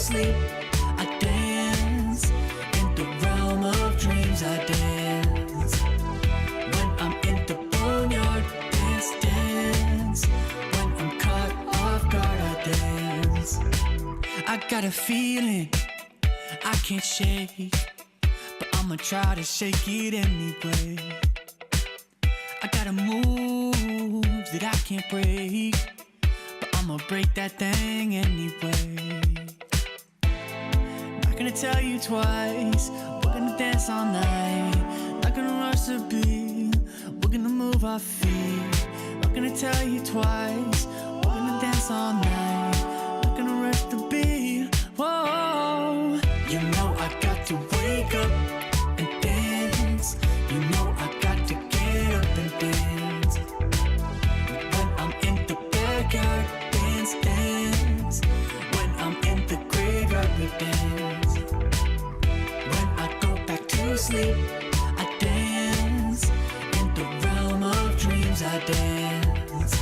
sleep. I dance in the realm of dreams. I dance when I'm in the boneyard. Dance, dance when I'm caught off guard. I dance. I got a feeling I can't shake, but I'ma try to shake it anyway. I got a move that I can't break, but I'ma break that thing anyway. Not gonna tell you twice, we're gonna dance all night. Not gonna rush the beat, we're gonna move our feet. Not gonna tell you twice, we're gonna dance all night. Not gonna rush the beat, whoa. You know I got to wake up and dance. You know I got to get up and dance. When I'm in the backyard, dance, dance. When I'm in the graveyard, we dance. When I go back to sleep, I dance. In the realm of dreams, I dance.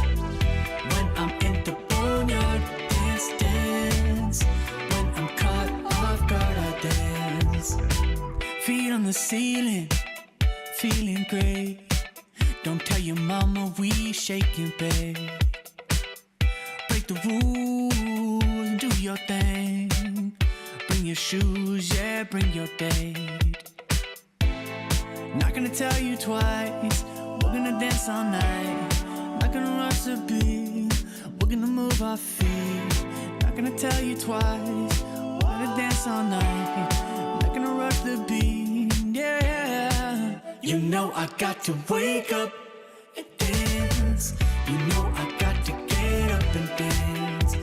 When I'm in the boneyard, dance, dance. When I'm caught off guard, I dance. Feet on the ceiling, feeling great. Don't tell your mama we shaking, babe. Break the rules and do your thing. Bring your shoes, yeah, bring your date. Not gonna tell you twice, we're gonna dance all night. Not gonna rush the beat, we're gonna move our feet. Not gonna tell you twice, we're gonna dance all night. Not gonna rush the beat, yeah. You know I got to wake up and dance. You know I got to get up and dance.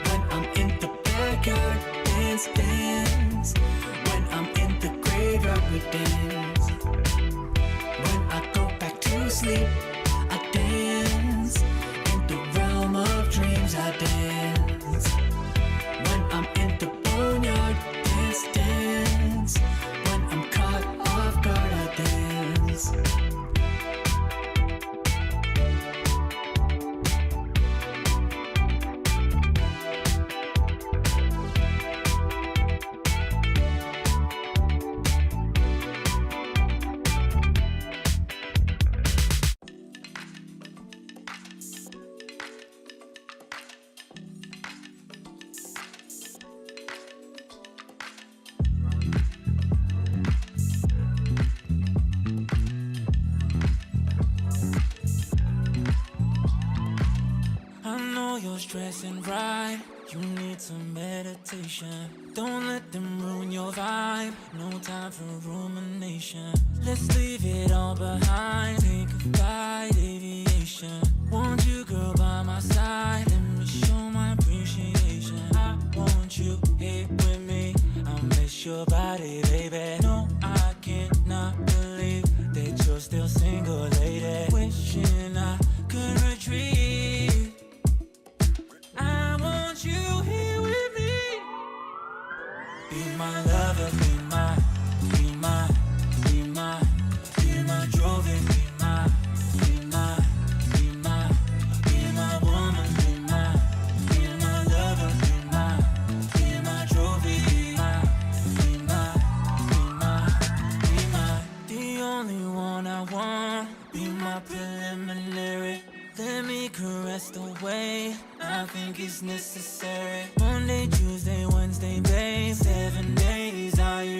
When I'm in the backyard, dance, dance. When I'm in the graveyard, we dance. When I go back to sleep, I dance. In the realm of dreams, I dance. When I'm in the boneyard, dance, dance. When I'm caught off guard, I dance. You're stressing right, you need some meditation. Don't let them ruin your vibe, no time for rumination. Let's leave it all behind, take a flight, aviation. Want you, girl, by my side, let me show my appreciation. I want you here with me, I miss your body, baby. No, I cannot believe that you're still single, lady. Wishing I could retreat. I want you here with me. Be my lover, be my, be my, be my, be my trophy, be my, be my, be my, be my woman, be my lover, be my trophy, be my, be my, be my, the only one I want. Be my preliminary. Let me caress the way I think it's necessary. Monday, Tuesday, Wednesday, babe. 7 days, are you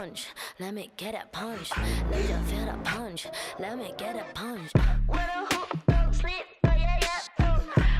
punch. Let me get a punch. Let me just feel the punch. Let me get a punch. What a hoop, don't sleep, oh yeah, yeah, oh.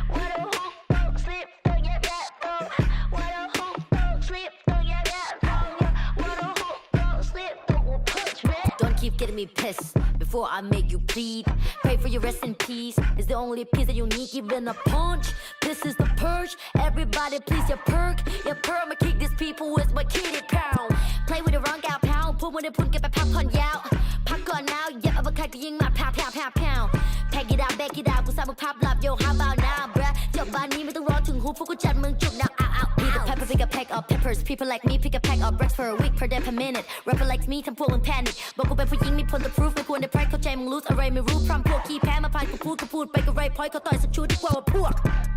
What a hoop, don't sleep, oh yeah, yeah, oh. What a hoop, don't sleep, oh yeah, yeah, oh. What a hoop, don't sleep, don't punch me. Don't keep getting me pissed before I make you bleed. Pray for your rest in peace. It's the only piece that you need, even a punch. This is the purge. Everybody please your perk. Your perk, I'ma kick these people with my kitty pound. Play with the wrong gal pound. Put when they put get back pop on yao. Pop on now, yeah, I'm a kite ying my pound, pound, pound, pound. Pack it out, back it out. กูสร้างมึงภาพลับ yo how about now bruh จบบ้านนี้ไม่ต้องรอถึงหูพวกกูจัดมึงจุกดังอ้าว Pick a pepper, pick a pack of peppers. People like me pick a pack of bricks for a week per day per minute. Rapper like me ทำพวกมึง panic บอกกูเป็นผู้หญิงมีผลต่อ proof ไม่ควรได้ price เข้าใจมึง lose อะไรไม่รู้พร้อมพวกขี้แพ้มาพายกูพูดไปก็ไร point เขาต่อยสักชุดดีกว่าว่าพวก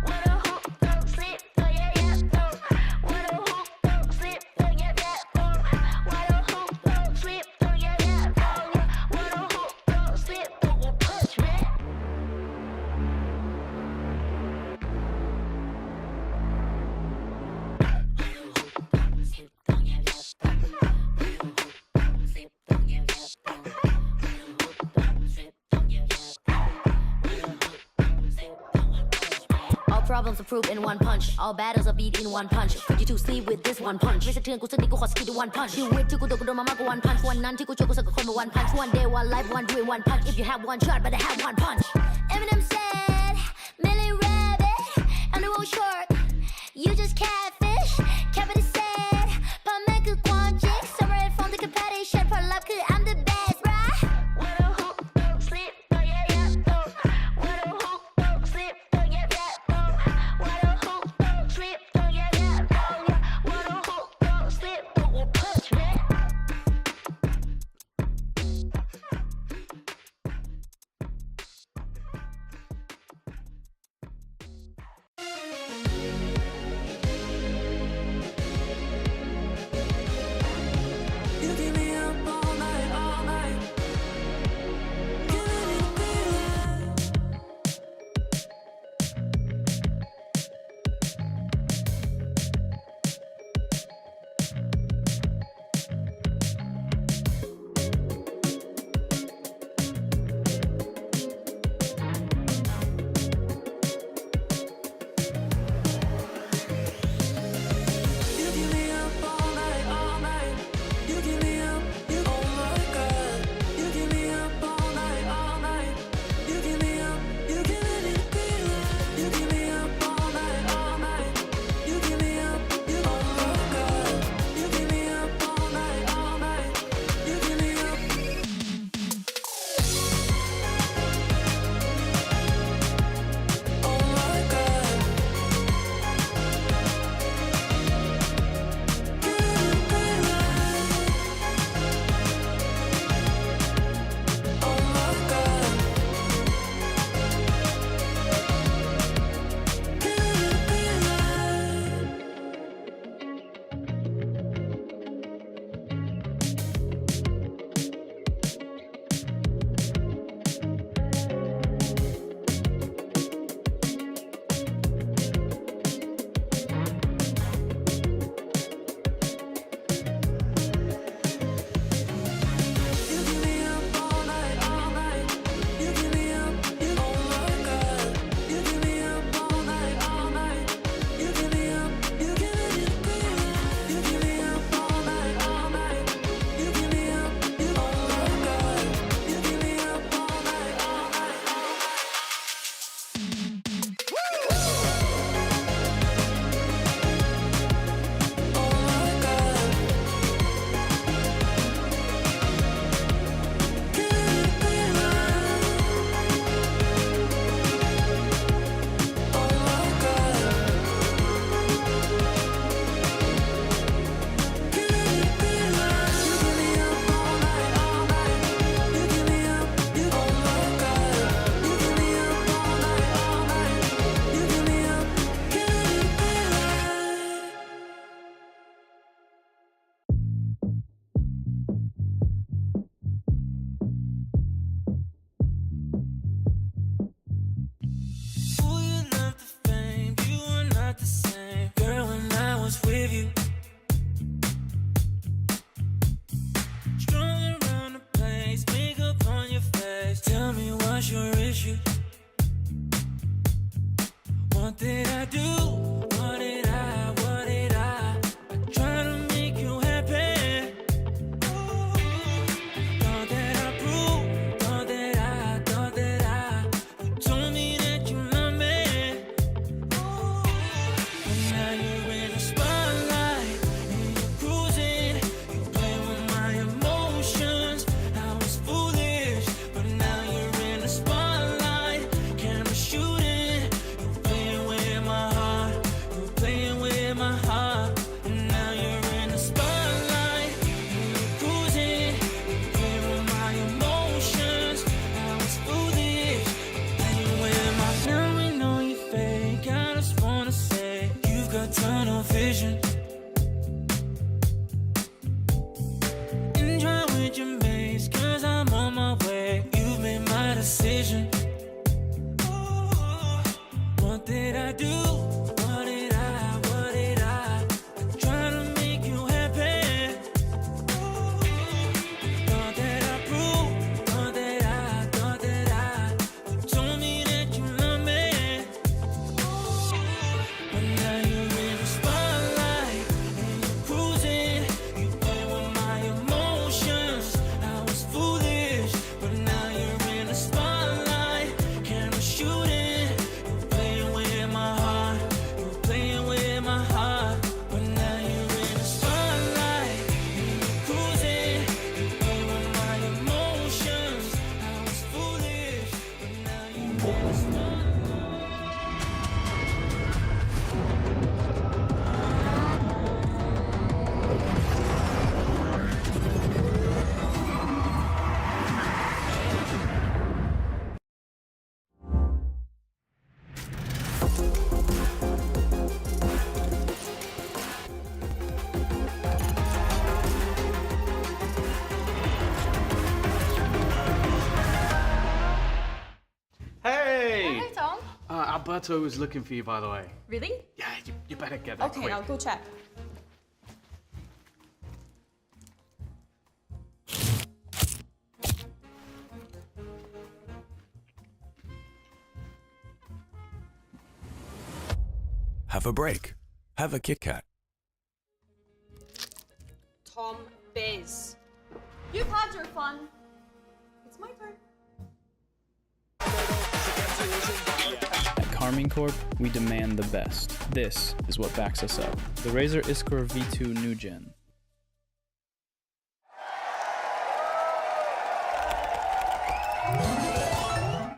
What a hoop, don't sleep, oh yeah, yeah, oh. What a hoop, don't sleep, oh yeah, yeah, oh. What a hoop, don't sleep, oh yeah, yeah, oh. What a hoop, don't sleep, don't punch me. All problems are proved in one punch. All battles are beat in one punch. Put you to sleep with this one punch. ไม่สะเทือนกูสักนิดกูขอสกิด one punch. ชีวิตที่กูโดนมามากกว่า one punch. วันนั้นที่กูช่วยกูสักคนมา one punch. One day, one life, one doing one punch. If you have one shot, better have one punch. Eminem said, Millie Rabbit, and the road short. You just catfish. Kevin said, พ่อแม่คือความจริง Separate from the competition. ผลลัพธ์คือ I'm the best, bruh. What a hoop, don't sleep, oh yeah, yeah, oh. What a hoop, don't sleep, oh yeah, yeah, oh. What a hoop, don't sleep, oh yeah, yeah, oh. What a hoop, don't sleep, don't punch me. What did I do? What did I try to make you happy? Thought that I proved, thought that I you told me that you love me. But now you're in the spotlight and you're cruising. You play with my emotions. I was foolish, but now you're in the spotlight. Camera shooting. You're playing with my heart. You're playing with my heart. And now you're in the spotlight and you're cruising. You play with my emotions. I was foolish, playing with my. Now we know you're fake. I just wanna say you've got tunnel vision. Enjoy with your mates, cause I'm on my way. You've made my decision. What did I do? What did I try to make you happy? Thought that I proved, thought that I you told me that you love me. But now you're in the spotlight and you're cruising. You play with my emotions. I was foolish, but now you're in the spotlight. Camera shooting. You're playing with my heart. You're playing with my heart. But now you're in the spotlight and you're cruising. You play with my emotions. I was foolish, but now you're in the spotlight. Hey! Hi, Tom. Alberto was looking for you, by the way. Really? Yeah, you better get there Okay, quick. I'll go check. Have a break. Have a Kit Kat. Tom Biz. You've had your fun. It's my turn. At Carmine Corp, we demand the best. This is what backs us up. The Razer Iskor V2 New Gen.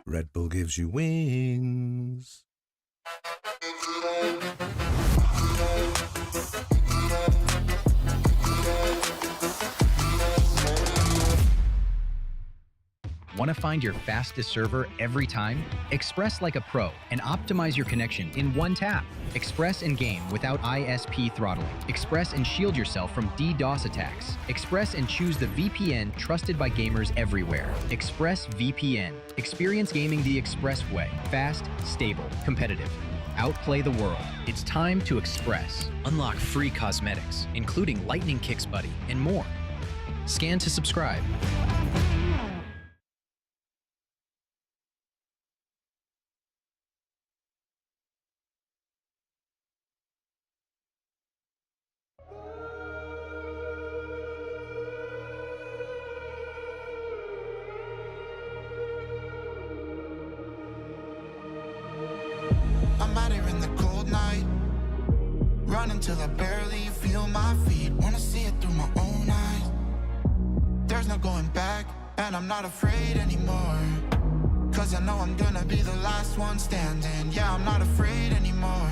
Red Bull gives you wings. Want to find your fastest server every time? Express like a pro and optimize your connection in one tap. Express and game without ISP throttling. Express and shield yourself from DDoS attacks. Express and choose the VPN trusted by gamers everywhere. Express VPN. Experience gaming the Express way. Fast, stable, competitive. Outplay the world. It's time to Express. Unlock free cosmetics, including Lightning Kicks Buddy and more. Scan to subscribe. I'm out here in the cold night, running till I barely feel my feet. Wanna see it through my own eyes. There's no going back, and I'm not afraid anymore. Cause I know I'm gonna be the last one standing. Yeah, I'm not afraid anymore.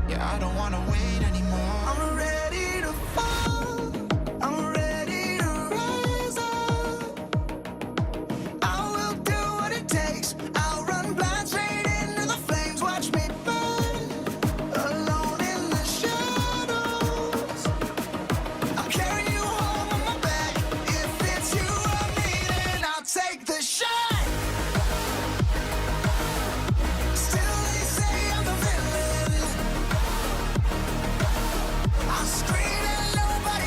Yeah, I don't wanna wait anymore. I'm ready to fall, I'm ready to rise up. I will do what it takes, I'll run blind straight into the flames. Watch me burn, alone in the shadows. I'll carry you home on my back. If it's you I need, then I'll take the shot. Still they say I'm the villain. I'll scream and nobody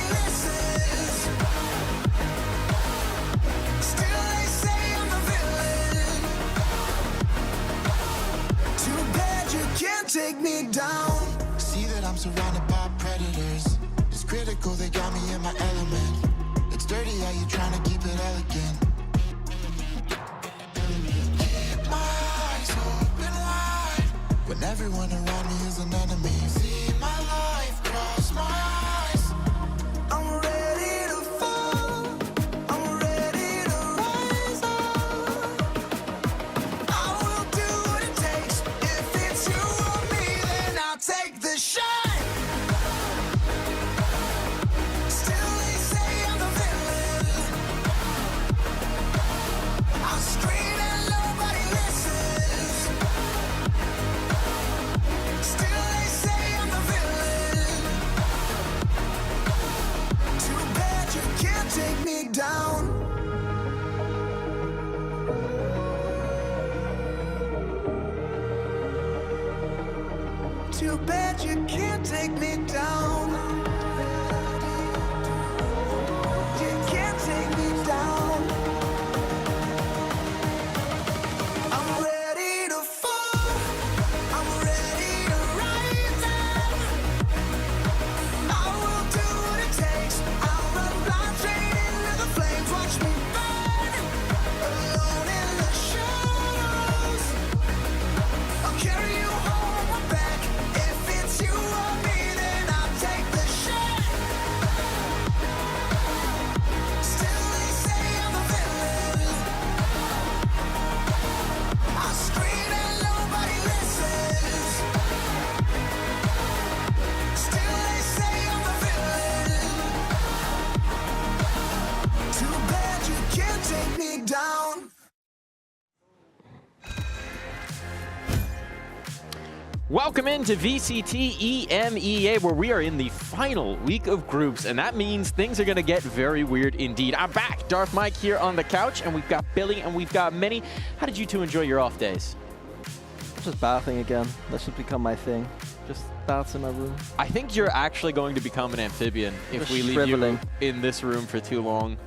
take me down. See that I'm surrounded by predators. It's critical, they got me in my element. It's dirty how you trying to keep it elegant. Keep my eyes open wide when everyone around me is an enemy. See my life cross my eyes. I'm ready to fall. I'm ready to rise up. I will do what it takes. If it's you or me, then I'll take the shot. Still they say I'm the villain. I scream and nobody listens. Still they say I'm the villain. Too bad you can't take me down. Too bad you can't take me down. You can't take me down. I'm ready to fall. I'm ready to rise up. I will do what it takes. I'll run blind straight into the flames. Watch me burn, alone in the shadows. I'll carry you home on my back. If it's you or me, then I'll take the shot. Still they say I'm a villain. I scream and nobody listens. Still they say I'm a villain. Too bad you can't take me down. Welcome into VCT EMEA, where we are in the final week of groups, and that means things are going to get very weird indeed. I'm back, Darth Mike here on the couch, and we've got Billy and we've got Minnie. How did you two enjoy your off days? Just bathing again. That should become my thing. Just baths in my room. I think you're actually going to become an amphibian if Just we leave shriveling. you in this room for too long.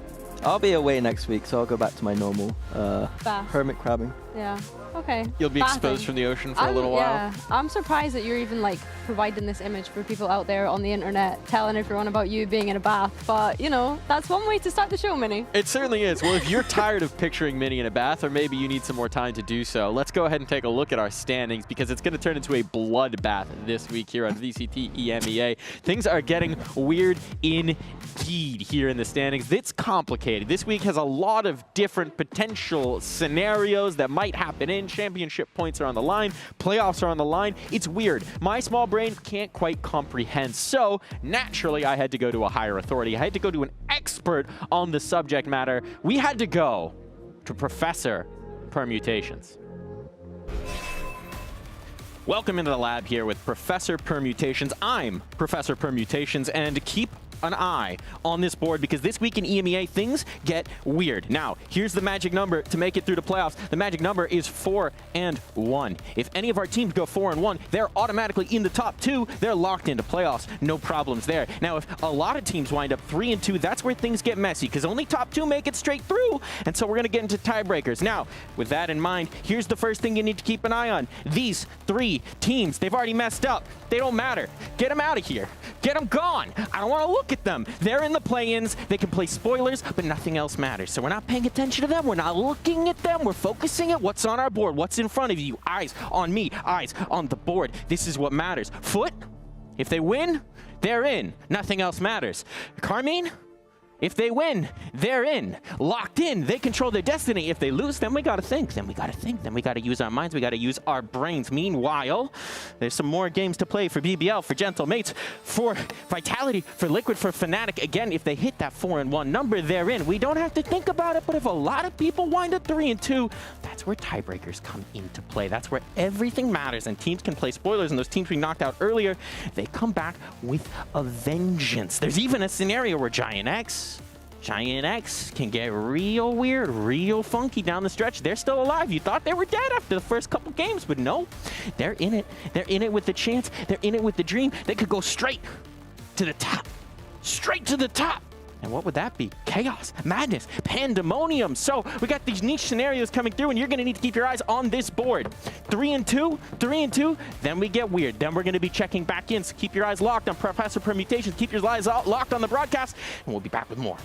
I'll be away next week, so I'll go back to my normal Bath. hermit crabbing. Yeah. Okay. You'll be Bathing. exposed from the ocean for a little while. Yeah. I'm surprised that you're even like providing this image for people out there on the internet, telling everyone about you being in a bath. But you know, that's one way to start the show, Minnie. It certainly is. Well, if you're tired of picturing Minnie in a bath, or maybe you need some more time to do so, let's go ahead and take a look at our standings, because it's going to turn into a bloodbath this week here on VCT EMEA. Things are getting weird indeed here in the standings. It's complicated. This week has a lot of different potential scenarios that might happen in. Championship points are on the line. Playoffs are on the line. It's weird. My small brain can't quite comprehend. So naturally, I had to go to a higher authority. I had to go to an expert on the subject matter. We had to go to Professor Permutations. Welcome into the lab here with Professor Permutations. I'm Professor Permutations, and keep an eye on this board, because this week in EMEA, things get weird. Now, here's the magic number to make it through the playoffs. The magic number is 4 and 1. If any of our teams go 4 and 1, they're automatically in the top 2. They're locked into playoffs. No problems there. Now, if a lot of teams wind up 3 and 2, that's where things get messy, because only top 2 make it straight through. And so we're going to get into tiebreakers. Now, with that in mind, here's the first thing you need to keep an eye on. These 3 teams, they've already messed up. They don't matter. Get them out of here. Get them gone. I don't want to look at them. They're in the play-ins. They can play spoilers, but nothing else matters. So we're not paying attention to them. We're not looking at them. We're focusing at what's on our board, what's in front of you. Eyes on me, eyes on the board. This is what matters. Foot, if they win, they're in. Nothing else matters. Carmine, if they win, they're in. Locked in. They control their destiny. If they lose, then we got to think. Then we got to think. Then we got to use our minds. We got to use our brains. Meanwhile, there's some more games to play for BBL, for Gentle Mates, for Vitality, for Liquid, for Fnatic. Again, if they hit that 4 and 1 number, they're in. We don't have to think about it, but if a lot of people wind up 3 and 2, that's where tiebreakers come into play. That's where everything matters, and teams can play spoilers, and those teams we knocked out earlier, they come back with a vengeance. There's even a scenario where Giant X can get real weird, real funky down the stretch. They're still alive. You thought they were dead after the first couple games, but no, they're in it. They're in it with the chance. They're in it with the dream. They could go straight to the top. Straight to the top. And what would that be? Chaos, madness, pandemonium. So we got these niche scenarios coming through, and you're going to need to keep your eyes on this board. 3 and 2, 3 and 2. Then we get weird. Then we're going to be checking back in. So keep your eyes locked on Professor Permutations. Keep your eyes locked on the broadcast, and we'll be back with more.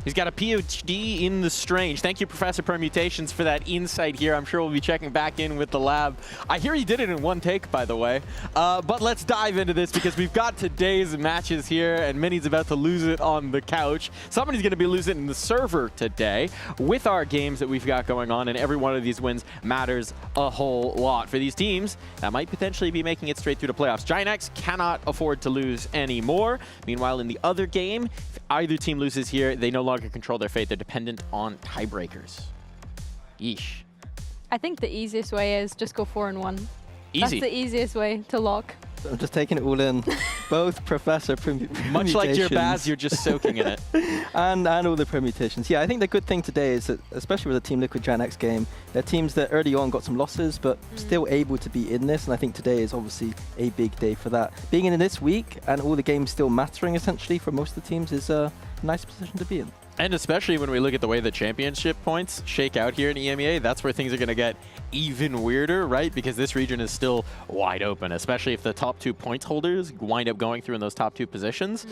He's got a PhD in the strange. Thank you, Professor Permutations, for that insight here. I'm sure we'll be checking back in with the lab. I hear he did it in one take, by the way. But let's dive into this because we've got today's matches here, and Minnie's about to lose it on the couch. Somebody's going to be losing in the server today with our games that we've got going on, and every one of these wins matters a whole lot for these teams that might potentially be making it straight through the playoffs. Giant X cannot afford to lose anymore. Meanwhile, in the other game, if either team loses here, they no longer control their fate. They're dependent on tiebreakers. Yeesh. I think the easiest way is just go 4-1. Easy. That's the easiest way to lock. So I'm just taking it all in. Both Professor Permutations. Much like your Baz, you're just soaking in it. and all the permutations. Yeah, I think the good thing today is that, especially with the Team Liquid Giant X game, they're teams that early on got some losses, but still able to be in this. And I think today is obviously a big day for that. Being in this week and all the games still mattering essentially for most of the teams is a nice position to be in. And especially when we look at the way the championship points shake out here in EMEA, that's where things are going to get even weirder, right? Because this region is still wide open, especially if the top 2 points holders wind up going through in those top 2 positions.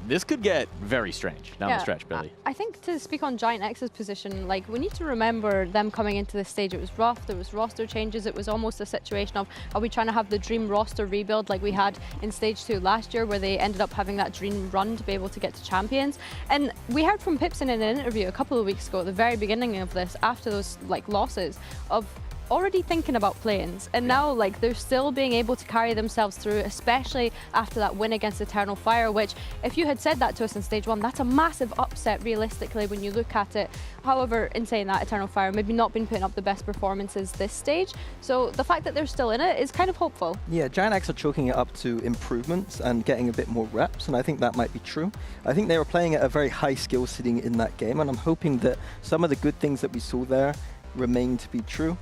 This could get very strange down the stretch, Billy. I think to speak on Giant X's position, like, we need to remember them coming into this stage. It was rough, there was roster changes. It was almost a situation of, are we trying to have the dream roster rebuild like we had in stage 2 last year, where they ended up having that dream run to be able to get to champions? And we heard from Pipson in an interview a couple of weeks ago, at the very beginning of this, after those like losses, of already thinking about play-ins, and now like they're still being able to carry themselves through, especially after that win against Eternal Fire, which if you had said that to us in stage 1, that's a massive upset realistically when you look at it. However, in saying that, Eternal Fire maybe not been putting up the best performances this stage, so the fact that they're still in it is kind of hopeful. Yeah, Giant X are chalking it up to improvements and getting a bit more reps, and I think that might be true. I think they were playing at a very high skill sitting in that game, and I'm hoping that some of the good things that we saw there remain to be true.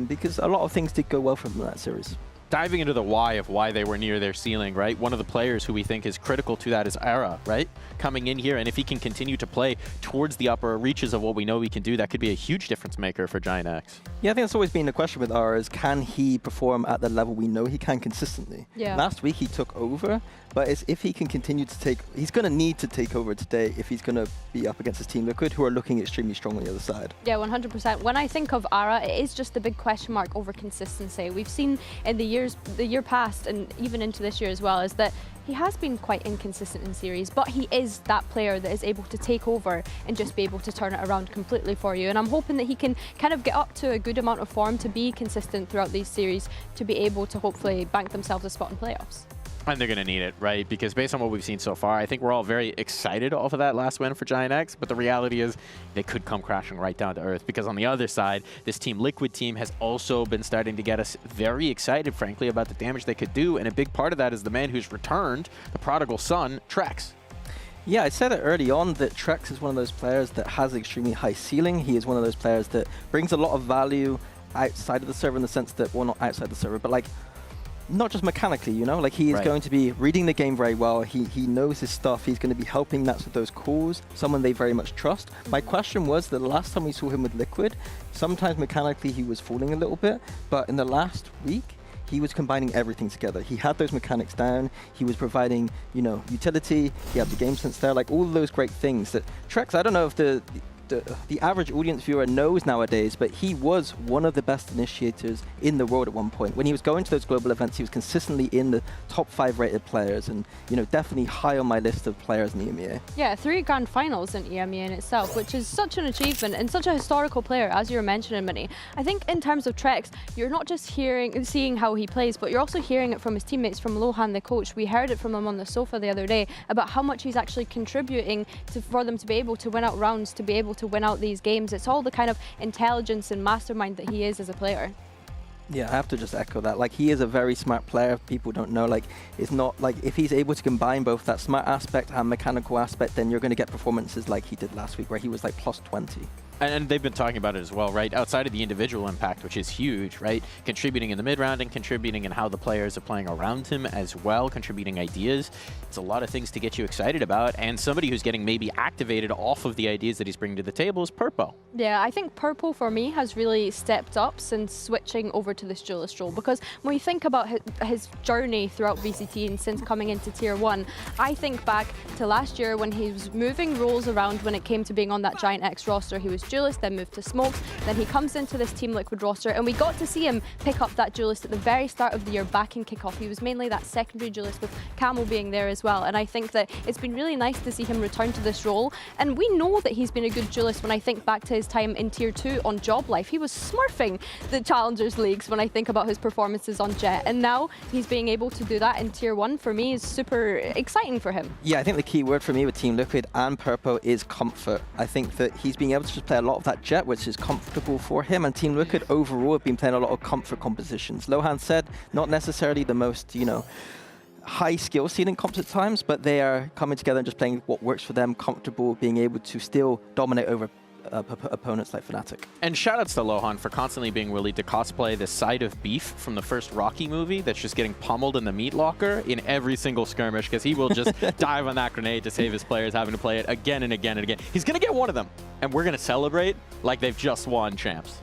Because a lot of things did go well for them in that series. Diving into the why of why they were near their ceiling, right? One of the players who we think is critical to that is Ara, right? Coming in here, and if he can continue to play towards the upper reaches of what we know he can do, that could be a huge difference maker for Giant X. Yeah, I think that's always been the question with Ara, is can he perform at the level we know he can consistently? Yeah. Last week he took over, but it's if he can continue to take, he's going to need to take over today if he's going to be up against his Team Liquid, who are looking extremely strong on the other side. Yeah, 100%. When I think of Ara, it is just the big question mark over consistency. We've seen in the year past, and even into this year as well, is that he has been quite inconsistent in series, but he is that player that is able to take over and just be able to turn it around completely for you. And I'm hoping that he can kind of get up to a good amount of form to be consistent throughout these series, to be able to hopefully bank themselves a spot in playoffs. And they're going to need it, right? Because based on what we've seen so far, I think we're all very excited off of that last win for Giant X, but the reality is they could come crashing right down to earth, because on the other side, this Team Liquid team has also been starting to get us very excited, frankly, about the damage they could do, and a big part of that is the man who's returned, the prodigal son, Trex. Yeah, I said it early on that Trex is one of those players that has an extremely high ceiling. He is one of those players that brings a lot of value outside of the server, in the sense that, well, not outside the server, but like, not just mechanically, you know, like he is going to be reading the game very well. He knows his stuff. He's going to be helping Nats with those calls, someone they very much trust. My question was that the last time we saw him with Liquid, sometimes mechanically he was falling a little bit, but in the last week, he was combining everything together. He had those mechanics down. He was providing, you know, utility. He had the game sense there, like all of those great things that Trex, I don't know if the average audience viewer knows nowadays, but he was one of the best initiators in the world at one point. When he was going to those global events, he was consistently in the top 5 rated players, and, you know, definitely high on my list of players in the EMEA. Yeah, 3 grand finals in EMEA in itself, which is such an achievement and such a historical player, as you were mentioning, Minnie. I think in terms of Trex, you're not just seeing how he plays, but you're also hearing it from his teammates, from Lohan, the coach. We heard it from him on the sofa the other day about how much he's actually contributing for them to be able to win out rounds, to be able to win out these games. It's all the kind of intelligence and mastermind that he is as a player. Yeah, I have to just echo that. Like, he is a very smart player. People don't know, like, it's not like if he's able to combine both that smart aspect and mechanical aspect, then you're going to get performances like he did last week, where he was like +20. And they've been talking about it as well, right? Outside of the individual impact, which is huge, right? Contributing in the mid-round and contributing in how the players are playing around him as well, contributing ideas. It's a lot of things to get you excited about. And somebody who's getting maybe activated off of the ideas that he's bringing to the table is Purpo. Yeah, I think Purpo for me has really stepped up since switching over to this duelist role, because when we think about his journey throughout VCT and since coming into Tier 1, I think back to last year when he was moving roles around when it came to being on that Giant X roster. He was duelist, then moved to smokes, then he comes into this Team Liquid roster, and we got to see him pick up that duelist at the very start of the year back in kickoff. He was mainly that secondary duelist with Camel being there as well, and I think that it's been really nice to see him return to this role. And we know that he's been a good duelist when I think back to his time in Tier 2 on Job Life. He was smurfing the Challengers Leagues when I think about his performances on Jet, and now he's being able to do that in Tier 1 for me is super exciting for him. Yeah, I think the key word for me with Team Liquid and Purpo is comfort. I think that he's being able to just play a lot of that Jet, which is comfortable for him, and Team Liquid overall have been playing a lot of comfort compositions. Lohan said, not necessarily the most, you know, high skill ceiling comps at times, but they are coming together and just playing what works for them, comfortable, being able to still dominate over opponents like Fnatic. And shoutouts to Lohan for constantly being willing to cosplay the side of beef from the first Rocky movie that's just getting pummeled in the meat locker in every single skirmish, because he will just dive on that grenade to save his players having to play it again and again and again. He's going to get one of them, and we're going to celebrate like they've just won champs.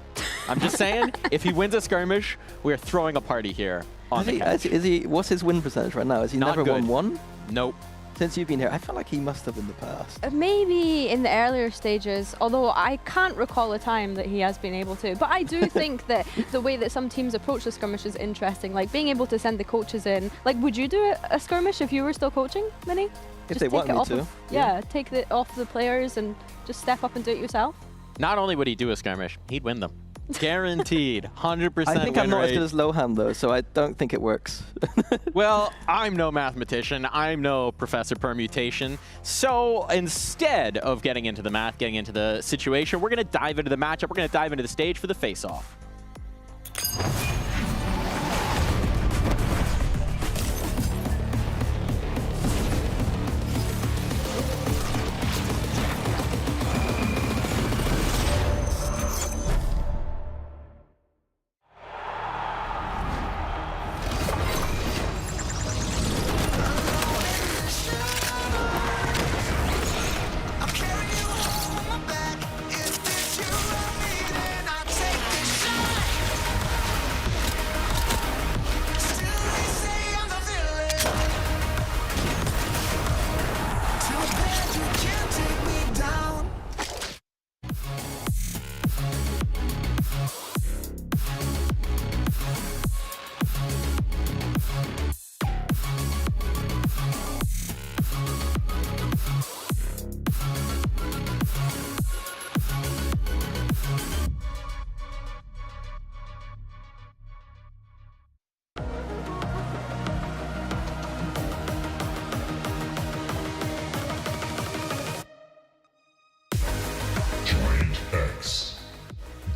I'm just saying, if he wins a skirmish, we're throwing a party here on the couch. What's his win percentage right now? Has he Not never good. won one? Nope. Since you've been here, I feel like he must have in the past. Maybe in the earlier stages, although I can't recall a time that he has been able to. But I do think that the way that some teams approach the skirmish is interesting, like being able to send the coaches in. Like, would you do a skirmish if you were still coaching, Minnie? If they want me to. Yeah, take it off the players and just step up and do it yourself. Not only would he do a skirmish, he'd win them. Guaranteed. 100% I think I'm not rate. as good as Lohan, though, so I don't think it works. Well, I'm no mathematician. I'm no Professor Permutation. So instead of getting into the math, getting into the situation, we're going to dive into the matchup. We're going to dive into the stage for the face-off.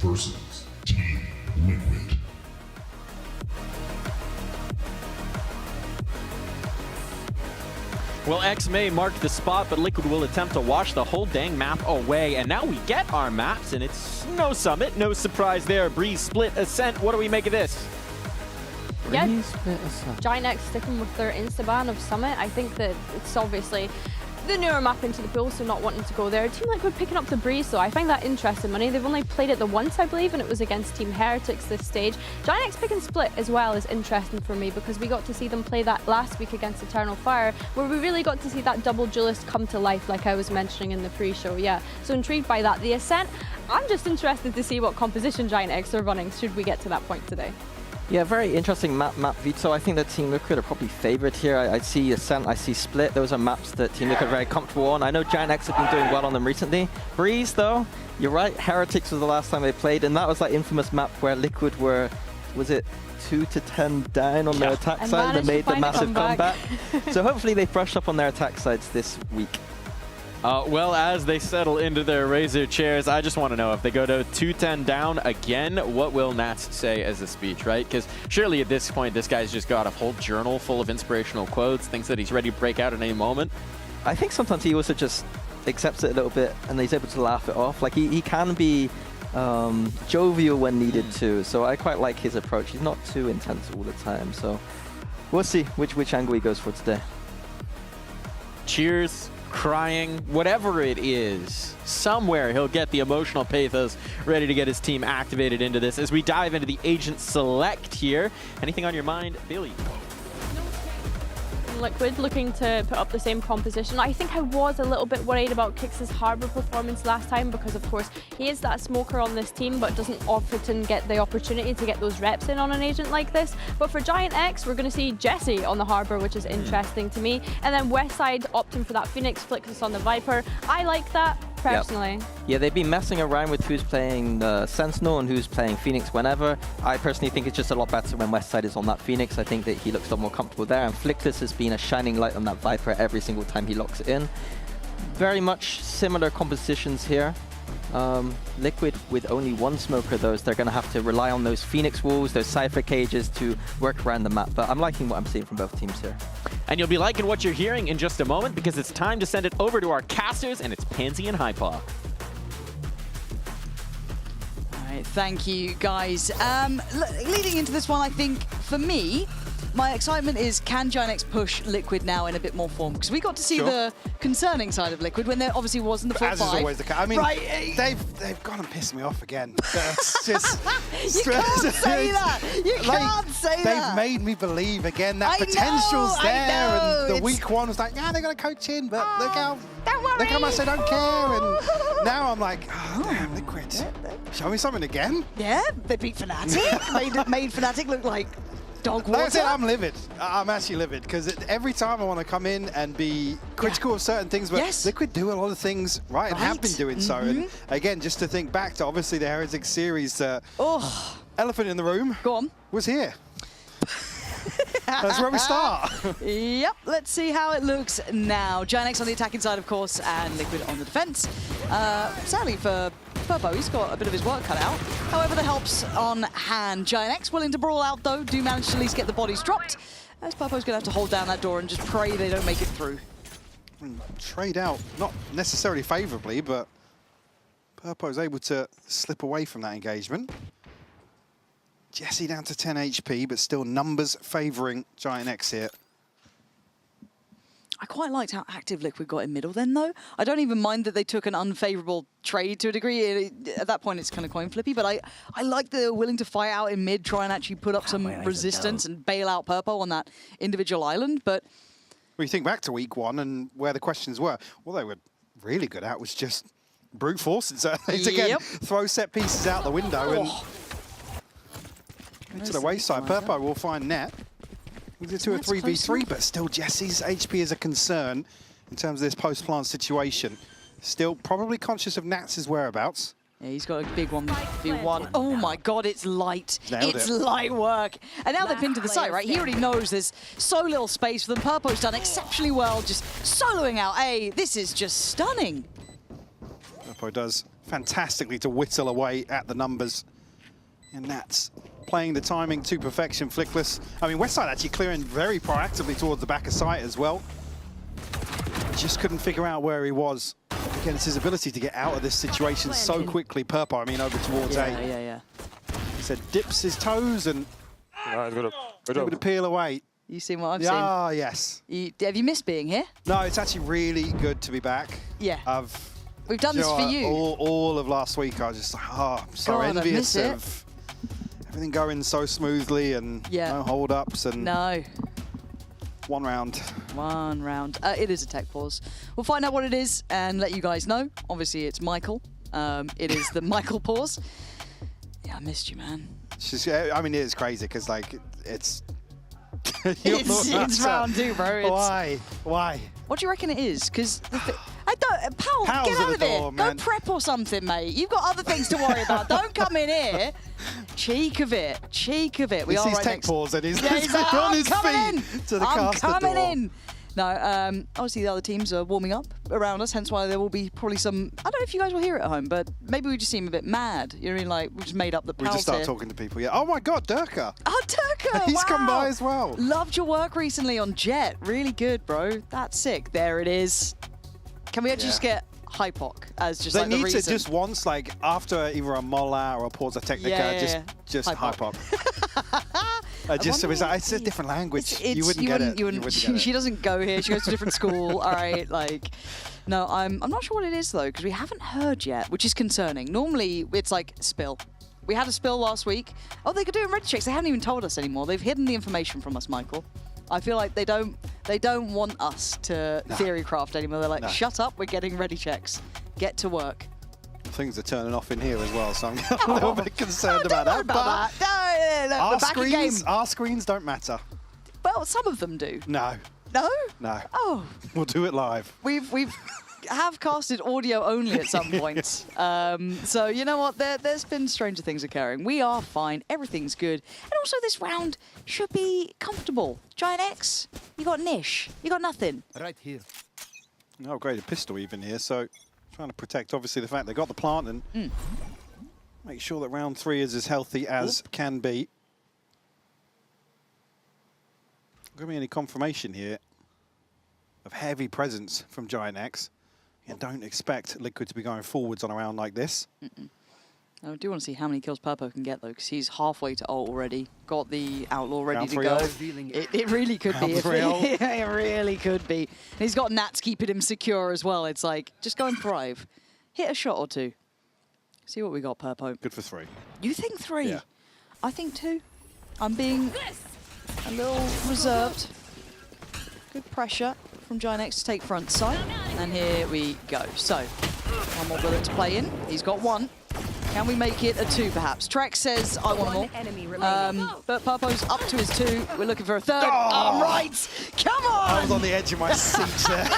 versus Team Liquid. Well, X may mark the spot, but Liquid will attempt to wash the whole dang map away. And now we get our maps, and it's no Summit, no surprise there. Breeze, Split, Ascent. What do we make of this? Yeah, Giant X sticking with their insta-ban of Summit. I think that it's obviously the newer map into the pool, so not wanting to go there. Team Liquid picking up the Breeze, though. I find that interesting, Money. They've only played it the once, I believe, and it was against Team Heretics this stage. Giant X picking Split as well is interesting for me because we got to see them play that last week against Eternal Fire, where we really got to see that double duelist come to life, like I was mentioning in the pre-show. Yeah, so intrigued by that. The Ascent, I'm just interested to see what composition Giant X are running, should we get to that point today. Yeah, very interesting map Vito. I think that Team Liquid are probably favored here. I see Ascent, I see Split. Those are maps that Team Liquid are very comfortable on. I know Giant X have been doing well on them recently. Breeze, though, you're right. Heretics was the last time they played, and that was that infamous map where Liquid were, was it 2-10 down on their attack side and they made the massive comeback. So hopefully they brushed up on their attack sides this week. Well, as they settle into their Razor chairs, I just want to know if they go to 2-10 down again, what will Nats say as a speech, right? Because surely at this point, this guy's just got a whole journal full of inspirational quotes, thinks that he's ready to break out at any moment. I think sometimes he also just accepts it a little bit, and he's able to laugh it off. Like he can be jovial when needed too. So I quite like his approach. He's not too intense all the time. So we'll see which angle he goes for today. Cheers, crying, whatever it is, somewhere he'll get the emotional pathos ready to get his team activated into this. As we dive into the agent select here, anything on your mind, Billy? Liquid looking to put up the same composition. I think I was a little bit worried about Kix's Harbor performance last time because, of course, he is that smoker on this team but doesn't often get the opportunity to get those reps in on an agent like this. But for Giant X, we're going to see Jesse on the Harbor, which is interesting to me. And then Westside opting for that Phoenix, Flickless on the Viper. I like that personally. Yeah, they've been messing around with who's playing Sentinel and who's playing Phoenix whenever. I personally think it's just a lot better when Westside is on that Phoenix. I think that he looks a lot more comfortable there, and Flickless has been a shining light on that Viper every single time he locks it in. Very much similar compositions here. Liquid with only one smoker though, so they're going to have to rely on those Phoenix walls, those Cypher cages to work around the map. But I'm liking what I'm seeing from both teams here. And you'll be liking what you're hearing in just a moment, because it's time to send it over to our casters, and it's Pansy and Hypaw. All right, thank you, guys. Leading into this one, I think, for me, my excitement is, can Giant X push Liquid now in a bit more form? Because we got to see the concerning side of Liquid when there obviously wasn't the full As five. is always the case. I mean, right. they've gone and pissed me off again. It's just, you can't say that. You can't say that. They've made me believe again that I potential's know, there. And the it's... week one was like, yeah, they're going to coach in, but look how much they don't care. And now I'm like, oh, damn, Liquid. Show me something again. Yeah, they beat Fnatic. made Fnatic look like dog water. Like I said, I'm livid. I'm actually livid because every time I want to come in and be critical of certain things, but Liquid do a lot of things right and have been doing so. And again, just to think back to obviously the Heretics series, elephant in the room was here. That's where we start. Yep, let's see how it looks now. Giant X on the attacking side, of course, and Liquid on the defense. Sadly for Purpo, he's got a bit of his work cut out. However, the help's on hand. Giant X willing to brawl out, though, do manage to at least get the bodies dropped, as Purpo's going to have to hold down that door and just pray they don't make it through. Trade out, not necessarily favourably, but Purpo's able to slip away from that engagement. Jesse down to 10 HP, but still numbers favouring Giant X here. I quite liked how active Liquid got in middle then, though. I don't even mind that they took an unfavourable trade to a degree. At that point, it's kind of coin flippy, but I like that they're willing to fight out in mid, try and actually put up some resistance and bail out Purpo on that individual island, but... Well, you think back to week one and where the questions were, well, they were really good at was just brute force and so again, throw set pieces out the window and to the wayside. Purpo will find net. We'll do a 3v3, but still Jesse's HP is a concern in terms of this post-plant situation. Still probably conscious of Nats's whereabouts. Yeah, he's got a big 1v1. Oh my god, it's light. It's light work. And now they're pinned to the site, right? He already knows there's so little space for them. Purpo's done exceptionally well, just soloing out A. This is just stunning. Purpo does fantastically to whittle away at the numbers. And Nats playing the timing to perfection. Flickless. I mean, Westside actually clearing very proactively towards the back of site as well. Just couldn't figure out where he was. Again, it's his ability to get out of this situation so quickly. Purpo, I mean, over towards A. He said dips his toes and able to peel away. You seen what I've seen? Ah, yes. Have you missed being here? No, it's actually really good to be back. Yeah. We've done this for you. All of last week, I was just like, oh, I'm so envious of everything going so smoothly and no hold-ups and one round. It is a tech pause. We'll find out what it is and let you guys know. Obviously, it's Michael. It is the Michael pause. Yeah, I missed you, man. It's just, I mean, it is crazy because, like, it's... it's round two, bro. Why? What do you reckon it is? Because I don't. Pal, get out of here. Go prep or something, mate. You've got other things to worry about. Don't come in here. Cheek of it. We are right tech next. Pause and he's like, on his feet to the caster door. I'm coming in. No, obviously the other teams are warming up around us, hence why there will be probably some... I don't know if you guys will hear it at home, but maybe we just seem a bit mad. You know what I mean? Like, we just made up the pals. We just start talking to people, Oh my god, Durka! Oh, Durka! He's come by as well. Loved your work recently on Jet. Really good, bro. That's sick. There it is. Can we actually just get Hypoc as just They like the need reason. to just once, like after either a Mola or a Pausa Technica, just Hypoc. It's a different language. You wouldn't get it. You wouldn't get it. She doesn't go here. She goes to a different school. All right, like. No, I'm not sure what it is though, because we haven't heard yet, which is concerning. Normally, it's like spill. We had a spill last week. Oh, they could do it in ready checks. They haven't even told us anymore. They've hidden the information from us, Michael. I feel like they don't want us to theory craft anymore. They're like, shut up, we're getting ready checks. Get to work. Things are turning off in here as well, so I'm a little bit concerned about that. No, our screens don't matter. Well, some of them do. No. No? No. Oh. We'll do it live. We've have casted audio only at some point. So you know what? There's been stranger things occurring. We are fine. Everything's good. And also this round should be comfortable. Giant X, you got Nish. You got nothing. Right here. No upgraded pistol even here, so trying to protect obviously the fact they got the plant and make sure that round 3 is as healthy as can be. Give me any confirmation here of heavy presence from Giant X. You don't expect Liquid to be going forwards on a round like this. I do want to see how many kills Purpo can get though, because he's halfway to ult already. Got the Outlaw ready Round to 3 go. ult. It really could be. Round 3 ult. It really could be. And he's got Nats keeping him secure as well. It's like, just go and thrive. Hit a shot or two. See what we got, Purpo. Good for 3. You think 3? Yeah. I think 2. I'm being a little reserved. Good pressure from Giant X to take front side. And here we go. So, one more bullet to play in. He's got 1. Can we make it a 2, perhaps? Trex says, I want more. But Purpo's up to his 2. We're looking for a 3rd. All right. Come on. I was on the edge of my seat there.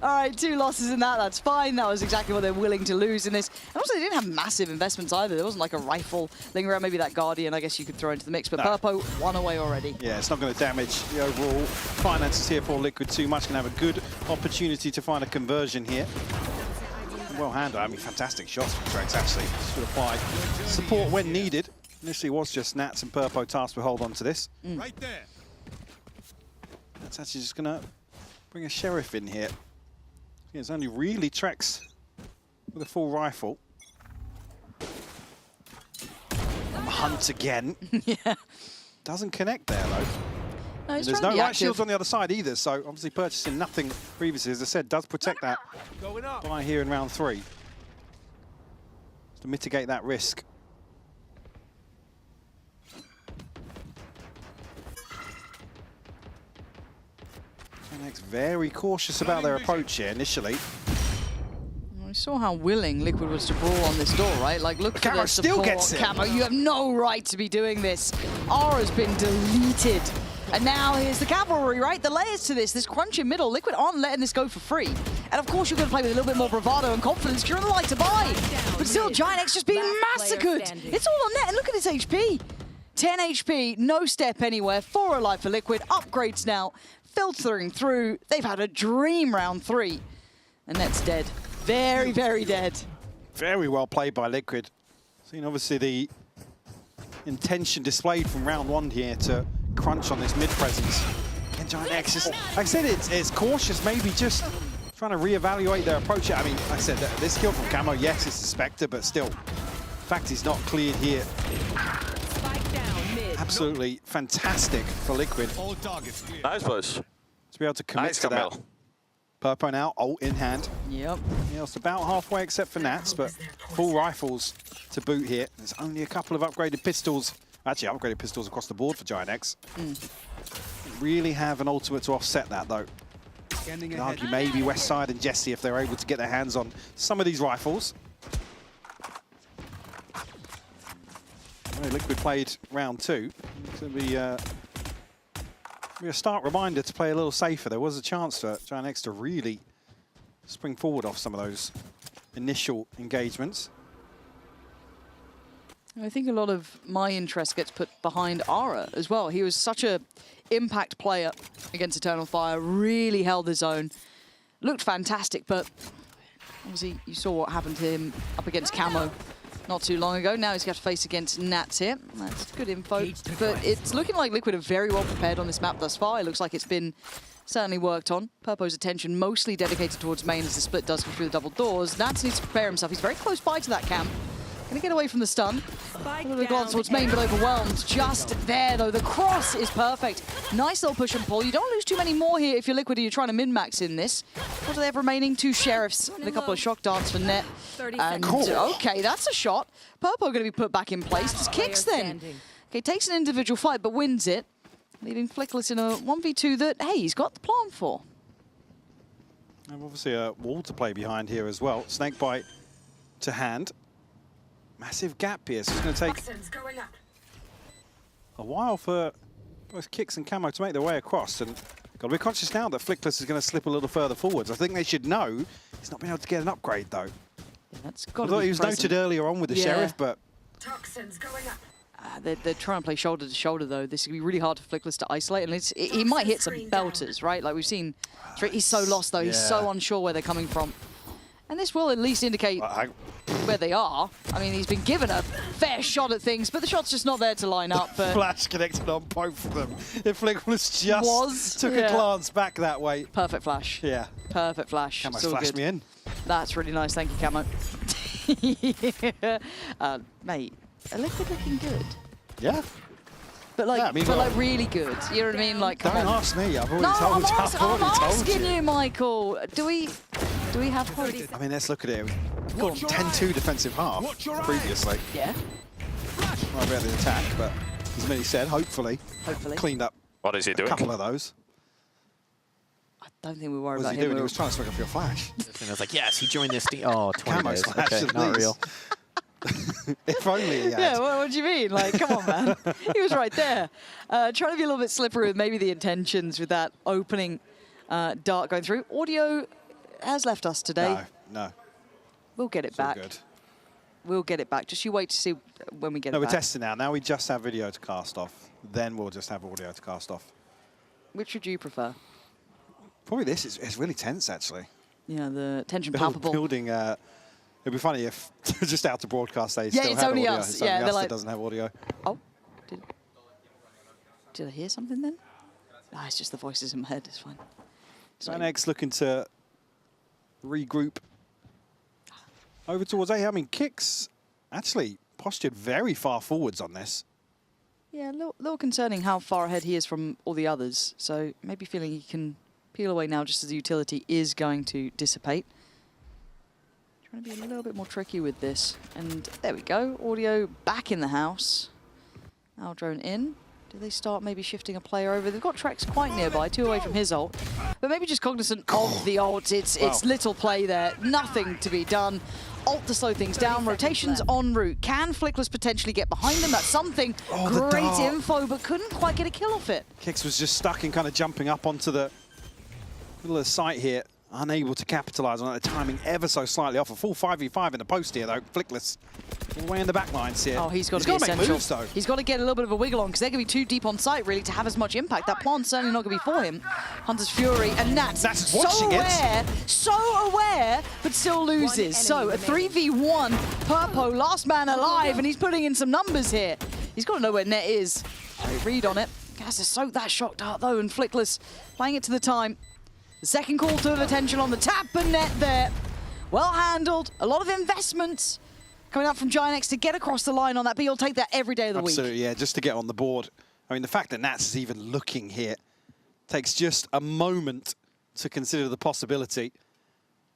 All right, 2 losses in that. That's fine. That was exactly what they're willing to lose in this. And also, they didn't have massive investments either. There wasn't like a rifle lingering around. Maybe that Guardian, I guess you could throw into the mix. But No. Purpo, 1 away already. Yeah, it's not going to damage the overall finances here for Liquid too much. Going to have a good opportunity to find a conversion here. Well handled. I mean, fantastic shots from Trex, actually. Should apply support when needed. Initially was just Nats and Purpo tasked to hold on to this. Right there. That's actually just going to bring a Sheriff in here. Yeah, it's only really Trex with a full rifle. On the hunt again. Yeah. Doesn't connect there, though. No, he's There's trying no to be light active. shields on the other side either, so obviously purchasing nothing previously, as I said, does protect that by here in round 3. To mitigate that risk. Next, very cautious about their approach here initially. We saw how willing Liquid was to brawl on this door, right? Like, look for Camo the still support. gets it. Camo, you have no right to be doing this. Aura's been deleted. And now here's the cavalry, right? The layers to this crunch in middle. Liquid aren't letting this go for free. And of course, you're going to play with a little bit more bravado and confidence. You're in the light to buy. But still, Giant X just being massacred. It's all on net. And look at his HP. 10 HP, no step anywhere. 4 alive for Liquid. Upgrades now. Filtering through. They've had a dream round 3. And that's dead. Very, very dead. Very well played by Liquid. Seeing obviously the intention displayed from round 1 here to crunch on this mid presence. And Giant X is, like I said, it's cautious, maybe just trying to reevaluate their approach. I mean, like I said, this kill from Camo, yes, it's a Spectre, but still, the fact he's not cleared here. Absolutely fantastic for Liquid. Nice push. To be able to commit Nice, to that. Camille. Purpo now, ult in hand. Yep. Yeah, it's about halfway except for Nats, but full rifles to boot here. There's only a couple of upgraded pistols. Actually, upgraded pistols across the board for Giant X. Really have an ultimate to offset that, though. You can argue maybe Westside and Jesse if they're able to get their hands on some of these rifles. Liquid played round 2. It's going to be a stark reminder to play a little safer. There was a chance for Giant X to really spring forward off some of those initial engagements. I think a lot of my interest gets put behind Aura as well. He was such a impact player against Eternal Fire, really held his own. Looked fantastic, but obviously you saw what happened to him up against Camo not too long ago. Now he's got to face against Nats here. That's good info. But it's looking like Liquid are very well prepared on this map thus far. It looks like it's been certainly worked on. Purpo's attention mostly dedicated towards main as the split does come through the double doors. Nats needs to prepare himself. He's very close by to that cam. Gonna get away from the stun. A little glance towards main, but overwhelmed. Just there, though. The cross is perfect. Nice little push and pull. You don't lose too many more here if you're Liquid and you're trying to min-max in this. What do they have remaining? 2 Sheriffs and a couple of shock darts for net. And, okay, that's a shot. Purpo going to be put back in place. Just kicks then. Okay, takes an individual fight, but wins it. Leaving Flickless in a 1v2 that, hey, he's got the plan for. And obviously a wall to play behind here as well. Snakebite to hand. Massive gap here, so it's going to take a while for both Kicks and Camo to make their way across. And got to be conscious now that Flickless is going to slip a little further forwards. I think they should know he's not been able to get an upgrade, though. Yeah, that's got I to thought be he was noted earlier on with the Sheriff, but... Toxins going up. They're trying to play shoulder to shoulder, though. This is going to be really hard for Flickless to isolate. And he might hit some belters, right? Like we've seen. He's so lost, though. He's so unsure where they're coming from. And this will at least indicate where they are. I mean, he's been given a fair shot at things, but the shot's just not there to line up. Flash connected on both of them. If Flickless just took a glance back that way. Perfect flash. Yeah. Perfect flash. Camo's flashed me in. That's really nice. Thank you, Camo. Mate, a Liquid looking good. Yeah. But like, like really good. You know what I mean? Like, don't ask me. I've already told you. I'm asking you, Michael. Do we have hope? I mean, let's look at it. We've got 10-2 defensive half previously. Yeah. Not about the attack, but as Millie said, hopefully cleaned up. What is he doing? A couple of those. I don't think we worry What was about he doing? He was trying to swing off your flash. And I was like, yes, he joined this team. Oh, 20 Camo's days. flash Okay, at not least. real. If only he had. Yeah, what do you mean? Like, come on, man. He was right there. Trying to be a little bit slippery with maybe the intentions with that opening dart going through. Audio has left us today. No. We'll get it back. Good. We'll get it back. Just you wait to see when we get it No, back. we're testing now. Now we just have video to cast off. Then we'll just have audio to cast off. Which would you prefer? Probably this. It's really tense, actually. Yeah, the tension palpable. Building. It'd be funny if just out to broadcast they still it's had only audio. us. It's Yeah, only they're us like, that doesn't have audio. Oh, did I hear something then? No, it's just the voices in my head. It's fine. Dynex looking to regroup over towards A. I mean, Kicks actually postured very far forwards on this. Yeah, a little concerning how far ahead he is from all the others. So maybe feeling he can peel away now just as the utility is going to dissipate. Trying to be a little bit more tricky with this. And there we go. Audio back in the house. Now drone in. Do they start maybe shifting a player over? They've got Trex quite nearby, 2 away from his ult. But maybe just cognizant of the ult. It's little play there. Nothing to be done. Ult to slow things down. Rotations en route. Can Flickless potentially get behind them? That's something. Great info, but couldn't quite get a kill off it. Kicks was just stuck in kind of jumping up onto the middle of the site here. Unable to capitalise on that. The timing ever so slightly off. A full 5v5 in the post here, though. Flickless all the way in the back lines here. Oh, he's got to be essential. Make moves, though. He's got to get a little bit of a wiggle on because they're going to be too deep on site, really, to have as much impact. That plan's certainly not going to be for him. Hunter's Fury and Nats so aware, but still loses. So a 3v1, Purpo, last man alive, and he's putting in some numbers here. He's got to know where Net is. Great read on it. Has to soak that shock dart, though, and Flickless playing it to the time. The second call to attention on the tap and Net there. Well handled. A lot of investments coming up from Ginex to get across the line on that, but you'll take that every day of the week. Absolutely, yeah, just to get on the board. I mean, the fact that Nats is even looking here takes just a moment to consider the possibility.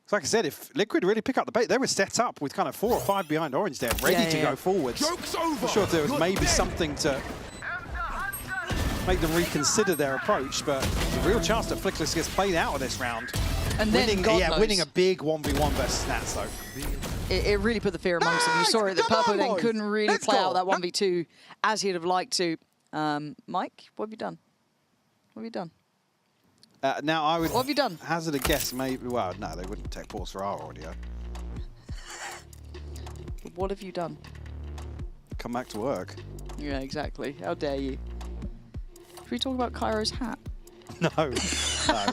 So like I said, if Liquid really pick up the bait, they were set up with kind of 4 or 5 behind Orange there, ready to go forwards. I'm sure if there was maybe something to make them reconsider their approach, but there's a real chance that Flickless gets played out of this round. And then winning a big 1v1 versus Nats, though. It really put the fear amongst them. You saw it that Purpo then couldn't really play out that 1v2 as he'd have liked to. Mike, what have you done? What have you done? Now, I would what have you done? hazard a guess, maybe. Well, no, they wouldn't take pause for our audio. What have you done? Come back to work. Yeah, exactly. How dare you? Should we talk about Cairo's hat? No, we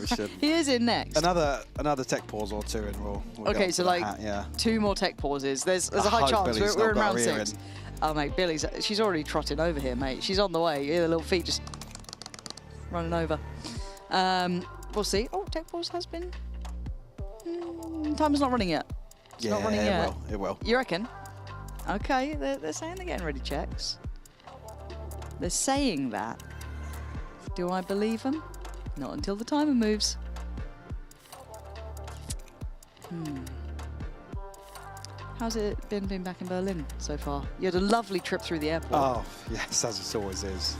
shouldn't. He is in next. Another tech pause or two, and we'll okay, get so like hat, 2 more tech pauses. There's a high chance we're in round 6. In. Oh mate, she's already trotting over here, mate. She's on the way. You hear the little feet just running over. We'll see. Oh, Tech Pause has been... time's not running yet. It's not running yet. It will. You reckon? Okay, they're saying they're getting ready checks. They're saying that. Do I believe them? Not until the timer moves. How's it been being back in Berlin so far? You had a lovely trip through the airport. Oh, yes, as it always is.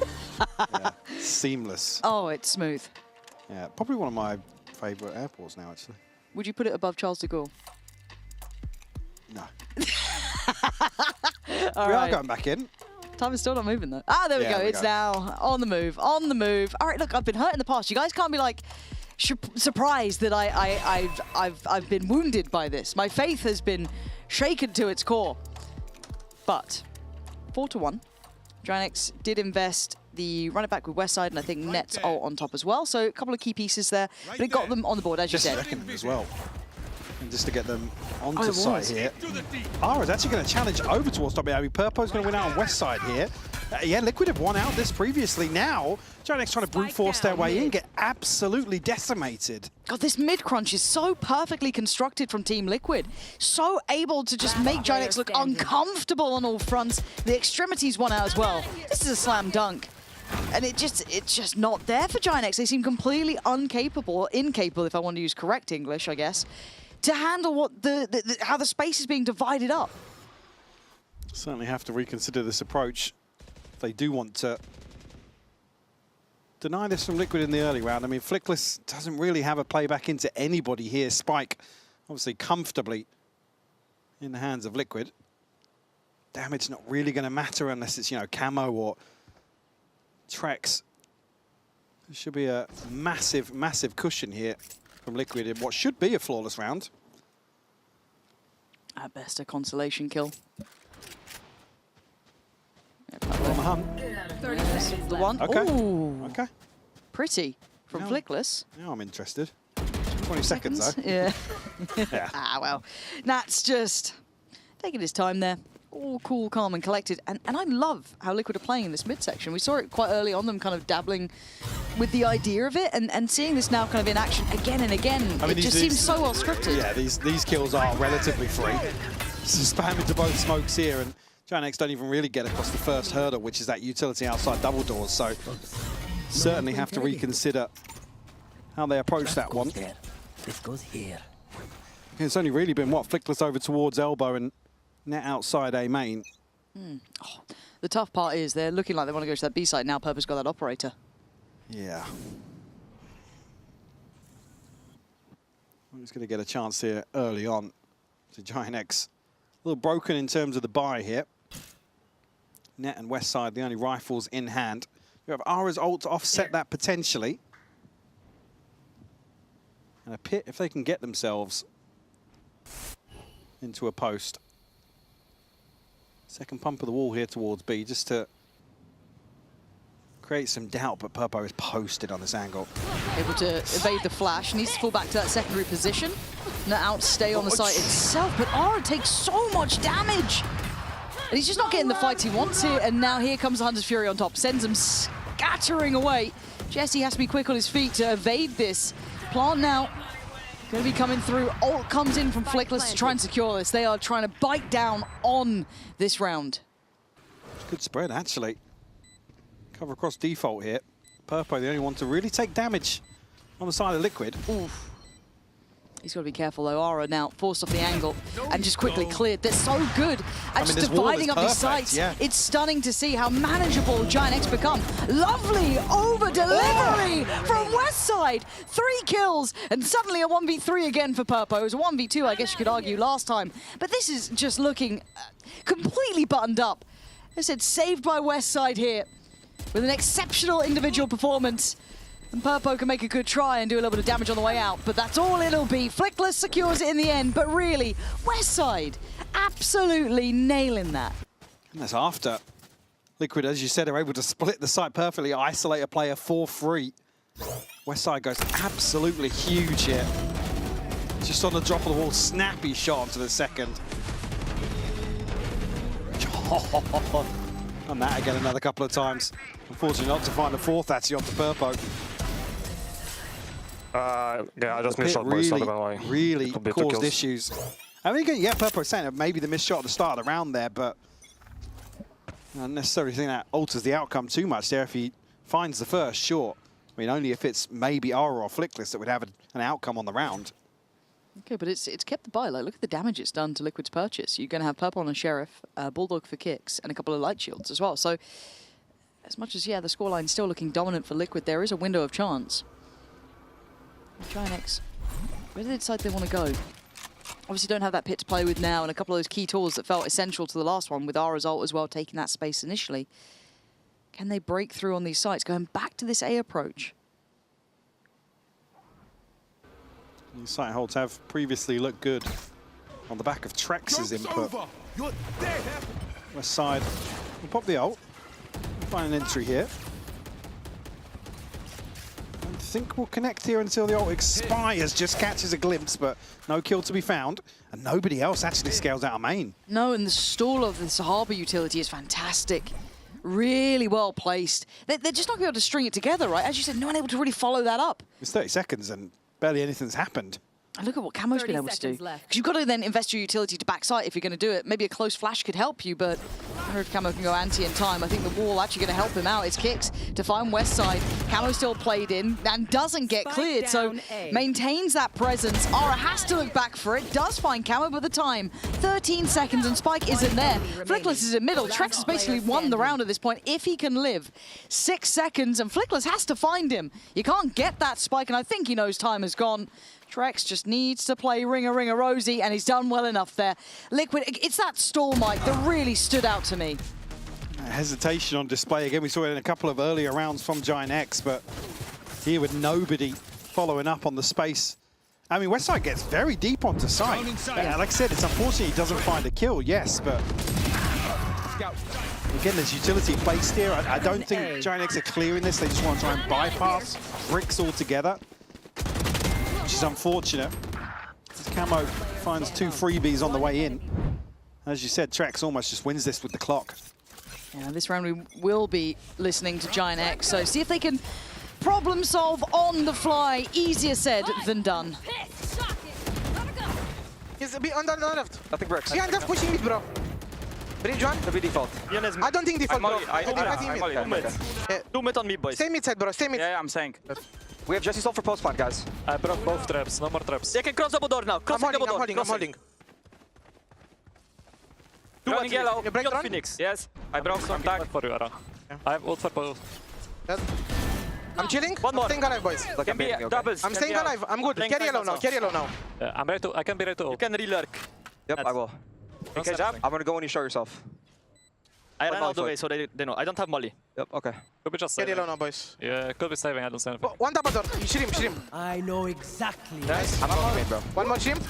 Yeah, seamless. Oh, it's smooth. Yeah, probably one of my favourite airports now, actually. Would you put it above Charles de Gaulle? No. All we right. are going back in. Time is still not moving though. Ah, there we go. It's now on the move. On the move. All right, look, I've been hurt in the past. You guys can't be like surprised that I've been wounded by this. My faith has been shaken to its core. But 4-1. Gianx did invest the run it back with Westside, and I think Net's ult on top as well. So a couple of key pieces there, but it got them on the board, as you said. Second as well. And just to get them onto site here. Ara's actually going to challenge over towards top. I mean, Purpo's going to win out on West side here. Yeah, Liquid have won out this previously. Now, Gianx trying to brute force their way in, get absolutely decimated. God, this mid crunch is so perfectly constructed from Team Liquid. So able to just make Gianx look uncomfortable on all fronts. The extremities won out as well. This is a slam dunk. And it's just not there for Gianx. They seem completely incapable, if I want to use correct English, I guess, to handle what how the space is being divided up. Certainly have to reconsider this approach if they do want to deny this from Liquid in the early round. I mean, Flickless doesn't really have a play back into anybody here. Spike, obviously comfortably in the hands of Liquid. Damage not really going to matter unless it's, you know, Camo or Trex. There should be a massive, massive cushion here from Liquid in what should be a flawless round. At best, a consolation kill. From a hunt. The one. Okay. Ooh. Okay. Pretty from Flickless. Now I'm interested. 20 seconds though. Yeah. Yeah. Ah, well. Nat's just taking his time there. All cool, calm, and collected. And I love how Liquid are playing in this midsection. We saw it quite early on, them kind of dabbling with the idea of it, and seeing this now kind of in action again and again. I mean, it just seems so well scripted. Yeah, these kills are relatively free. So spam into both smokes here, and Gianx don't even really get across the first hurdle, which is that utility outside double doors. So certainly have to reconsider how they approach that one. This goes here. It's only really been, what, Flickless over towards elbow and Net outside A main. Oh, the tough part is they're looking like they want to go to that B side now. Purpose got that operator. Yeah. He's going to get a chance here early on to Gianx. A little broken in terms of the buy here. Net and West side, the only rifles in hand. You have Ara's ult to offset that potentially. And a pit if they can get themselves into a post. Second pump of the wall here towards B, just to create some doubt, but Purpo is posted on this angle. Able to evade the flash, needs to fall back to that secondary position. Not outstay on the site itself, but Ara takes so much damage. And he's just not getting the fight he wants here, and now here comes the Hunter's Fury on top. Sends him scattering away. Jesse has to be quick on his feet to evade this. Plant now. Going to be coming through. Ult comes in from Flickless to try and secure this. They are trying to bite down on this round. Good spread, actually. Cover across default here. Purpo, the only one to really take damage on the side of Liquid. Oof. He's got to be careful, though. Ara now forced off the angle and just quickly cleared. They're so good at just dividing up these sites. Yeah. It's stunning to see how manageable Gianx become. Lovely over-delivery from Westside. 3 kills and suddenly a 1v3 again for Purpo. It was a 1v2, I guess you could argue, last time. But this is just looking completely buttoned up. As I said, saved by Westside here with an exceptional individual performance. And Purpo can make a good try and do a little bit of damage on the way out, but that's all it'll be. Flickless secures it in the end, but really, Westside absolutely nailing that. And that's after Liquid, as you said, are able to split the site perfectly, isolate a player for free. Westside goes absolutely huge here. Just on the drop of the wall, snappy shot onto the second. And that again another couple of times. Unfortunately not to find the fourth actually onto Purpo. Yeah, I just The missed pit shot, boys. really caused issues. I mean, yeah, Purpo saying that maybe the missed shot at the start of the round there, but I don't necessarily think that alters the outcome too much there if he finds the first short. I mean, only if it's maybe Aura or Flickless that would have an outcome on the round. Okay, but it's kept the buy. Like, look at the damage it's done to Liquid's purchase. You're going to have Purple on a Sheriff, Bulldog for kicks, and a couple of light shields as well. So, as much as, yeah, the scoreline's still looking dominant for Liquid, there is a window of chance. Giant where do they decide they want to go? Obviously don't have that pit to play with now, and a couple of those key tools that felt essential to the last one, with our result as well, taking that space initially. Can they break through on these sites, going back to this A approach? These site holds have previously looked good on the back of Trex's input. West side will pop the ult. Find an entry here. I think we'll connect here until the ult expires. Just catches a glimpse, but no kill to be found. And nobody else actually scales out a main. No, and the stall of this Harbor utility is fantastic. Really well placed. They're just not going to be able to string it together, right? As you said, no one able to really follow that up. It's 30 seconds and barely anything's happened. And look at what Camo's been able to do. Because you've got to then invest your utility to backside if you're going to do it. Maybe a close flash could help you, but I don't know if Camo can go anti in time. I think the wall actually going to help him out. It's kicks to find West side. Camo still played in and doesn't get cleared, so maintains that presence. Aura has to look back for it. Does find Camo, but the time, 13 seconds, and Spike isn't there. Flickless is in middle. Trex has basically won the round at this point if he can live. 6 seconds, and Flickless has to find him. You can't get that Spike, and I think he knows time has gone. Trex just needs to play Ringa Ringa Rosie, and he's done well enough there. Liquid, it's that stall, Mike, that really stood out to me. Hesitation on display again. We saw it in a couple of earlier rounds from Giant X, but here with nobody following up on the space. I mean, Westside gets very deep onto site. Like I said, it's unfortunate he doesn't find a kill, yes, but again, there's utility placed here. I don't think Giant X are clearing this. They just want to try and bypass bricks altogether, which is unfortunate. Camo finds 2 freebies on the way in. As you said, Trex almost just wins this with the clock. Yeah, this round we will be listening to Giant X, so see if they can problem solve on the fly. Easier said than done. He's a bit on the left. Nothing works. Yeah, just pushing mid, bro. Bridge one. Maybe default. I don't think default, bro. I'm mid. 2 mid on me, boys. Stay mid side, bro. Stay mid. Yeah, I'm saying. We have Jesse's ult for post plant, guys. I broke both traps. No more traps. They can cross double door now. I'm holding. Running yellow. You break run? Phoenix. Yes. I broke some tag. For you, Ara. I have ult for both. I'm chilling. One more. I'm staying alive, boys. Can be doubles. I'm staying alive. I'm good. Carry yellow now. Carry yellow now. I'm ready to. I can be ready to ult. You can re-lurk. Yep, I will. Okay, jab. I'm gonna go when you show yourself. I ran out the way so they know. I don't have molly. Yep, okay. Could be just Carry saving. yellow now, boys. Yeah, could be saving. I don't say anything. One double door. Shrim. I know exactly. Nice. I'm on mid, bro. One more shrim.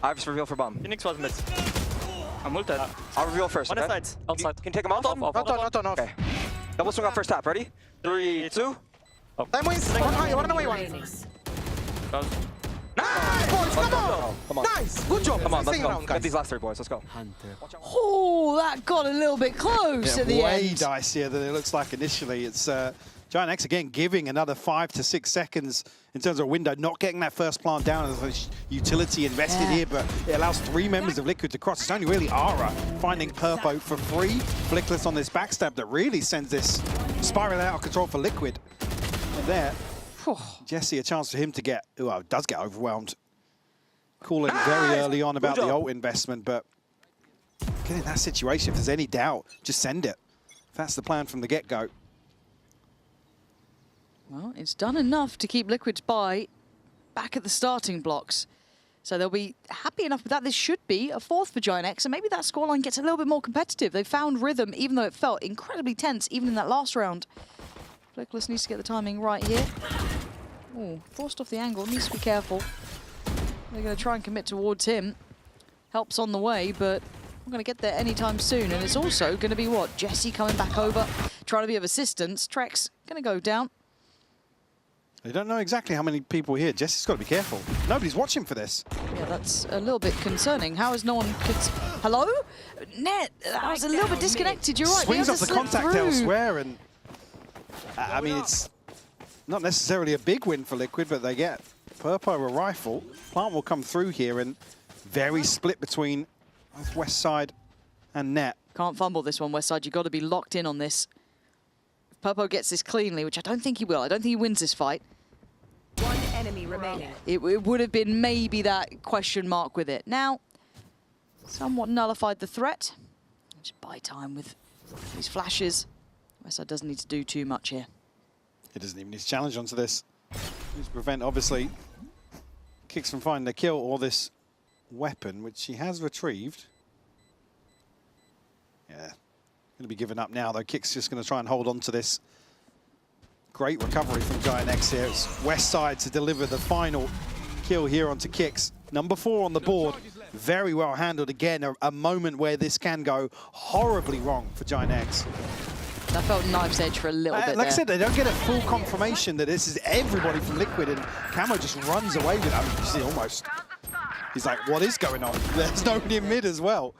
I have reveal for bomb. Phoenix was mid. I'm ulted. I'll reveal first, On okay? the sides. Outside. Can you take him out? Not on. Okay. Double swing on first tap. Ready? 3, 2. Time wins. One high. One away. One. Nice, boys. Come on. Nice. Good job. Come on, let's Staying go. around, Get guys. these last 3 boys. Let's go. Oh, that got a little bit close at the way end. dicier than it looks like initially. It's Giant X again giving another 5 to 6 seconds in terms of window, not getting that first plant down as a utility invested here, but it allows 3 members of Liquid to cross. It's only really Aura finding Purpo for free. Flickless on this backstab that really sends this spiraling out of control for Liquid. And there, Jesse, a chance for him to get, well, does get overwhelmed. Calling very early on about the ult investment, but again, in that situation, if there's any doubt, just send it. That's the plan from the get-go. Well, it's done enough to keep Liquid's buy back at the starting blocks. So they'll be happy enough with that. This should be a 4th for Giant X, and maybe that scoreline gets a little bit more competitive. They found rhythm, even though it felt incredibly tense, even in that last round. Flickless needs to get the timing right here. Oh, forced off the angle, needs to be careful. They're going to try and commit towards him. Help's on the way, but I'm going to get there anytime soon. And it's also going to be what? Jesse coming back over, trying to be of assistance. Trex going to go down. They don't know exactly how many people here. Jesse's got to be careful. Nobody's watching for this. Yeah, that's a little bit concerning. How is no one... Hello? Net, that was a little bit disconnected. You're right. Swings off the contact elsewhere, and I mean, it's not necessarily a big win for Liquid, but they get Purpo a rifle. Plant will come through here and very split between both West Side and Net. Can't fumble this one, West Side. You've got to be locked in on this. If Purpo gets this cleanly, which I don't think he will. I don't think he wins this fight. One enemy remaining. It would have been maybe that question mark with it. Now, somewhat nullified the threat. Just buy time with these flashes. West Side doesn't need to do too much here. He doesn't even need to challenge onto this. Just to prevent, obviously, Kicks from finding a kill or this weapon, which he has retrieved. Yeah, going to be given up now, though. Kicks just going to try and hold on to this. Great recovery from Giant X here. It's West Side to deliver the final kill here onto Kicks. Number 4 on the board. Very well handled again. A moment where this can go horribly wrong for Giant X. That felt knife's edge for a little bit Like there. I said, they don't get a full confirmation that this is everybody from Liquid, and Camo just runs away with it. You see, almost. He's like, what is going on? There's nobody in mid as well.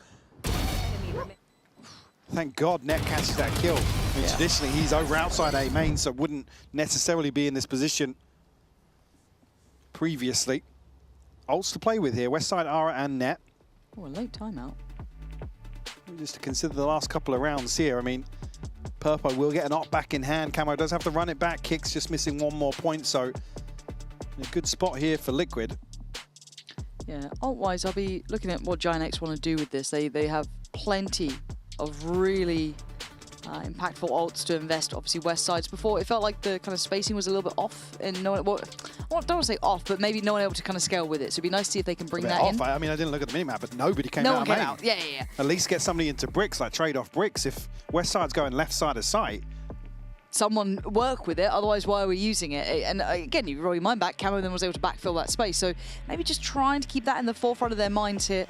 Thank God Net catches that kill. I mean, traditionally, he's over outside A main, so wouldn't necessarily be in this position previously. Ults to play with here. Westside, Ara, and Net. Oh, a late timeout. Just to consider the last couple of rounds here, I mean, Purpo will get an op back in hand. Camo does have to run it back. Kicks just missing one more point, so a good spot here for Liquid. Yeah, ult-wise, I'll be looking at what Giant X want to do with this. They have plenty of really impactful ults to invest. Obviously, West Side's before. It felt like the kind of spacing was a little bit off, and no one, well, I don't want to say off, but maybe no one able to kind of scale with it. So it'd be nice to see if they can bring that in. I mean, I didn't look at the minimap, but nobody came No out one of came main. out. Yeah, yeah, yeah. At least get somebody into bricks, like trade off bricks. If West Side's going left side of sight, someone work with it, otherwise why are we using it? And again, you roll your mind back, Camo then was able to backfill that space, so maybe just trying to keep that in the forefront of their minds here.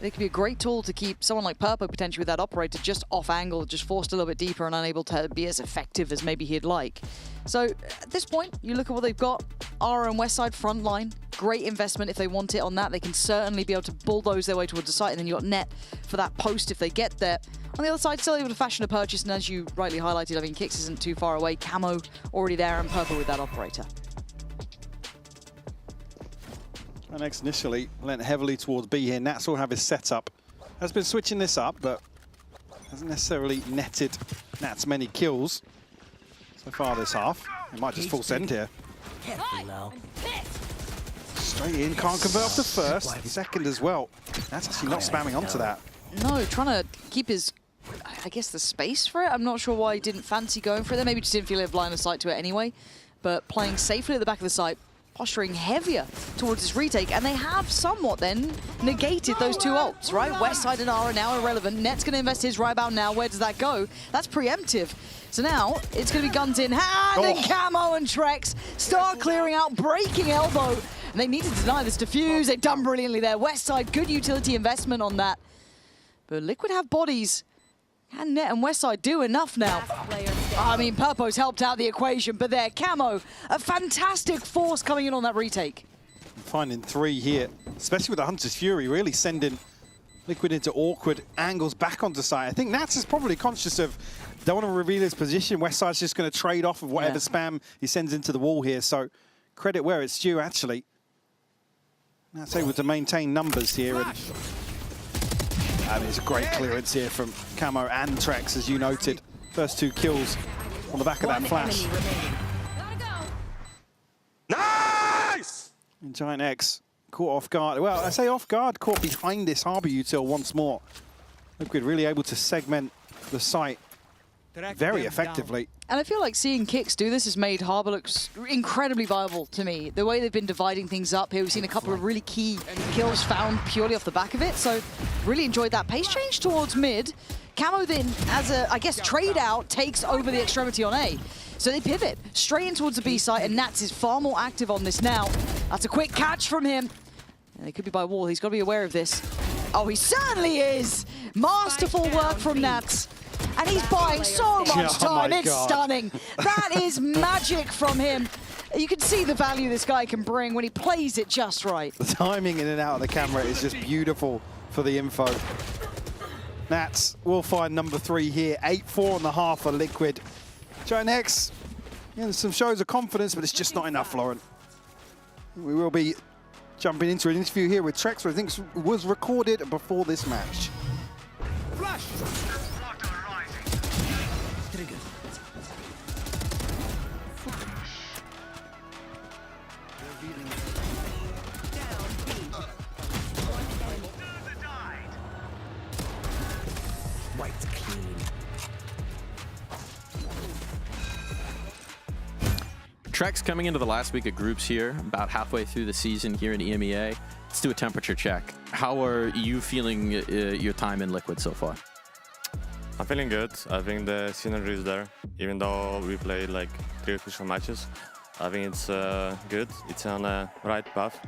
It could be a great tool to keep someone like Purpo potentially with that operator just off angle, just forced a little bit deeper and unable to be as effective as maybe he'd like. So at this point, you look at what they've got. Ara and Westside front line, great investment if they want it on that. They can certainly be able to bulldoze their way towards the site, and then you've got Net for that post if they get there. On the other side, still able to fashion a purchase, and as you rightly highlighted, I mean, Kicks isn't too far away. Camo already there, and Purpo with that operator. and X initially lent heavily towards B here. Nats will have his setup. Has been switching this up, but hasn't necessarily netted Nats many kills so far this half. It might just full send here. Careful now. Straight in, can't convert off the first, second as well. That's actually not spamming onto that. No, trying to keep his, I guess, the space for it. I'm not sure why he didn't fancy going for it there. Maybe just didn't feel it line of sight to it anyway. But playing safely at the back of the site, posturing heavier towards his retake, and they have somewhat then negated those two ults, right? Westside and Ara now irrelevant. Net's going to invest his rebound now. Where does that go? That's preemptive. So now it's going to be guns in hand, and Camo and Trex start clearing out, breaking elbow. And they need to deny this defuse. They've done brilliantly there. Westside, good utility investment on that. But Liquid have bodies. Can Net and Westside do enough now? I mean, Purpo's helped out the equation, but there, Camo, a fantastic force coming in on that retake. Finding three here, especially with the Hunter's Fury, really sending Liquid into awkward angles back onto site. I think Nats is probably conscious of, don't want to reveal his position. Westside's just going to trade off of whatever spam he sends into the wall here. So credit where it's due, actually. Nats able to maintain numbers here. And I mean, it's a great clearance here from Camo and Trex, as you noted. First two kills on the back of that flash. Nice! And Giant X caught off guard. Well, I say off guard, caught behind this Harbor Util once more. Liquid really able to segment the site very effectively. And I feel like seeing Kicks do this has made Harbor look incredibly viable to me. The way they've been dividing things up here, we've seen a couple of really key kills found purely off the back of it. So really enjoyed that pace change towards mid. Camo then, as a, I guess, trade out, takes over the extremity on A. So they pivot straight in towards the B site, and Nats is far more active on this now. That's a quick catch from him. And it could be by wall. He's got to be aware of this. Oh, he certainly is! Masterful work from Nats. And he's buying so much time. It's stunning. That is magic from him. You can see the value this guy can bring when he plays it just right. The timing in and out of the camera is just beautiful for the info. Nats will find number 3 here. 8-4 on the half for Liquid. Giant X Yeah, there's some shows of confidence, but it's just not enough, Lauren. We will be jumping into an interview here with Trex, who I think was recorded before this match. Flash! Trigger. White clean. Trex coming into the last week of groups here, about halfway through the season here in EMEA. Let's do a temperature check. How are you feeling your time in Liquid so far? I'm feeling good. I think the synergy is there. Even though we played like 3 official matches, I think it's good. It's on the right path.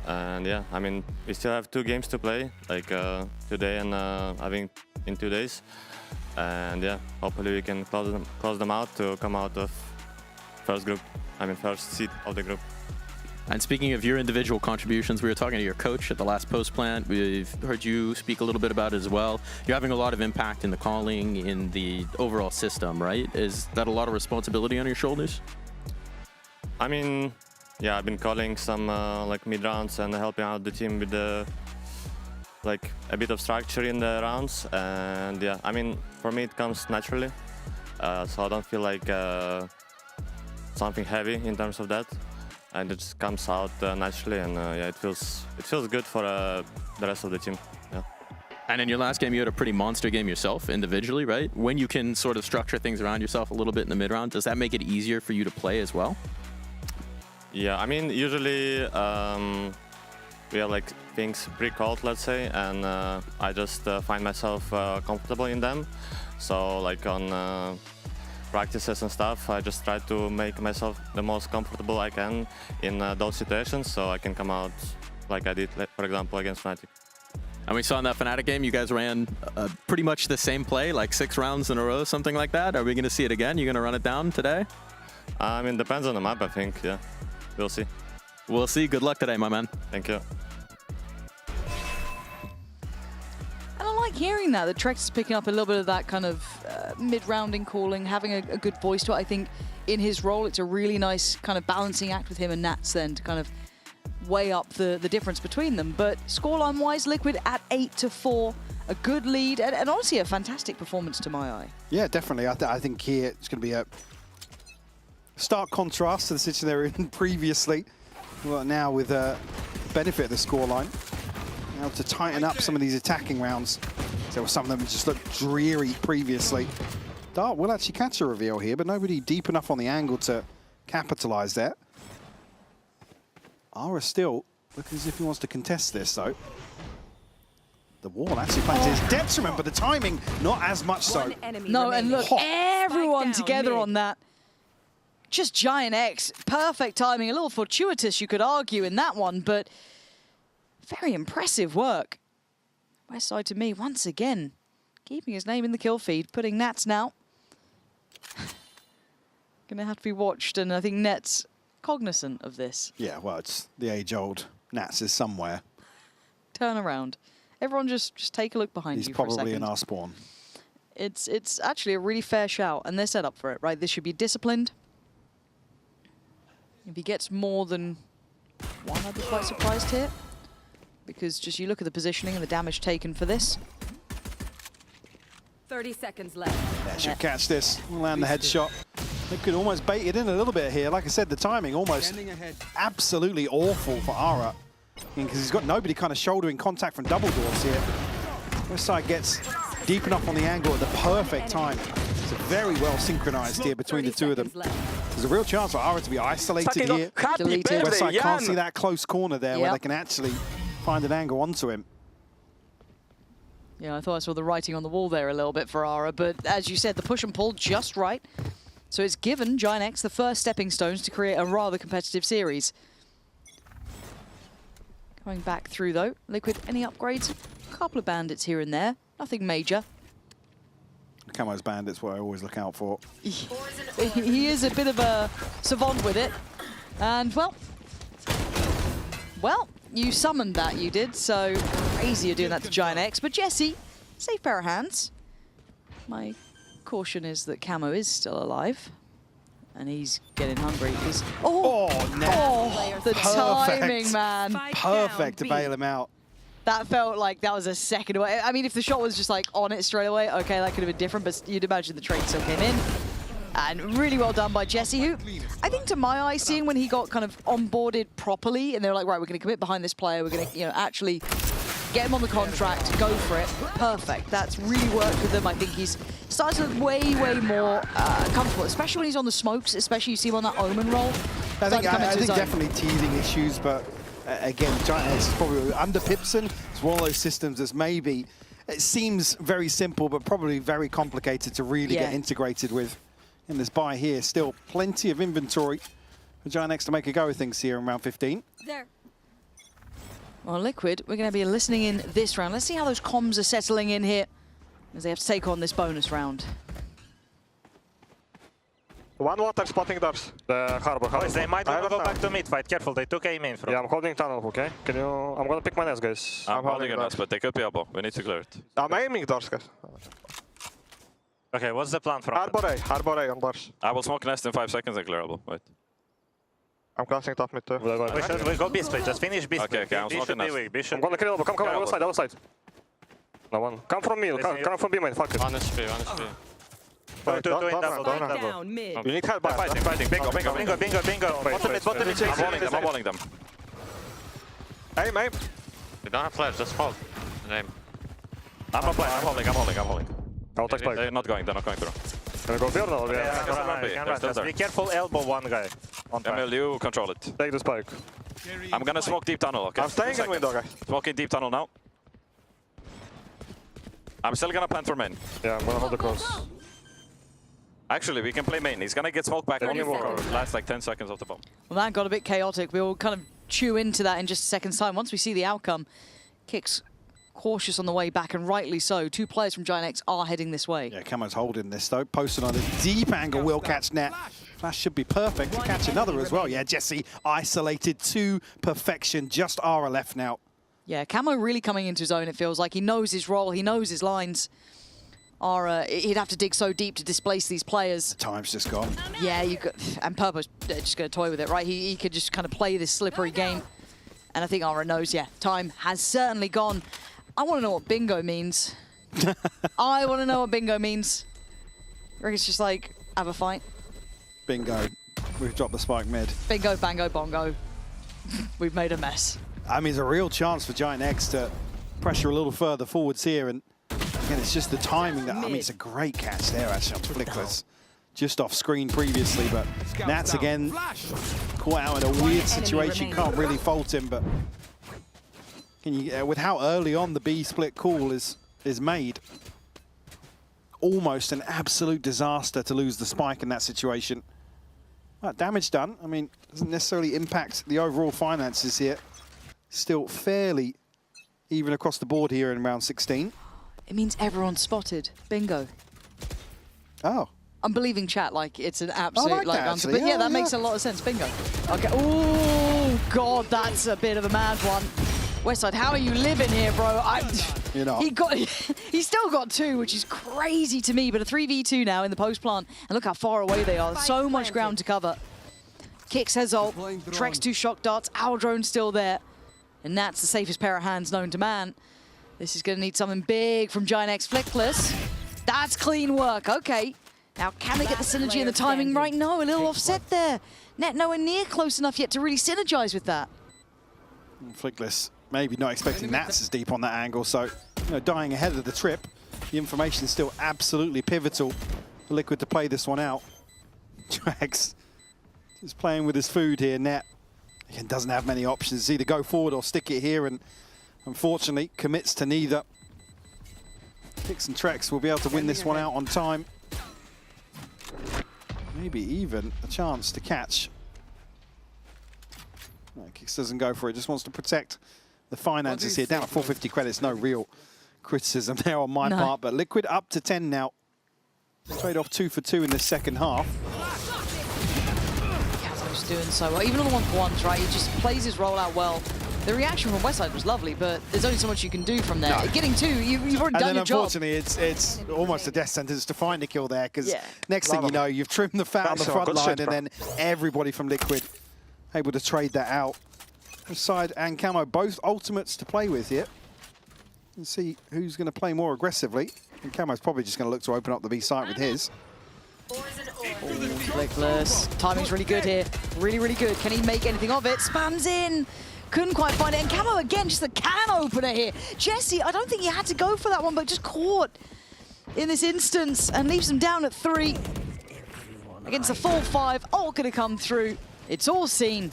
And yeah, I mean, we still have 2 games to play, like today and I think in 2 days. And yeah, hopefully we can close them out to come out of first seed of the group. And speaking of your individual contributions, we were talking to your coach at the last post plant. We've heard you speak a little bit about it as well. You're having a lot of impact in the calling, in the overall system, right? Is that a lot of responsibility on your shoulders? I mean, yeah, I've been calling some like mid rounds and helping out the team with the like a bit of structure in the rounds. And yeah, I mean, for me it comes naturally, so I don't feel like something heavy in terms of that. And it just comes out naturally, and yeah, it feels good for the rest of the team. Yeah. And in your last game, you had a pretty monster game yourself, individually, right? When you can sort of structure things around yourself a little bit in the mid round, does that make it easier for you to play as well? Yeah, I mean, usually we have like things pre-called, let's say, and I just find myself comfortable in them. So like on practices and stuff, I just try to make myself the most comfortable I can in those situations, so I can come out like I did, for example, against Fnatic. And we saw in that Fnatic game, you guys ran pretty much the same play, like 6 rounds in a row, something like that. Are we going to see it again? You're going to run it down today? I mean, depends on the map, I think, yeah. We'll see. We'll see. Good luck today, my man. Thank you. And I like hearing that Trex is picking up a little bit of that kind of mid-rounding calling, having a good voice to it. I think in his role, it's a really nice kind of balancing act with him and Nats then to kind of weigh up the difference between them. But scoreline-wise, Liquid at 8-4, a good lead, and honestly a fantastic performance to my eye. Yeah, definitely. I think here it's going to be a stark contrast to the situation they were in previously. Well, now with benefit of the scoreline. Now to tighten up some of these attacking rounds. So some of them just looked dreary previously. Dart will actually catch a reveal here, but nobody deep enough on the angle to capitalize that. Ara still looking as if he wants to contest this, though. The wall actually finds his depths, remember, the timing, not as much so. No, and look, everyone together on that. Just Giant X, perfect timing, a little fortuitous, you could argue, in that one, but very impressive work. West side to me, once again, keeping his name in the kill feed, putting Nats now. Gonna have to be watched, and I think Net's cognizant of this. Yeah, well, it's the age-old Nats is somewhere. Turn around. Everyone just take a look behind you for a second. He's probably in our spawn. It's actually a really fair shout, and they're set up for it, right? This should be disciplined. If he gets more than one, I'd be quite surprised here. Because just you look at the positioning and the damage taken for this. 30 seconds left. Yeah, should catch this. Land the headshot. They could almost bait it in a little bit here. Like I said, the timing almost absolutely awful for Ara. Because he's got nobody kind of shouldering contact from double doors here. West side gets deep enough on the angle at the perfect time. It's very well synchronized here between the two of them. There's a real chance for Ara to be isolated here. West side can't see that close corner there where they can actually find an angle onto him. Yeah, I thought I saw the writing on the wall there a little bit for Ara, but as you said, the push and pull just right. So it's given Giant X the first stepping stones to create a rather competitive series. Going back through though, Liquid, any upgrades? A couple of bandits here and there, nothing major. Camo's bandits, what I always look out for. He is a bit of a savant with it. And well, you summoned that, you did, so crazy you're doing that to Giant X. But Jesse, safe pair of hands. My caution is that Camo is still alive. And he's getting hungry. The timing, man. Perfect to bail him out. That felt like that was a second away. I mean, if the shot was just like on it straight away, okay, that could have been different, but you'd imagine the trade still came in. And really well done by Jesse, who I think to my eye, seeing when he got kind of onboarded properly, and they were like, right, we're going to commit behind this player, we're going to, actually get him on the contract, go for it. Perfect. That's really worked with him. I think he's started to look way, way more comfortable, especially when he's on the smokes, especially you see him on that Omen roll. I think definitely teething issues, but again, Giant X is probably under Pipson. It's one of those systems that's maybe, it seems very simple, but probably very complicated to really get integrated with. In this buy here, still plenty of inventory for Giant X to make a go of things here in round 15. There. Well, Liquid, we're going to be listening in this round. Let's see how those comms are settling in here as they have to take on this bonus round. One water spotting doors. The harbor. Boys, they might want to go back to mid fight. Careful, they took A main from. Yeah, I'm holding tunnel, okay? Can you... I'm gonna pick my nest, guys. I'm holding a nest, but they could be elbow. We need to clear it. I'm aiming doors, guys. Okay, what's the plan from Harbor A on doors. I will smoke nest in 5 seconds and clear elbow. Wait. I'm crossing top mid too. We go B split, just finish B split. Okay, I'm smoking nest. I'm gonna kill elbow. Come, other side. No one. Come from me, come from B main, fuck it. One HP. Don't. You need help. Fighting. Bingo. Bottom mid. I'm walling them. Aim. They don't have flash, just hold. Aim. I'm holding. I'll take spike. They're not going through. Can I go beyond or Just be careful, elbow one guy. Emil, you control it. Take the spike. I'm gonna smoke deep tunnel, okay? I'm staying in window, guys. Smoking deep tunnel now. I'm still gonna plant for main. Yeah, I'm gonna hold the cross. Actually, we can play main. He's gonna get smoked back on the last like 10 seconds of the bomb. Well, that got a bit chaotic. We'll kind of chew into that in just a second's time. Once we see the outcome, Kicks cautious on the way back, and rightly so. 2 players from Giant X are heading this way. Yeah, Camo's holding this though. Posting on a deep angle will catch net. Flash should be perfect to catch another as well. Yeah, Jesse isolated to perfection. Just Ara left now. Yeah, Camo really coming into his own, it feels like. He knows his role, he knows his lines. Ara, he'd have to dig so deep to displace these players. The time's just gone. Yeah, and Purpo's just going to toy with it, right? He could just kind of play this slippery game. And I think Ara knows, yeah, time has certainly gone. I want to know what bingo means. I want to know what bingo means. I reckon it's just like, have a fight. Bingo. We've dropped the spike mid. Bingo, bango, bongo. We've made a mess. I mean, it's a real chance for Giant X to pressure a little further forwards here. And again, it's just the timing that, I mean, it's a great catch there, actually, on Flickless. Just off screen previously, but Nats again caught out in a weird situation. Can't really fault him, but can you, with how early on the B split call is made, almost an absolute disaster to lose the spike in that situation. Well, damage done. I mean, doesn't necessarily impact the overall finances here. Still fairly even across the board here in round 16. It means everyone's spotted. Bingo. Oh. I'm believing chat like it's an absolute answer. But yeah, that makes a lot of sense. Bingo. Okay. Oh, God, that's a bit of a mad one. Westside, how are you living here, bro? You're not. He's still got 2, which is crazy to me, but a 3v2 now in the post plant. And look how far away they are. So much ground to cover. Kicks has ult, Trex 2 shock darts, our drone's still there. And that's the safest pair of hands known to man. This is going to need something big from Giant X Flickless. That's clean work, okay. Now, can they get the synergy and the timing right? No, a little offset there. Net nowhere near close enough yet to really synergize with that. Flickless maybe not expecting Nats as deep on that angle, so dying ahead of the trip. The information is still absolutely pivotal for Liquid to play this one out. Drags just playing with his food here. Net again doesn't have many options. It's either go forward or stick it here, and unfortunately commits to neither. Kicks and Trex will be able to win this one out on time. Maybe even a chance to catch. No, Kicks doesn't go for it, just wants to protect the finances here. Down at 450 credits, no real criticism there on my part, but Liquid up to 10 now. Trade off 2 for 2 in the second half. Kazo's doing so well, even on the 1-for-1s, right? He just plays his role out well. The reaction from Westside was lovely, but there's only so much you can do from there. No. Getting 2, you've already done your job. Unfortunately, it's almost a death sentence to find a kill there, because Yeah. next thing you know, you've trimmed the fat on the That's front good line, shit, and bro. then everybody from Liquid able to trade that out. Side and Camo, both ultimates to play with here. And see who's going to play more aggressively. And Camo's probably just going to look to open up the B site with his. Flickless. Timing's really good here. Really, really good. Can he make anything of it? Spams in. Couldn't quite find it. And Camo again, just a can opener here. Jesse, I don't think he had to go for that one, but just caught in this instance and leaves him down at 3. Against a full 5. All going to come through. It's all seen.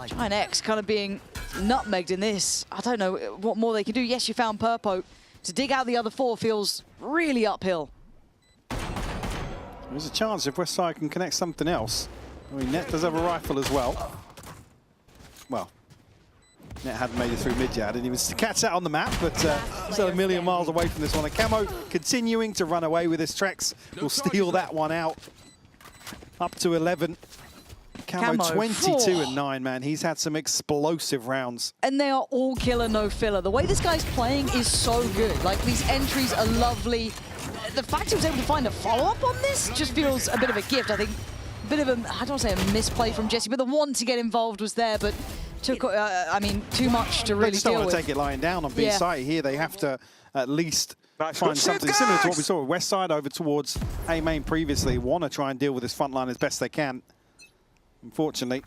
Giant X kind of being nutmegged in this. I don't know what more they can do. Yes, you found Purpo. To dig out the other 4 feels really uphill. There's a chance if Westside can connect something else. I mean, Net does have a rifle as well. Well, Net hadn't made it through mid yet, and he was to catch that on the map, but still a million miles away from this one. And Camo continuing to run away with his Trex. Will steal that one out. Up to 11. Camo 22 and 9, man. He's had some explosive rounds. And they are all killer, no filler. The way this guy's playing is so good. Like, these entries are lovely. The fact he was able to find a follow-up on this just feels a bit of a gift. I think a bit of a, I don't want to say a misplay from Jesse, but the want to get involved was there, but took, I mean, too much to really They deal don't want with. to take it lying down on B site here. They have to at least find something similar to what we saw with Westside over towards A main previously. Want to try and deal with this front line as best they can. Unfortunately,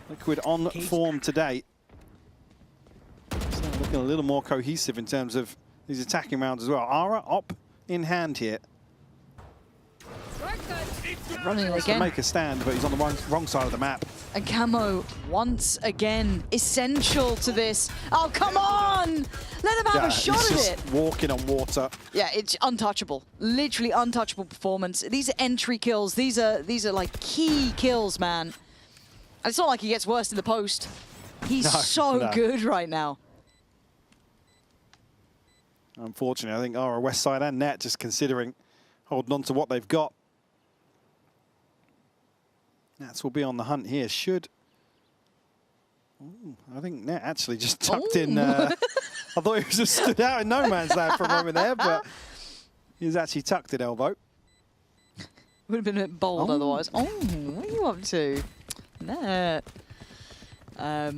Liquid on form today. So looking a little more cohesive in terms of these attacking rounds as well. Ara up in hand here. Running Wants to again. make a stand, but he's on the wrong side of the map. And Camo, once again, essential to this. Oh, come on! Let him have a shot he's at just it. walking on water. Yeah, it's untouchable. Literally untouchable performance. These are entry kills. These are like key kills, man. And it's not like he gets worse in the post. He's so good right now. Unfortunately, I think Ara, Westside and Net just considering holding on to what they've got. Nats will be on the hunt here. Should... Ooh, I think Net actually just tucked in... I thought he was just stood out in no man's land for a moment there, but he was actually tucked in elbow. Would have been a bit bold otherwise. Oh, what are you up to? Net. Yeah,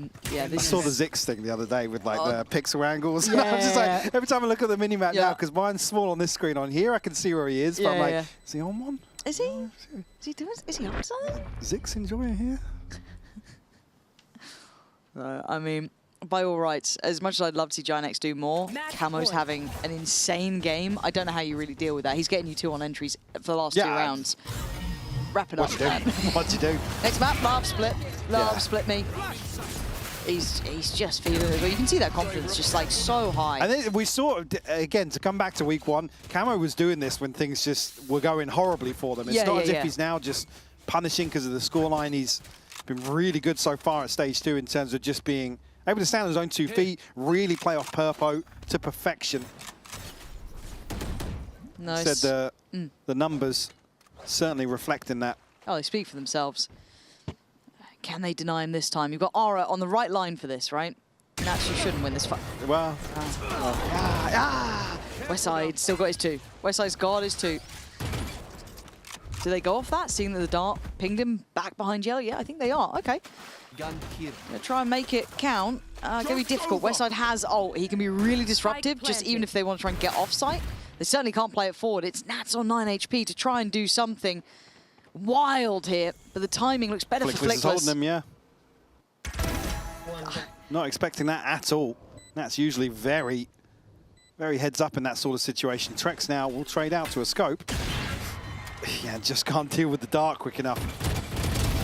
I saw the Zix thing the other day with like the pixel angles. Yeah, I was just like, every time I look at the mini-map now, because mine's small on this screen, on here I can see where he is, but I'm like, is he on one? Is he? Is he doing? Is he up to something? Zix enjoying here? I mean, by all rights, as much as I'd love to see Giant X do more, Camo's having an insane game. I don't know how you really deal with that. He's getting you 2 on entries for the last 2 rounds. Wrap it up. What'd you do? Next map, Love Split. Love Split me. He's just feeling it. You can see that confidence just like so high. I think we saw, again, to come back to week 1, Camo was doing this when things just were going horribly for them. It's not as if he's now just punishing because of the scoreline. He's been really good so far at stage 2 in terms of just being able to stand on his own 2 feet, really play off Purpo to perfection. Nice. Said the numbers certainly reflecting that. Oh, they speak for themselves. Can they deny him this time? You've got Ara on the right line for this, right? Naturally shouldn't win this fight. Well, Westside still got his 2. Westside's got his 2. Do they go off that, seeing that the dart pinged him back behind yellow? Yeah, I think they are. Okay. Gonna try and make it count. Gonna be difficult. Westside has ult. He can be really disruptive, just even if they want to try and get off site. They certainly can't play it forward. It's Nats on 9 HP to try and do something wild here, but the timing looks better for Flickless. Is holding them, yeah. Not expecting that at all. That's usually very, very heads up in that sort of situation. Trex now will trade out to a scope. Yeah, just can't deal with the dart quick enough.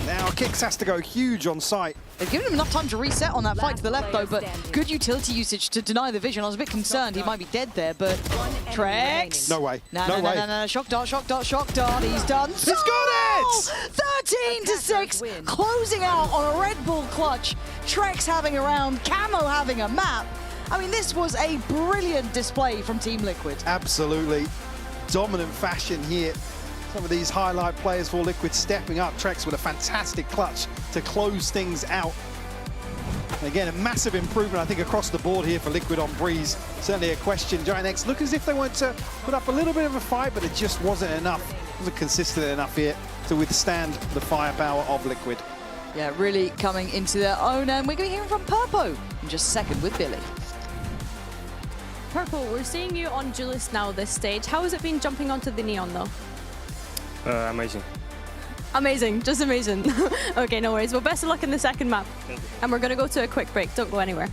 Now Kix has to go huge on site. They've given him enough time to reset on that fight to the left, though, but good utility usage to deny the vision. I was a bit concerned he might be dead there, but Trex. No way. No. Shock dart. He's done. He's got it! 13-6, closing out on a Red Bull clutch. Trex having a round, Camo having a map. I mean, this was a brilliant display from Team Liquid. Absolutely. Dominant fashion here. Some of these highlight players for Liquid stepping up. Trex with a fantastic clutch to close things out. Again, a massive improvement, I think, across the board here for Liquid on Breeze. Certainly a question. Giant X look as if they want to put up a little bit of a fight, but it just wasn't enough. It wasn't consistent enough here to withstand the firepower of Liquid. Yeah, really coming into their own, and we're going to hear from Purpo in just a second with Billy. Purple, we're seeing you on Julius now this stage. How has it been jumping onto the Neon though? Amazing. Amazing, just amazing. Okay, no worries. Well, best of luck in the second map. And we're going to go to a quick break. Don't go anywhere.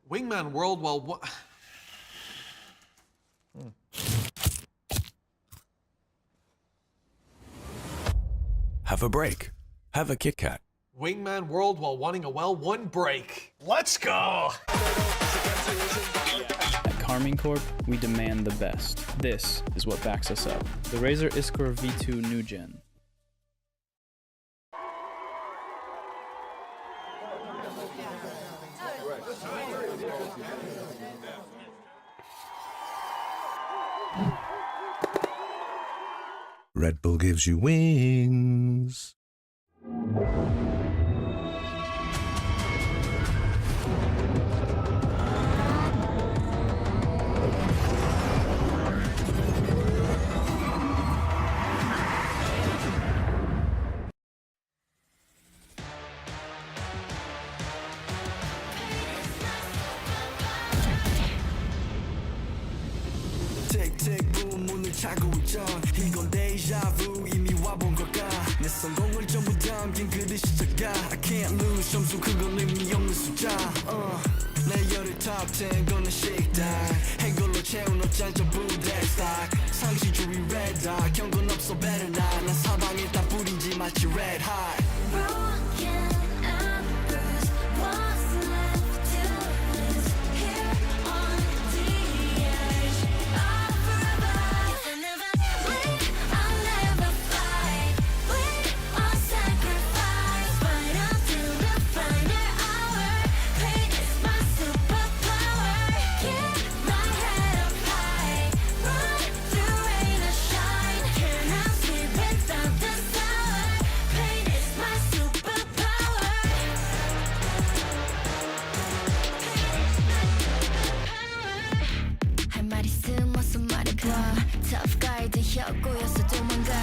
Wingman World while Have a break. Have a Kit Kat. Wingman World while wanting a well-won break. Let's go! At Carmine Corp, we demand the best. This is what backs us up. The Razer Iskor V2 New Gen. Red Bull gives you wings. 차고 있죠. 이건 데자부 이미 와본 걸까. 내 성공을 전부 담긴 그릇이 작아. I can't lose 점수 그건 의미 없는 숫자. 내 열을 top 10 거는 식당. 해걸로 채운 옷장 전부 대스탁. 상시주의 red dot 경고는 없어 better not. 난 사방에 다 뿌린지 마치 red hot. Tough guy 혀꼬여서 도망가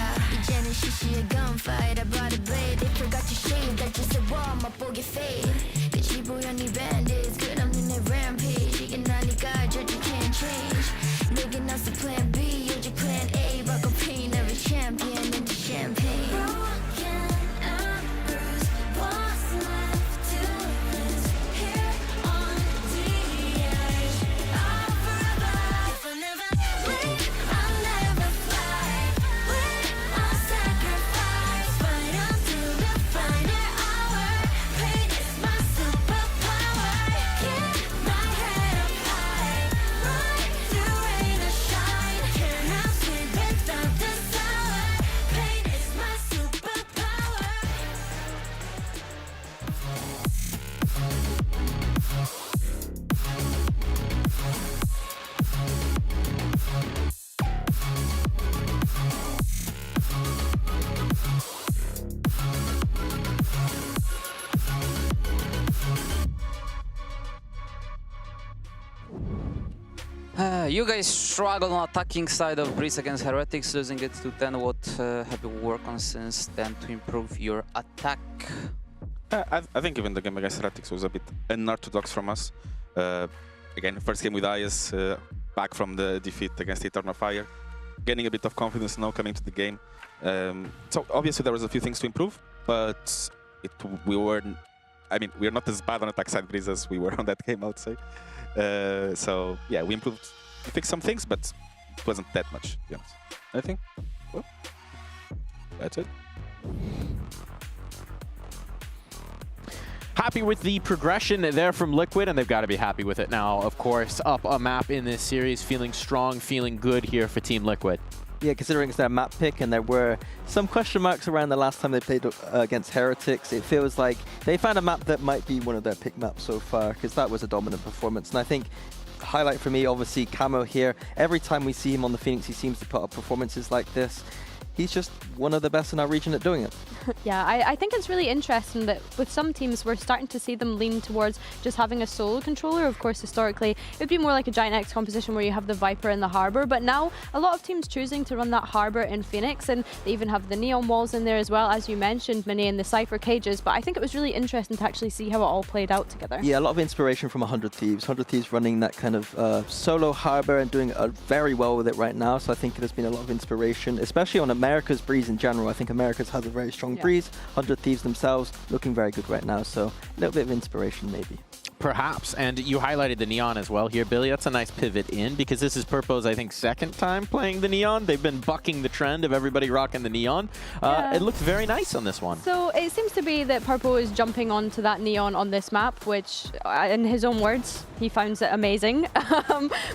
이제는 시시해 gunfight I brought a blade They forgot to shave 날 지새워 맛보게 fade 끝이 보여 네 bandits 끝없는 내 rampage 이게 나니까 저주 can't change 내겐 없어 plan B 오직 plan A 바꿔 pain every champion into champagne Broken and bruised What's left to lose Here on the edge All for a bite If I never leave I'll never fly We're all sacrifice Fight until the final hour Pain is my superpower Keep my head up high Run through rain or shine Can't have sleep without the sour Pain is my superpower You guys struggle on attacking side of Breeze against Heretics, losing it to 10. What have you worked on since then to improve your attack? I think even the game against Heretics was a bit unorthodox from us. Again, first game with IS, back from the defeat against Eternal Fire, gaining a bit of confidence now coming to the game. So obviously there was a few things to improve, but we were not as bad on attack side Breeze as we were on that game, I would say. So yeah, we improved, we fixed some things, but it wasn't that much, to be honest. Anything? Well, that's it. Happy with the progression there from Liquid, and they've got to be happy with it now, of course. Up a map in this series, feeling strong, feeling good here for Team Liquid. Yeah, considering it's their map pick, and there were some question marks around the last time they played against Heretics, it feels like they found a map that might be one of their pick maps so far, because that was a dominant performance. And I think highlight for me, obviously, Camo here. Every time we see him on the Phoenix, he seems to put up performances like this. He's just one of the best in our region at doing it. Yeah, I think it's really interesting that with some teams, we're starting to see them lean towards just having a solo controller. Of course, historically, it would be more like a Giant X composition where you have the Viper and the Harbor, but now a lot of teams choosing to run that Harbor in Phoenix, and they even have the Neon Walls in there as well, as you mentioned, Mini, and the Cypher Cages, but I think it was really interesting to actually see how it all played out together. Yeah, a lot of inspiration from 100 Thieves. 100 Thieves running that kind of solo Harbor and doing very well with it right now, so I think there's been a lot of inspiration, especially on America's Breeze in general. I think America's has a very strong breeze. 100 Thieves themselves looking very good right now, so a little bit of inspiration maybe. Perhaps, and you highlighted the Neon as well here, Billy. That's a nice pivot in, because this is Purpo's, I think, second time playing the Neon. They've been bucking the trend of everybody rocking the Neon. It looked very nice on this one. So it seems to be that Purpo is jumping onto that Neon on this map, which, in his own words, he finds it amazing.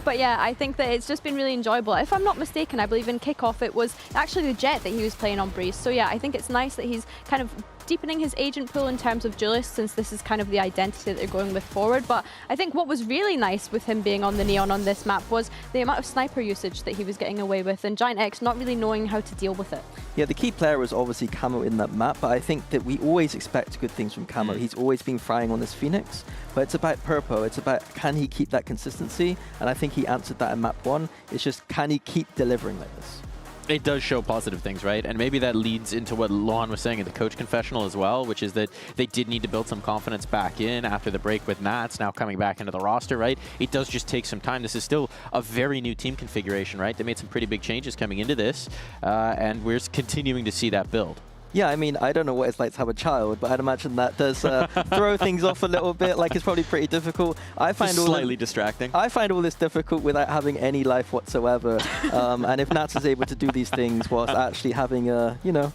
But yeah, I think that it's just been really enjoyable. If I'm not mistaken, I believe in kickoff it was actually the Jet that he was playing on Breeze. So yeah, I think it's nice that he's kind of deepening his agent pool in terms of duelists, since this is kind of the identity that they're going with forward. But I think what was really nice with him being on the Neon on this map was the amount of sniper usage that he was getting away with, and Giant X not really knowing how to deal with it. Yeah, the key player was obviously Camo in that map, but I think that we always expect good things from Camo. He's always been frying on this Phoenix, but it's about Purpo. It's about, can he keep that consistency? And I think he answered that in map 1. It's just, can he keep delivering like this? It does show positive things, right? And maybe that leads into what Lohan was saying in the coach confessional as well, which is that they did need to build some confidence back in after the break with Nats now coming back into the roster, right? It does just take some time. This is still a very new team configuration, right? They made some pretty big changes coming into this, and we're continuing to see that build. Yeah, I mean, I don't know what it's like to have a child, but I'd imagine that does throw things off a little bit. Like, it's probably pretty difficult. I find slightly distracting. I find all this difficult without having any life whatsoever. And if Nats is able to do these things whilst actually having a, you know,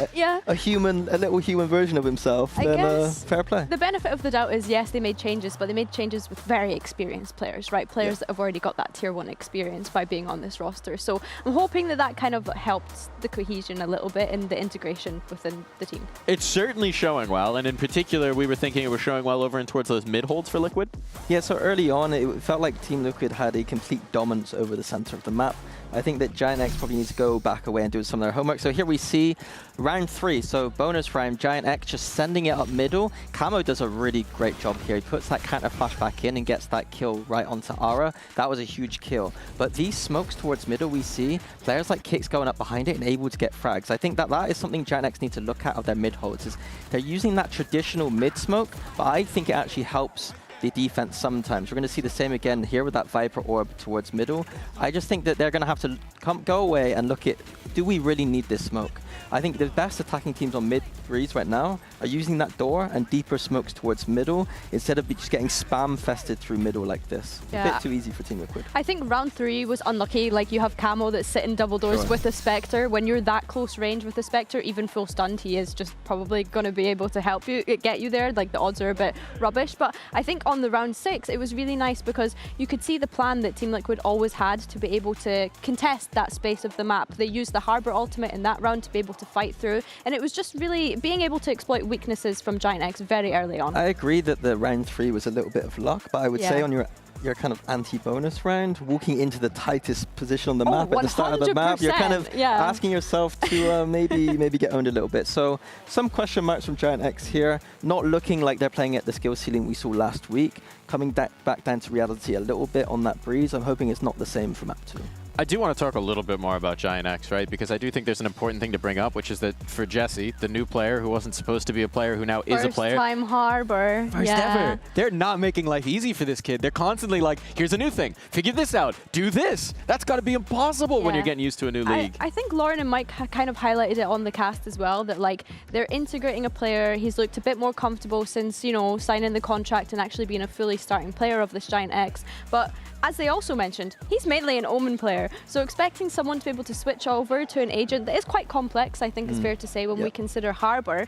a little human version of himself, then fair play. The benefit of the doubt is, yes, they made changes, but they made changes with very experienced players, right? Players that have already got that tier 1 experience by being on this roster. So I'm hoping that that kind of helped the cohesion a little bit and the integration within the team. It's certainly showing well, and in particular, we were thinking it was showing well over and towards those mid-holds for Liquid. Yeah, so early on, it felt like Team Liquid had a complete dominance over the center of the map. I think that Giant X probably needs to go back away and do some of their homework. So here we see round 3, so bonus round, Giant X just sending it up middle. Camo does a really great job here. He puts that counter flash back in and gets that kill right onto Ara. That was a huge kill. But these smokes towards middle, we see players like Kicks going up behind it and able to get frags. I think that that is something Giant X need to look at of their mid holds, is they're using that traditional mid smoke, but I think it actually helps the defense sometimes. We're going to see the same again here with that Viper orb towards middle. I just think that they're going to have to go away and look at, do we really need this smoke? I think the best attacking teams on mid-breeze right now are using that door and deeper smokes towards middle instead of just getting spam-fested through middle like this. Yeah. A bit too easy for Team Liquid. I think round 3 was unlucky. Like, you have Camo that's sitting double doors with a Spectre. When you're that close range with a Spectre, even full stunned, he is just probably going to be able to help you, get you there. Like, the odds are a bit rubbish. But I think on the round 6, it was really nice because you could see the plan that Team Liquid always had to be able to contest that space of the map. They used the Harbor ultimate in that round to be able to fight through, and it was just really being able to exploit weaknesses from Giant X very early on. I agree that the round 3 was a little bit of luck, but I would say on your kind of anti-bonus round, walking into the tightest position on the map at the start of the map, you're kind of asking yourself to maybe get owned a little bit. So some question marks from Giant X here, not looking like they're playing at the skill ceiling we saw last week, coming back down to reality a little bit on that breeze. I'm hoping it's not the same for map 2. I do want to talk a little bit more about Giant X, right? Because I do think there's an important thing to bring up, which is that for Jesse, the new player who wasn't supposed to be a player who now is a player. First time Harbor. First ever. They're not making life easy for this kid. They're constantly like, here's a new thing. Figure this out. Do this. That's got to be impossible when you're getting used to a new league. I think Lauren and Mike kind of highlighted it on the cast as well, that like they're integrating a player. He's looked a bit more comfortable since, you know, signing the contract and actually being a fully starting player of this Giant X. But as they also mentioned, he's mainly an Omen player. So expecting someone to be able to switch over to an agent that is quite complex, I think is fair to say when we consider Harbor.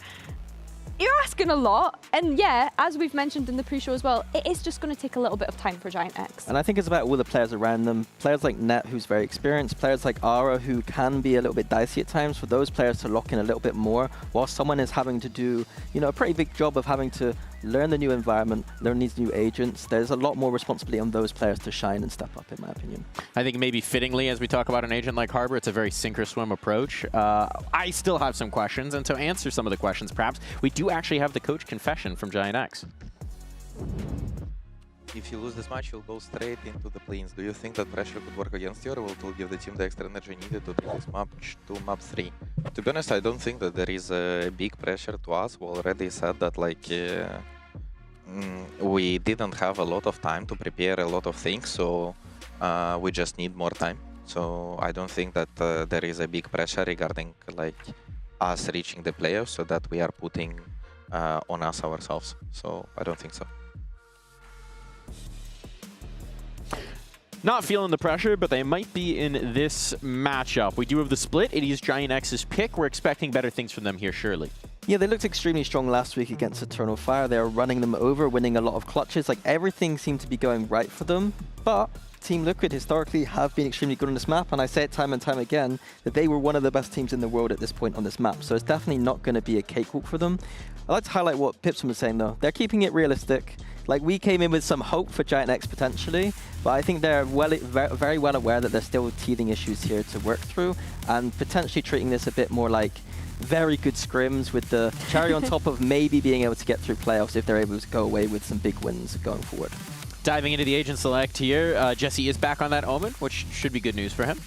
You're asking a lot, and yeah, as we've mentioned in the pre-show as well, it is just going to take a little bit of time for Giant X. And I think it's about all the players around them. Players like Net, who's very experienced. Players like Ara, who can be a little bit dicey at times. For those players to lock in a little bit more, while someone is having to do, you know, a pretty big job of having to learn the new environment, learn these new agents. There's a lot more responsibility on those players to shine and step up, in my opinion. I think maybe fittingly, as we talk about an agent like Harbor, it's a very sink-or-swim approach. I still have some questions, and to answer some of the questions, perhaps, we do actually have the coach confession from Giant X. If you lose this match, you'll go straight into the plains. Do you think that pressure could work against you, or will it give the team the extra energy needed to take this match to map 3? To be honest, I don't think that there is a big pressure to us. We already said that, like, we didn't have a lot of time to prepare a lot of things, so we just need more time. So I don't think that there is a big pressure regarding, like, us reaching the playoffs, so that we are putting on us ourselves. So I don't think so. Not feeling the pressure, but they might be in this matchup. We do have the split. It is Giant X's pick. We're expecting better things from them here, surely. Yeah, they looked extremely strong last week against Eternal Fire. They were running them over, winning a lot of clutches. Like, everything seemed to be going right for them. But Team Liquid historically have been extremely good on this map, and I say it time and time again that they were one of the best teams in the world at this point on this map. So it's definitely not going to be a cakewalk for them. I'd like to highlight what Pipson was saying, though. They're keeping it realistic. Like, we came in with some hope for Giant X potentially, but I think they're very well aware that there's still teething issues here to work through, and potentially treating this a bit more like very good scrims with the cherry on top of maybe being able to get through playoffs if they're able to go away with some big wins going forward. Diving into the agent select here, Jesse is back on that Omen, which should be good news for him.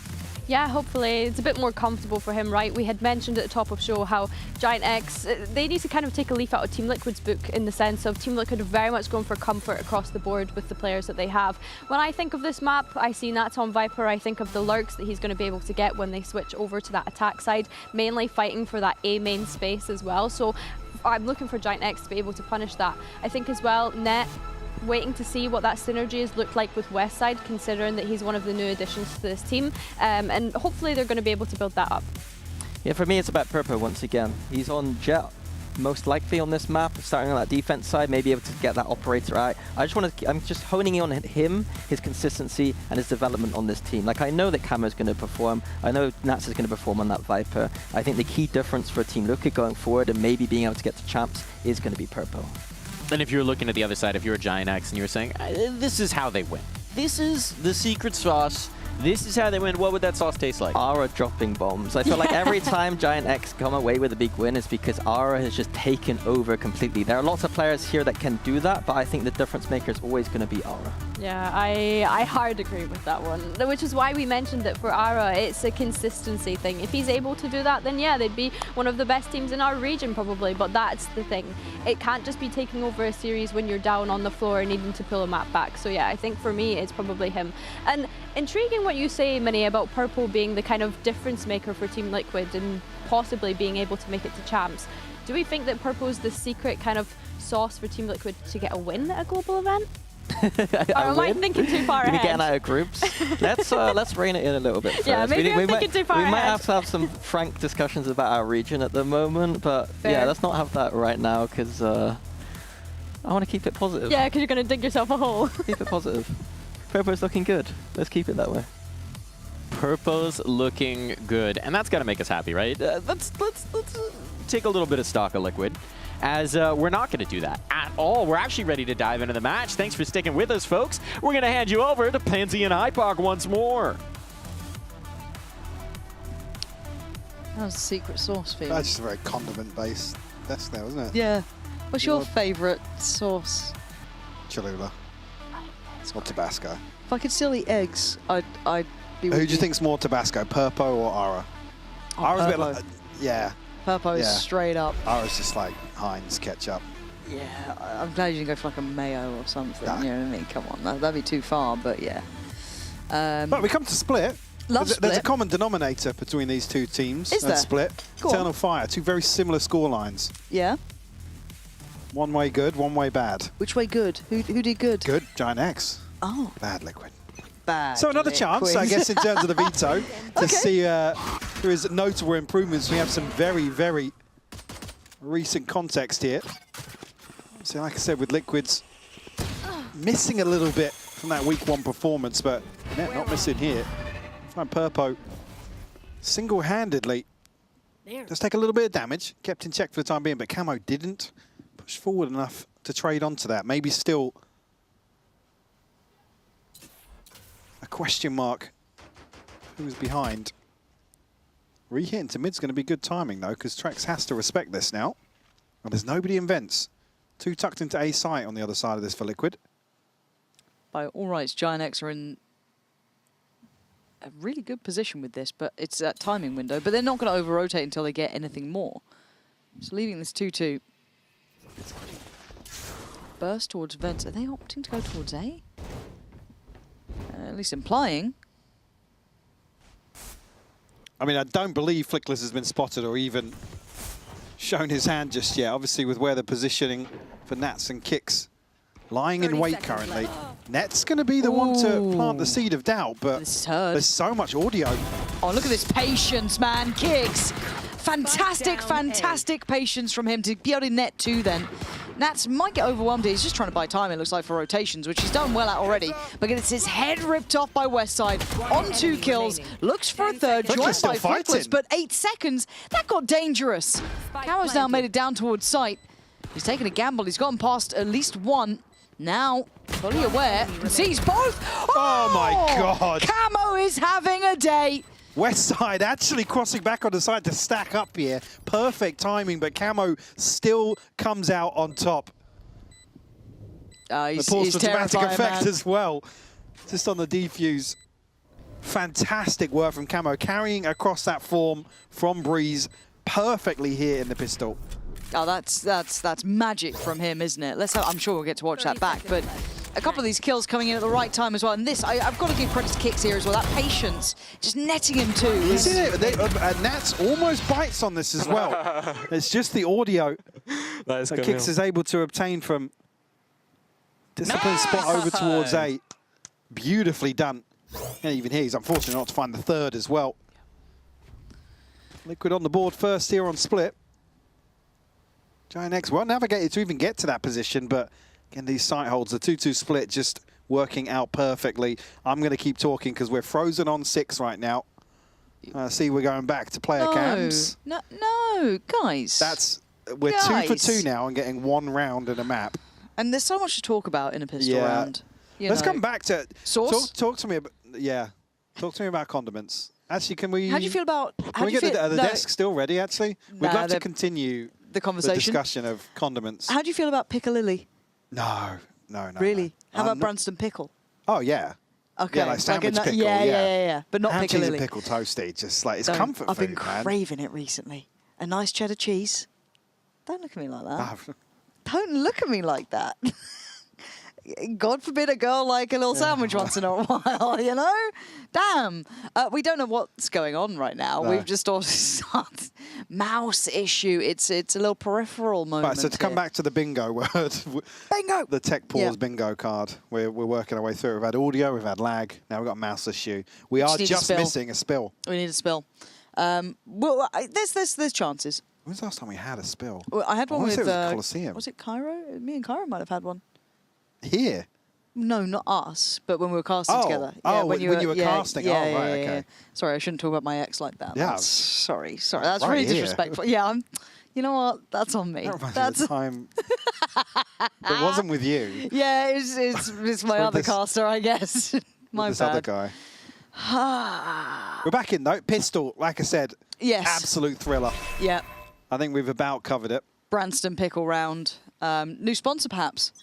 Yeah, hopefully it's a bit more comfortable for him, right? We had mentioned at the top of the show how Giant X, they need to kind of take a leaf out of Team Liquid's book in the sense of Team Liquid are very much going for comfort across the board with the players that they have. When I think of this map, I see Nats on Viper, I think of the lurks that he's going to be able to get when they switch over to that attack side, mainly fighting for that A main space as well. So I'm looking for Giant X to be able to punish that. I think as well, Net, waiting to see what that synergy has looked like with Westside, considering that he's one of the new additions to this team, and hopefully they're going to be able to build that up. Yeah, for me it's about Purpo once again. He's on Jet, most likely on this map, starting on that defense side, maybe able to get that operator out. I'm just honing in on him, his consistency, and his development on this team. Like, I know that Camo's going to perform. I know Nats is going to perform on that Viper. I think the key difference for Team Liquid going forward and maybe being able to get to champs is going to be Purpo. And if you're looking at the other side, if you're a Giant X and you're saying, this is how they win. This is the secret sauce. This is how they win. What would that sauce taste like? Ara dropping bombs. I feel like every time Giant X come away with a big win is because Ara has just taken over completely. There are lots of players here that can do that, but I think the difference maker is always going to be Ara. Yeah, I hard agree with that one, which is why we mentioned that for Ara, it's a consistency thing. If he's able to do that, then yeah, they'd be one of the best teams in our region probably, but that's the thing. It can't just be taking over a series when you're down on the floor and needing to pull a map back. So yeah, I think for me, it's probably him. And intriguing what you say, Minnie, about Purple being the kind of difference maker for Team Liquid and possibly being able to make it to champs. Do we think that Purple's the secret kind of sauce for Team Liquid to get a win at a global event? Or am I thinking too far ahead? We're getting out of groups. Let's rein it in a little bit first. Yeah, maybe I'm thinking too far ahead. We might have to have some frank discussions about our region at the moment, but Fair. Yeah, let's not have that right now because I want to keep it positive. Yeah, because you're going to dig yourself a hole. Keep it positive. Purpo's looking good. Let's keep it that way. Purpo's looking good, and that's got to make us happy, right? Let's take a little bit of stock of Liquid, as we're not going to do that at all. We're actually ready to dive into the match. Thanks for sticking with us, folks. We're going to hand you over to Pansy and IPOC once more. That was a secret sauce for you. That's just a very condiment-based desk there, wasn't it? Yeah. What's your favourite sauce? Cholula. It's not Tabasco. If I could still eat eggs, I'd be with Who do you think's more Tabasco, Purpo or Ara? Oh, Ara's a bit Purpo. like, yeah. Purpo is straight up. Ara's just like Heinz ketchup. Yeah, I'm glad you didn't go for like a mayo or something. No. You know what I mean? Come on, that'd be too far, but yeah. But we come to Split. There's a common denominator between these two teams. Is there? Split. Go on. Eternal Fire, two very similar score lines. Yeah. One way good, one way bad. Which way good? Who did good? Good, Giant X. Oh. Bad Liquid. Bad. So another chance, I guess, in terms of the veto, to see there is notable improvements. We have some very, very recent context here. So like I said, with Liquid's missing a little bit from that week 1 performance, but Net not missing here. Find Purpo single-handedly just take a little bit of damage, kept in check for the time being, but Camo didn't push forward enough to trade onto that. Maybe still a question mark who was behind. Re-hit into mid's going to be good timing though, because Trex has to respect this now. And there's nobody in vents. 2 tucked into A site on the other side of this for Liquid. By all rights, Giant X are in a really good position with this, but it's that timing window. But they're not going to over-rotate until they get anything more. So leaving this 2-2. Burst towards vents. Are they opting to go towards A? At least implying. I mean, I don't believe Flickless has been spotted or even shown his hand just yet. Obviously, with where they're positioning for Nats and Kicks lying in wait currently. Net's going to be the one to plant the seed of doubt, but there's so much audio. Oh, look at this patience, man. Kicks. Fantastic, fantastic patience from him to be able to net 2 then. Nats might get overwhelmed. He's just trying to buy time, it looks like, for rotations, which he's done well at already. But it's his head ripped off by Westside on 2 kills. Looks for a third, joined by Flickless, but 8 seconds. That got dangerous. Camo's now made it down towards site. He's taken a gamble. He's gotten past at least 1. Now, fully aware, sees both. Oh my God. Camo is having a day. Westside actually crossing back on the side to stack up here. Perfect timing, but Camo still comes out on top. He's the pulse for dramatic effect man. as well. Just on the defuse. Fantastic work from Camo, carrying across that form from Breeze perfectly here in the pistol. Oh, that's magic from him, isn't it? I'm sure we'll get to watch that back, but a couple of these kills coming in at the right time as well. And this, I've got to give credit to Kicks here as well. That patience, just netting him too. Isn't it? Nats almost bites on this as well. It's just the audio that Kicks is able to obtain from disciplined spot over towards A. Beautifully done. And even here, he's unfortunate not to find the third as well. Liquid on the board first here on split. Giant X well navigated to even get to that position, but again, these sight holds, the 2-2 split just working out perfectly. I'm going to keep talking because we're frozen on 6 right now. See, we're going back to player cams. No, guys. We're 2 for 2 now and getting 1 round in a map. And there's so much to talk about in a pistol round. Let's come back to Source. Talk to me about Talk to me about condiments. Actually, can we? How do you feel about? Can we get the desk still ready? Actually, we'd love to continue the conversation, the discussion of condiments. How do you feel about Piccalilli? No. Really? How about Branston Pickle? Oh yeah. Okay. Yeah, like sandwich pickle. Yeah. But not Ham, Piccalilli. cheese and pickle toasty, just like it's comfort I've food, been man. craving it recently. A nice cheddar cheese. Don't look at me like that. Don't look at me like that. God forbid a girl like a little sandwich once in a while, you know? Damn. We don't know what's going on right now. No. We've just also mouse issue. It's a little peripheral moment. Right, so to come back to the bingo word. Bingo! The Tech Pause bingo card. We're working our way through it. We've had audio, we've had lag, now we've got a mouse issue. We are just missing a spill. We need a spill. Well, there's chances. When was the last time we had a spill? Well, I had one with Coliseum. Was it Cairo? Me and Cairo might have had one. Here? No, not us, but when we were casting together. Yeah, when you were casting. Yeah, oh, right, okay. Sorry, I shouldn't talk about my ex like that. Yeah. Sorry. That's really disrespectful. Yeah, you know what? That's on me. That's the time. It wasn't with you. Yeah, it's my other caster, I guess. My this bad. other guy. We're back in though. Pistol, like I said. Yes. Absolute thriller. Yeah. I think we've about covered it. Branston Pickle round. New sponsor, perhaps.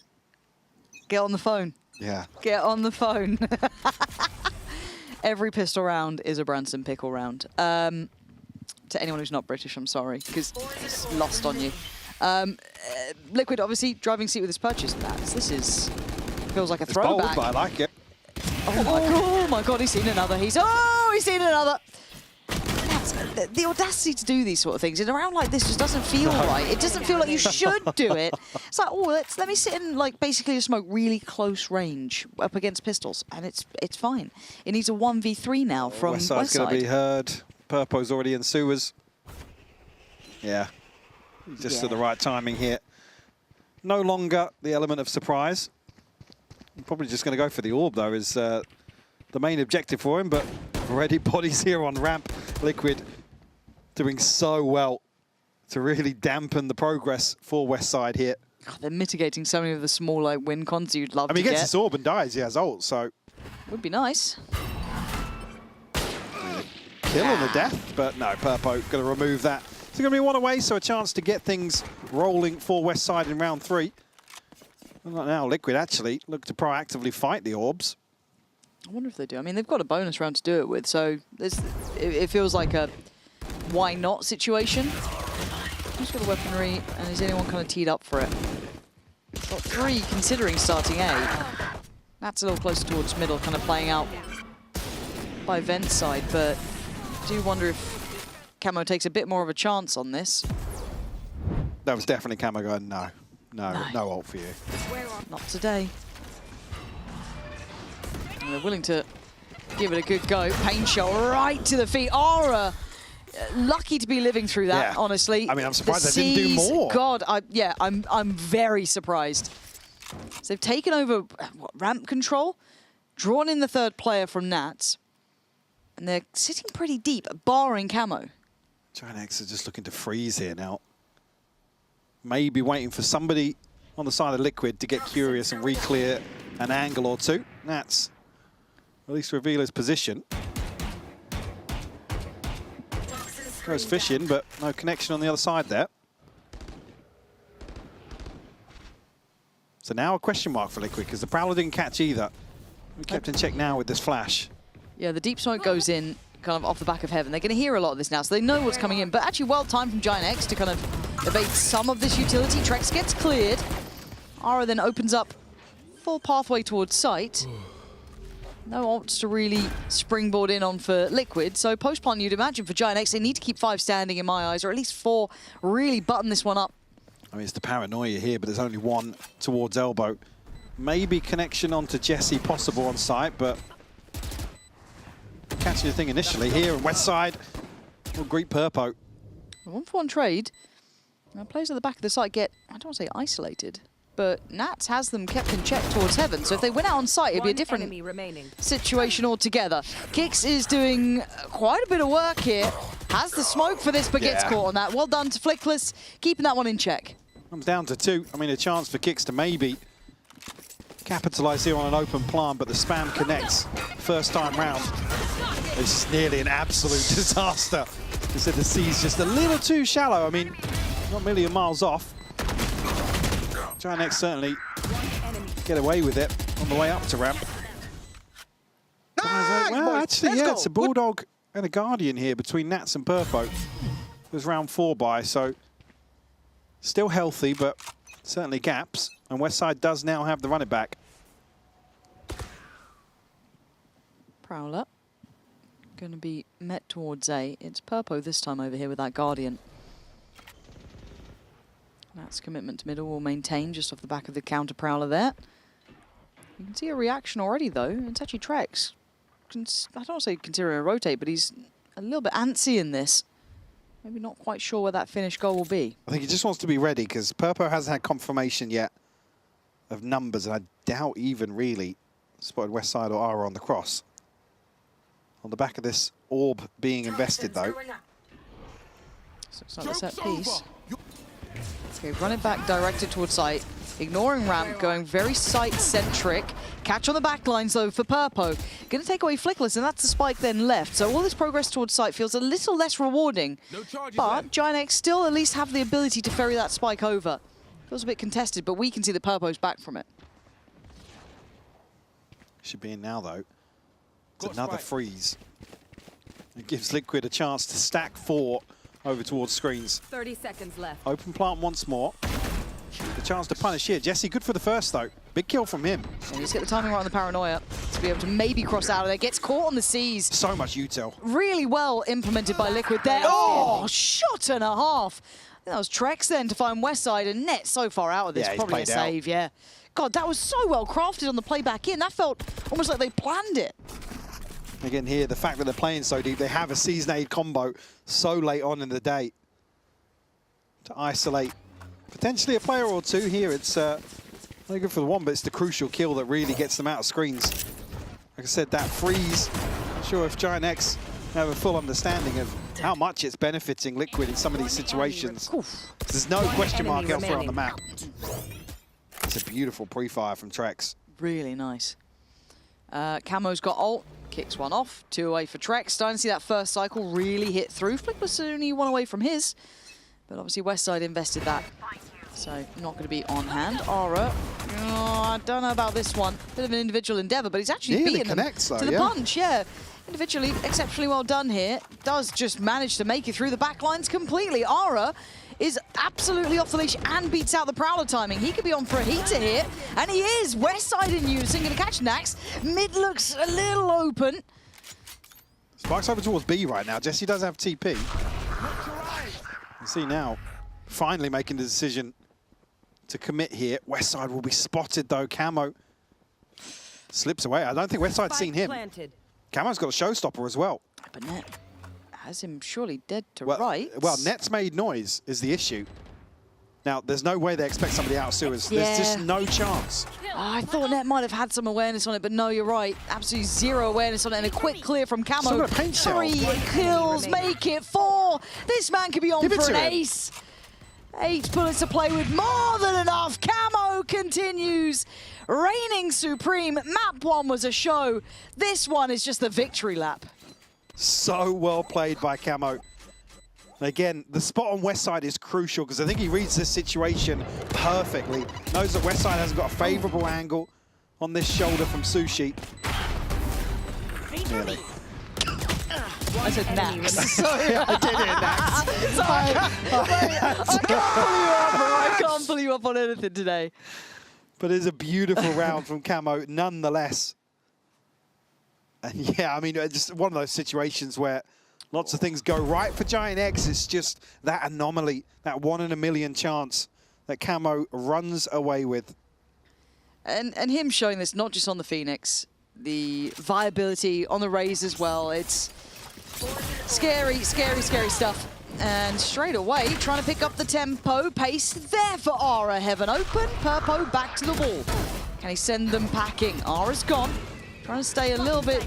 Get on the phone. Yeah. Get on the phone. Every pistol round is a Branston Pickle round. To anyone who's not British, I'm sorry, because it's lost on you. Liquid, obviously, driving seat with his purchase. This feels like a throwback. Bold, but I like it. Oh my God, he's seen another. He's seen another. The audacity to do these sort of things in a round like this just doesn't feel right. It doesn't feel like you should do it. It's like, let me sit in like basically just smoke really close range up against pistols, and it's fine. It needs a 1v3 now from Westside. Westside's going to be heard. Purpo's already in sewers. Yeah. Just at the right timing here. No longer the element of surprise. I'm probably just going to go for the orb, though, is the main objective for him. But already bodies here on ramp. Liquid doing so well to really dampen the progress for Westside here. God, they're mitigating so many of the small like win cons you'd love to get. I mean, he gets this orb and dies. He has ult, so... Would be nice. Kill on the death, but no, Purpo going to remove that. It's going to be one away, so a chance to get things rolling for Westside in round 3. And now Liquid actually look to proactively fight the orbs. I wonder if they do. I mean, they've got a bonus round to do it with, so it feels like a why not situation. Who's got the weaponry, and is anyone kind of teed up for it? Got 3 considering starting A. That's a little closer towards middle, kind of playing out by Vent's side, but I do wonder if Camo takes a bit more of a chance on this. That was definitely Camo going, no ult for you. Not today. And they're willing to give it a good go. Pain shot right to the feet. Aura, lucky to be living through that, honestly. I mean, I'm surprised they didn't do more. God, I'm very surprised. So they've taken over ramp control, drawn in the 3rd player from Nats, and they're sitting pretty deep, barring Camo. Giant-X is just looking to freeze here now. Maybe waiting for somebody on the side of Liquid to get curious and re-clear an angle or two. Nats at least reveal his position. Goes fishing, but no connection on the other side there. So now a question mark for Liquid, because the Prowler didn't catch either. We kept in check now with this flash. Yeah, the deep smoke goes in kind of off the back of Heaven. They're going to hear a lot of this now, so they know what's coming in. But actually well timed from Giant-X to kind of evade some of this utility. Trex gets cleared. Ara then opens up full pathway towards site. No ults to really springboard in on for Liquid. So post-plant, you'd imagine for Giant-X, they need to keep 5 standing in my eyes, or at least 4, really button this one up. I mean, it's the paranoia here, but there's only one towards elbow. Maybe connection onto Jesse possible on site, but catching the thing initially here on Westside will greet Purpo. A 1-for-1 trade. Now, players at the back of the site get, I don't want to say isolated, but Nats has them kept in check towards Heaven. So if they went out on site, it'd be a different situation altogether. Kix is doing quite a bit of work here. Has the smoke for this, but gets caught on that. Well done to Flickless, keeping that one in check. Comes down to 2. I mean, a chance for Kix to maybe capitalize here on an open plant, but the spam connects first time round. It's nearly an absolute disaster. They said the C's just a little too shallow. I mean, not a million miles off. Giant-X certainly get away with it on the way up to ramp. Well, actually, yeah, it's a Bulldog and a Guardian here between Nats and Purpo. It was round 4 by, so still healthy, but certainly gaps. And Westside does now have the run it back. Prowler going to be met towards A. It's Purpo this time over here with that Guardian. That's commitment to middle will maintain just off the back of the counter Prowler there. You can see a reaction already, though. It's actually Trex. I don't want to say considering a rotate, but he's a little bit antsy in this. Maybe not quite sure where that finish goal will be. I think he just wants to be ready, because Purpo hasn't had confirmation yet of numbers, and I doubt even really spotted Westside or Ara on the cross. On the back of this orb being invested, though. So it's not a set piece. Okay, run it back, directed towards site. Ignoring ramp, going very site-centric. Catch on the back lines, though, for Purpo. Going to take away Flickless, and that's the spike then left. So all this progress towards site feels a little less rewarding. But Giant-X still at least have the ability to ferry that spike over. Feels a bit contested, but we can see that Purpo's back from it. Should be in now, though. It's another freeze. It gives Liquid a chance to stack 4 over towards screens. 30 seconds left. Open plant once more. The chance to punish here. Jesse, good for the first, though. Big kill from him. And just get the timing right on the paranoia to be able to maybe cross out of there. Gets caught on the C's. So much util. Really well implemented by Liquid there. Oh, shot and a half. I think that was Trex then to find Westside, and Net so far out of this. Yeah, probably a save, yeah. God, that was so well crafted on the play back in. That felt almost like they planned it. Again here, the fact that they're playing so deep, they have a Season 8 combo so late on in the day. to isolate potentially a player or two here. It's only good for the one, but it's the crucial kill that really gets them out of screens. Like I said, that freeze, I'm sure if Giant X have a full understanding of how much it's benefiting Liquid in some of these situations. There's no question mark elsewhere on the map. It's a beautiful pre-fire from Trex. Really nice. Camo's got ult, kicks one off, 2 away for Trex. Starting to see that first cycle really hit through. Flick was only 1 away from his, but obviously Westside invested that. So not going to be on hand. Aura, I don't know about this one. Bit of an individual endeavor, but he's actually beating them to the punch. Yeah, individually exceptionally well done here. Does just manage to make it through the back lines completely. Aura is absolutely off the leash and beats out the Prowler timing. He could be on for a heater here, and he is. Westside in unison, going to catch Nax. Mid looks a little open. Sparks over towards B right now. Jesse does have TP. You see now, finally making the decision to commit here. Westside will be spotted though. Camo slips away. I don't think Westside's seen him. Camo's got a showstopper as well. But Net has him surely dead to right. Well, Net's made noise is the issue. Now, there's no way they expect somebody out of sewers. There's just no chance. Oh, I thought Net might have had some awareness on it, but no, you're right. Absolutely zero awareness on it, and a quick clear from Camo. 3 kills, make it 4. This man could be on for an ace. 8 bullets to play with, more than enough. Camo continues, reigning supreme. Map 1 was a show. This one is just the victory lap. So well played by Camo. Again, the spot on Westside is crucial because I think he reads this situation perfectly. Knows that Westside hasn't got a favorable angle on this shoulder from Sushi. Nearly. I said Nax. Sorry, I did it, Nax. I can't pull you up on anything today. But it's a beautiful round from Camo, nonetheless. And yeah, I mean, it's just one of those situations where lots of things go right for Giant X. It's just that anomaly, that 1 in a million chance that Camo runs away with. And him showing this not just on the Phoenix, the viability on the Raze as well. It's scary, scary, scary stuff. And straight away, trying to pick up the tempo, pace there for Aura. Heaven open, Purpo back to the wall. Can he send them packing? Aura's gone. Trying to stay a little bit,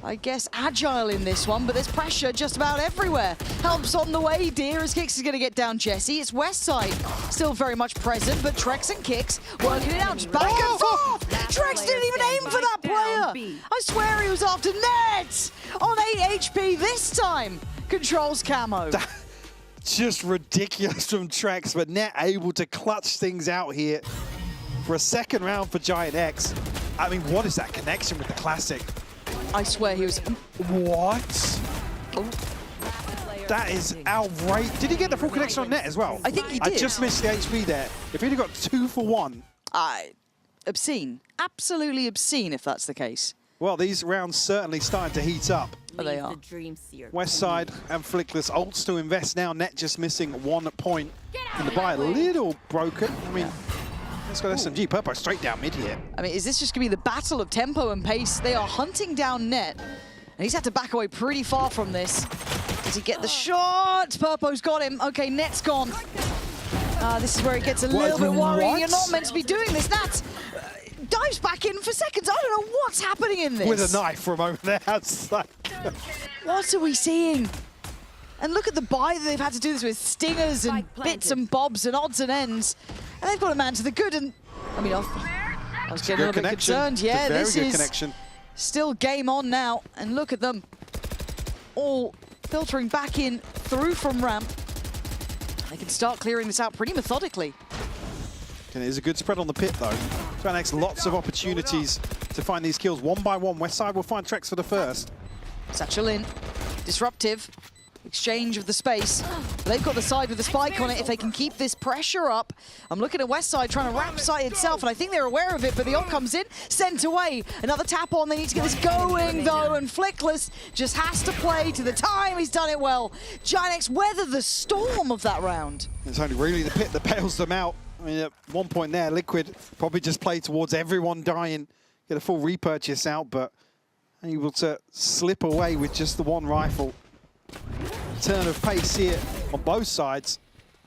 I guess, agile in this one, but there's pressure just about everywhere. Help's on the way. Deer's Kicks is going to get down Jesse. It's Westside, still very much present, but Trex and Kicks working it out, just back and forth. Trex didn't even aim for that player. I swear he was after Net on 8 HP this time. Controls Camo. Just ridiculous from Trex, but Net able to clutch things out here for a second round for Giant X. I mean, what is that connection with the Classic? I swear he was... What? Oh. That is outrageous. Did he get the full connection on Net as well? I think he did. I just missed the HP there. If he'd have got 2 for 1. Obscene. Absolutely obscene if that's the case. Well, these rounds certainly starting to heat up. Oh, they are. Westside and Flickless ults to invest now. Net just missing 1 point. And the buy a little broken. I mean... Let's go SMG. Purpo straight down mid here. I mean, is this just going to be the battle of tempo and pace? They are hunting down Net, and he's had to back away pretty far from this. Does he get the shot? Purpo's got him. Okay, Net's gone. This is where it gets a little bit worrying. You're not meant to be doing this. Nat dives back in for seconds. I don't know what's happening in this. With a knife for a moment there. It's like what are we seeing? And look at the buy that they've had to do this with. Stingers and bits and bobs and odds and ends. And they've got a man to the good. And I mean, I was getting a little bit concerned. Yeah, this is still game on now. And look at them all filtering back in through from ramp. They can start clearing this out pretty methodically. And it is a good spread on the pit, though. Giant X, lots of opportunities to find these kills. 1 by 1. Westside will find Trex for the first. Satchel in. Disruptive. Exchange of the space. They've got the side with the spike on it if they can keep this pressure up. I'm looking at Westside trying to wrap site itself, and I think they're aware of it, but the ult comes in, sent away. Another tap on, they need to get this going though, and Flickless just has to play to the time. He's done it well. Giant X weather the storm of that round. It's only really the pit that bails them out. I mean, at one point there, Liquid probably just played towards everyone dying, get a full repurchase out, but able to slip away with just the 1 rifle. Turn of pace here on both sides.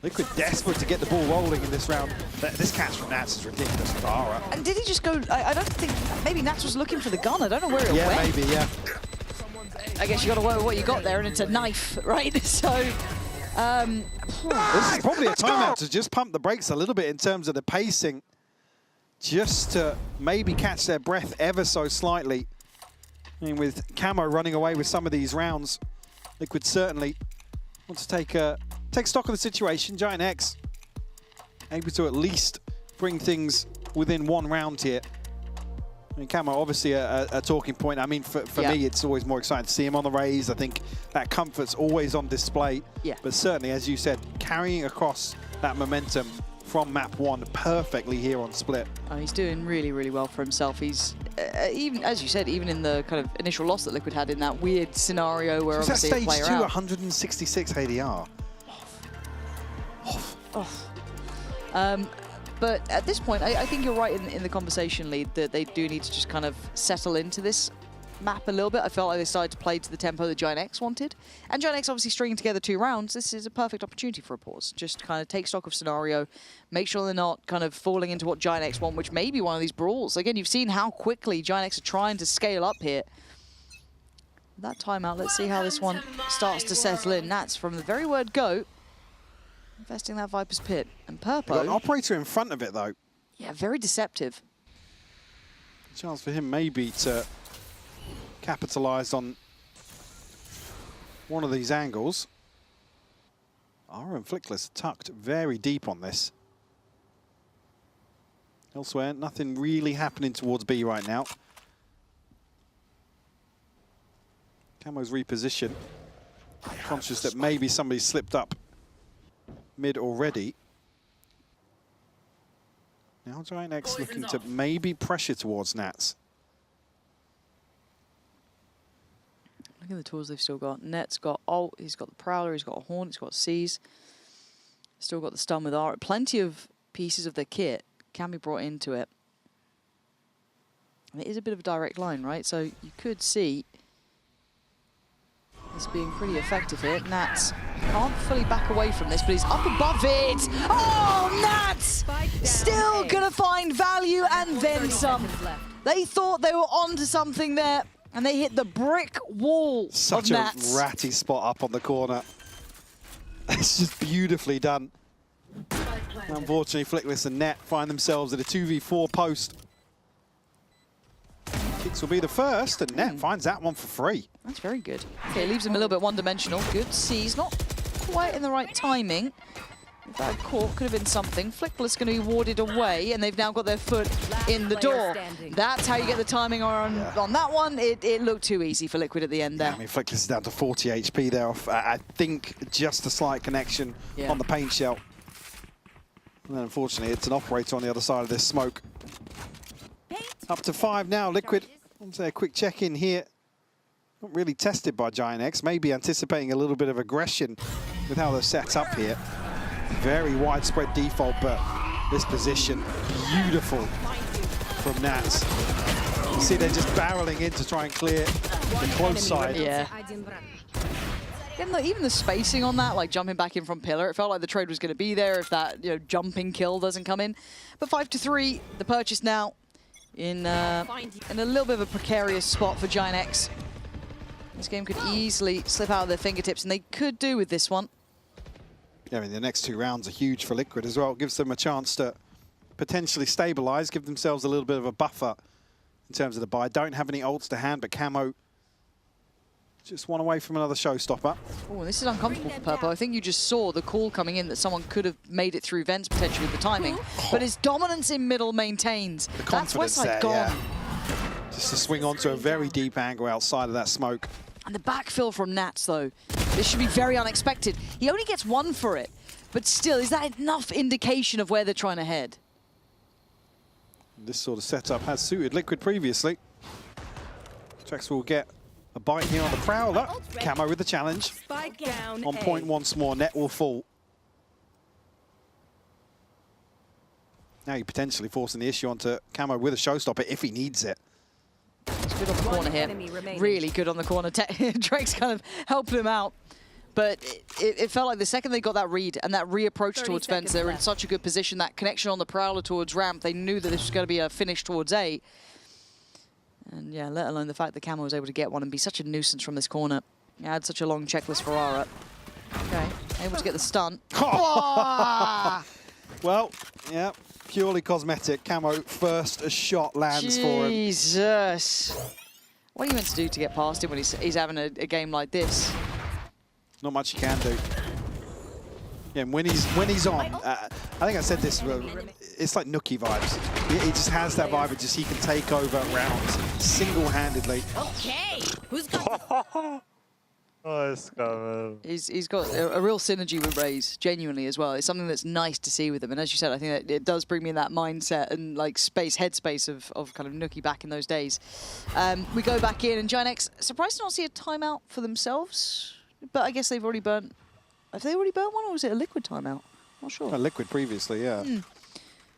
Liquid desperate to get the ball rolling in this round. This catch from Nats is ridiculous. Vara. And did he just go? I don't think. Maybe Nats was looking for the gun. I don't know where it went. Yeah, maybe. Yeah. I guess you got to work with what you got there, and it's a knife, right? So. This is probably a timeout to just pump the brakes a little bit in terms of the pacing, just to maybe catch their breath ever so slightly. I mean, with Camo running away with some of these rounds, Liquid certainly wants to take stock of the situation. Giant X able to at least bring things within one round here. I mean, Camo, obviously a talking point. I mean, for me, it's always more exciting to see him on the raise. I think that comfort's always on display. Yeah. But certainly, as you said, carrying across that momentum from map 1 perfectly here on Split. Oh, he's doing really, really well for himself. He's, even as you said, even in the kind of initial loss that Liquid had in that weird scenario where So obviously that a player stage 2, out. 166 ADR. But at this point, I think you're right in the conversation lead that they do need to just kind of settle into this map a little bit. I felt like they started to play to the tempo that Giant X wanted. And Giant X obviously stringing together 2 rounds. This is a perfect opportunity for a pause. Just kind of take stock of scenario, make sure they're not kind of falling into what Giant X want, which may be one of these brawls. Again, you've seen how quickly Giant X are trying to scale up here. That timeout, let's see how this one starts to settle in. Nats, from the very word go, investing that Viper's Pit. And Purpo... Got an operator in front of it, though. Yeah, very deceptive. Chance for him maybe to capitalize on one of these angles. Ara and Flickless tucked very deep on this. Elsewhere, nothing really happening towards B right now. Camo's reposition. Conscious that maybe somebody slipped up mid already. Now Giant X looking to maybe pressure towards Nats. Look at the tools they've still got. Net's got ult, he's got the Prowler, he's got a Horn, he's got Seize. Still got the stun with Ara. Plenty of pieces of their kit can be brought into it. And it is a bit of a direct line, right? So you could see this being pretty effective here. Nats can't fully back away from this, but he's up above it. Oh, Nats! Still gonna find value and then some. They thought they were onto something there, and they hit the brick wall Such of a Nats. ratty spot up on the corner. It's just beautifully done. Unfortunately, Flickless and Net find themselves at a 2v4 post. Kicks will be the first, and Net finds that one for free. That's very good. Okay, leaves him a little bit one-dimensional. Good. Seize, not quite in the right timing. If that caught, could have been something. Flickless going to be warded away, and they've now got their foot in the door. That's how you get the timing on that one. It looked too easy for Liquid at the end there. Yeah, I mean, Flickless is down to 40 HP there off, I think, just a slight connection on the paint shell. And then, unfortunately, it's an operator on the other side of this smoke. Up to 5 now, Liquid. Let's say a quick check-in here. Not really tested by Giant X, maybe anticipating a little bit of aggression with how they're set up here. Very widespread default, but this position, beautiful from Nats. You see they're just barreling in to try and clear the close side. Yeah. Even the spacing on that, like jumping back in from pillar, it felt like the trade was going to be there if that jumping kill doesn't come in. But 5-3, the purchase now in a little bit of a precarious spot for Giant X. This game could easily slip out of their fingertips, and they could do with this one. Yeah, I mean, the next 2 rounds are huge for Liquid as well. It gives them a chance to potentially stabilize, give themselves a little bit of a buffer in terms of the buy. Don't have any ults to hand, but Camo just one away from another showstopper. Oh, this is uncomfortable for Purple. I think you just saw the call coming in that someone could have made it through vents potentially with the timing. But his dominance in middle maintains. The confidence That's Westside there, gone. yeah. Just to swing onto a very deep angle outside of that smoke. And the backfill from Nats, though. This should be very unexpected. He only gets 1 for it. But still, is that enough indication of where they're trying to head? This sort of setup has suited Liquid previously. Trex will get a bite here on the Prowler. Camo with the challenge. On point once more, Net will fall. Now you're potentially forcing the issue onto Camo with a showstopper if he needs it. It's good on the corner here. Really good on the corner. Drake's kind of helping him out. But it felt like the second they got that read and that reapproach towards Fence, they were in such a good position. That connection on the Prowler towards ramp, they knew that this was going to be a finish towards A. And yeah, let alone the fact that Camo was able to get one and be such a nuisance from this corner. He had such a long checklist for Ara. Okay, able to get the stun. Well, yeah, purely cosmetic. Camo first shot lands for him. Jesus. What are you meant to do to get past him when he's having a game like this? Not much you can do. Yeah, and when he's on, I think I said this, it's like Nookie vibes. He just has that vibe of just he can take over rounds single-handedly. Okay, who's got He's got a real synergy with Raze, genuinely as well. It's something that's nice to see with him. And as you said, I think that it does bring me in that mindset and like headspace of kind of Nookie back in those days. We go back in, and Giant surprised to not see a timeout for themselves. But I guess they've already burnt. Have they already burnt one, or was it a Liquid timeout? Not sure. A Liquid previously, yeah.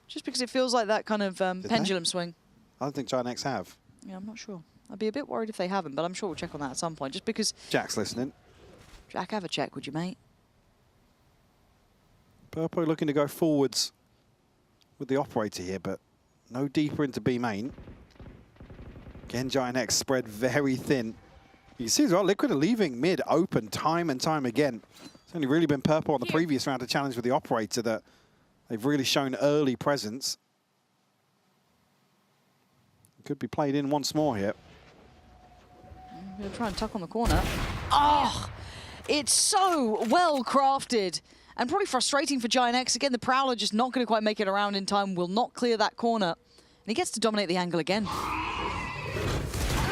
Just because it feels like that kind of pendulum swing. I don't think Giant have. Yeah, I'm not sure. I'd be a bit worried if they haven't, but I'm sure we'll check on that at some point, just because... Jack's listening. Jack, have a check, would you, mate? Purpo looking to go forwards with the operator here, but no deeper into B main. Again, Giant X spread very thin. You can see as well, Liquid are leaving mid open time and time again. It's only really been Purpo on the previous round to challenge with the operator that they've really shown early presence. Could be played in once more here. I'm going to try and tuck on the corner. Oh, it's so well crafted and probably frustrating for Giant X. Again, the Prowler just not going to quite make it around in time, will not clear that corner. And he gets to dominate the angle again.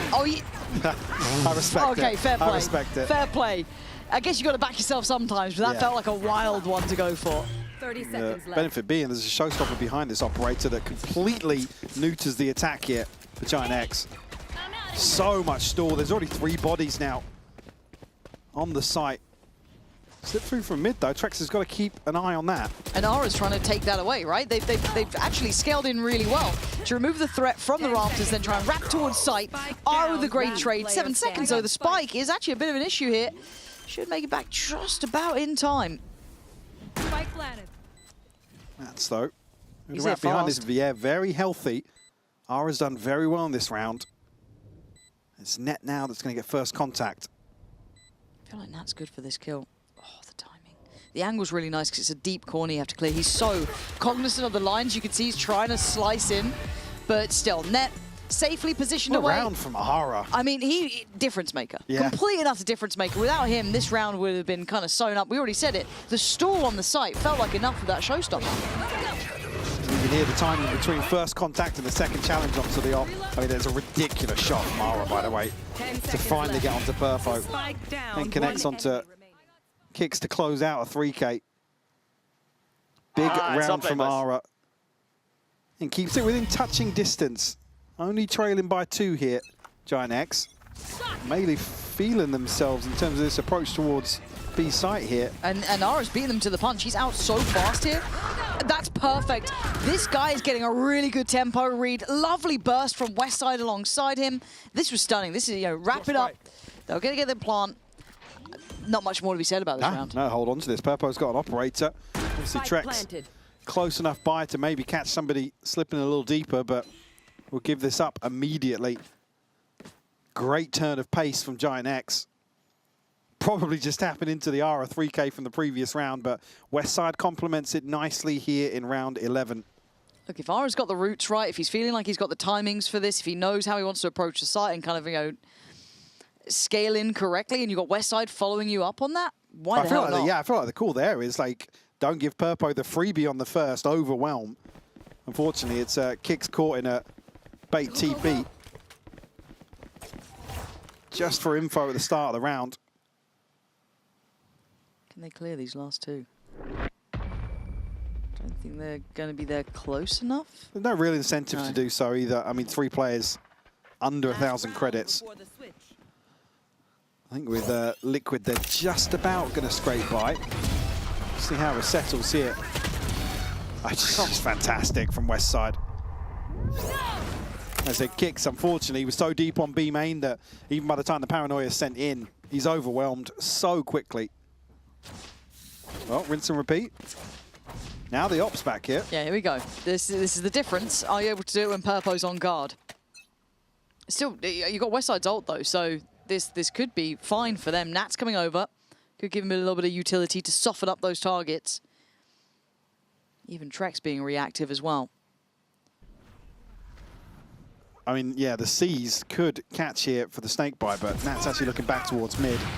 Oh, I respect it. Okay, fair play. I respect it. Fair play. I guess you got to back yourself sometimes, but that felt like a wild one to go for. 30 seconds left. Benefit being there's a showstopper behind this operator that completely neuters the attack here for Giant X. So much stall. There's already 3 bodies now on the site. Slip through from mid though. Trex has got to keep an eye on that. And Ara's trying to take that away, right? They've actually scaled in really well to remove the threat from the rafters, then try and wrap towards site. Ara with a great trade. 7 seconds though. The spike is actually a bit of an issue here. Should make it back just about in time. Spike planted. That's though. He's Wrap there behind this fast. VR, very healthy. Ara's done very well in this round. It's Net now that's going to get first contact. I feel like Nat's good for this kill. Oh, the timing. The angle's really nice because it's a deep corner you have to clear. He's so cognizant of the lines. You can see he's trying to slice in, but still, Net safely positioned What a away. round from Ara. I mean, he difference maker. Yeah. Complete and utter difference maker. Without him, this round would have been kind of sewn up. We already said it. The stall on the site felt like enough for that showstopper. You can hear the timing between first contact and the second challenge onto the off. I mean, there's a ridiculous shot from Ara, by the way, to finally get onto Purpo. And connects onto kicks to close out a 3K. Big round from Ara. And keeps it within touching distance. Only trailing by 2 here, Giant X. Melee feeling themselves in terms of this approach towards B site here. And Ara's beating them to the punch. He's out so fast here. That's perfect. This guy is getting a really good tempo read. Lovely burst from Westside alongside him. This was stunning. This is, wrap it up. They're going to get the plant. Not much more to be said about this round. No, hold on to this. Purpo's got an operator. Obviously, Trex close enough by to maybe catch somebody slipping a little deeper, but we'll give this up immediately. Great turn of pace from Giant X. Probably just tapping into the Ara 3K from the previous round, but Westside complements it nicely here in round 11. Look, if Ara's got the roots right, if he's feeling like he's got the timings for this, if he knows how he wants to approach the site and kind of, scale in correctly, and you've got Westside following you up on that, why the hell not? Yeah, I feel like the call there is like, don't give Purpo the freebie on the first, overwhelm. Unfortunately, it's kicks caught in a bait TP. Just for info at the start of the round. Can they clear these last 2? Don't think they're going to be there close enough. There's no real incentive to do so either. I mean, 3 players under 1,000 credits. I think with Liquid, they're just about going to scrape by. See how it settles here. It's just fantastic from Westside. As it kicks, unfortunately, he was so deep on B main that even by the time the Paranoia sent in, he's overwhelmed so quickly. Well, rinse and repeat. Now the op's back here. Yeah, here we go. This is the difference. Are you able to do it when Purpo's on guard? Still, you got Westside's ult though, so this could be fine for them. Nat's coming over. Could give him a little bit of utility to soften up those targets. Even Trex being reactive as well. I mean, yeah, the C's could catch here for the snakebite, but Nat's actually looking back towards mid. Here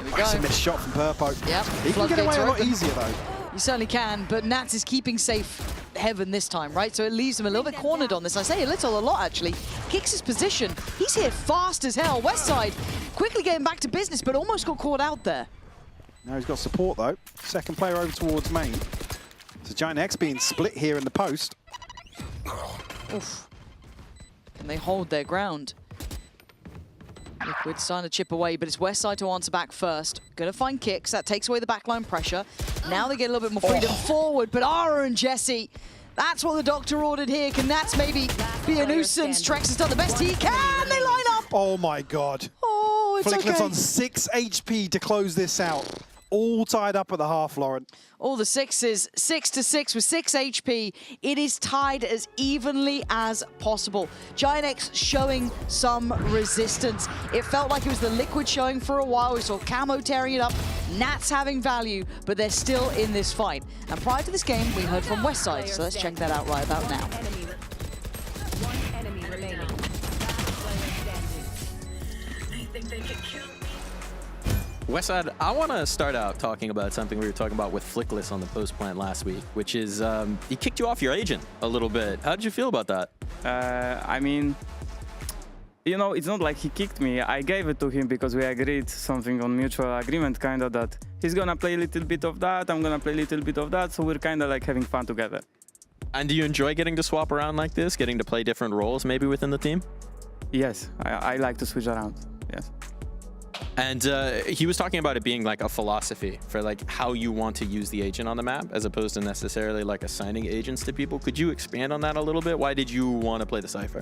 we That's go. a missed shot from Purpo. Yep. He can get away a lot easier though. You certainly can, but Nats is keeping safe Heaven this time, right? So it leaves him a little bit cornered on this. I say a lot actually. Kicks his position. He's here fast as hell. Westside quickly getting back to business, but almost got caught out there. Now he's got support though. Second player over towards main. So Giant X being split here in the post. Oof. Can they hold their ground? Liquid starting to chip away, but it's Westside to answer back first. Gonna find kicks. That takes away the backline pressure. Now they get a little bit more freedom forward, but Ara and Jesse, that's what the doctor ordered here. Can Nats maybe be a nuisance? Trex has done the best he can. They line up. Oh my God. Oh, it's Flickless okay. on 6 HP to close this out. All tied up at the half, Lauren. All the sixes, 6-6 with 6 HP. It is tied as evenly as possible. Giant X showing some resistance. It felt like it was the Liquid showing for a while. We saw Camo tearing it up. Nats having value, but they're still in this fight. And prior to this game, we heard from Westside, so let's check that out right about now. One enemy remaining. Westside, I want to start out talking about something we were talking about with Flickless on the post plant last week, which is he kicked you off your agent a little bit. How did you feel about that? I mean, you know, it's not like he kicked me. I gave it to him because we agreed something on mutual agreement, kind of that he's gonna play a little bit of that, I'm gonna play a little bit of that, so we're kind of like having fun together. And do you enjoy getting to swap around like this, getting to play different roles maybe within the team? Yes, I like to switch around, yes. And he was talking about it being like a philosophy for like how you want to use the agent on the map as opposed to necessarily like assigning agents to people. Could you expand on that a little bit? Why did you want to play the Cypher?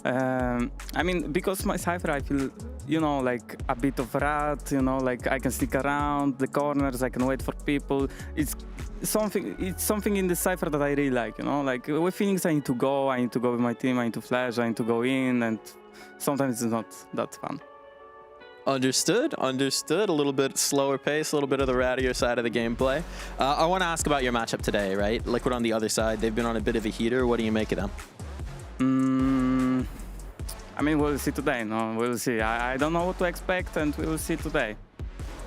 I mean, because my Cypher, I feel, you know, like a bit of rat, you know, like I can stick around the corners, I can wait for people. It's something in the Cypher that I really like, you know, like with Phoenix I need to go with my team, I need to flash, I need to go in, and sometimes it's not that fun. Understood. A little bit slower pace, a little bit of the rattier side of the gameplay. I want to ask about your matchup today, right? Liquid on the other side, they've been on a bit of a heater. What do you make of them? I mean, we'll see today. No, we'll see. I don't know what to expect, and we'll see today.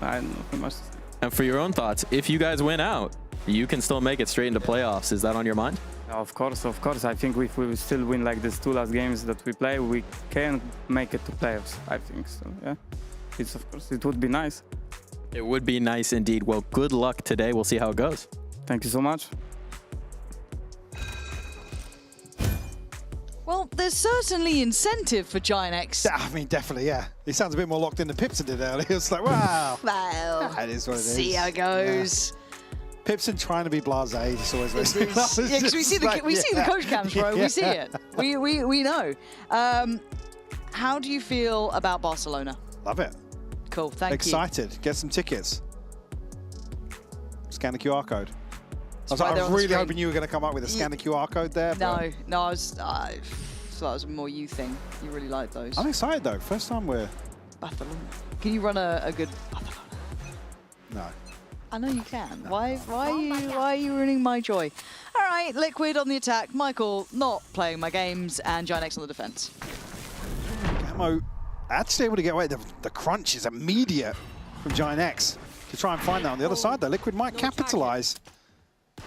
I don't know much. And for your own thoughts, if you guys win out, you can still make it straight into playoffs. Is that on your mind? Of course. I think if we still win like these 2 last games that we play, we can make it to playoffs. I think so. Yeah, of course it would be nice. It would be nice indeed. Well, good luck today. We'll see how it goes. Thank you so much. Well, there's certainly incentive for Giant X. I mean, definitely, yeah. He sounds a bit more locked in than Pipson did earlier. It's like, wow. Well, that is what it is. See how it goes. Yeah. Pipson trying to be blasé. It's always very yeah, because we see the coach cams, bro. Yeah. We see it. We know. How do you feel about Barcelona? Love it. Cool. Thank you. Excited. Get some tickets. Scan the QR code. I was really hoping you were going to come up with a scan the QR code there. No, I thought it was a more you thing. You really like those. I'm excited though. First time we're... Barcelona. Can you run a good Barcelona? No. I know you can. No. Why are you ruining my joy? All right, Liquid on the attack. Michael not playing my games, and Giant X on the defense. Camo actually able to get away. The crunch is immediate from Giant X to try and find that on the other side though. Liquid might capitalize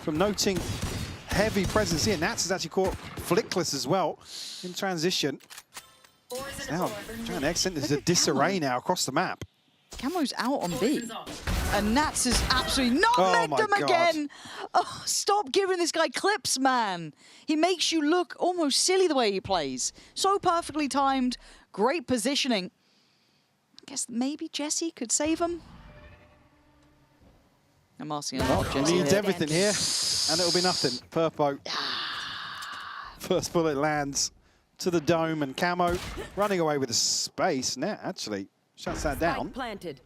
from noting heavy presence here. Nats has actually caught Flickless as well in transition. Now, Giant X enters a disarray now across the map. Camo's out on B. And Nats has absolutely nutmegged him again. Oh, stop giving this guy clips, man. He makes you look almost silly the way he plays. So perfectly timed, great positioning. I guess maybe Jesse could save him. I'm asking a lot, Jesse. Needs everything here, and it'll be nothing. Purpo. First bullet lands to the dome, and Camo running away with the space. Net actually shuts that down. Planted.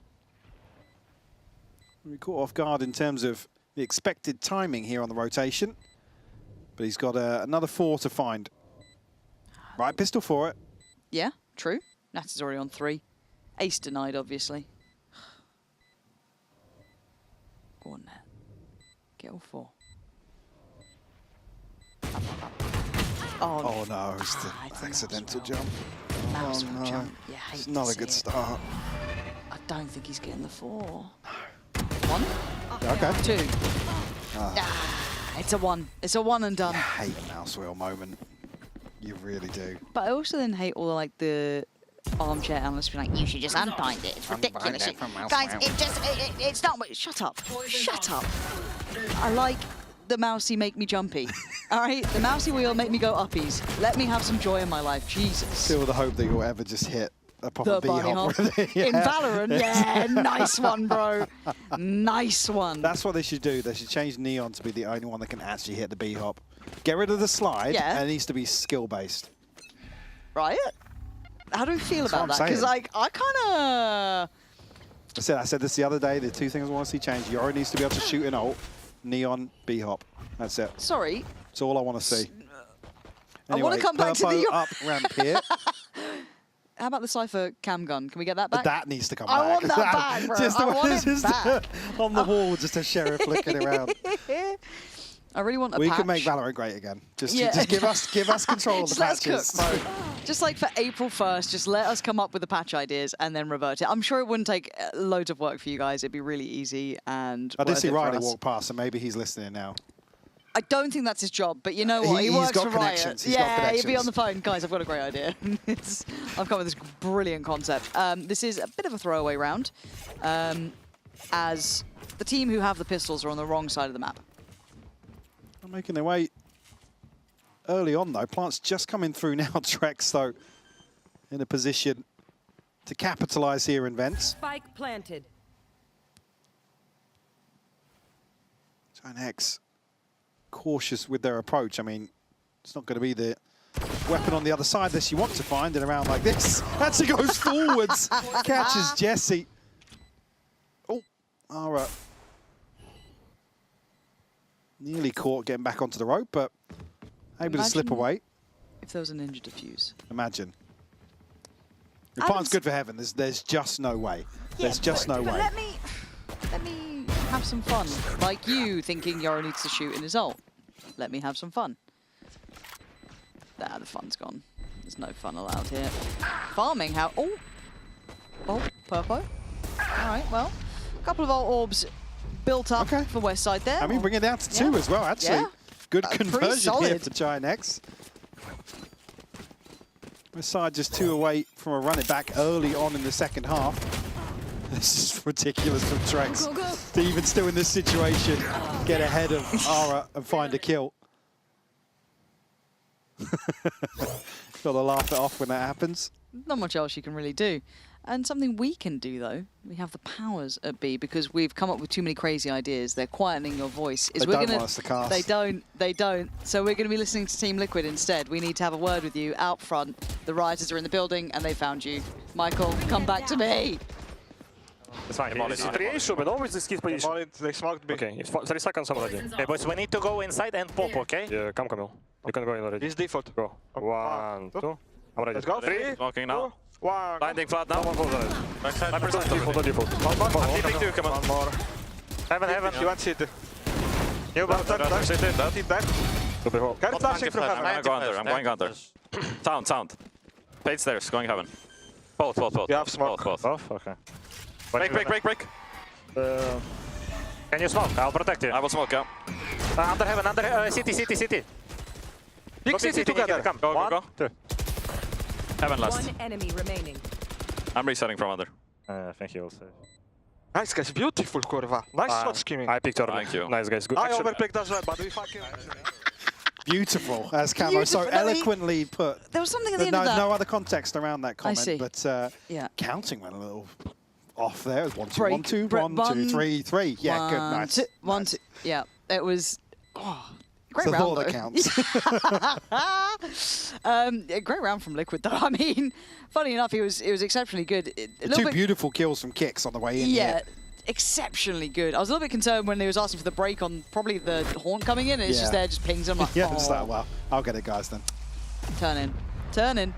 We caught off guard in terms of the expected timing here on the rotation. But he's got another 4 to find. Right pistol for it. Yeah, true. Nat is already on 3. Ace denied, obviously. Go on, Nat. Get all 4. Oh no, it's the accidental jump. Mouse no. jump. Yeah, hate It's to not a see good it. start. I don't think he's getting the 4. 1? Okay. 2. It's a 1. It's a 1 and done. I hate the mouse wheel moment. You really do. But I also then hate all the armchair analysts being like, you should just unbind it. It's ridiculous. Guys, it's not. Shut up. Shut up. I like the mousey make me jumpy. All right? The mousey wheel make me go uppies. Let me have some joy in my life. Jesus. Still the hope that you'll ever just hit a proper bunny B-hop. hop. In Valorant, yeah, nice one, bro. Nice one. That's what they should do. They should change Neon to be the only one that can actually hit the B-hop. Get rid of the slide, Yeah. and it needs to be skill-based. Right? How do we feel That's about what that? I'm Because, saying. I kind of... I said this the other day, the 2 things I want to see change. Yoro needs to be able to shoot an ult, Neon, B-hop. That's it. Sorry. That's all I want to see. I want to come back to the... up ramp here. How about the Cypher cam gun? Can we get that back? That needs to come I back. want that back, bro. Just I want it back. on the wall, just a sheriff flicking around. I really want a We patch. can make Valorant great again. Just Yeah. give us control of the Just let's patches. cook, bro. Just like for April 1st, just let us come up with the patch ideas and then revert it. I'm sure it wouldn't take loads of work for you guys. It'd be really easy and I did worth see it for Riley us. walk past, so maybe he's listening now. I don't think that's his job, but you know what? He He's works got for Riot. connections. He's got Yeah, he'd be connections. on the phone. Guys, I've got a great idea. I've come up with this brilliant concept. This is a bit of a throwaway round, as the team who have the pistols are on the wrong side of the map. They're making their way early on, though. Plant's just coming through now. Trex, though, in a position to capitalize here in Vents. Spike planted. Giant cautious with their approach. I mean, it's not going to be the weapon on the other side that you want to find in a round like this. Actually goes forwards, catches Jesse. Oh, Ara nearly caught getting back onto the rope, but able to slip away. If there was a ninja defuse. Imagine. The plant's good for heaven. There's just no way. There's just no way. Let me have some fun. Like you thinking Yoro needs to shoot in his ult. Let me have some fun. The fun's gone. There's no fun allowed here. Farming, how... Oh, Purpo. All right, well, a couple of ult orbs built up for West Side there. I mean, bring it down to 2 as well, actually. Yeah. Good Pretty conversion here solid. for Giant X. West Side just 2 away from a run it back early on in the second half. This is ridiculous from Trex to even still in this situation get ahead of Ara and find a kill. Got to laugh it off when that happens. Not much else you can really do. And something we can do, though, we have the powers at B, because we've come up with too many crazy ideas. They're quietening your voice. They don't want us to cast. They don't. So we're going to be listening to Team Liquid instead. We need to have a word with you out front. The rioters are in the building, and they found you. Michael, come back to me. It's fine. Is it 3A should be always this key position? They smoked B. Okay, it's 30 seconds already. Okay, boys, we need to go inside and pop, okay? Yeah, come Camille. You can go in already. He's default. Go. 1, 2. I'm ready. Let's go. 3. Smoking now. 1. Landing flat now. One more. Backside. Default. One more. I'm TPing too, come on. One more. Heaven. You want city. New bomb. City, that. Super hole. Carry flashing from heaven. I'm going under. Sound. Fade stairs, going heaven. Both. You have smoke. Both. Okay. Break. Can you smoke? I'll protect you. I will smoke, yeah. Under heaven, city. Big city together. Come. Go. 1, 2. Heaven last. One enemy remaining. I'm resetting from under. I think he will save. Nice guys, beautiful kurwa. Nice shot skimming. I picked early. Thank you. Nice guys, good. I overpicked as well, but we fucking... Beautiful, as Camo so Beautiful. eloquently put. There was something at the end of that. No other context around that comment, see. but Yeah. counting went a little off there. It was 1, 2, Break. 1, 2, Break. 1, 2, 3, 3. Yeah, good, nice. 1, 2. Yeah, it was... Oh, great It's the round, thought though. that counts. A great round from Liquid, though. I mean, funny enough, it was exceptionally good. A little 2 bit, beautiful kills from Kicks on the way in. yeah, here. exceptionally good. I was a little bit concerned when he was asking for the break on probably the Haunt coming in, and it's just there, just pings. I'm like, yeah, oh. it's like, well, I'll get it, guys, then. Turn in. Turn in.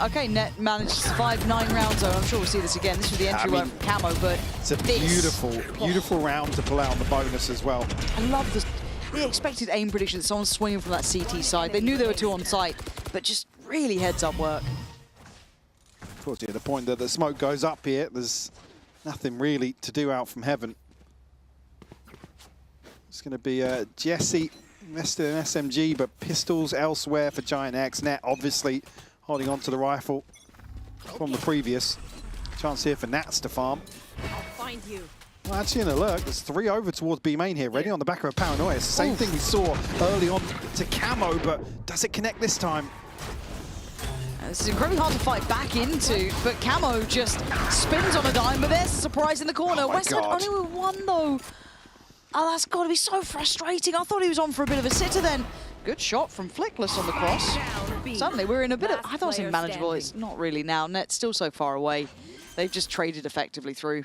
Okay, Net managed to survive 9 rounds, though. I'm sure we'll see this again. This was the entry from Camo, but it's a beautiful round to pull out on the bonus as well. I love this. The expected aim prediction, someone's swinging from that CT side. They knew there were 2 on site, but just really heads-up work. Towards the point that the smoke goes up here, there's nothing really to do out from heaven. It's going to be Jesse invested in SMG, but pistols elsewhere for Giant X. Net obviously holding on to the rifle from the previous. Chance here for Nats to farm. I'll find you. Well, actually an alert. There's 3 over towards B main here, ready on the back of a Paranoia. It's the same thing we saw early on to Camo, but does it connect this time? This is incredibly hard to fight back into, but Camo just spins on a dime, but there's a surprise in the corner. Oh Westside only with 1, though. Oh, that's got to be so frustrating. I thought he was on for a bit of a sitter then. Good shot from Flickless on the cross. Suddenly we're in a bit of... I thought it was manageable. It's not really now. Net's still so far away. They've just traded effectively through.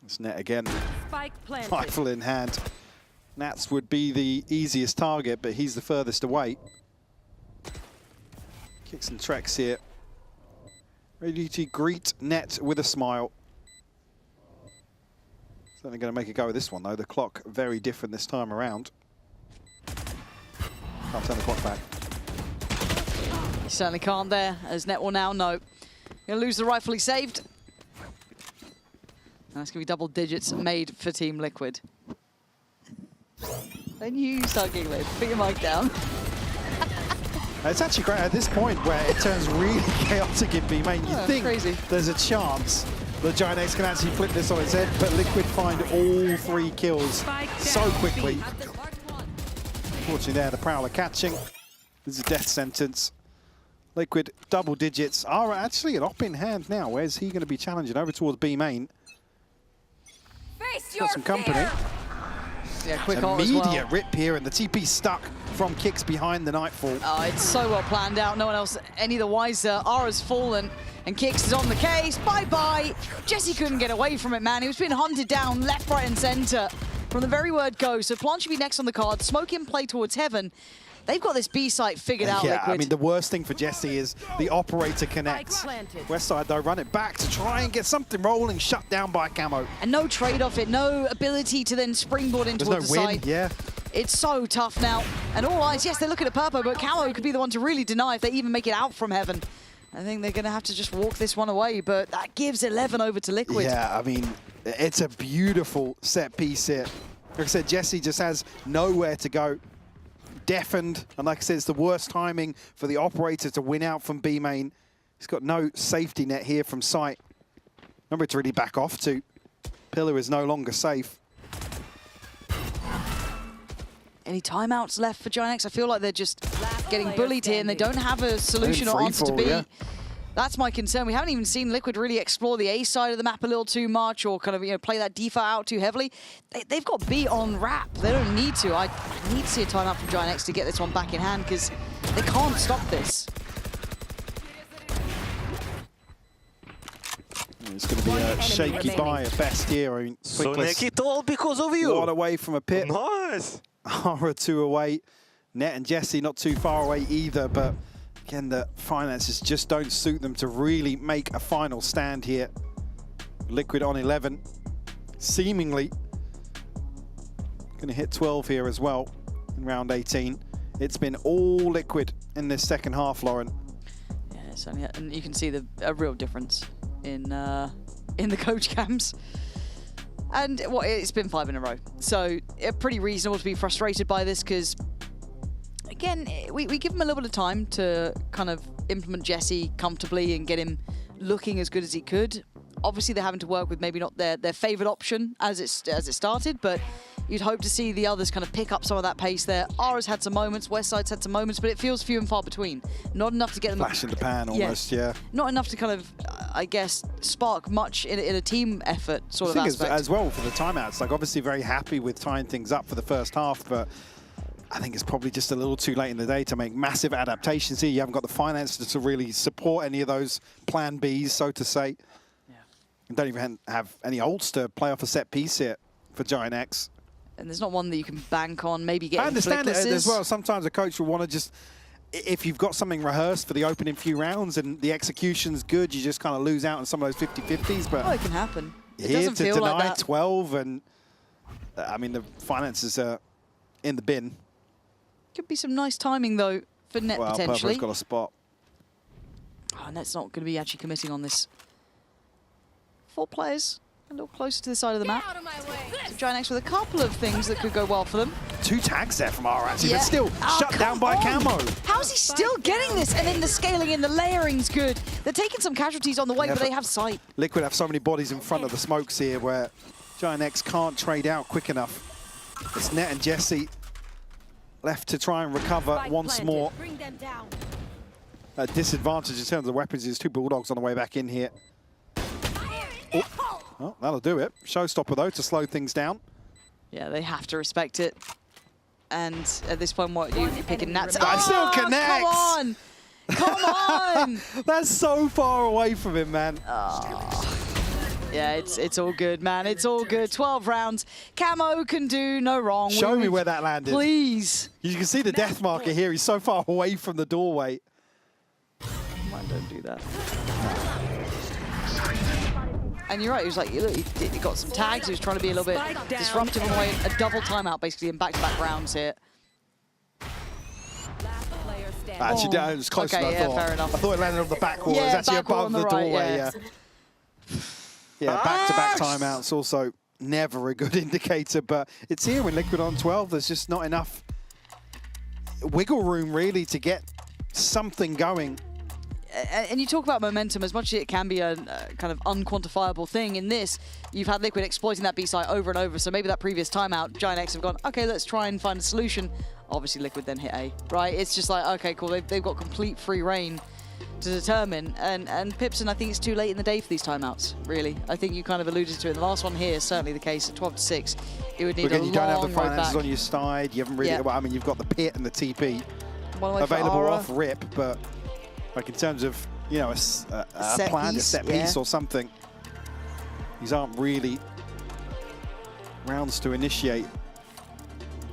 It's Net again. Spike planted. Rifle in hand. Nats would be the easiest target, but he's the furthest away. Kicks and treks here. Ready to greet Net with a smile. Certainly going to make a go of this one, though. The clock very different this time around. Can't turn the clock back. You certainly can't there, as Net will now know. Going to lose the rifle he saved. And that's going to be double digits made for Team Liquid. Then you start giggling. Put your mic down. It's actually great at this point where it turns really chaotic in B main. You think there's a chance that Giant X can actually flip this on its head, but Liquid find all 3 kills so quickly. Unfortunately there, the Prowler catching. This is a death sentence. Liquid double digits are actually an op in hand now. Where's he going to be challenging? Over towards B main. Got some company. Yeah, quick ult as well. Immediate rip here, and the TP stuck from Kicks behind the Nightfall. Oh, it's so well planned out. No one else any the wiser. Ara's fallen, and Kicks is on the case. Bye-bye. Jesse couldn't get away from it, man. He was being hunted down left, right, and center from the very word go. So Plant should be next on the card. Smoke in play towards heaven. They've got this B site figured out, yeah, Liquid. I mean, the worst thing for Jesse is the operator connects. Westside, though, run it back to try and get something rolling, shut down by Camo. And no trade-off it, no ability to then springboard in towards the side. Yeah. It's so tough now. And all eyes, yes, they're looking at Purpo, but Camo could be the one to really deny if they even make it out from heaven. I think they're going to have to just walk this one away, but that gives 11 over to Liquid. Yeah, I mean, it's a beautiful set piece here. Like I said, Jesse just has nowhere to go. Deafened, and like I said, it's the worst timing for the operator to win out from B main. He's got no safety net here from site. Number to really back off to. Pillar is no longer safe. Any timeouts left for Giant X? I feel like they're just getting bullied here and they don't have a solution or answer to B. Yeah. That's my concern. We haven't even seen Liquid really explore the A side of the map a little too much or kind of, play that default out too heavily. They've got B on wrap. They don't need to. I need to see a timeout from Giant X to get this one back in hand because they can't stop this. It's going to be a shaky buy at best here. I mean, so make it all because of you. One away from a pit. Nice. Ara 2 away. Net and Jesse not too far away either, but again, the finances just don't suit them to really make a final stand here. Liquid on 11, seemingly going to hit 12 here as well in round 18. It's been all Liquid in this second half, Lauren. Yeah, certainly, and you can see a real difference in the coach cams. And it's been 5 in a row, so pretty reasonable to be frustrated by this because, again, we give him a little bit of time to kind of implement Jesse comfortably and get him looking as good as he could. Obviously, they're having to work with maybe not their favoured option as it started, but you'd hope to see the others kind of pick up some of that pace there. Ara's had some moments, Westside's had some moments, but it feels few and far between. Not enough to get them... Flash in the pan almost, yeah. Not enough to kind of, I guess, spark much in a team effort sort of aspect. As well for the timeouts, like obviously very happy with tying things up for the first half, but I think it's probably just a little too late in the day to make massive adaptations here. You haven't got the finances to really support any of those plan Bs, so to say. Don't even have any ults to play off a set piece here for Giant X. And there's not one that you can bank on, maybe get I understand it as well. Sometimes a coach will want to just, if you've got something rehearsed for the opening few rounds and the execution's good, you just kind of lose out on some of those 50-50s. But oh, it can happen. It here doesn't to feel deny like that. 12, and I mean, the finances are in the bin. Could be some nice timing, though, for Net Well, potentially. Purple's got a spot. Oh, Net's not going to be actually committing on this. 4 players, a little closer to the side of the map. So Giant X with a couple of things that could go well for them. 2 tags there from R, actually, Yeah. but still shut down by Camo. How's he still getting this? And then the scaling and the layering's good. They're taking some casualties on the way, Yeah, but they have sight. Liquid have so many bodies in front of the smokes here where Giant X can't trade out quick enough. It's Net and Jesse left to try and recover once more. Bring them down. A disadvantage in terms of weapons is 2 Bulldogs on the way back in here. Oh, well, that'll do it. Showstopper, though, to slow things down. Yeah, they have to respect it. And at this point, what you're picking Nats. That still connects! Come on! Come on! That's so far away from him, man. Yeah, it's all good, man. It's all good. 12 rounds. Camo can do no wrong. Show me where that landed. Please. You can see the death marker here. He's so far away from the doorway. Come on, don't do that. And you're right, he was like, look, he got some tags, he was trying to be a little bit disruptive on the way, a double timeout basically in back-to-back rounds here. Actually, it was closer than I thought. Fair enough. I thought it landed on the back wall. Yeah, it was actually back wall above on the the right, doorway, yeah. Yeah, back-to-back timeouts also never a good indicator, but it's here when Liquid on 12. There's just not enough wiggle room, really, to get something going. And you talk about momentum, as much as it can be a kind of unquantifiable thing, in this, you've had Liquid exploiting that B-side over and over, so maybe that previous timeout, Giant X have gone, okay, let's try and find a solution. Obviously, Liquid then hit A, right? It's just like, okay, cool, they've got complete free reign to determine, and Pipson, I think it's too late in the day for these timeouts, really. I think you kind of alluded to it. The last one here is certainly the case at 12-6. It would need Again, a you don't have the long road finances back. on your side. You haven't really got, I mean, you've got the pit and the TP One away for available Aura. off rip, but like in terms of, you know, a set plan, piece, a set yeah. piece or something, these aren't really rounds to initiate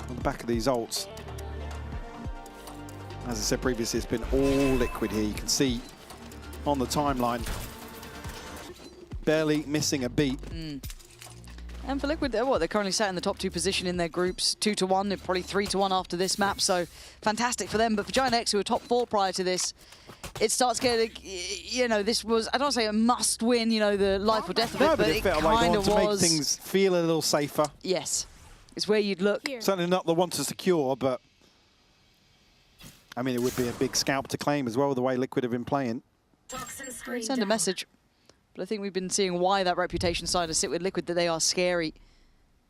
on the back of these ults. As I said previously, it's been all Liquid here. You can see on the timeline, barely missing a beat. And for Liquid, they're currently sat in the top 2 position in their groups, 2-1, they're probably 3-1 after this map, so fantastic for them. But for Giant X, who were top 4 prior to this, it starts getting, you know, this was, I don't want to say a must win, you know, the life or death of it, No, but it it felt like kind they of wanted to was. make things feel a little safer. Yes, it's where you'd look. Certainly not the one to secure, but I mean, it would be a big scalp to claim as well, the way Liquid have been playing. Send a message. But I think we've been seeing why that reputation started to sit with Liquid, that they are scary.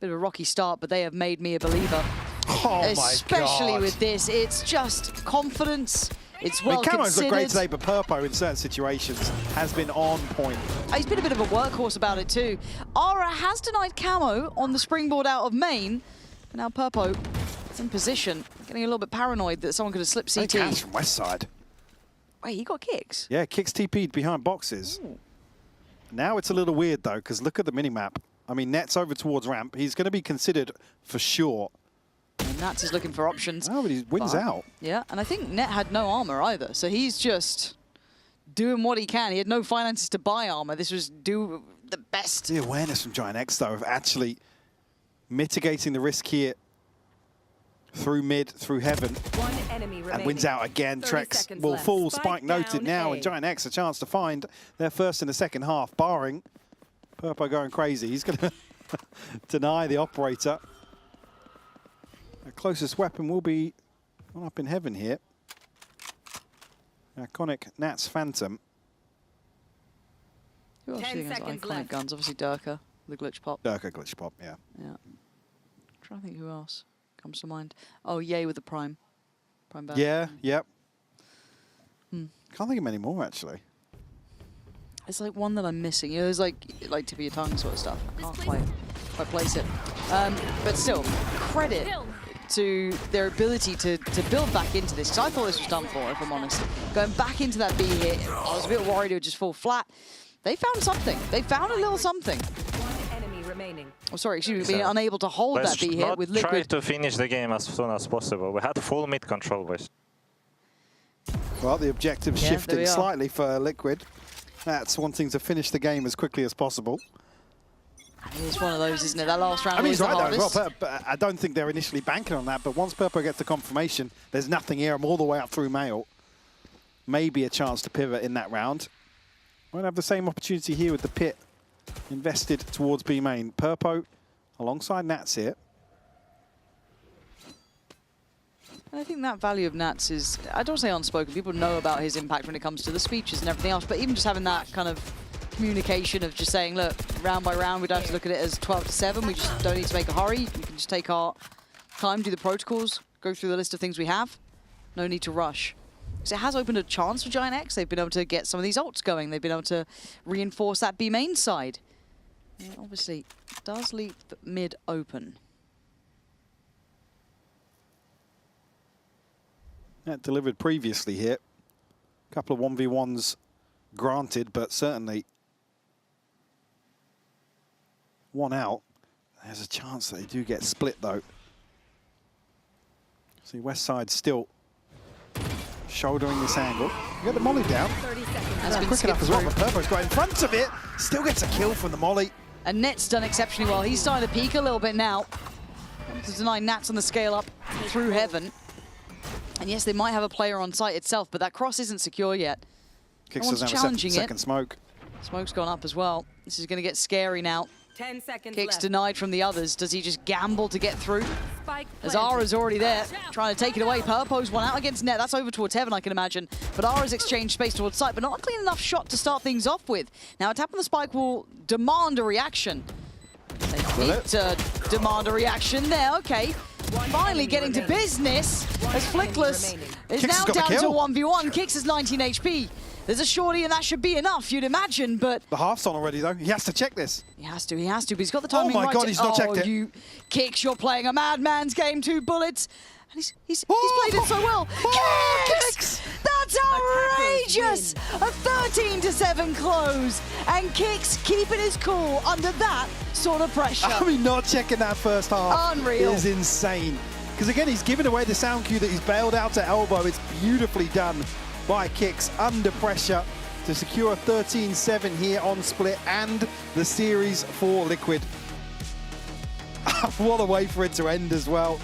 Bit of a rocky start, but they have made me a believer. Oh Especially my God. with this, it's just confidence. It's well I mean, Camo's looked great considered. today, but Purpo in certain situations has been on point. He's been a bit of a workhorse about it too. Aura has denied Camo on the springboard out of main, but now Purpo is in position, getting a little bit paranoid that someone could have slipped CT. Cash from West Side. Wait, he got kicks? Yeah, kicks TP'd behind boxes. Ooh. Now it's a little weird though, because look at the minimap. I mean, Net's over towards ramp. He's going to be considered for sure. And Nats is looking for options. Oh, but he wins out. Yeah, and I think Net had no armor either, so he's just doing what he can. He had no finances to buy armor. This was do the best. The awareness from Giant X, though, of actually mitigating the risk here through mid, through heaven, One enemy and wins out again. 30 Trex seconds will left. fall. Spike Spike noted down now, A. and Giant X a chance to find their first in the second half, barring Purpo going crazy. He's going to deny the operator. Our closest weapon will be one up in heaven here. Iconic Nats Phantom. Who else do you think has 10 seconds iconic left. guns? Obviously Durka, the glitch pop. Durka glitch pop, yeah. Yeah. Trying to think who else comes to mind. Oh, Yay with the Prime. Prime Battle. Yeah, yep. Hmm. Can't think of many more, actually. It's like one that I'm missing. You know, there's like tip of your tongue sort of stuff. I can't quite place it. But still, credit to their ability to build back into this. Because I thought this was done for, if I'm honest. Going back into that B hit, I was a bit worried it would just fall flat. they found something. They found a little something. Enemy remaining. Oh, sorry, excuse me, being unable to hold that B here with Try Liquid. to finish the game as soon as possible. We had full mid control, boys. Well, the objective's Yeah, shifting there we are. slightly for Liquid. That's wanting to finish the game as quickly as possible. It's one of those, isn't it? That last round I mean, he's was the right there as hardest. well, but I don't think they're initially banking on that. But once Purpo gets the confirmation, there's nothing here. I'm all the way up through Mail. Maybe a chance to pivot in that round. Won't have the same opportunity here with the pit invested towards B main. Purpo alongside Nats here. I think that value of Nats is, I don't say unspoken, people know about his impact when it comes to the speeches and everything else, but even just having that kind of communication of just saying, look, round by round, we don't have to look at it as 12-7, we just don't need to make a hurry, we can just take our time, do the protocols, go through the list of things we have, no need to rush. So it has opened a chance for Giant X, they've been able to get some of these ults going, they've been able to reinforce that B main side. And obviously, does leave mid open. That delivered previously here. A couple of 1v1s granted, but certainly one out. There's a chance that they do get split, though. See, West Side still shouldering this angle. You get the molly down. That's quick enough as well, but Purpo's got in front of it. Still gets a kill from the molly. And Net's done exceptionally well. He's starting to peak a little bit now. To deny Nats on the scale up through heaven. And yes, they might have a player on site itself, but that cross isn't secure yet. Kicks No one's doesn't have challenging a second smoke. Smoke's gone up as well. This is going to get scary now. 10 seconds Kicks left. denied from the others. Does he just gamble to get through? Spike As planted. Ara's already there, trying to take it away. Purpo's one out against Net. That's over towards heaven, I can imagine. But Ara's exchanged space towards site, but not a clean enough shot to start things off with. Now, a tap on the spike will demand a reaction. They need to demand a reaction there. Okay. Finally getting to business as Flickless is Kix now has got the down to kill. 1v1. Kix is 19 HP. There's a shorty and that should be enough, you'd imagine, but... The half's on already, though. He has to check this. He has to, but he's got the timing Oh my right. God, he's not checked it. You Kix, you're playing a madman's game, 2 bullets. And he's played it so well. Kix! That's outrageous! A 13-7 close. And Kix keeping his cool under that sort of pressure. I mean, not checking that first half Unreal. is insane. Because again, he's given away the sound cue that he's bailed out to elbow. It's beautifully done by Kix under pressure to secure a 13-7 here on split and the series for Liquid. What a way for it to end as well.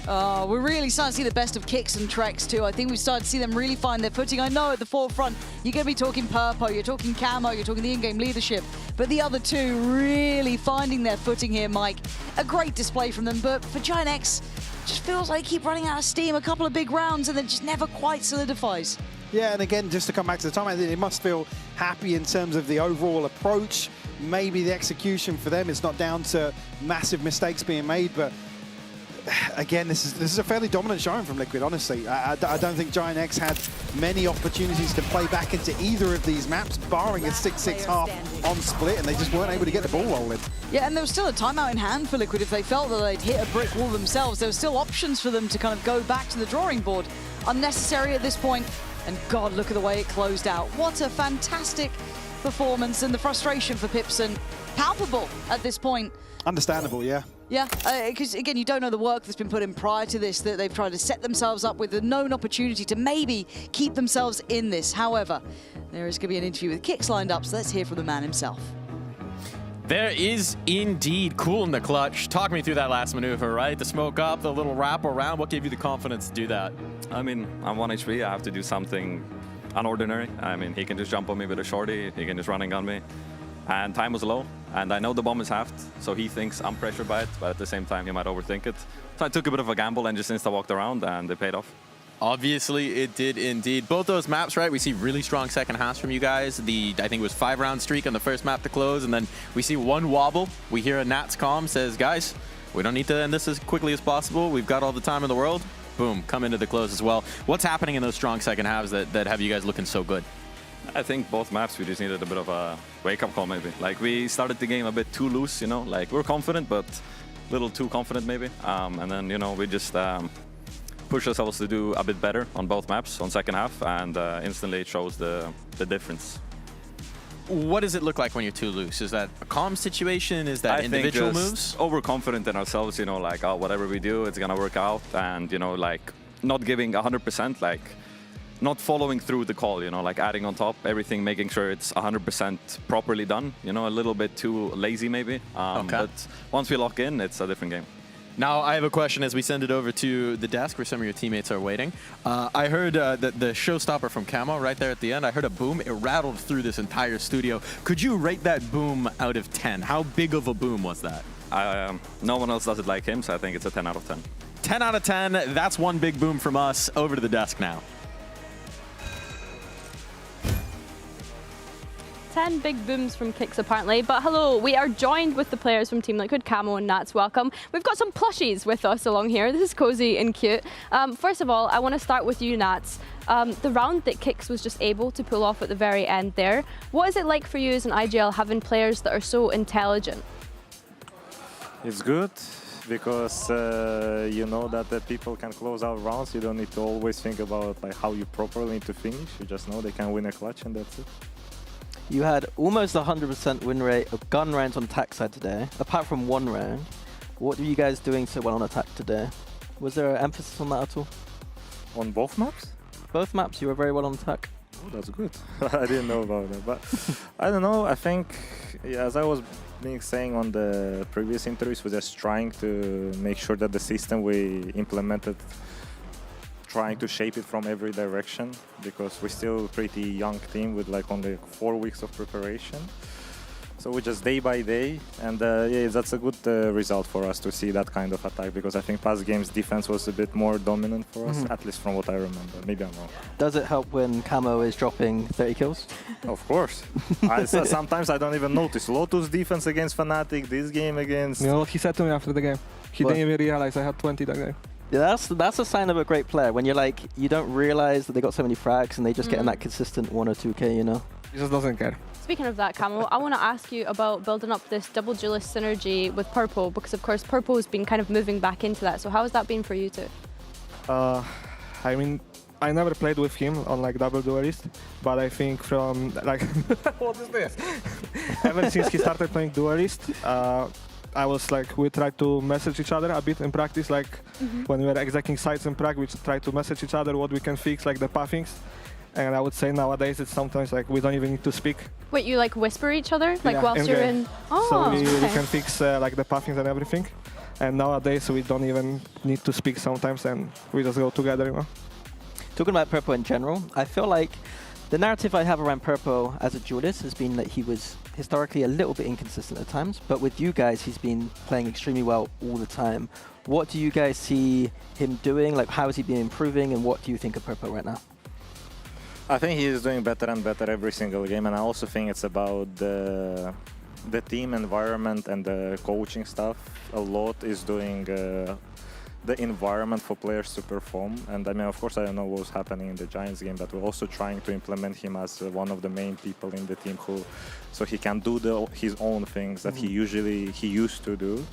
We're really starting to see the best of Kix and Trex too. I think we've started to see them really find their footing. I know at the forefront, you're going to be talking Purpo, you're talking Camo, you're talking the in-game leadership. But the other two really finding their footing here, Mike. A great display from them, but for Giant X, just feels like keep running out of steam. A couple of big rounds and then just never quite solidifies. Yeah, and again, just to come back to the time, I think they must feel happy in terms of the overall approach. Maybe the execution for them is not down to massive mistakes being made, but again, this is a fairly dominant showing from Liquid, honestly. I don't think Giant X had many opportunities to play back into either of these maps, barring a 6-6 half on split, and they just weren't able to get the ball rolling. Yeah, and there was still a timeout in hand for Liquid. If they felt that they'd hit a brick wall themselves, there were still options for them to kind of go back to the drawing board. Unnecessary at this point, and God, look at the way it closed out. What a fantastic performance, and the frustration for Pipson palpable at this point. Understandable, yeah. Yeah, because again, you don't know the work that's been put in prior to this, that they've tried to set themselves up with a known opportunity to maybe keep themselves in this. However, there is going to be an interview with Kix lined up, so let's hear from the man himself. There is indeed cool in the clutch. Talk me through that last maneuver, right? The smoke up, the little wrap around. What gave you the confidence to do that? I mean, I'm 1 HP. I have to do something unordinary. I mean, he can just jump on me with a shorty. He can just run and gun me. And time was low, and I know the bomb is halved, so he thinks I'm pressured by it, but at the same time, he might overthink it. So I took a bit of a gamble and just insta-walked around, and it paid off. Obviously, it did indeed. Both those maps, right? We see really strong second halves from you guys. I think it was 5-round streak on the first map to close, and then we see one wobble. We hear a Nats comm says, guys, we don't need to end this as quickly as possible. We've got all the time in the world. Boom, come into the close as well. What's happening in those strong second halves that have you guys looking so good? I think both maps, we just needed a bit of a wake-up call, maybe. Like, we started the game a bit too loose, you know? Like, we're confident, but a little too confident, maybe. And then, you know, we just push ourselves to do a bit better on both maps on second half, and instantly it shows the difference. what does it look like when you're too loose? Is that a calm situation? Is that I individual think moves? Overconfident in ourselves, you know, like, oh, whatever we do, it's gonna work out, and you know, like, not giving 100%, like, not following through the call, you know, like adding on top everything, making sure it's 100% properly done. You know, a little bit too lazy maybe. But once we lock in, it's a different game. Now, I have a question as we send it over to the desk where some of your teammates are waiting. I heard the showstopper from Camo right there at the end. I heard a boom. It rattled through this entire studio. Could you rate that boom out of 10? How big of a boom was that? No one else does it like him, so I think it's a 10 out of 10. 10 out of 10. That's one big boom from us. Over to the desk now. 10 big booms from Kicks apparently, but hello, we are joined with the players from Team Liquid, Camo and Nats, welcome. We've got some plushies with us along here. This is cozy and cute. First of all, I want to start with you, Nats. The round that Kicks was just able to pull off at the very end there, what is it like for you as an IGL having players that are so intelligent? It's good because you know that the people can close out rounds. You don't need to always think about like how you properly need to finish. You just know they can win a clutch and that's it. You had almost 100% win rate of gun rounds on attack side today, apart from one round. What were you guys doing so well on attack today? Was there an emphasis on that at all? On both maps? Both maps, you were very well on attack. Oh, that's good. I didn't know about that, but I don't know. I think, yeah, as I was saying on the previous interviews, we're just trying to make sure that the system we implemented, trying to shape it from every direction, because we're still a pretty young team with like only 4 weeks of preparation. So we just day by day, and yeah, that's a good result for us to see that kind of attack, because I think past games defense was a bit more dominant for us, at least from what I remember. Maybe I'm wrong. Does it help when Camo is dropping 30 kills? Of course. Sometimes I don't even notice. Lotus defense against Fnatic, this game against... You know what he said to me after the game? He didn't even realize I had 20 that game. Yeah, that's a sign of a great player, when you're like, you don't realize that they got so many frags and they just get in that consistent 1 or 2k, you know? He just doesn't care. Speaking of that, Camo, I want to ask you about building up this double duelist synergy with Purple, because of course Purple has been kind of moving back into that. So how has that been for you two? I mean, I never played with him on like double duelist, but I think from like, what is this? Ever since he started playing duelist, I was like, we tried to message each other a bit in practice, like when we were executing sites in Prague, we tried to message each other what we can fix, like the pathings. And I would say nowadays it's sometimes like we don't even need to speak. Wait, you like whisper each other? Like yeah, whilst you're in... Oh, so we okay. can fix like the pathings and everything. And nowadays we don't even need to speak sometimes and we just go together, you know? Talking about Purple in general, I feel like the narrative I have around Purple as a duelist has been that he was historically a little bit inconsistent at times, but with you guys he's been playing extremely well all the time. What do you guys see him doing? Like, how has he been improving, and what do you think of Purple right now? I think he is doing better and better every single game, and I also think it's about the team environment and the coaching stuff. A lot is doing the environment for players to perform. And I mean, of course, I don't know what's happening in the Giants game, but we're also trying to implement him as one of the main people in the team, so he can do his own things that he used to do.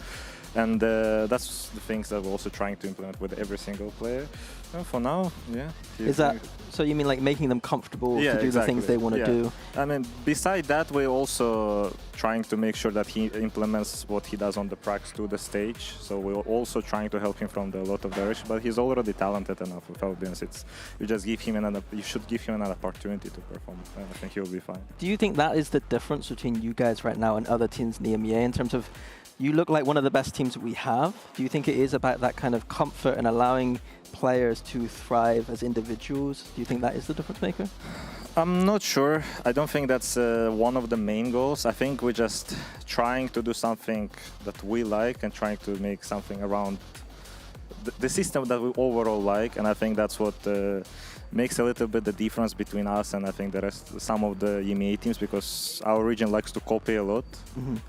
And that's the things that we're also trying to implement with every single player. And for now, yeah. Is that, so you mean like making them comfortable to do the things they want to do? I mean, beside that, we're also trying to make sure that he implements what he does on the pracs to the stage. So we're also trying to help him from a lot of direction, but he's already talented enough with Albions. You just give him you should give him an opportunity to perform. And I think he'll be fine. Do you think that is the difference between you guys right now and other teams in the EMEA in terms of, you look like one of the best teams that we have. Do you think it is about that kind of comfort and allowing players to thrive as individuals? Do you think that is the difference maker? I'm not sure. I don't think that's one of the main goals. I think we're just trying to do something that we like and trying to make something around the system that we overall like. And I think that's what makes a little bit the difference between us and I think the rest, some of the EMEA teams, because our region likes to copy a lot,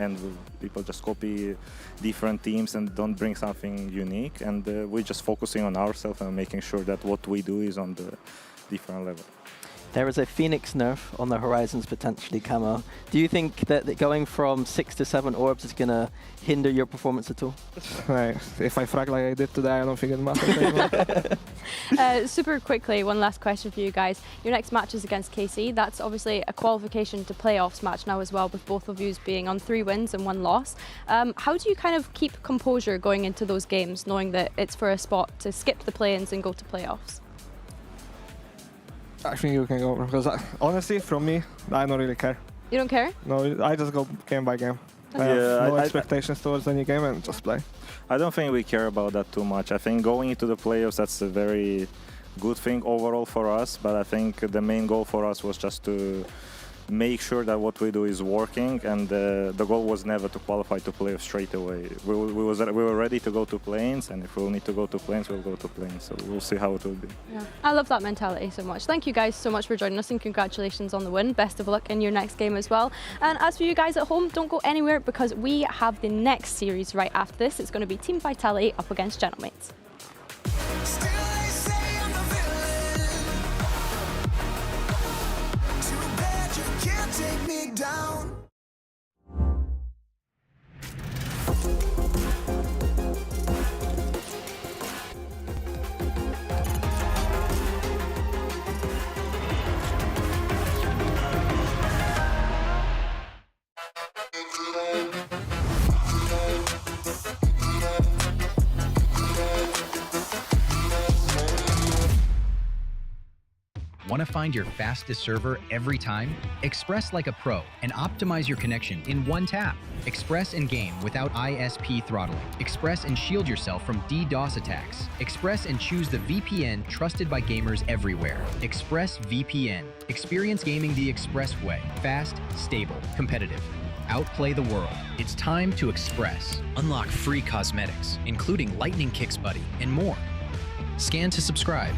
and people just copy different teams and don't bring something unique. And we're just focusing on ourselves and making sure that what we do is on the different level. There is a Phoenix nerf on the horizons potentially, Camo. Do you think that going from 6 to 7 orbs is going to hinder your performance at all? Right. If I frag like I did today, I don't think it matters anymore. Super quickly, one last question for you guys. Your next match is against KC. That's obviously a qualification to playoffs match now as well, with both of you being on 3 wins and 1 loss. How do you kind of keep composure going into those games, knowing that it's for a spot to skip the play-ins and go to playoffs? I think you can go, because honestly, from me, I don't really care. You don't care? No, I just go game by game. I have no expectations towards any game and just play. I don't think we care about that too much. I think going into the playoffs, that's a very good thing overall for us, but I think the main goal for us was just to make sure that what we do is working, and the goal was never to qualify to playoffs straight away. We were ready to go to planes, and if we'll need to go to planes, we'll go to planes. So we'll see how it will be. Yeah. I love that mentality so much. Thank you guys so much for joining us, and congratulations on the win. Best of luck in your next game as well. And as for you guys at home, don't go anywhere, because we have the next series right after this. It's going to be Team Vitality up against Gentlemates. Take me down. Want to find your fastest server every time? Express like a pro and optimize your connection in one tap. Express and game without ISP throttling. Express and shield yourself from DDoS attacks. Express and choose the VPN trusted by gamers everywhere. Express VPN. Experience gaming the Express way. Fast, stable, competitive. Outplay the world. It's time to Express. Unlock free cosmetics, including Lightning Kicks Buddy and more. Scan to subscribe.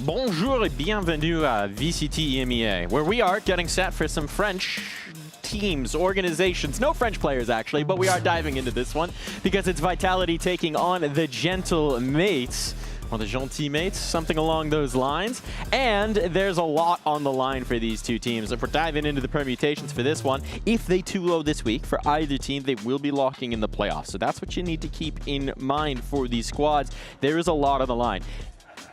Bonjour et bienvenue à VCT EMEA, where we are getting set for some French teams, organizations, no French players actually, but we are diving into this one because it's Vitality taking on the Gentle Mates. Or the Gentil Mates, something along those lines. And there's a lot on the line for these two teams. If we're diving into the permutations for this one, if they 2-0 this week, for either team, they will be locking in the playoffs. So that's what you need to keep in mind for these squads. There is a lot on the line.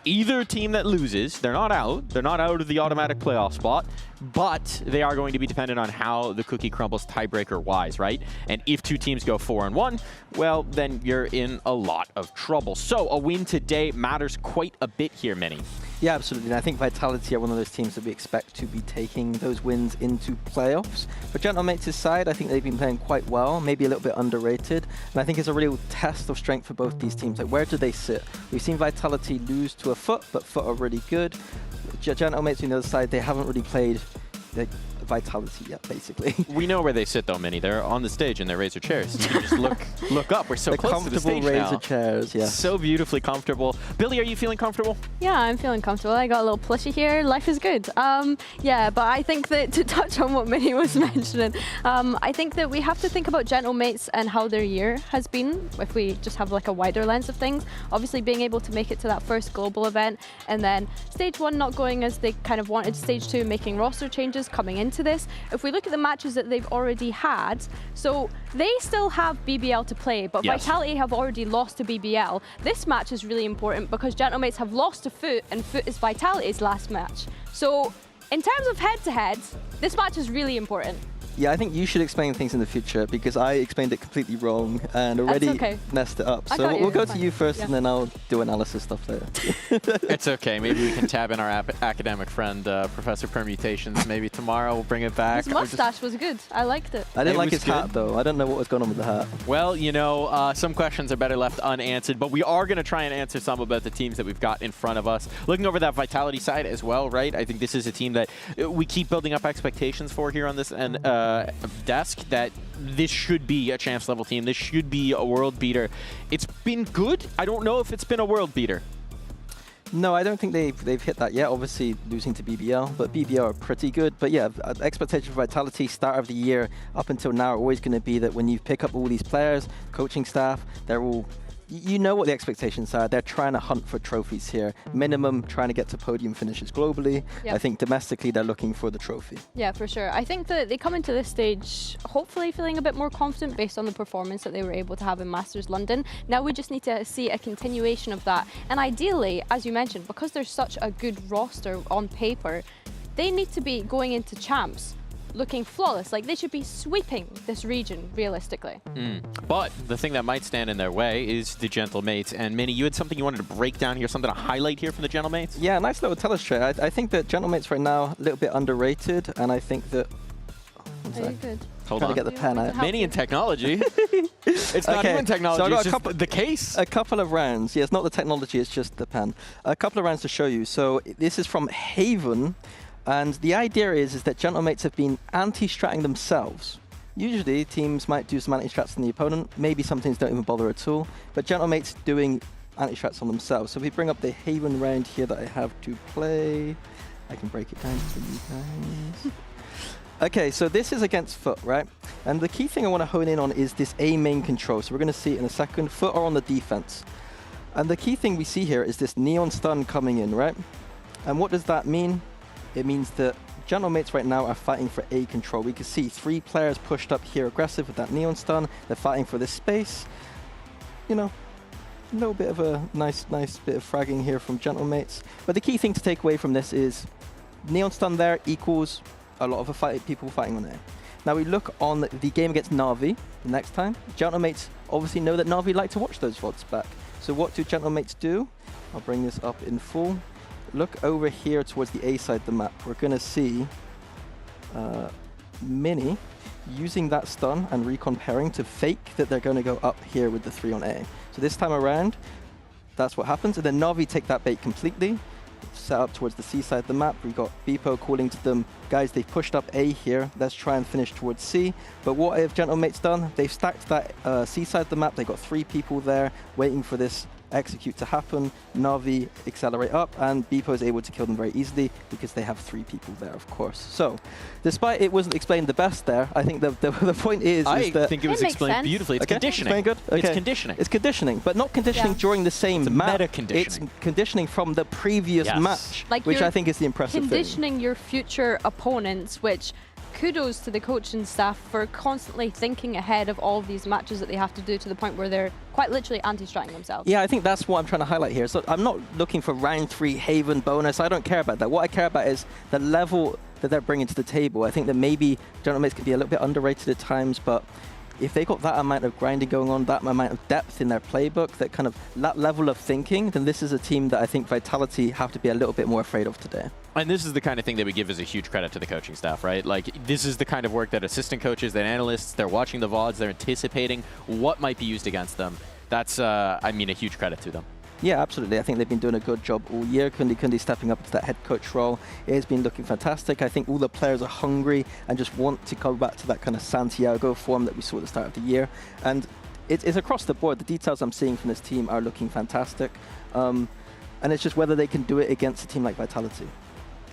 Either team that loses, they're not out. They're not out of the automatic playoff spot, but they are going to be dependent on how the cookie crumbles tiebreaker-wise, right? And if two teams go 4-1, well, then you're in a lot of trouble. So a win today matters quite a bit here, Many. Yeah, absolutely. And I think Vitality are one of those teams that we expect to be taking those wins into playoffs. For Gentlemates' side, I think they've been playing quite well, maybe a little bit underrated. And I think it's a real test of strength for both these teams. Like, where do they sit? We've seen Vitality lose to a Foot, but Foot are really good. Gentlemates on the other side, they haven't really played Vitality yet, basically. We know where they sit though, Minnie. They're on the stage in their Razor chairs. You can just look up. We're so the close to the stage comfortable now. Razor chairs, yeah. So beautifully comfortable. Billy, are you feeling comfortable? Yeah, I'm feeling comfortable. I got a little plushie here. Life is good. Yeah, but I think that to touch on what Minnie was mentioning, I think that we have to think about Gentlemates and how their year has been, if we just have like a wider lens of things. Obviously being able to make it to that first global event, and then Stage 1 not going as they kind of wanted, Stage 2 making roster changes coming into this. If we look at the matches that they've already had, so they still have BBL to play, but Yes. Vitality have already lost to BBL. This match is really important because Gentlemates have lost to Foot, and Foot is Vitality's last match. So in terms of head-to-head, this match is really important. Yeah, I think you should explain things in the future because I explained it completely wrong and already okay. messed it up. I So got we'll you, go it's to fine. you first Yeah. and then I'll do analysis stuff later. It's okay. Maybe we can tab in our academic friend, Professor Permutations. Maybe tomorrow we'll bring it back. His mustache was good. I liked it. I didn't It like was his hat good. though. I don't know what was going on with the hat. Well, you know, some questions are better left unanswered, but we are going to try and answer some about the teams that we've got in front of us. Looking over that Vitality side as well, right? I think this is a team that we keep building up expectations for here on this desk, that this should be a champs level team. This should be a world beater. It's been good. I don't know if it's been a world beater. No, I don't think they've hit that yet. Obviously losing to BBL, but BBL are pretty good. But yeah, expectation for Vitality start of the year up until now are always going to be that when you pick up all these players, coaching staff, they're all, you know what the expectations are. They're trying to hunt for trophies here. Minimum trying to get to podium finishes globally. Yep. I think domestically they're looking for the trophy. Yeah, for sure. I think that they come into this stage hopefully feeling a bit more confident based on the performance that they were able to have in Masters London. Now we just need to see a continuation of that. And ideally, as you mentioned, because there's such a good roster on paper, they need to be going into champs looking flawless. Like, they should be sweeping this region realistically. But the thing that might stand in their way is the Gentlemates. And Minnie, you had something you wanted to break down here, something to highlight here from the Gentlemates? Yeah, nice little telestray. I think that Gentlemates right now a little bit underrated, and I think that. Very good. Hold Trying on. to get the pen out. Minnie and technology. It's not even technology, So I got it's just the case. A couple of rounds. Yeah, it's not the technology, it's just the pen. A couple of rounds to show you. So this is from Haven, and the idea is that Gentlemates have been anti-stratting themselves. Usually teams might do some anti-strats on the opponent. Maybe some teams don't even bother at all. But Gentlemates doing anti-strats on themselves. So if we bring up the Haven round here that I have to play, I can break it down for you guys. Okay, so this is against Foot, right? And the key thing I want to hone in on is this A main control. So we're going to see it in a second. Foot are on the defense. And the key thing we see here is this neon stun coming in, right? And what does that mean? It means that Gentlemates right now are fighting for A control. We can see 3 players pushed up here aggressive with that neon stun. They're fighting for this space. You know, a little bit of a nice bit of fragging here from Gentlemates. But the key thing to take away from this is neon stun there equals a lot of people fighting on A. Now we look on the game against Na'Vi the next time. Gentlemates obviously know that Na'Vi like to watch those VODs back. So what do Gentlemates do? I'll bring this up in full. Look over here towards the A side of the map. We're going to see Mini using that stun and recon pairing to fake that they're going to go up here with the 3 on A. So this time around, that's what happens. And then Na'Vi take that bait completely. Set up towards the C side of the map. We've got Beepo calling to them, guys, they've pushed up A here. Let's try and finish towards C. But what have Gentlemates done? They've stacked that C side of the map. They've got 3 people there waiting for this execute to happen, Na'Vi accelerate up, and Beepo is able to kill them very easily because they have 3 people there, of course. So, despite it wasn't explained the best there, I think the point is I that think it was explained beautifully. It's conditioning. Explained good? Okay. It's conditioning. It's conditioning, but not conditioning during the same match. Meta conditioning. It's conditioning from the previous match, Like which you're I think is the impressive thing. conditioning your future opponents, which kudos to the coaching staff for constantly thinking ahead of all of these matches that they have to do to the point where they're quite literally anti-stratting themselves. Yeah, I think that's what I'm trying to highlight here. So I'm not looking for round 3 Haven bonus. I don't care about that. What I care about is the level that they're bringing to the table. I think that maybe General Mates can be a little bit underrated at times, but if they got that amount of grinding going on, that amount of depth in their playbook, that level of thinking, then this is a team that I think Vitality have to be a little bit more afraid of today. And this is the kind of thing that we give as a huge credit to the coaching staff, right? Like, this is the kind of work that assistant coaches, that analysts, they're watching the VODs, they're anticipating what might be used against them. That's, I mean, a huge credit to them. Yeah, absolutely. I think they've been doing a good job all year. Kundi stepping up into that head coach role. It has been looking fantastic. I think all the players are hungry and just want to go back to that kind of Santiago form that we saw at the start of the year. And it's across the board. The details I'm seeing from this team are looking fantastic. And it's just whether they can do it against a team like Vitality.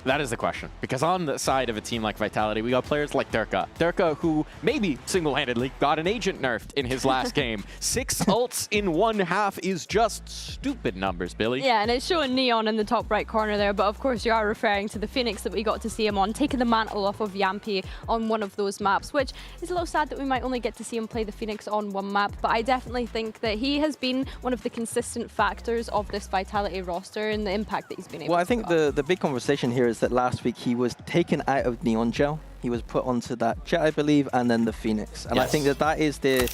That is the question. Because on the side of a team like Vitality, we got players like Durka. Durka, who maybe single-handedly got an agent nerfed in his last game. 6 ults in 1 half is just stupid numbers, Billy. Yeah, and it's showing Neon in the top right corner there, but of course you are referring to the Phoenix that we got to see him on, taking the mantle off of Yampi on one of those maps, which is a little sad that we might only get to see him play the Phoenix on 1 map, but I definitely think that he has been one of the consistent factors of this Vitality roster and the impact that he's been able to Well, I think the big conversation here is that last week he was taken out of Neon Gel. He was put onto that Jet, I believe, and then the Phoenix. And I think that is the...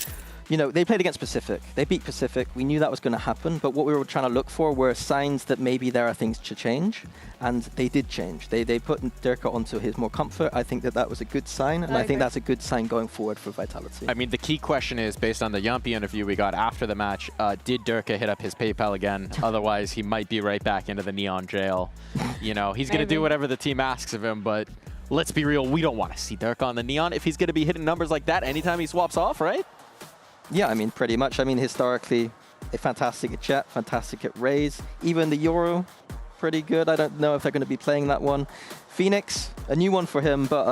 You know, they played against Pacific. They beat Pacific. We knew that was going to happen, but what we were trying to look for were signs that maybe there are things to change, and they did change. They put Durka onto his more comfort. I think that was a good sign, and I think that's a good sign going forward for Vitality. I mean, the key question is, based on the Yampi interview we got after the match, did Durka hit up his PayPal again? Otherwise, he might be right back into the Neon jail. You know, he's going to do whatever the team asks of him, but let's be real, we don't want to see Durka on the Neon if he's going to be hitting numbers like that anytime he swaps off, right? Yeah, I mean, pretty much. I mean, historically, fantastic at Jet, fantastic at Raze. Even the Euro, pretty good. I don't know if they're going to be playing that one. Phoenix, a new one for him, but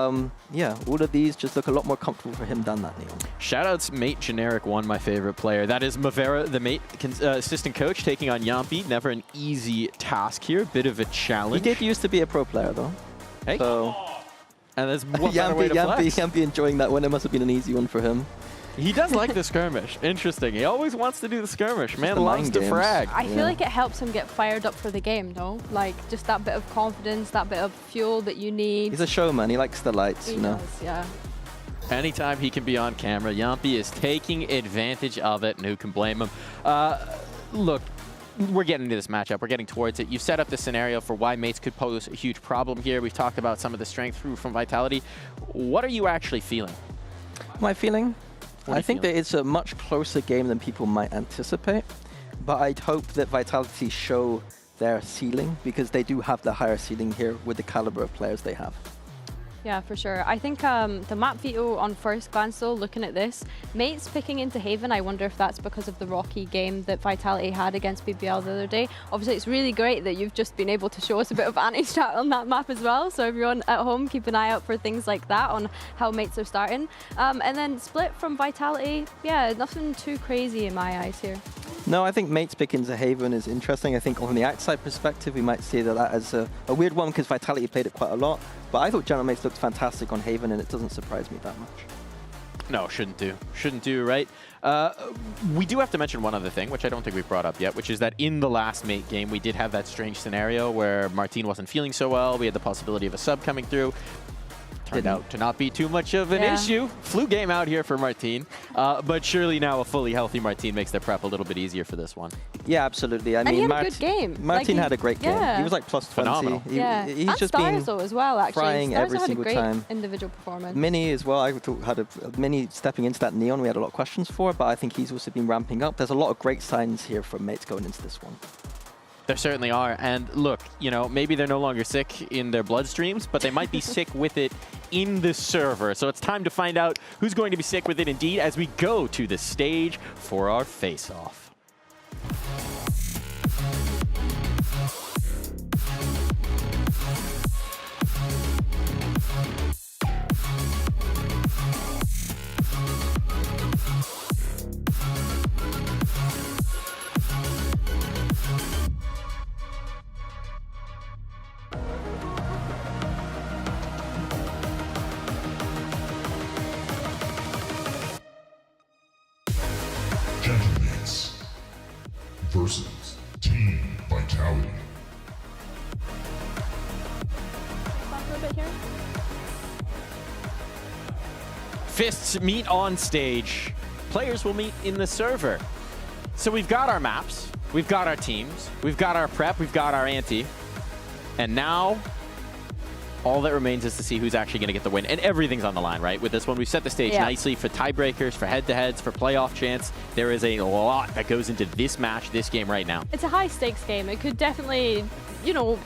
yeah, all of these just look a lot more comfortable for him than that Neon. Shoutouts Mate Generic 1, my favorite player. That is Mavera, the Mate assistant coach, taking on Yampi. Never an easy task here, bit of a challenge. He did used to be a pro player, though. Hey. So, and there's one better way to flex. Yampi enjoying that one. It must have been an easy one for him. He does like the skirmish. Interesting. He always wants to do the skirmish. Man loves to frag. I feel like it helps him get fired up for the game, though. Like, just that bit of confidence, that bit of fuel that you need. He's a showman. He likes the lights, you know. Does, yeah. Anytime he can be on camera, Yampi is taking advantage of it, and who can blame him? Look, we're getting into this matchup. We're getting towards it. You set up the scenario for why Mates could pose a huge problem here. We've talked about some of the strength from Vitality. What are you actually feeling? My feeling? I think that it's a much closer game than people might anticipate, but I'd hope that Vitality show their ceiling, because they do have the higher ceiling here with the caliber of players they have. Yeah, for sure. I think the map veto on first glance, though, looking at this, Mates picking into Haven, I wonder if that's because of the rocky game that Vitality had against BBL the other day. Obviously, it's really great that you've just been able to show us a bit of anti-strat on that map as well. So everyone at home, keep an eye out for things like that on how Mates are starting. And then Split from Vitality, yeah, nothing too crazy in my eyes here. No, I think Mates pick into Haven is interesting. I think from the outside perspective, we might see that as a weird one, because Vitality played it quite a lot. But I thought General Mates looked fantastic on Haven, and it doesn't surprise me that much. No, shouldn't do. Shouldn't do, right? We do have to mention one other thing, which I don't think we've brought up yet, which is that in the last Mate game, we did have that strange scenario where Martin wasn't feeling so well. We had the possibility of a sub coming through. Turned out to not be too much of an issue. Flu game out here for Martin. But surely now a fully healthy Martin makes their prep a little bit easier for this one. Yeah, absolutely. I and mean, he had a good game. Martin had a great game. Yeah. He was like plus 20. Phenomenal. He's and just Stars, been though, as well, actually. frying Stars every had single a great time. individual performance. Mini as well. I thought had a Mini stepping into that Neon. We had a lot of questions for, but I think he's also been ramping up. There's a lot of great signs here from Mates going into this one. There certainly are. And look, you know, maybe they're no longer sick in their bloodstreams, but they might be sick with it in the server. So it's time to find out who's going to be sick with it indeed as we go to the stage for our face-off. versus Team Vitality. Fists meet on stage. Players will meet in the server. So we've got our maps, we've got our teams, we've got our prep, we've got our ante. And now, all that remains is to see who's actually going to get the win. And everything's on the line, right? With this one, we've set the stage nicely for tiebreakers, for head-to-heads, for playoff chance. There is a lot that goes into this match, this game right now. It's a high-stakes game. It could definitely, you know,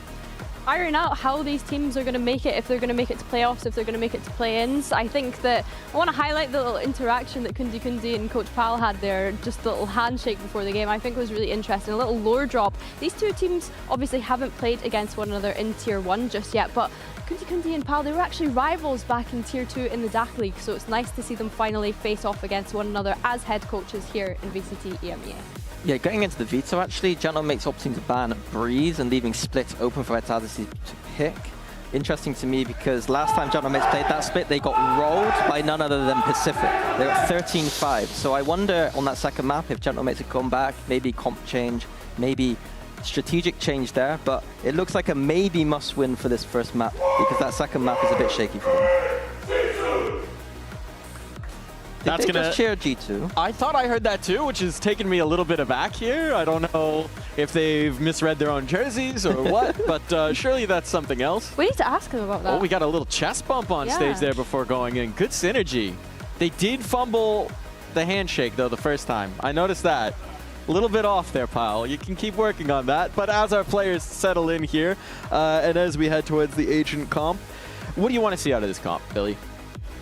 iron out how these teams are going to make it, if they're going to make it to playoffs, if they're going to make it to play-ins. I think that I want to highlight the little interaction that Kundi and Coach Pal had there, just the little handshake before the game. I think was really interesting, a little lore drop. These two teams obviously haven't played against one another in Tier 1 just yet, but Kundi and Pal, they were actually rivals back in Tier 2 in the DAC League, so it's nice to see them finally face off against one another as head coaches here in VCT EMEA. Yeah, going into the veto actually, Gentlemates opting to ban Breeze and leaving Split open for Vitality to pick. Interesting to me because last time Gentlemates played that split, they got rolled by none other than Pacific. They got 13-5. So I wonder on that second map if Gentlemates had come back, maybe comp change, maybe strategic change there, but it looks like a maybe must win for this first map because that second map is a bit shaky for them. Did they just cheer G2? I thought I heard that too, which is taking me a little bit aback here. I don't know if they've misread their own jerseys or what, but surely that's something else. We need to ask them about that. Oh, we got a little chest bump on stage there before going in. Good synergy. They did fumble the handshake though the first time. I noticed that. A little bit off there, Pal. You can keep working on that. But as our players settle in here, and as we head towards the Agent comp, what do you want to see out of this comp, Billy?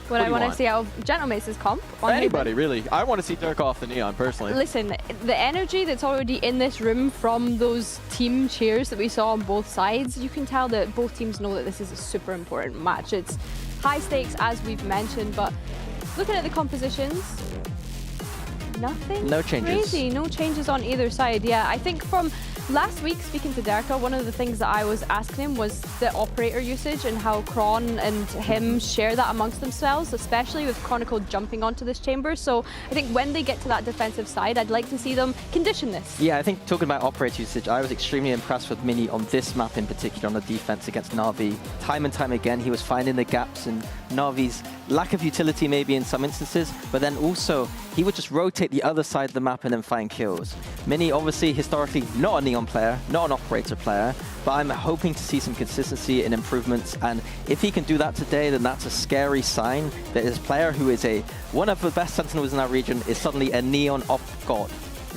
What I want to see out of Gentlemates' comp. On anybody, really. I want to see Dirk off the Neon, personally. Listen, the energy that's already in this room from those team cheers that we saw on both sides, you can tell that both teams know that this is a super important match. It's high stakes, as we've mentioned, but looking at the compositions, nothing no changes. Crazy. No changes on either side. Yeah, I think from last week, speaking to Derka, one of the things that I was asking him was the operator usage and how Kron and him share that amongst themselves, especially with Chronicle jumping onto this chamber. So I think when they get to that defensive side, I'd like to see them condition this. Yeah, I think talking about operator usage, I was extremely impressed with Mini on this map in particular on the defense against Na'Vi. Time and time again, he was finding the gaps in Na'Vi's lack of utility maybe in some instances, but then also he would just rotate the other side of the map and then find kills. Mini, obviously, historically not a Neon player, not an operator player, but I'm hoping to see some consistency and improvements, and if he can do that today, then that's a scary sign that his player who is one of the best Sentinels in our region is suddenly a Neon op god.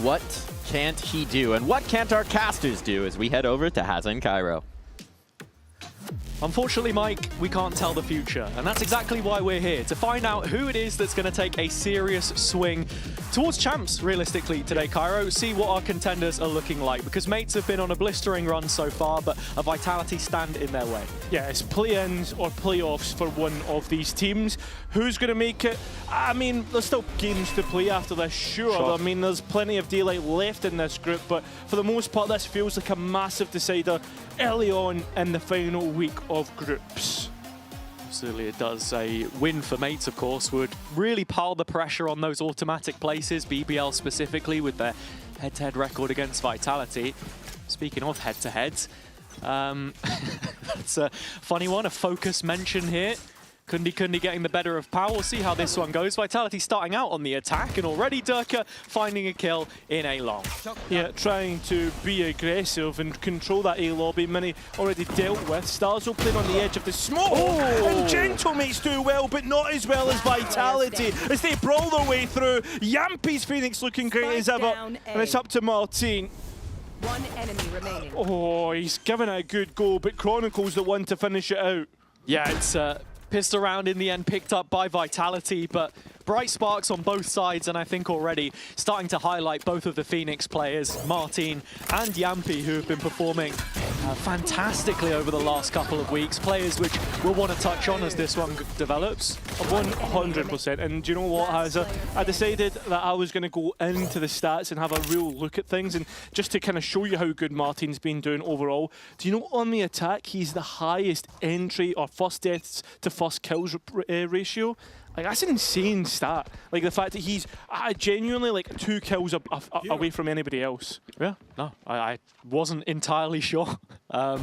What can't he do, and what can't our casters do as we head over to Hazen Cairo? Unfortunately, Mike, we can't tell the future, and that's exactly why we're here, to find out who it is that's going to take a serious swing towards champs, realistically, today, Cairo. See what our contenders are looking like, because mates have been on a blistering run so far, but a Vitality stand in their way. Yeah, it's play-ins or playoffs for one of these teams. Who's going to make it? I mean, there's still games to play after this, sure. I mean, there's plenty of daylight left in this group, but for the most part, this feels like a massive decider early on in the final week of groups. Absolutely it does. A win for mates, of course, would really pile the pressure on those automatic places, BBL specifically, with their head-to-head record against Vitality. Speaking of head-to-heads, that's a funny one, a focus mention here. Kundi getting the better of Pal. We'll see how this one goes. Vitality starting out on the attack, and already Durka finding a kill in A long. Yeah, trying to be aggressive and control that A lobby. Many already dealt with. Starzo playing on the edge of the smoke. Oh! And Gentlemates do well, but not as well as Vitality as they brawl their way through. Yampy's Phoenix looking great as ever, and it's up to Martin. One enemy remaining. Oh, he's given it a good go, but Chronicle's the one to finish it out. Yeah, it's pissed around in the end, picked up by Vitality, but bright sparks on both sides, and I think already starting to highlight both of the Phoenix players, Martin and Yampy, who have been performing fantastically over the last couple of weeks. Players which we'll want to touch on as this one develops. 100%. And do you know what, Hazza? I decided that I was going to go into the stats and have a real look at things, and just to kind of show you how good Martin's been doing overall. Do you know on the attack, he's the highest entry or first deaths to first kills ratio? Like, that's an insane stat. Like, the fact that he's genuinely, like, 2 kills away from anybody else. Yeah, no, I wasn't entirely sure. Do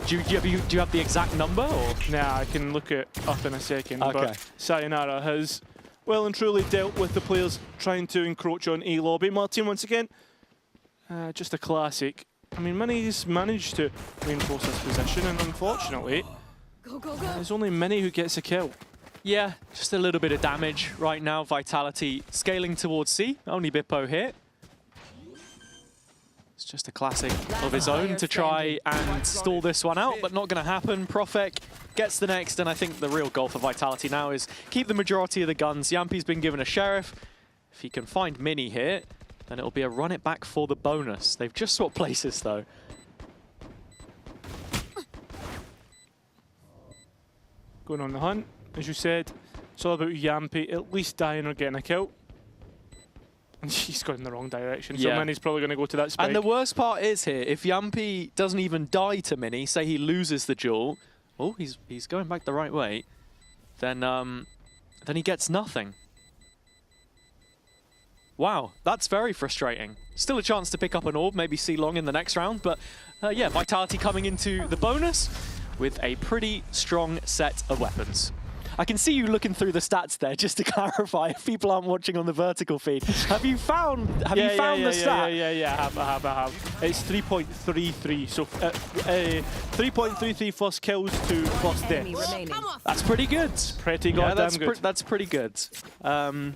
you have the exact number? Or? Nah, I can look it up in a second. Okay. But Sayonara has well and truly dealt with the players trying to encroach on A lobby. Martin, once again, just a classic. I mean, Mini's managed to reinforce his position, and unfortunately, there's only Mini who gets a kill. Yeah, just a little bit of damage right now. Vitality scaling towards C. Only Bippo here. It's just a classic of his own to try and stall this one out, but not going to happen. Profek gets the next, and I think the real goal for Vitality now is keep the majority of the guns. Yampi's been given a Sheriff. If he can find Mini here, then it'll be a run it back for the bonus. They've just swapped places, though. Going on the hunt, as you said. It's all about Yampi at least dying or getting a kill. And she's gone in the wrong direction, so Mini's probably going to go to that spike. And the worst part is here, if Yampi doesn't even die to Mini, say he loses the duel, oh, he's going back the right way, then he gets nothing. Wow, that's very frustrating. Still a chance to pick up an orb, maybe see long in the next round, but yeah, Vitality coming into the bonus with a pretty strong set of weapons. I can see you looking through the stats there, just to clarify, if people aren't watching on the vertical feed. Have you found the stat? Yeah, I have. It's 3.33, so 3.33 first kills to first deaths. That's pretty good. Pretty goddamn good. That's pretty good. No,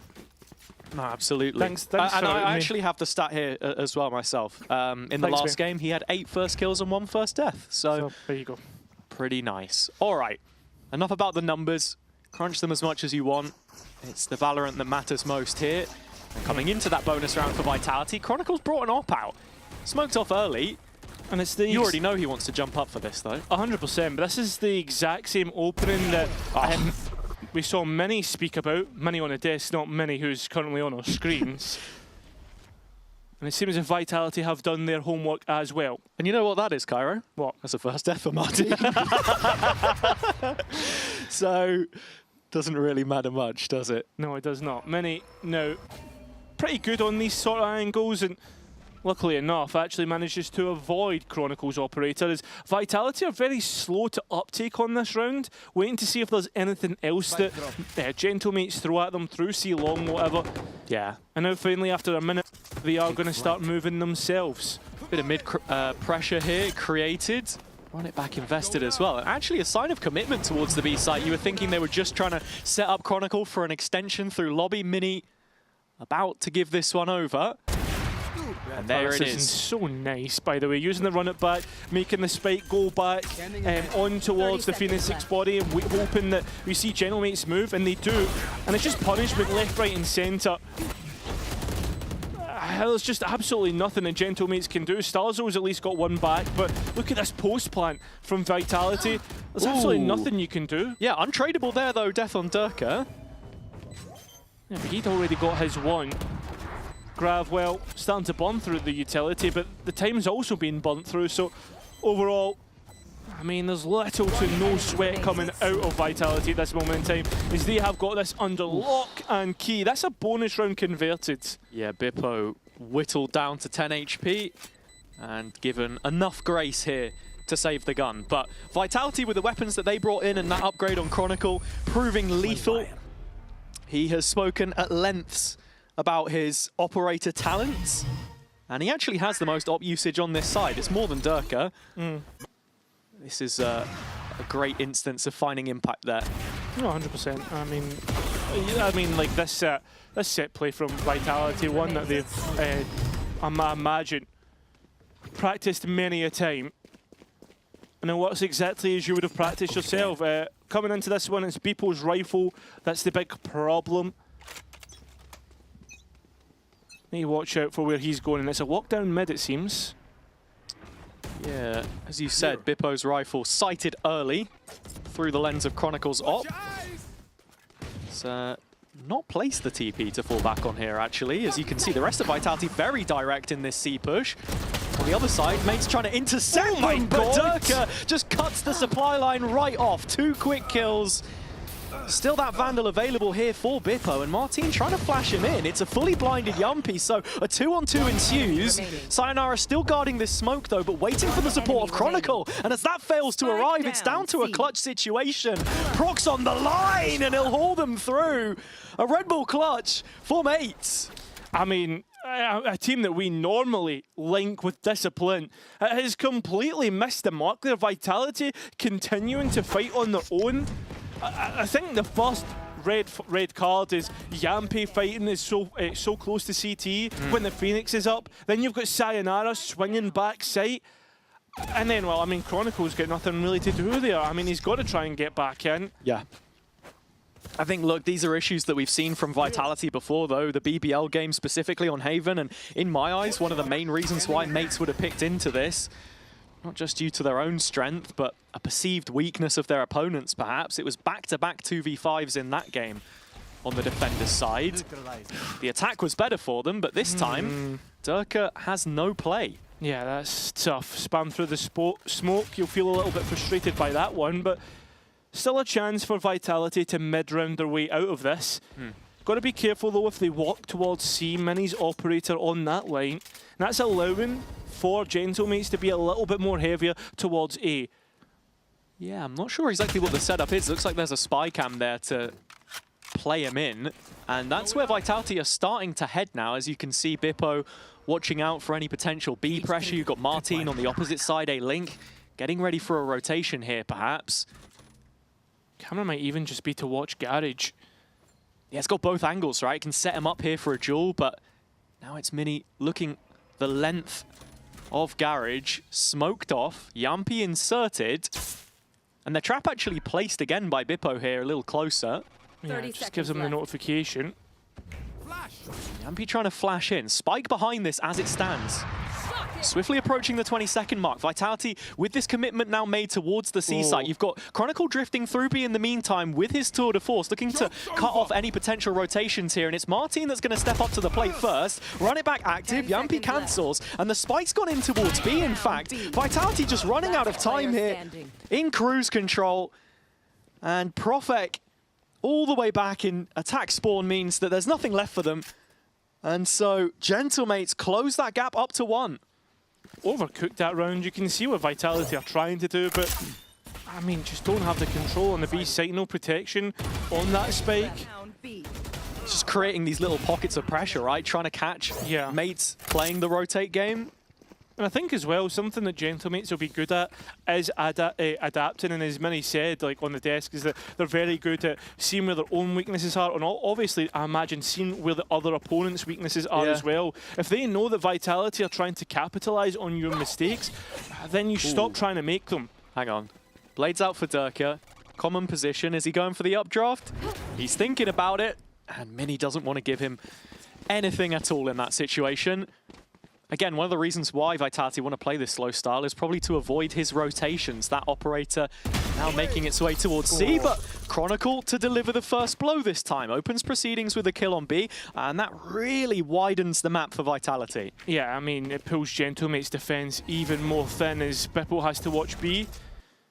absolutely. Thanks and for I actually have the stat here as well myself. In the last game, he had 8 first kills and 1 first death. So there you go. Pretty nice. All right, enough about the numbers. Crunch them as much as you want. It's the Valorant that matters most here. And coming into that bonus round for Vitality, Chronicles brought an op out. Smoked off early. And it's the you already know he wants to jump up for this, though. 100%, but this is the exact same opening that we saw Mini speak about. Mini on a desk, not Mini who's currently on our screens. And it seems as if Vitality have done their homework as well. And you know what that is, Cairo? What? That's a first death for Martin. So, doesn't really matter much, does it? No, it does not. Mini, now, pretty good on these sort of angles, and luckily enough, actually manages to avoid Chronicles Operator, as Vitality are very slow to uptake on this round, waiting to see if there's anything else that Gentlemates throw at them through C long, whatever. Yeah. And now finally, after a minute, they are going to start moving themselves. Bit of mid pressure here created. Run it back invested as well. And actually a sign of commitment towards the B site. You were thinking they were just trying to set up Chronicle for an extension through lobby. Mini about to give this one over. And there it is. So nice, by the way, using the run it back, making the spike go back on towards the Phoenix body, and hoping that we see Gentlemates move, and they do. And it's just punishment left, right, and centre. There's just absolutely nothing that Gentlemates can do. Starzo's at least got one back, but look at this post plant from Vitality. There's absolutely nothing you can do. Yeah, untradeable there though, death on Durka. Yeah, but he'd already got his one. Grav, well, starting to burn through the utility, but the time's also been burnt through, so overall, I mean, there's little to no sweat coming out of Vitality at this moment in time, as they have got this under lock and key. That's a bonus round converted. Yeah, Bippo whittled down to 10 HP and given enough grace here to save the gun. But Vitality, with the weapons that they brought in and that upgrade on Chronicle, proving lethal. He has spoken at lengths about his operator talents, and he actually has the most op usage on this side. It's more than Durka. This is a great instance of finding impact there. No, 100%. I mean, like this set play from Vitality, one that they've, I imagine, practiced many a time. And it works exactly as you would have practiced yourself. Coming into this one, it's Beepo's rifle. That's the big problem. Need to watch out for where he's going, and it's a lockdown mid, it seems. Yeah, as you said, Bippo's rifle sighted early through the lens of Chronicle's op. It's not placed the TP to fall back on here, actually. As you can see, the rest of Vitality very direct in this C push. On the other side, Mate's trying to intercept them, but Durka just cuts the supply line right off. 2 quick kills. Still that Vandal available here for Bippo, and Martin trying to flash him in. It's a fully blinded Yumpy, so a 2-on-2 ensues. Sayonara still guarding this smoke though, but waiting for the support of Chronicle. And as that fails to arrive, it's down to a clutch situation. Proc's on the line, and he'll haul them through. A Red Bull clutch for mates. I mean, a team that we normally link with discipline has completely missed the mark there. Vitality continuing to fight on their own. I think the first red card is Yampy fighting is so close to CT when the Phoenix is up. Then you've got Sayonara swinging back sight. And then, well, I mean, Chronicle's got nothing really to do there. I mean, he's got to try and get back in. Yeah. I think, look, these are issues that we've seen from Vitality before, though. The BBL game specifically on Haven, and in my eyes, one of the main reasons why mates would have picked into this. Not just due to their own strength, but a perceived weakness of their opponents, perhaps. It was back-to-back 2v5s in that game on the defender's side. The attack was better for them, but this time, Durka has no play. Yeah, that's tough. Spam through the smoke. You'll feel a little bit frustrated by that one, but still a chance for Vitality to mid-round their way out of this. Got to be careful, though, if they walk towards C. Mini's operator on that line. And that's allowing for Gentlemates to be a little bit more heavier towards A. Yeah, I'm not sure exactly what the setup is. Looks like there's a spy cam there to play him in. And that's where Vitality are starting to head now. As you can see, Bippo watching out for any potential B pressure. You've got Martin on the opposite side, a Link getting ready for a rotation here, perhaps. Camera might even just be to watch Garage. Yeah, it's got both angles, right? Can set him up here for a duel, but now it's Mini looking the length of Garage, smoked off, Yampy inserted, and the trap actually placed again by Bippo here, a little closer. Yeah, it just gives him the notification. Yampy trying to flash in. Spike behind this as it stands. Swiftly approaching the 20-second mark. Vitality with this commitment now made towards the C site. You've got Chronicle drifting through B in the meantime with his tour de force, looking to cut off any potential rotations here. And it's Martin that's going to step up to the plate first. Run it back active. Yampy cancels. And the spike's gone in towards B, in fact. Vitality just running out of time here in cruise control. And Profek all the way back in attack spawn means that there's nothing left for them. And so Gentlemates close that gap up to 1. Overcooked that round. You can see what Vitality are trying to do, but I mean, just don't have the control on the B site. No protection on that spike. Just creating these little pockets of pressure, right? Trying to catch mates playing the rotate game. And I think as well, something that Gentlemates will be good at is adapting. And as Mini said, like on the desk, is that they're very good at seeing where their own weaknesses are. And obviously, I imagine seeing where the other opponent's weaknesses are as well. If they know that Vitality are trying to capitalize on your mistakes, then you stop trying to make them. Hang on. Blades out for Durka. Common position. Is he going for the updraft? He's thinking about it. And Mini doesn't want to give him anything at all in that situation. Again, one of the reasons why Vitality want to play this slow style is probably to avoid his rotations. That operator now making its way towards C, but Chronicle to deliver the first blow this time. Opens proceedings with a kill on B, and that really widens the map for Vitality. Yeah, I mean, it pulls Gentlemate's defense even more thin as Bippo has to watch B.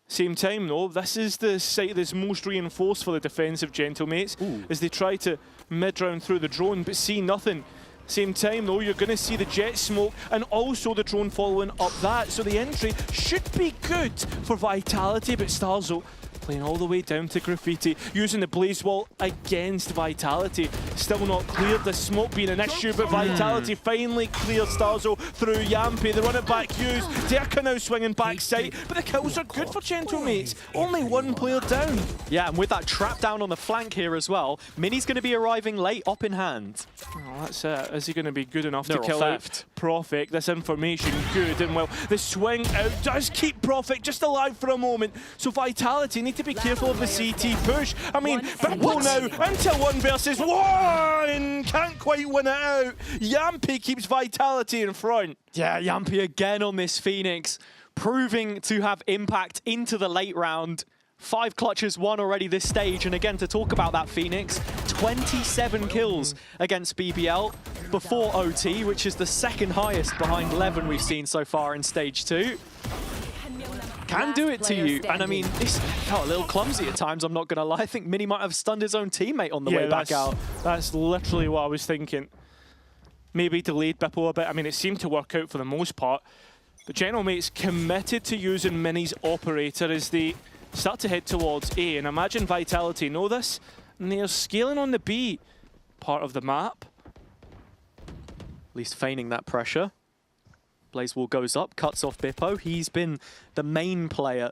Same time, though, this is the site that's most reinforced for the defense of Gentlemates as they try to mid-round through the drone, but see nothing. Same time, though, you're going to see the jet smoke and also the drone following up that. So the entry should be good for Vitality, but Starzo playing all the way down to Graffiti, using the Blaze Wall against Vitality. Still not cleared, the smoke being an issue, but Vitality finally clears Starzo through Yampy. They run it back used. Durka now swinging back sight, but the kills are good for Gentlemates. Only one player down. Yeah, and with that trap down on the flank here as well, Mini's going to be arriving late, up in hand. Oh, that's it. Is he going to be good enough to kill out Profek? This information good, and well, the swing out does keep Profek just alive for a moment. So Vitality need to be careful of the CT push. I mean, Bippo now into 1 versus 1! Can't quite win it out. Yampy keeps Vitality in front. Yeah, Yampy again on this Phoenix, proving to have impact into the late round. 5 clutches won already this stage, and again, to talk about that Phoenix, 27 kills against BBL before OT, which is the second highest behind 11 we've seen so far in Stage 2. can do it to you. And I mean, this felt a little clumsy at times, I'm not going to lie. I think Mini might have stunned his own teammate on the way back out. That's literally what I was thinking. Maybe delayed Bippo a bit. I mean, it seemed to work out for the most part. But Gentlemate's committed to using Mini's operator as they start to head towards A. And imagine Vitality know this, and they're scaling on the B part of the map. At least feigning that pressure. Blazewall goes up, cuts off Bippo. He's been the main player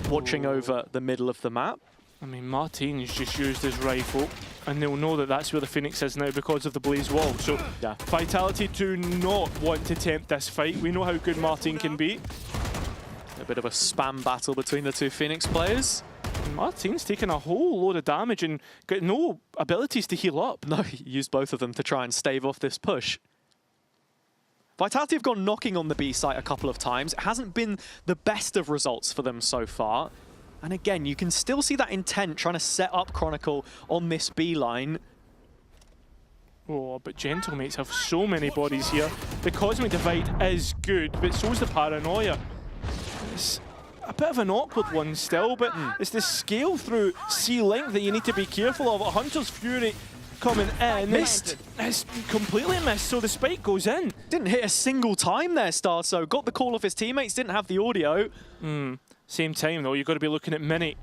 watching over the middle of the map. I mean, Martin's just used his rifle, and they'll know that that's where the Phoenix is now because of the Blaze wall. So yeah. Vitality do not want to tempt this fight. We know how good Martin can be. A bit of a spam battle between the two Phoenix players. And Martin's taken a whole load of damage and got no abilities to heal up. No, he used both of them to try and stave off this push. Vitality have gone knocking on the B site a couple of times. It hasn't been the best of results for them so far. And again, you can still see that intent trying to set up Chronicle on this B line. Oh, but Gentlemates have so many bodies here. The Cosmic Divide is good, but so's the Paranoia. It's a bit of an awkward one still, but it's the scale through C-Link that you need to be careful of. Hunter's Fury coming in. Missed. It's completely missed, so the spike goes in. Didn't hit a single time there, Starso. Got the call of his teammates, didn't have the audio. Same time, though, you've got to be looking at Mini,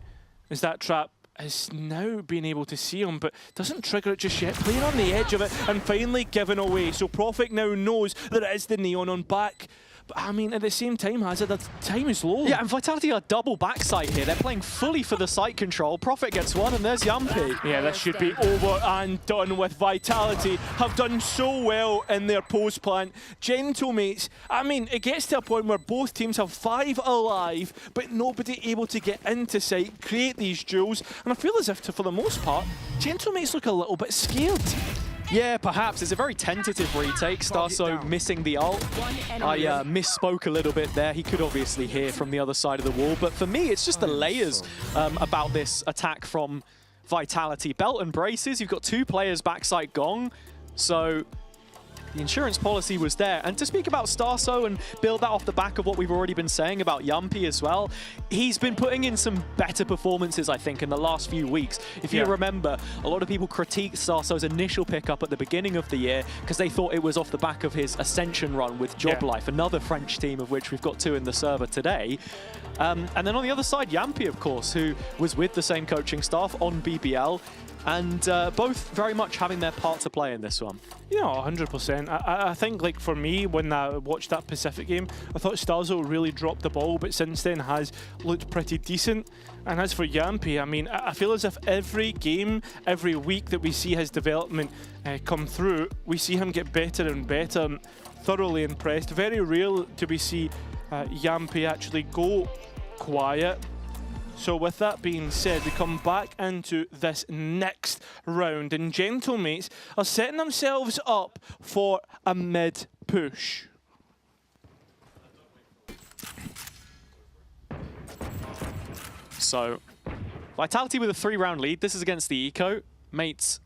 as that trap is now being able to see him, but doesn't trigger it just yet. Playing on the edge of it and finally giving away. So Prophet now knows that it is the Neon on back. But I mean, at the same time, Hazard, the time is low. Yeah, and Vitality are double backside here. They're playing fully for the site control. Prophet gets one, and there's Yumpy. Yeah, this should be over and done with. Vitality have done so well in their post plant. Gentlemates, I mean, it gets to a point where both teams have 5 alive, but nobody able to get into sight, create these duels. And I feel as if, for the most part, Gentlemates look a little bit scared. Yeah, perhaps. It's a very tentative retake. Starso missing the ult. I misspoke a little bit there. He could obviously hear from the other side of the wall. But for me, it's just the layers about this attack from Vitality. Belt and braces. You've got 2 players backside gong. So the insurance policy was there. And to speak about Starso and build that off the back of what we've already been saying about Yumpy as well, he's been putting in some better performances, I think, in the last few weeks. If you remember, a lot of people critiqued Starso's initial pickup at the beginning of the year because they thought it was off the back of his Ascension run with Job Life, another French team of which we've got 2 in the server today. And then on the other side, Yumpy, of course, who was with the same coaching staff on BBL. And both very much having their part to play in this one. Yeah, 100%. I think, like, for me, when I watched that Pacific game, I thought Starzo really dropped the ball, but since then has looked pretty decent. And as for Yumpy, I mean, I feel as if every game, every week that we see his development come through, we see him get better and better. I'm thoroughly impressed. Very rare to we see Yumpy actually go quiet. So with that being said, we come back into this next round, and Gentlemates are setting themselves up for a mid push. So Vitality with a 3-round lead. This is against the Eco. Mates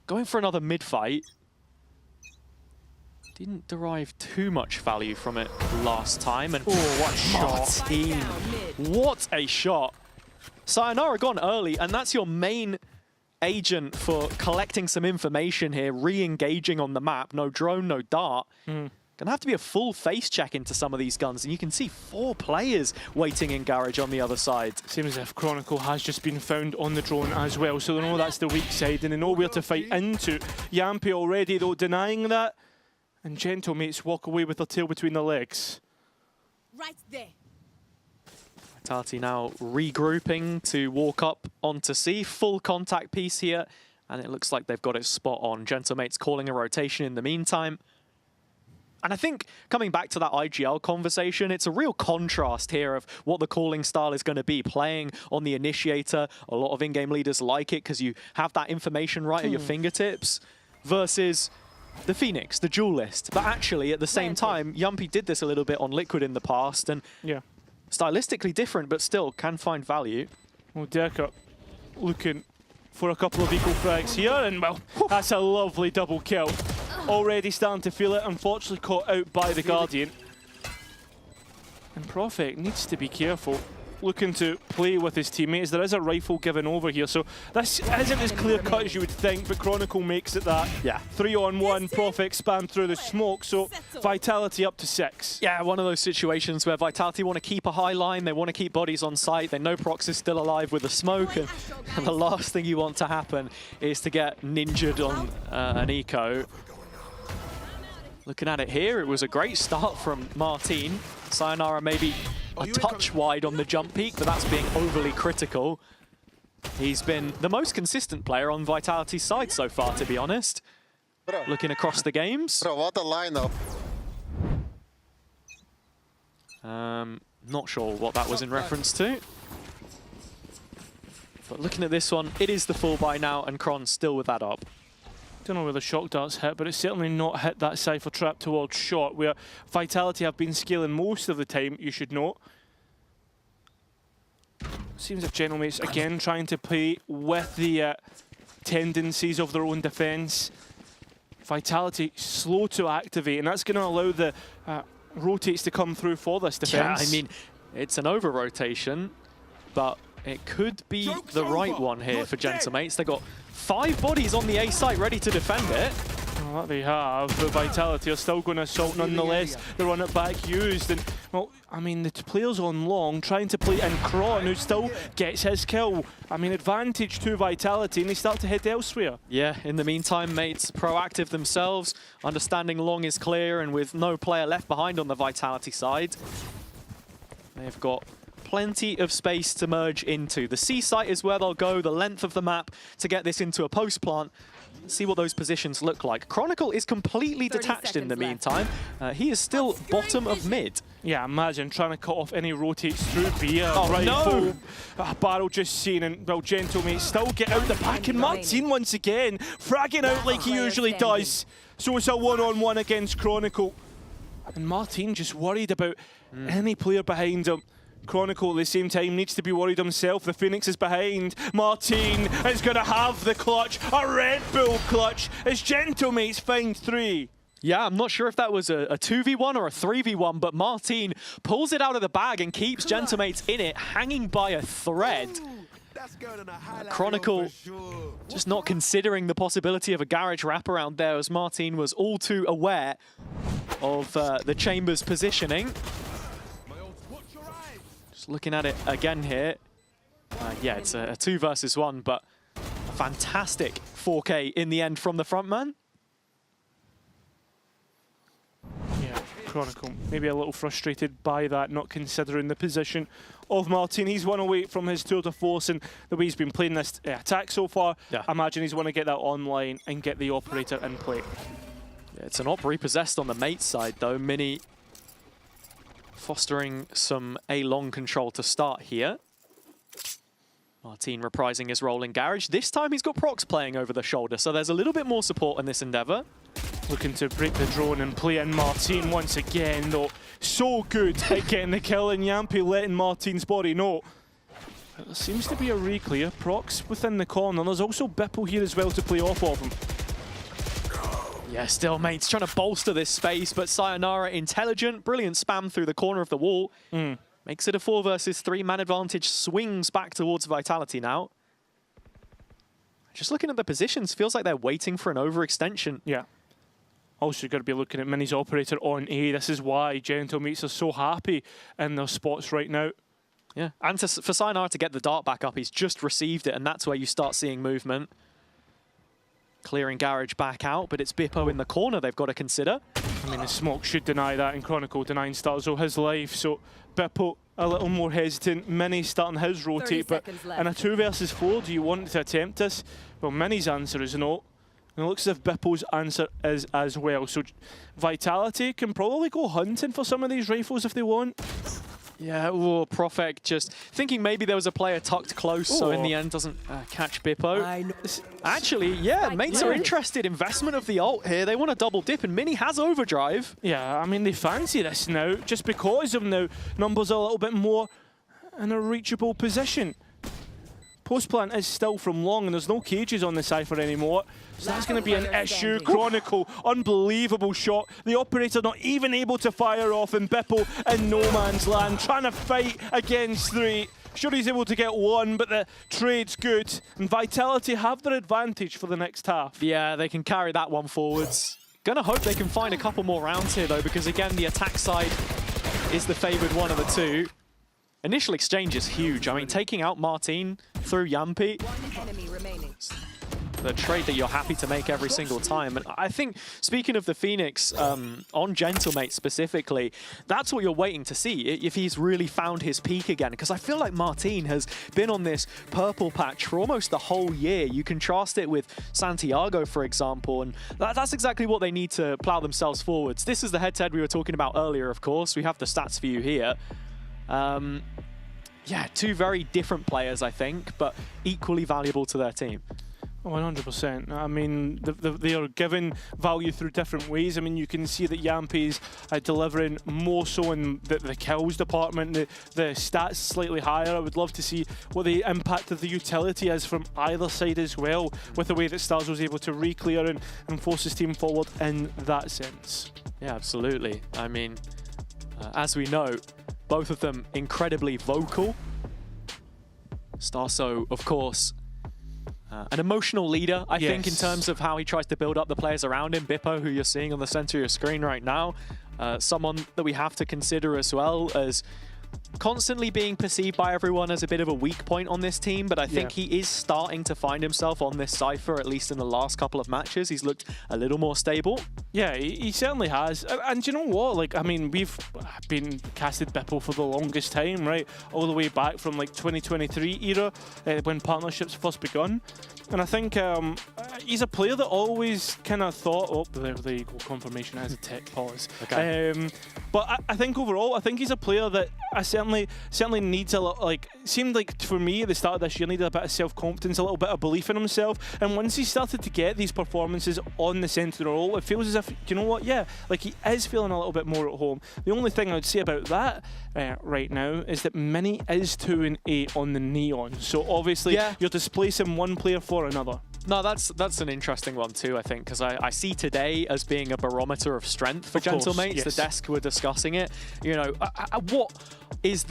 going for another mid fight. Didn't derive too much value from it last time. And what a shot. Martin, what a shot. Sayonara gone early, and that's your main agent for collecting some information here, re-engaging on the map. No drone, no dart. Gonna have to be a full face check into some of these guns, and you can see 4 players waiting in garage on the other side. Seems as if Chronicle has just been found on the drone as well, so they know that's the weak side, and they know where to fight into. Yumpy already, though, denying that. And Gentlemates walk away with their tail between their legs. Right there. Vitality now regrouping to walk up onto C. Full contact piece here, and it looks like they've got it spot on. Gentlemates calling a rotation in the meantime. And I think coming back to that IGL conversation, it's a real contrast here of what the calling style is going to be. Playing on the initiator, a lot of in-game leaders like it because you have that information right at your fingertips, versus the Phoenix, the duelist. But actually, at the same time, Yumpy did this a little bit on Liquid in the past, and stylistically different, but still can find value. Well, Derka looking for a couple of equal frags here, and well, that's a lovely double kill. Already starting to feel it, unfortunately caught out by the Guardian. And Profek needs to be careful, looking to play with his teammates. There is a rifle given over here, so this isn't as clear cut as you would think, but Chronicle makes it that. Yeah. 3-on-1, Profek spam through the smoke, so Vitality up to 6. Yeah, one of those situations where Vitality want to keep a high line, they want to keep bodies on site, they know Prox is still alive with the smoke, and the last thing you want to happen is to get ninjaed on an eco. Looking at it here, it was a great start from Martin. Sayonara maybe a touch wide on the jump peak, but that's being overly critical. He's been the most consistent player on Vitality's side so far, to be honest. Looking across the games. Bro, what a lineup. Not sure what that was in reference to. But looking at this one, it is the full buy now, and Kron still with that up. Don't know where the shock darts hit, but it's certainly not hit that Cypher trap towards shot, where Vitality have been scaling most of the time, you should note. Seems like Gentlemates again trying to play with the tendencies of their own defence. Vitality slow to activate, and that's going to allow the rotates to come through for this defence. Yeah, I mean, it's an over-rotation, but it could be the right one here for Gentlemates. They got 5 bodies on the A site ready to defend it. Well, that they have, but Vitality are still going to assault nonetheless. They run it back used, and well, I mean, the players on long trying to play in Kron, who still gets his kill. I mean, advantage to Vitality, and they start to head elsewhere. Yeah, in the meantime, mates proactive themselves, understanding long is clear, and with no player left behind on the Vitality side, they've got plenty of space to merge into. The C site is where they'll go, the length of the map to get this into a post plant. See what those positions look like. Chronicle is completely detached in the meantime. He is still bottom of mid. Yeah, imagine trying to cut off any rotates through B. Oh, rifle. Barrel just seen, and well, Gentlemates still get out the back, and Martin once again fragging out like he usually does. So it's a one-on-one against Chronicle. And Martin just worried about any player behind him. Chronicle at the same time needs to be worried himself. The Phoenix is behind. Martin is going to have the clutch. A Red Bull clutch as Gentlemates find 3. Yeah, I'm not sure if that was a 2v1 or a 3v1, but Martin pulls it out of the bag and keeps Gentlemates in it, hanging by a thread. Chronicle just not considering the possibility of a garage wraparound there, as Martin was all too aware of the chamber's positioning. Looking at it again here. Yeah, it's a 2 versus 1, but a fantastic 4K in the end from the front man. Yeah, Chronicle maybe a little frustrated by that, not considering the position of Martin. He's one away from his tour de force, and the way he's been playing this attack so far, I imagine he's want to get that online and get the operator in play. Yeah, it's an op repossessed on the mate side though. Mini fostering some A-long control to start here. Martin reprising his role in garage. This time he's got Prox playing over the shoulder, so there's a little bit more support in this endeavor. Looking to break the drone and play in Martin once again, though. So good at getting the kill, and Yampi letting Martin's body know. There seems to be a re-clear. Prox within the corner. There's also Bipple here as well to play off of him. Yeah, still, mates trying to bolster this space, but Sayonara intelligent, brilliant spam through the corner of the wall. Makes it a 4 versus 3 man advantage, swings back towards Vitality now. Just looking at the positions, feels like they're waiting for an overextension. Yeah. Also got to be looking at Mini's operator on A. This is why Gentlemates are so happy in their spots right now. Yeah, and for Sayonara to get the dart back up, he's just received it, and that's where you start seeing movement. Clearing garage back out, but it's Bippo in the corner they've got to consider. I mean, the smoke should deny that, and Chronicle denying Starzo his life, so Bippo a little more hesitant. Mini starting his rotate, but in a 2 versus 4, do you want to attempt this? Well, Mini's answer is no. And it looks as if Bippo's answer is as well. So Vitality can probably go hunting for some of these rifles if they want. Yeah, Profek just thinking maybe there was a player tucked close, so in the end doesn't catch Bippo. Actually, yeah, mates are interested. Investment of the ult here. They want to double dip, and Mini has overdrive. Yeah, I mean, they fancy this now, just because of now numbers are a little bit more in a reachable position. post plant is still from long, and there's no cages on the Cypher anymore. So that's going to be an issue. Chronicle, unbelievable shot. The operator not even able to fire off, and Bipple in no man's land, trying to fight against 3. Sure, he's able to get 1, but the trade's good. And Vitality have their advantage for the next half. Yeah, they can carry that one forwards. Gonna hope they can find a couple more rounds here, though, because again, the attack side is the favored one of the 2. Initial exchange is huge. I mean, taking out Martin through Yampi, the trade that you're happy to make every single time. And I think, speaking of the Phoenix, on Gentlemate specifically, that's what you're waiting to see, if he's really found his peak again. Because I feel like Martin has been on this purple patch for almost the whole year. You contrast it with Santiago, for example, and that's exactly what they need to plow themselves forwards. This is the head-to-head we were talking about earlier, of course. We have the stats for you here. Yeah, 2 very different players, I think, but equally valuable to their team. 100%. I mean, they are given value through different ways. I mean, you can see that Yampi's delivering more so in the kills department, the stats slightly higher. I would love to see what the impact of the utility is from either side as well, with the way that Stars was able to re-clear and force his team forward in that sense. Yeah, absolutely. I mean, as we know, both of them incredibly vocal. Starso, of course, an emotional leader, I think, in terms of how he tries to build up the players around him. Bippo, who you're seeing on the center of your screen right now, someone that we have to consider as well as constantly being perceived by everyone as a bit of a weak point on this team, but I think he is starting to find himself on this Cypher, at least in the last couple of matches. He's looked a little more stable. Yeah, he certainly has. And you know what? Like, I mean, we've been casted Bipple for the longest time, right? All the way back from like 2023 era, when partnerships first begun. And I think he's a player that always kind of thought, oh, there you go, confirmation as a tech pause. Okay. But I think overall, I think he's a player that I certainly needs a lot, like, seemed like for me at the start of this year, needed a bit of self-confidence, a little bit of belief in himself. And once he started to get these performances on the centre role, it feels as if, you know what, yeah, like he is feeling a little bit more at home. The only thing I would say about that right now is that Mini is 2 and 8 on the Neon. So obviously you're displacing one player for another. No, that's an interesting one too, I think, because I see today as being a barometer of strength for Gentlemates. The desk were discussing it. You know, what is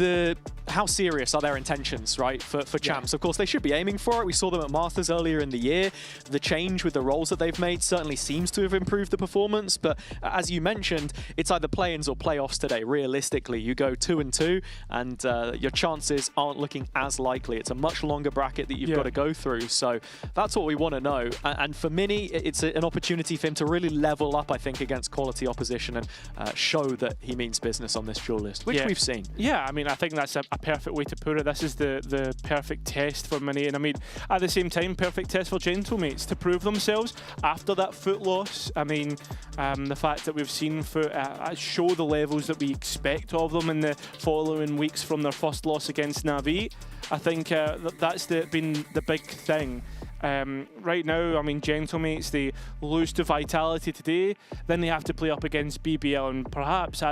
how serious are their intentions, right, for champs? Of course, they should be aiming for it. We saw them at Masters earlier in the year. The change with the roles that they've made certainly seems to have improved the performance, but as you mentioned, it's either play-ins or playoffs today. Realistically, you go 2 and 2, and your chances aren't looking as likely. It's a much longer bracket that you've got to go through, so that's what we want to know. And for Mini, it's an opportunity for him to really level up, I think, against quality opposition and show that he means business on this duel list, which we've seen. Yeah, I mean, I think that's a perfect way to put it. This is the perfect test for Mini, and I mean, at the same time, perfect test for Gentlemates to prove themselves after that foot loss. I mean, the fact that we've seen Foot show the levels that we expect of them in the following weeks from their first loss against Na'Vi, I think that's been the big thing. Right now, I mean, Gentlemates, they lose to Vitality today, then they have to play up against BBL, and perhaps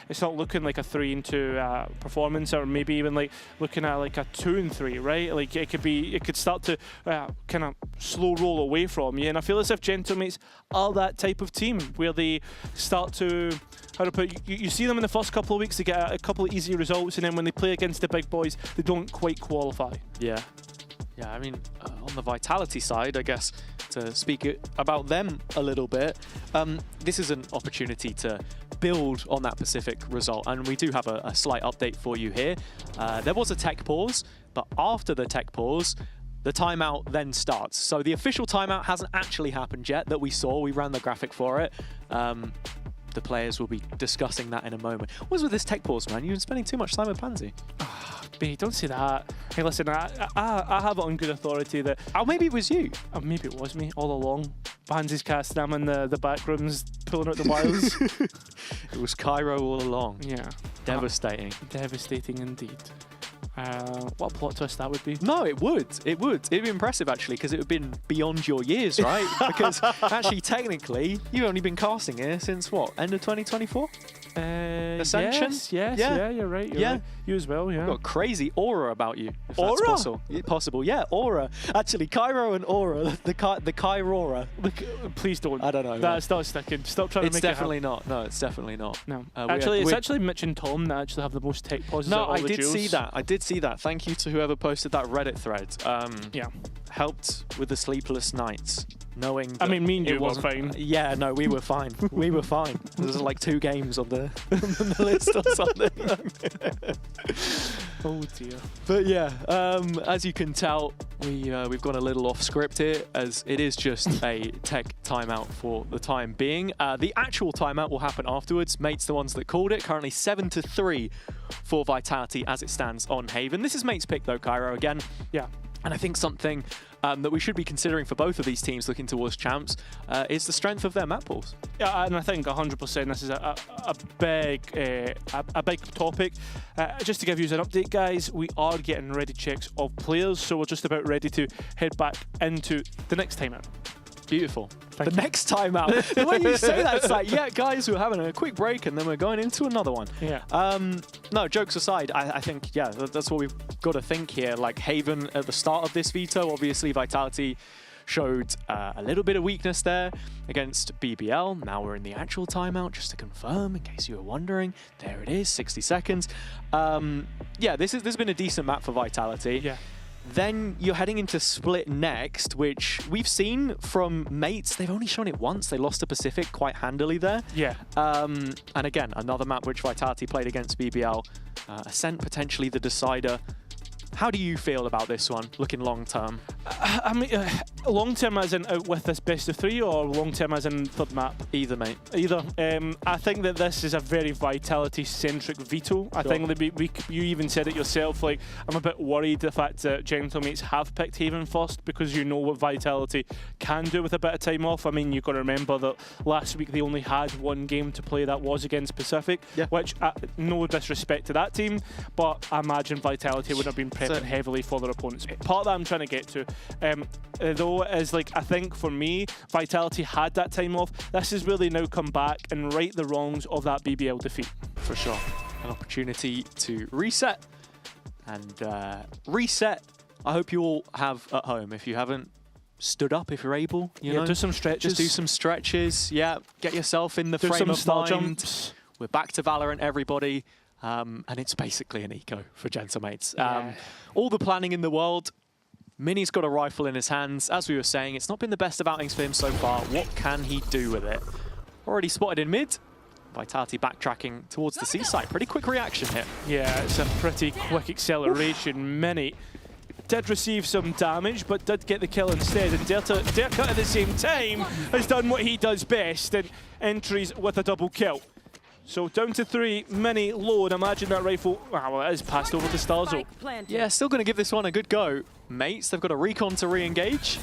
it's not looking like a 3 and 2 performance, or maybe even like looking at like a 2 and 3, right? Like it could start to kind of slow roll away from you, and I feel as if Gentlemates are that type of team where they start to, how to put it, you see them in the first couple of weeks, they get a couple of easy results, and then when they play against the big boys, they don't quite qualify. Yeah, I mean, on the Vitality side, I guess, to speak about them a little bit, this is an opportunity to build on that Pacific result, and we do have a slight update for you here. There was a tech pause, but after the tech pause, the timeout then starts. So the official timeout hasn't actually happened yet that we saw. We ran the graphic for it. The players will be discussing that in a moment. What was with this tech pause, man? You've been spending too much time with Pansy. B, don't say that. Hey, listen, I have it on good authority that... Oh, maybe it was you. Maybe it was me all along. Pansy's casting, I'm in the back rooms pulling out the wires. It was Cairo all along. Yeah. Devastating. Devastating indeed. What a plot twist that would be. No, it would. It would. It'd be impressive, actually, because it would have been beyond your years, right? Because actually, technically, you've only been casting here since, what, end of 2024? Ascension? Yes, yeah, you're right. You're right. You as well, yeah. You've got crazy aura about you, if Aura? that's possible. Possible, yeah, aura. Actually, Cairo and aura, the Kairora. Please don't. I don't know. That's not sticking. Stop trying to make it It's definitely not. No, it's definitely not. No. It's actually Mitch and Tom that actually have the most tech pauses. No, out of all I the did duos. see that. I did see that. Thank you to whoever posted that Reddit thread. Yeah. Helped with the sleepless nights, knowing that I mean, me and you were wasn't- fine. Yeah, no, we were fine. We were fine. There's like 2 games on the, on the list or something. Oh dear. But yeah, as you can tell, we've gone a little off script here, as it is just a tech timeout for the time being. The actual timeout will happen afterwards. Mate's the ones that called it. Currently 7-3 for Vitality as it stands on Haven. This is Mate's pick though, Cairo, again. Yeah. And I think something that we should be considering for both of these teams looking towards champs is the strength of their map pools. Yeah, and I think 100% this is a big topic. Just to give you an update, guys, we are getting ready checks of players, so we're just about ready to head back into the next timeout. Beautiful. The next time out. The way you say that, it's like, yeah, guys, we're having a quick break and then we're going into another one. Yeah. No, jokes aside, I think, yeah, that's what we've got to think here. Like Haven at the start of this veto, obviously Vitality showed a little bit of weakness there against BBL. Now we're in the actual timeout, just to confirm, in case you were wondering. There it is, 60 seconds. Yeah, this has been a decent map for Vitality. Yeah. Then you're heading into Split next, which we've seen from Mates. They've only shown it once. They lost to Pacific quite handily there. Yeah. And again, another map which Vitality played against BBL. Ascent potentially the decider. How do you feel about this one, looking long term? I mean, long term as in out with this best of 3, or long term as in third map? Either, mate. Either. I think that this is a very Vitality-centric veto. I think that you even said it yourself. Like, I'm a bit worried the fact that Gentlemates have picked Haven first, because you know what Vitality can do with a bit of time off. I mean, you've got to remember that last week they only had 1 game to play, that was against Pacific, which, no disrespect to that team, but I imagine Vitality would have been prepping heavily for their opponents. Part that I'm trying to get to, though, is like, I think for me, Vitality had that time off. This is where they now come back and right the wrongs of that BBL defeat. For sure. An opportunity to reset. And reset, I hope you all have at home. If you haven't, stood up if you're able. You know? Do some stretches. Just do some stretches. Yeah, get yourself in the Do frame some of star mind. jumps. We're back to Valorant, everybody. And it's basically an eco for Gentlemates. All the planning in the world. Mini's got a rifle in his hands. As we were saying, it's not been the best of outings for him so far. What can he do with it? Already spotted in mid. Vitality backtracking towards the seaside. Pretty quick reaction here. Yeah, it's a pretty quick acceleration. Mini did receive some damage, but did get the kill instead. And Derka at the same time has done what he does best and entries with a double kill. So down to 3, Mini low, and imagine that rifle, well, it is passed over to Starzo. Yeah, still going to give this one a good go. Mates, they've got a recon to re-engage.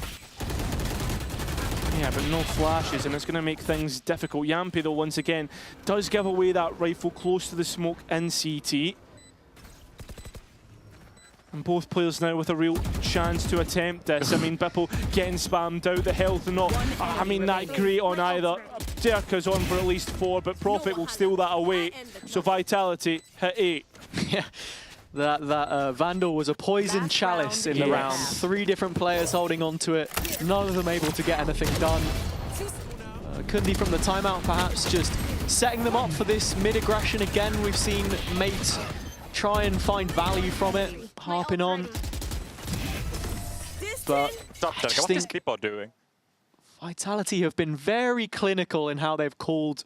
Yeah, but no flashes, and it's going to make things difficult. Yampy, though, once again, does give away that rifle close to the smoke in CT. And both players now with a real chance to attempt this. I mean, Bipple getting spammed out, the health and not, I mean, that great on either. Derka's on for at least 4, but Profit will steal that away. So Vitality hit 8. Yeah, that Vandal was a poison chalice in the round. 3 different players holding on to it. None of them able to get anything done. Kundi from the timeout perhaps just setting them up for this mid-aggression again. We've seen Mate try and find value from it, harping on. But what is Clipper doing? Vitality have been very clinical in how they've called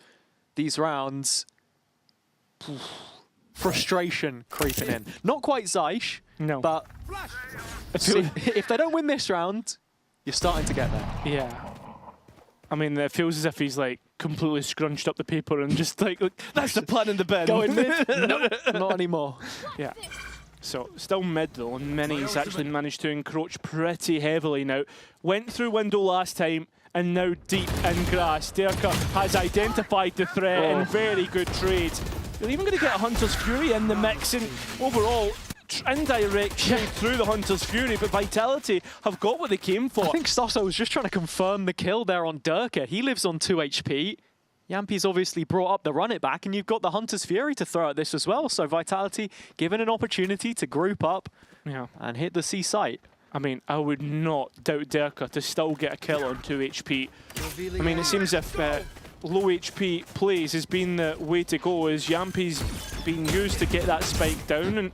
these rounds. Frustration creeping in. Not quite Zeish, no, but if they don't win this round, you're starting to get there. Yeah. I mean, it feels as if he's like completely scrunched up the paper and just like, look, that's the plan in the bin. Going mid? No, not anymore. Yeah. So still mid though, and Mini's actually managed to encroach pretty heavily now. Went through window last time, and now deep in grass. Derka has identified the threat and very good trade. You're even going to get a Hunter's Fury in the mix, and overall, indirect straight through the Hunter's Fury, but Vitality have got what they came for. I think Stosso was just trying to confirm the kill there on Durka. He lives on 2 HP. Yampi's obviously brought up the run it back, and you've got the Hunter's Fury to throw at this as well. So Vitality given an opportunity to group up and hit the C site. I mean, I would not doubt Durka to still get a kill on 2 HP. I mean, it seems if low HP plays has been the way to go, as Yampi's being used to get that spike down, and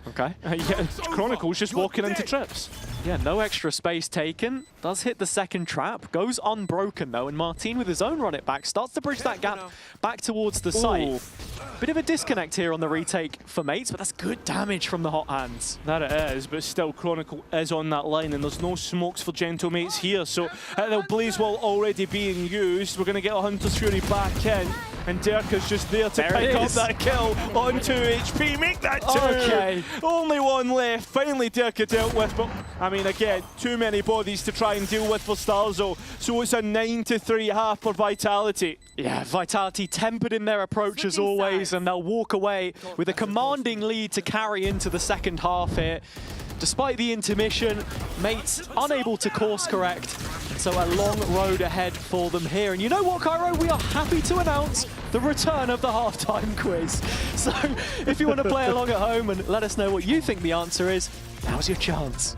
Chronicle's just walking into trips. Yeah, no extra space taken. Does hit the second trap. Goes unbroken, though, and Martin, with his own run it back, starts to bridge that gap back towards the site. Bit of a disconnect here on the retake for Mates, but that's good damage from the hot hands. That it is, but still Chronicle is on that line, and there's no smokes for Gentle Mates here, so the Blaze Wall already being used. We're going to get a Hunter's Fury back in, and Durka's just there to pick up that kill on 2 HP. Make that 2! Okay. Only one left. Finally Durka dealt with, but I mean, again, too many bodies to try and deal with for Starzo, so it's a 9-3 half for Vitality. Yeah, Vitality tempered in their approach as always, and they'll walk away with a commanding lead to carry into the second half here. Despite the intermission, Mates unable to course correct, so a long road ahead for them here. And you know what, Cairo? We are happy to announce the return of the halftime quiz. So if you want to play along at home and let us know what you think the answer is, now's your chance.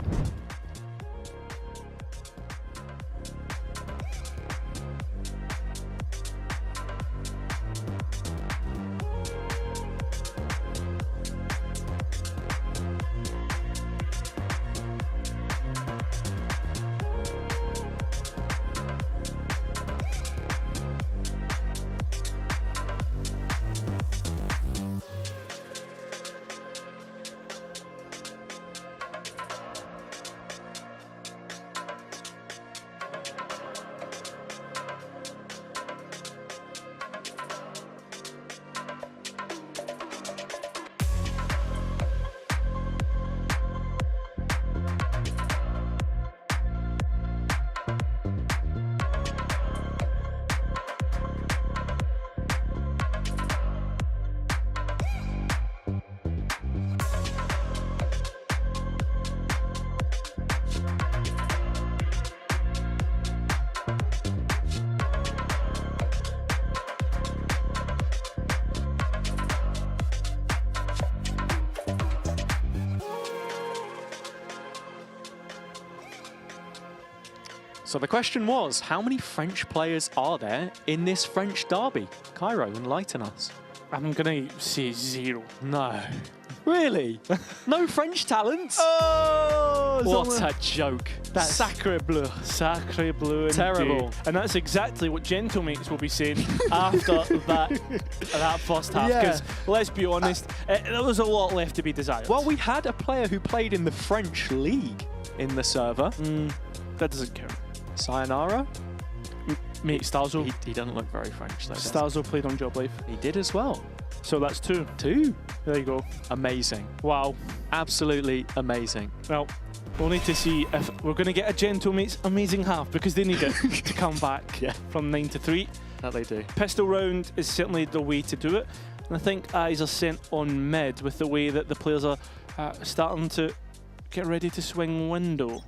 So the question was, how many French players are there in this French derby? Cairo, enlighten us. I'm going to say 0. No. Really? No French talents? Oh! What a joke. That's Sacre Bleu. Sacre Bleu. Terrible. And that's exactly what Gentle Mates will be saying after that first half. Because let's be honest, there was a lot left to be desired. Well, we had a player who played in the French league in the server. That doesn't count. Sayonara? Mate, Starzo. He doesn't look very French, though. Starzo played on Job Life. He did as well. So that's 2. 2. There you go. Amazing. Wow. Absolutely amazing. Well, we'll need to see if we're going to get a Gentle Mates amazing half, because they need it to come back from 9-3. That they do. Pistol round is certainly the way to do it. And I think eyes are sent on mid with the way that the players are starting to get ready to swing window.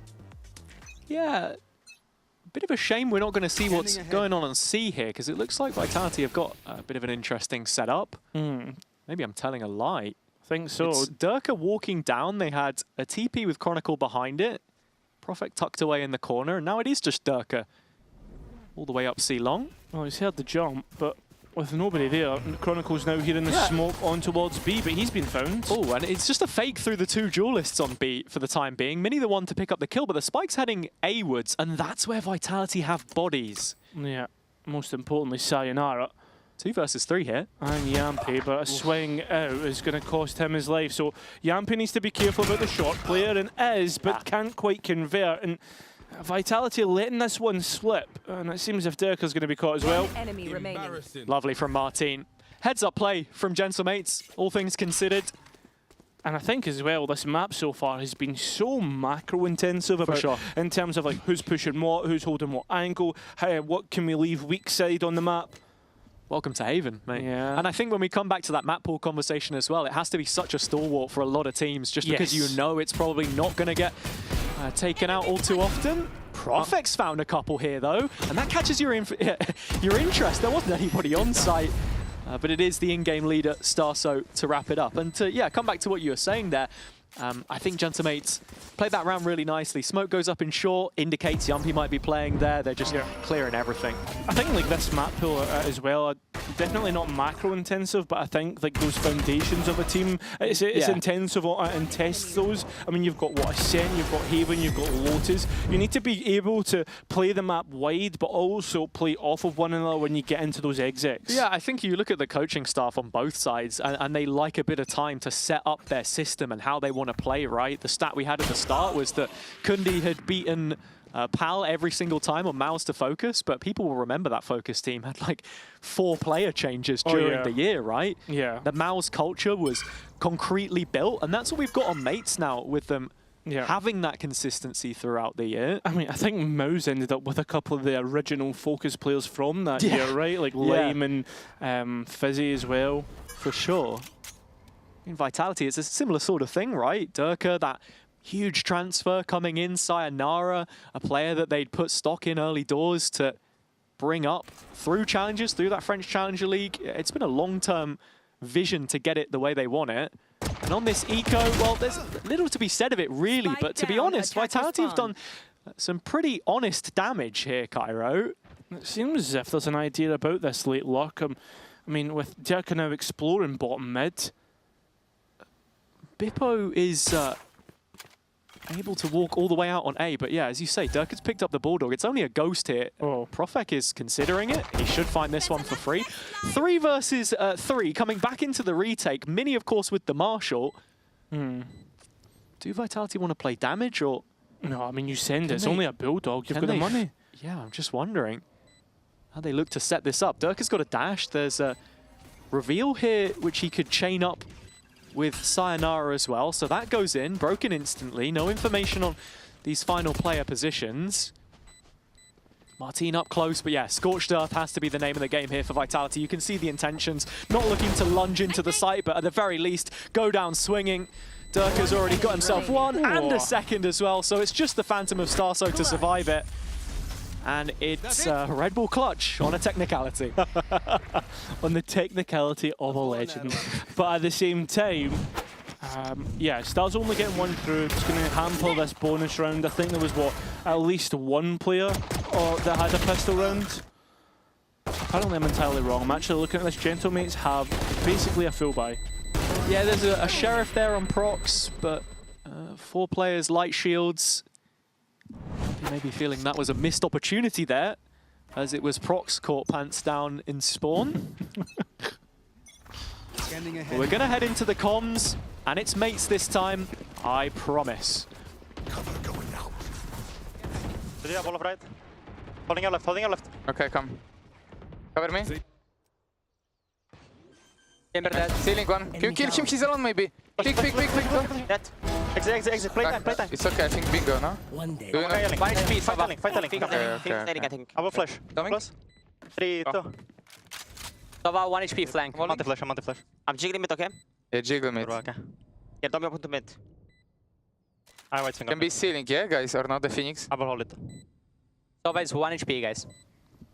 Yeah. Bit of a shame we're not going to see what's going on C here, because it looks like Vitality have got a bit of an interesting setup. Maybe I'm telling a lie. I think so. It's Durka walking down. They had a TP with Chronicle behind it. Prophet tucked away in the corner, and now it is just Durka all the way up C long. Well, he's heard the jump, but with nobody there, Chronicle's now here in the smoke on towards B, but he's been found. Oh, and it's just a fake through the 2 duelists on B for the time being. Mini the one to pick up the kill, but the spike's heading A-wards, and that's where Vitality have bodies. Yeah, most importantly, Sayonara. 2 versus 3 here. And Yampi, but a swing out is going to cost him his life. So Yampi needs to be careful about the short player, and is, but can't quite convert. And Vitality letting this one slip, and it seems if Durka's going to be caught as well. Enemy remaining. Lovely from Martin. Heads up play from Gentle Mates, all things considered. And I think as well, this map so far has been so macro intensive about, in terms of like who's pushing what, who's holding what angle, what can we leave weak side on the map. welcome to Haven, mate. Yeah. And I think when we come back to that map pool conversation as well, it has to be such a stalwart for a lot of teams, just because you know it's probably not going to get taken out all too often. Profex found a couple here, though, and that catches your interest. There wasn't anybody on site, but it is the in-game leader, Starso, to wrap it up. And to, come back to what you were saying there, I think Gentamates played that round really nicely. Smoke goes up in short, indicates Yumpy might be playing there. They're just clearing everything. I think like this map pool as well, definitely not macro intensive, but I think like those foundations of a team, it's intensive and tests those. I mean, you've got Ascent, you've got Haven, you've got Lotus. You need to be able to play the map wide, but also play off of one another when you get into those exits. Yeah, I think you look at the coaching staff on both sides, and they like a bit of time to set up their system and how they want to play, right? The stat we had at the start was that Kundi had beaten PAL every single time on Mouse to focus, but people will remember that focus team had like 4 player changes during the year, right? Yeah. The Mouse culture was concretely built, and that's what we've got on Mates now with them having that consistency throughout the year. I mean, I think Mouse ended up with a couple of the original focus players from that year, right? Like Lime and Fizzy as well. For sure. In Vitality, it's a similar sort of thing, right? Durka, that huge transfer coming in, Sayonara, a player that they'd put stock in early doors to bring up through challenges, through that French Challenger League. It's been a long-term vision to get it the way they want it. And on this eco, well, there's little to be said of it, really. But to be honest, Vitality have done some pretty honest damage here, Cairo. It seems as if there's an idea about this late luck. I mean, with Durka now exploring bottom mid, Bippo is able to walk all the way out on A, but yeah, as you say, Durka's picked up the Bulldog. It's only a ghost here. Profek is considering it. He should find this one for free. 3 versus 3, coming back into the retake. Mini, of course, with the Marshall. Do Vitality want to play damage, or...? No, I mean, you send it. It's only a Bulldog. You've got the money. Yeah, I'm just wondering how they look to set this up. Durka's got a dash. There's a reveal here, which he could chain up with Sayonara as well. So that goes in, broken instantly. No information on these final player positions. Martin up close, but yeah, Scorched Earth has to be the name of the game here for Vitality. You can see the intentions, not looking to lunge into the site, but at the very least, go down swinging. Durka's already got himself 1 and a second as well, so it's just the Phantom of Starso to survive it. And it's Red Bull clutch on a technicality. On the technicality of a legend. But at the same time, yeah, Star's only getting 1 through. It's going to hamper this bonus round. I think there was, at least 1 player that had a pistol round. Apparently I'm entirely wrong. I'm actually looking at this. Gentlemates have basically a full buy. Yeah, there's a Sheriff there on Prox, but 4 players, light shields. You may be feeling that was a missed opportunity there, as it was Prox caught pants down in spawn. We're going to head into the comms, and it's Mates this time, I promise. Wall of right. Holding your left, holding your left. Okay, come. Cover me. Chamber dead. Ceiling 1. Kill him, he's alone maybe. Pick. Dead. Exit. Play time. It's okay, I think bingo, no? One day. Do you know? Fight. Okay. I will flash. Close. 3, 2. Sova 1 HP flank. I'm anti-flash. I'm jiggling mid, okay? Yeah, jiggle mid. Yeah, don't be open to mid. I white finger. Can be ceiling, yeah, guys, or not the Phoenix? I will hold it. Sova is 1 HP, guys.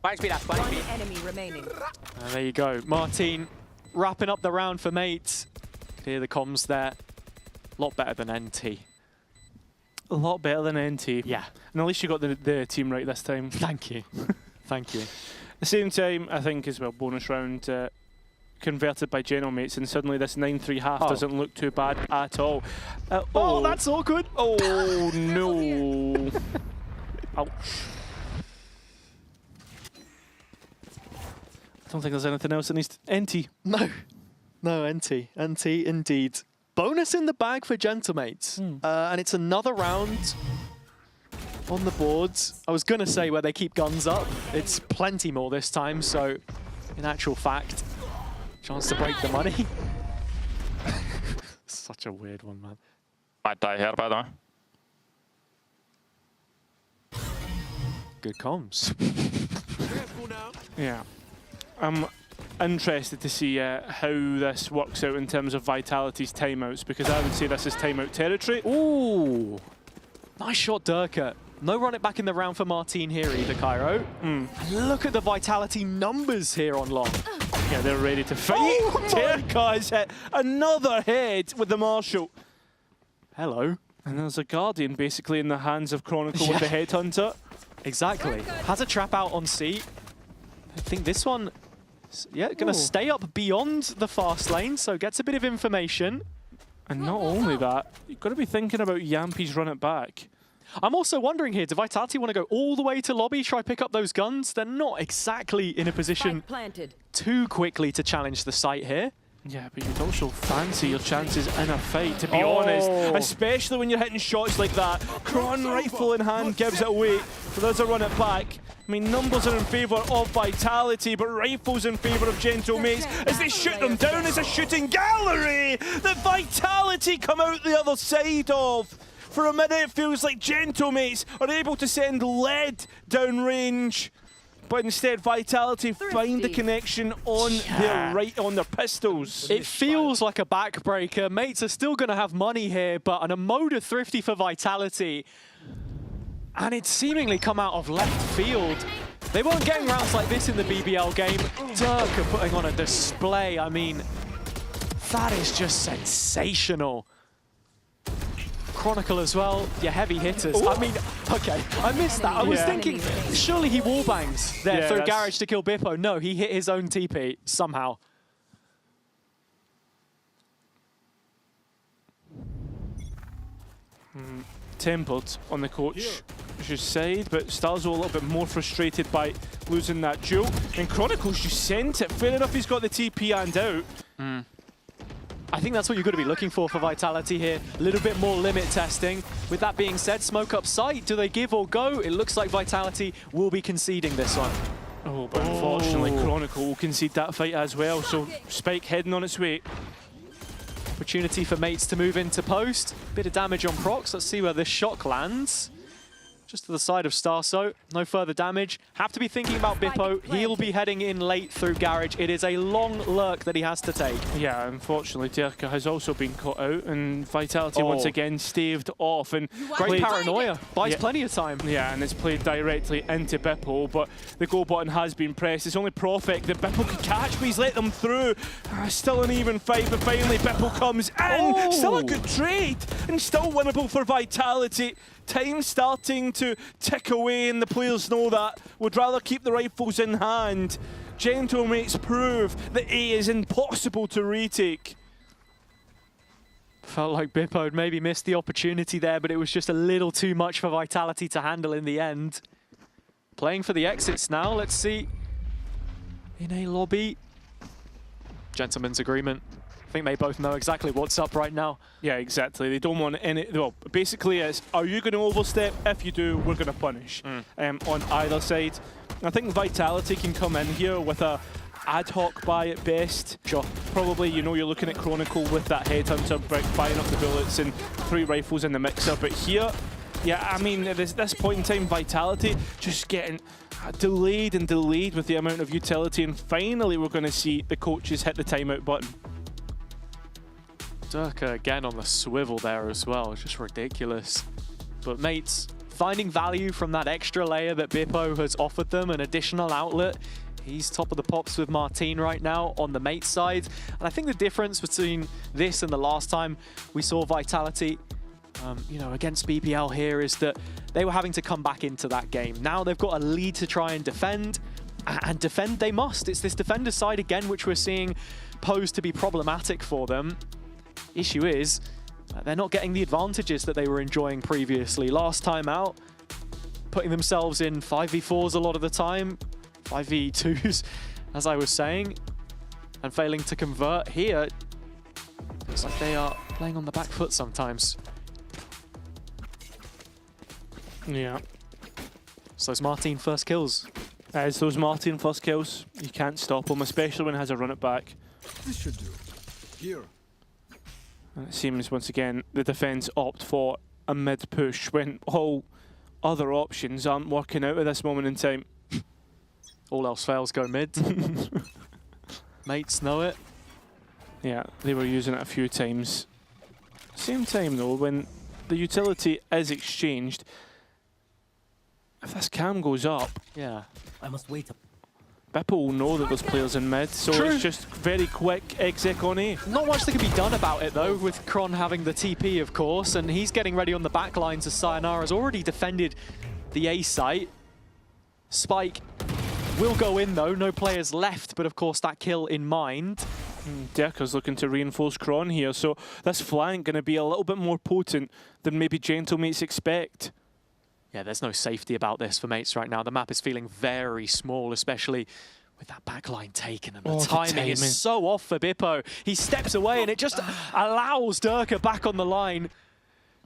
1 HP left, 1 HP. One enemy remaining. And there you go. Martin wrapping up the round for Mates. Hear the comms there. A lot better than NT. A lot better than NT. Yeah. And at least you got the team right this time. Thank you. Thank you. At the same time, I think as well, bonus round converted by Gentlemates, and suddenly this 9-3 half doesn't look too bad at all. Oh, that's awkward. Oh, no. Ouch. I don't think there's anything else that needs to... NT. No, NT. NT indeed. Bonus in the bag for Gentlemates. And it's another round on the boards. I was going to say where they keep guns up. It's plenty more this time, so in actual fact, chance to break the money. Such a weird one, man. Might die here, by the way. Good comms. Yeah. interested to see how this works out in terms of Vitality's timeouts, because I would say this is timeout territory. Ooh, nice shot, Durka. No run it back in the round for Martin here either, Cairo. And look at the Vitality numbers here on long. Yeah, they're ready to fight. Oh, Durka has hit another head with the Marshall. Hello. And there's a Guardian basically in the hands of Chronicle with the Headhunter. Exactly. Has a trap out on C. I think this one, yeah, going to stay up beyond the fast lane, so gets a bit of information. And not only that, you've got to be thinking about Yampi's run it back. I'm also wondering here, do Vitality want to go all the way to lobby, try pick up those guns? They're not exactly in a position too quickly to challenge the site here. Yeah, but you'd also fancy your chances in a fight, to be honest. Especially when you're hitting shots like that. Cron, rifle in hand, gives it away. So there's a run it back. I mean, numbers are in favour of Vitality, but rifles in favour of Gentlemates as they shoot them down as a shooting gallery that Vitality come out the other side of. For a minute, it feels like Gentlemates are able to send lead downrange. But instead, Vitality find the connection on their pistols. It feels like a backbreaker. Mates are still going to have money here, but an Emoda Thrifty for Vitality. And it's seemingly come out of left field. They weren't getting rounds like this in the BBL game. Durka putting on a display. I mean, that is just sensational. Chronicle as well, your heavy hitters. I mean, okay, I missed that. I was thinking, surely he wallbangs there through Garage to kill Bippo. No, he hit his own TP somehow. Tempered on the coach's side, but Starzo a little bit more frustrated by losing that duel. And Chronicle's just sent it. Fair enough, he's got the TP and out. I think that's what you're going to be looking for Vitality here. A little bit more limit testing. With that being said, smoke up sight. Do they give or go? It looks like Vitality will be conceding this one. Oh, but unfortunately, Chronicle will concede that fight as well. So Spike heading on its way. Opportunity for Mates to move into post. Bit of damage on Prox. Let's see where this shock lands. Just to the side of Starso, no further damage. Have to be thinking about Bippo. He'll be heading in late through Garage. It is a long lurk that he has to take. Yeah, unfortunately, Durka has also been caught out, and Vitality once again staved off. And great paranoia. Buys plenty of time. Yeah, and it's played directly into Bippo, but the go button has been pressed. It's only Prophet that Bippo could catch, but he's let them through. Still an even fight, but finally Bippo comes in. Still a good trade, and still winnable for Vitality. Time starting to tick away, and the players know that. Would rather keep the rifles in hand. Gentlemates prove that A is impossible to retake. Felt like Bippo had maybe missed the opportunity there, but it was just a little too much for Vitality to handle in the end. Playing for the exits now. Let's see. In a lobby. Gentleman's agreement. I think they both know exactly what's up right now. Yeah, exactly. They don't want any... Well, basically it's, are you going to overstep? If you do, we're going to punish on either side. I think Vitality can come in here with a ad hoc buy at best. Sure. Probably, you know, you're looking at Chronicle with that Headhunter, buying up the bullets and 3 rifles in the mixer. But here, yeah, I mean, at this point in time, Vitality just getting delayed and delayed with the amount of utility. And finally, we're going to see the coaches hit the timeout button. Durka again on the swivel there as well. It's just ridiculous. But Mates finding value from that extra layer that Bippo has offered them, an additional outlet. He's top of the pops with Martin right now on the Mates side. And I think the difference between this and the last time we saw Vitality you know, against BBL here is that they were having to come back into that game. Now they've got a lead to try and defend they must. It's this defender side again which we're seeing posed to be problematic for them. Issue is, they're not getting the advantages that they were enjoying previously. Last time out, putting themselves in 5v4s a lot of the time, 5v2s, as I was saying, and failing to convert here. Looks like they are playing on the back foot sometimes. Yeah. So it's Martin first kills. It's those Martin first kills. You can't stop him, especially when he has a run it back. This should do. Here. And it seems, once again, the defence opt for a mid-push when all other options aren't working out at this moment in time. All else fails, go mid. Mates know it. Yeah, they were using it a few times. Same time though, when the utility is exchanged, if this cam goes up, yeah, I must wait. Bippo will know that there's players in mid, so True. it's just very quick exec on A. Not much that can be done about it though, with Kron having the TP of course, and he's getting ready on the back lines as Sayonara's already defended the A site. Spike will go in though, no players left, but of course that kill in mind. Derka's looking to reinforce Kron here, so this flank going to be a little bit more potent than maybe Gentlemates expect. Yeah, there's no safety about this for Mates right now. The map is feeling very small, especially with that backline taken. And the timing is so off for Bippo. He steps away and it just allows Derka back on the line.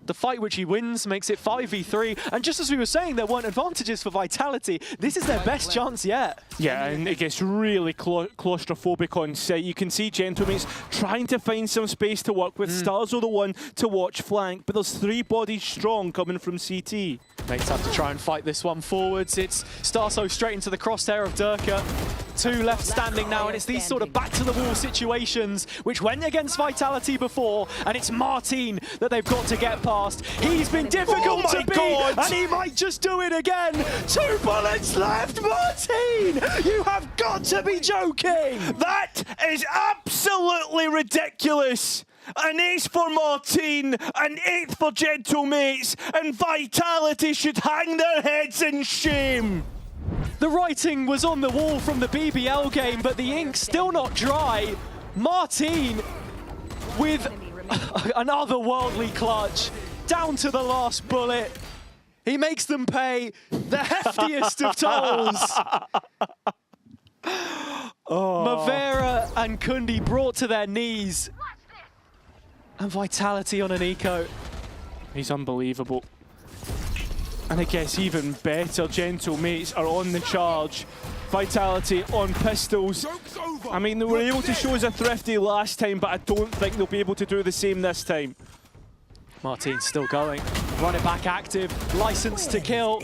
The fight which he wins makes it 5v3. And just as we were saying, there weren't advantages for Vitality. This is their best chance yet. Yeah, and it gets really claustrophobic on site. You can see Gentlemates trying to find some space to work with. Stars are the one to watch flank, but there's 3 bodies strong coming from CT. Mates have to try and fight this one forwards. It's Starso straight into the crosshair of Derka. 2 left standing now, and it's these sort of back-to-the-wall situations which went against Vitality before, and it's Martin that they've got to get past. He's been difficult to beat, and he might just do it again. 2 bullets left, Martin! You have got to be joking! That is absolutely ridiculous! An ace for Martin, an 8th for Gentlemates, and Vitality should hang their heads in shame! The writing was on the wall from the BBL game, but the ink's still not dry. Martin with another worldly clutch, down to the last bullet. He makes them pay the heftiest of tolls. Mavera and Kundi brought to their knees. And Vitality on an eco. He's unbelievable. And it gets even better. Gentlemates are on the charge. Vitality on pistols. I mean, they were able to show us a thrifty last time, but I don't think they'll be able to do the same this time. Martin's still going. Run it back active. License to kill.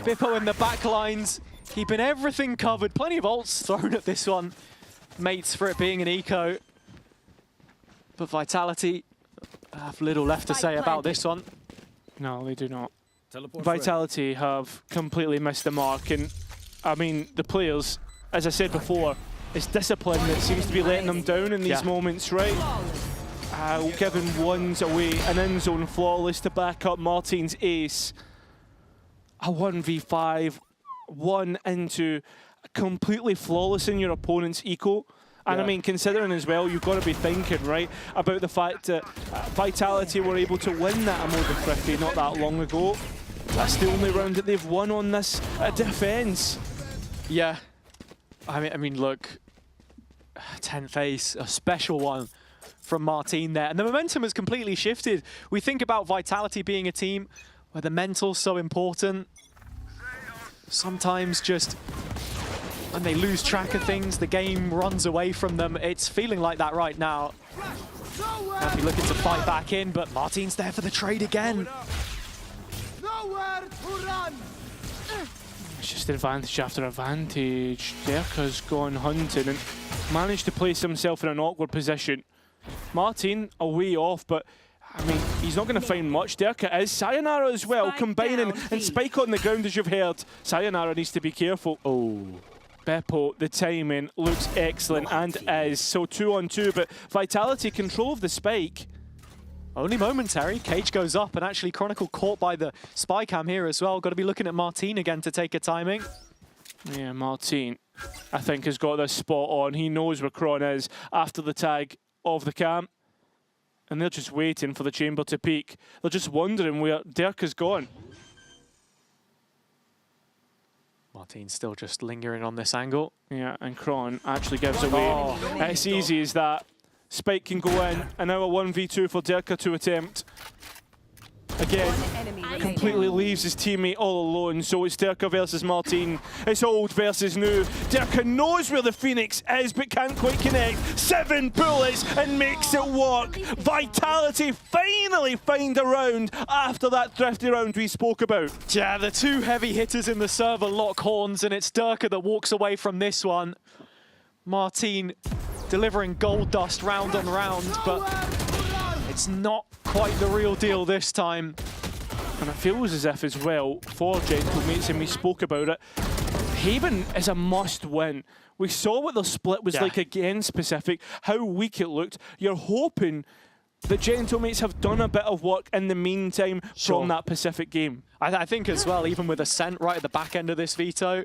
Bippo in the back lines. Keeping everything covered. Plenty of ults thrown at this one. Mates for it being an eco. But Vitality have little left to say about this one. No, they do not. Vitality have completely missed the mark, and I mean, the players, as I said before, it's discipline that seems to be letting them down in these moments, right? Giving ones away, an in-zone flawless to back up Martin's ace. A 1v5, 1 into completely flawless in your opponent's eco. And I mean, considering as well, you've got to be thinking, right, about the fact that Vitality were able to win that Amoda 50 not that long ago. That's the only round that they've won on this defense. Yeah. I mean, look, 10th ace, a special one from Martin there. And the momentum has completely shifted. We think about Vitality being a team where the mental's so important. Sometimes just when they lose track of things, the game runs away from them. It's feeling like that right now. Nappy looking to fight back in, but Martin's there for the trade again. It's just advantage after advantage. Derka's gone hunting and managed to place himself in an awkward position. Martin a way off, but I mean, he's not going to find much. Derka is. Sayonara as well, combining, and Spike on the ground as you've heard. Sayonara needs to be careful. Oh. Beppo, the timing looks excellent and is. So 2 on 2, but Vitality control of the spike. Only momentary. Cage goes up, and actually Chronicle caught by the spy cam here as well. Got to be looking at Martin again to take a timing. Yeah, Martin, I think, has got this spot on. He knows where Kron is after the tag of the cam. And they're just waiting for the chamber to peak. They're just wondering where Derka's gone. Martin's still just lingering on this angle. Yeah, and Kron actually gives away. It's easy as that. Spike can go in, and now a 1v2 for Derka to attempt. Again, completely leaves his teammate all alone, so it's Derka versus Martin. It's old versus new. Derka knows where the Phoenix is, but can't quite connect. 7 bullets and makes it work. Vitality finally find a round after that thrifty round we spoke about. Yeah, the 2 heavy hitters in the server lock horns, and it's Derka that walks away from this one. Martin delivering gold dust round on round, but it's not quite the real deal this time. And it feels as if as well, for Gentlemates, and we spoke about it, Haven is a must-win. We saw what the split was like against Pacific, how weak it looked. You're hoping the Gentlemates have done a bit of work in the meantime from that Pacific game. I think as well, even with Ascent right at the back end of this veto,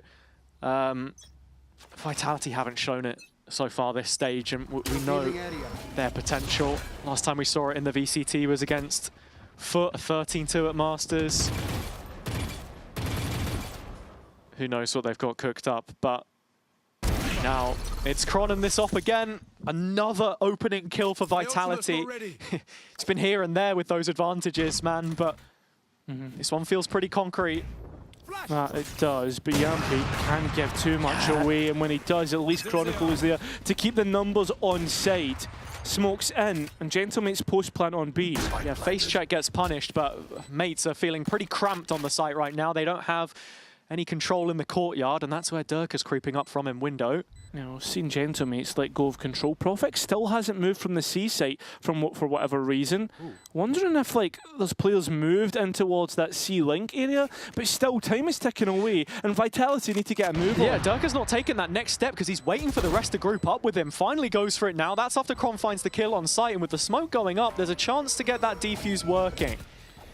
Vitality haven't shown it so far this stage, and we know their potential. Last time we saw it in the VCT was against Foot, 13-2 at Masters. Who knows what they've got cooked up, but now it's Cronin this off again. Another opening kill for Vitality. It's been here and there with those advantages, man, but this one feels pretty concrete. It does, but Yampy can't give too much away, and when he does, at least Chronicle is there to keep the numbers on side. Smokes in, and Gentlemates post plant on B. Yeah, face check gets punished, but mates are feeling pretty cramped on the site right now. They don't have any control in the courtyard, and that's where Dirk is creeping up from in window. You know, seen Gentlemates let go of control. Profix still hasn't moved from the C site for whatever reason. Wondering if like those players moved in towards that C link area, but still time is ticking away, and Vitality need to get a move on. Yeah, Dirk has not taken that next step because he's waiting for the rest to group up with him. Finally goes for it now. That's after Kron finds the kill on site, and with the smoke going up, there's a chance to get that defuse working.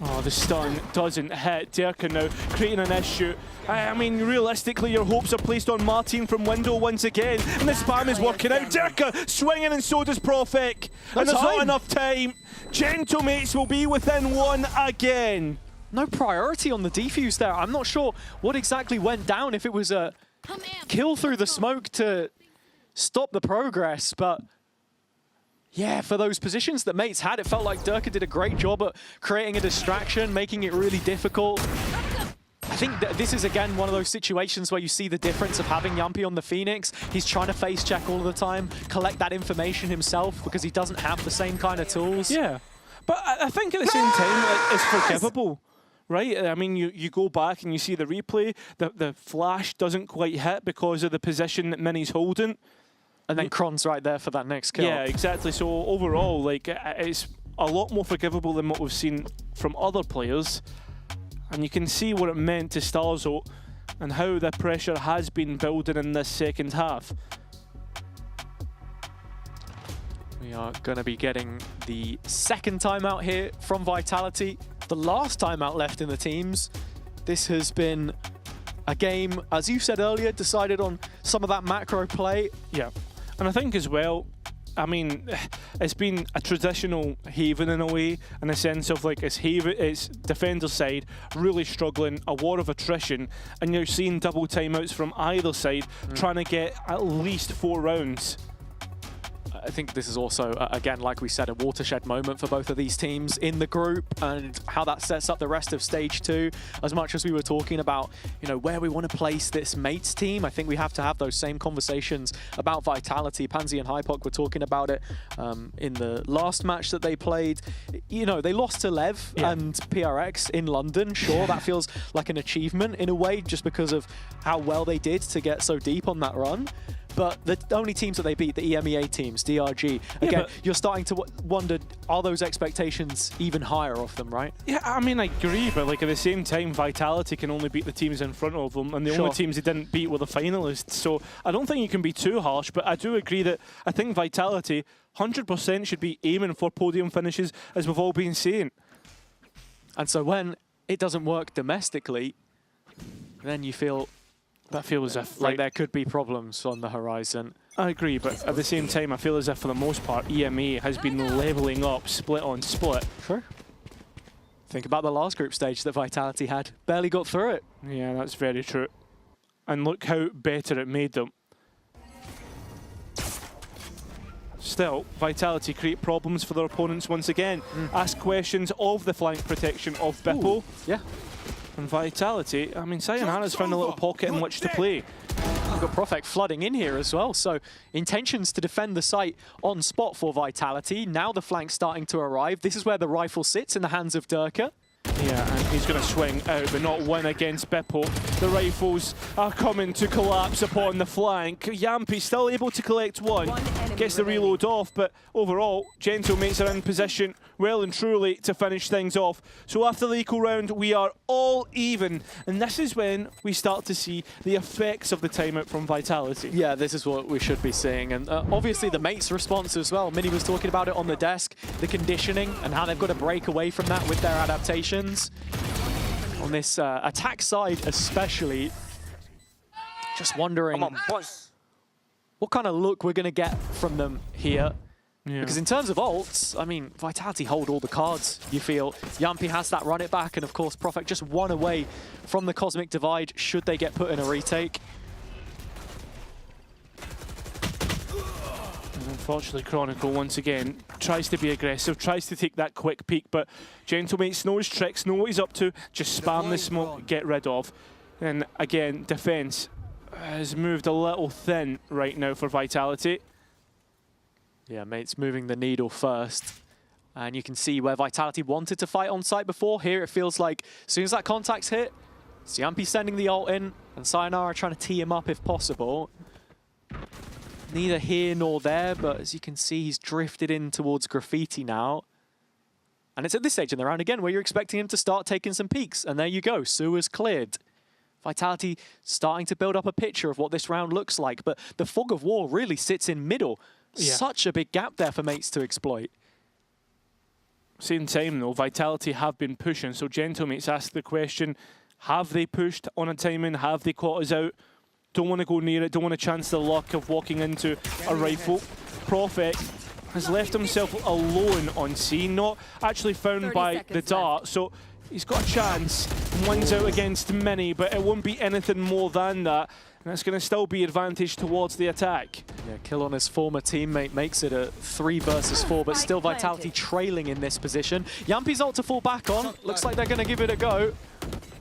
Oh, the stun doesn't hit. Derka now creating an issue. I mean, realistically, your hopes are placed on Martin from window once again, and the spam is working out. Derka swinging, and so does Profik. And there's not enough time. Gentlemates will be within one again. No priority on the defuse there. I'm not sure what exactly went down, if it was a kill through the smoke to stop the progress, but yeah, for those positions that mates had, it felt like Dirka did a great job at creating a distraction, making it really difficult. I think that this is, again, one of those situations where you see the difference of having Yampy on the Phoenix. He's trying to face check all the time, collect that information himself, because he doesn't have the same kind of tools. Yeah, but I think at the same time, it's forgivable. Right, I mean, you go back and you see the replay, the flash doesn't quite hit because of the position that Mini's holding. And then Kron's right there for that next kill. Yeah, exactly. So overall, like, it's a lot more forgivable than what we've seen from other players. And you can see what it meant to Starzo and how the pressure has been building in this second half. We are going to be getting the second timeout here from Vitality. The last timeout left in the teams. This has been a game, as you said earlier, decided on some of that macro play. Yeah. And I think as well, I mean, it's been a traditional Haven in a way, in the sense of like it's defender side really struggling, a war of attrition, and you're seeing double timeouts from either side trying to get at least 4 rounds. I think this is also, again, like we said, a watershed moment for both of these teams in the group, and how that sets up the rest of Stage 2. As much as we were talking about, you know, where we want to place this mates team, I think we have to have those same conversations about Vitality. Pansy and Hypok were talking about it in the last match that they played. You know, they lost to Lev and PRX in London. Sure, that feels like an achievement in a way, just because of how well they did to get so deep on that run. But the only teams that they beat, the EMEA teams, DRG, again, you're starting to wonder, are those expectations even higher of them, right? Yeah, I mean, I agree, but like at the same time, Vitality can only beat the teams in front of them, and the only teams they didn't beat were the finalists. So I don't think you can be too harsh, but I do agree that I think Vitality 100% should be aiming for podium finishes, as we've all been saying. And so when it doesn't work domestically, then you feel that feels as if like there could be problems on the horizon. I agree, but at the same time, I feel as if for the most part, EMEA has been leveling up split on split. Sure. Think about the last group stage that Vitality had. Barely got through it. Yeah, that's very true. And look how better it made them. Still, Vitality create problems for their opponents once again. Ask questions of the flank protection of Bippo. Yeah. And Vitality, I mean, Sayonara's found a little pocket in which to play. We've got Profek flooding in here as well, so intentions to defend the site on spot for Vitality. Now the flank's starting to arrive. This is where the rifle sits in the hands of Dirka. Yeah, and He's going to swing out, but not win against Bippo. The rifles are coming to collapse upon the flank. Yampy still able to collect one. Gets the reload off, but overall, Gentlemates are in position well and truly to finish things off. So after the eco round, we are all even. And this is when we start to see the effects of the timeout from Vitality. Yeah, this is what we should be seeing. And obviously the mates' response as well. Minnie was talking about it on the desk, the conditioning and how they've got to break away from that with their adaptations. On this attack side especially, just wondering what kind of look we're going to get from them here. Yeah. Because in terms of ults, I mean, Vitality hold all the cards, you feel. Yampy has that run it back, and of course, Profek just one away from the Cosmic Divide should they get put in a retake. And unfortunately, Chronicle, once again, tries to be aggressive, tries to take that quick peek, but Gentlemates know his tricks, know what he's up to, just spam the smoke, get rid of. And again, defense has moved a little thin right now for Vitality. Yeah, mates moving the needle first. And you can see where Vitality wanted to fight on site before. Here it feels like as soon as that contact's hit, Yampy sending the ult in, and Sayonara trying to tee him up if possible. Neither here nor there, but as you can see, he's drifted in towards Graffiti now. And it's at this stage in the round again where you're expecting him to start taking some peeks. And there you go, Sewer's cleared. Vitality starting to build up a picture of what this round looks like, but the fog of war really sits in middle. Yeah. Such a big gap there for mates to exploit. Same time though, Vitality have been pushing, so Gentlemates ask the question, have they pushed on a timing? Have they caught us out? Don't want to go near it, don't want to chance the luck of walking into a rifle. Profek has left himself alone on scene, not actually found by the dart, so he's got a chance. One's out against Mini, but it won't be anything more than that. And that's going to still be advantage towards the attack. Yeah, kill on his former teammate makes it a 3 versus 4, but still Vitality trailing in this position. Yampy's ult to fall back on. Looks like they're going to give it a go.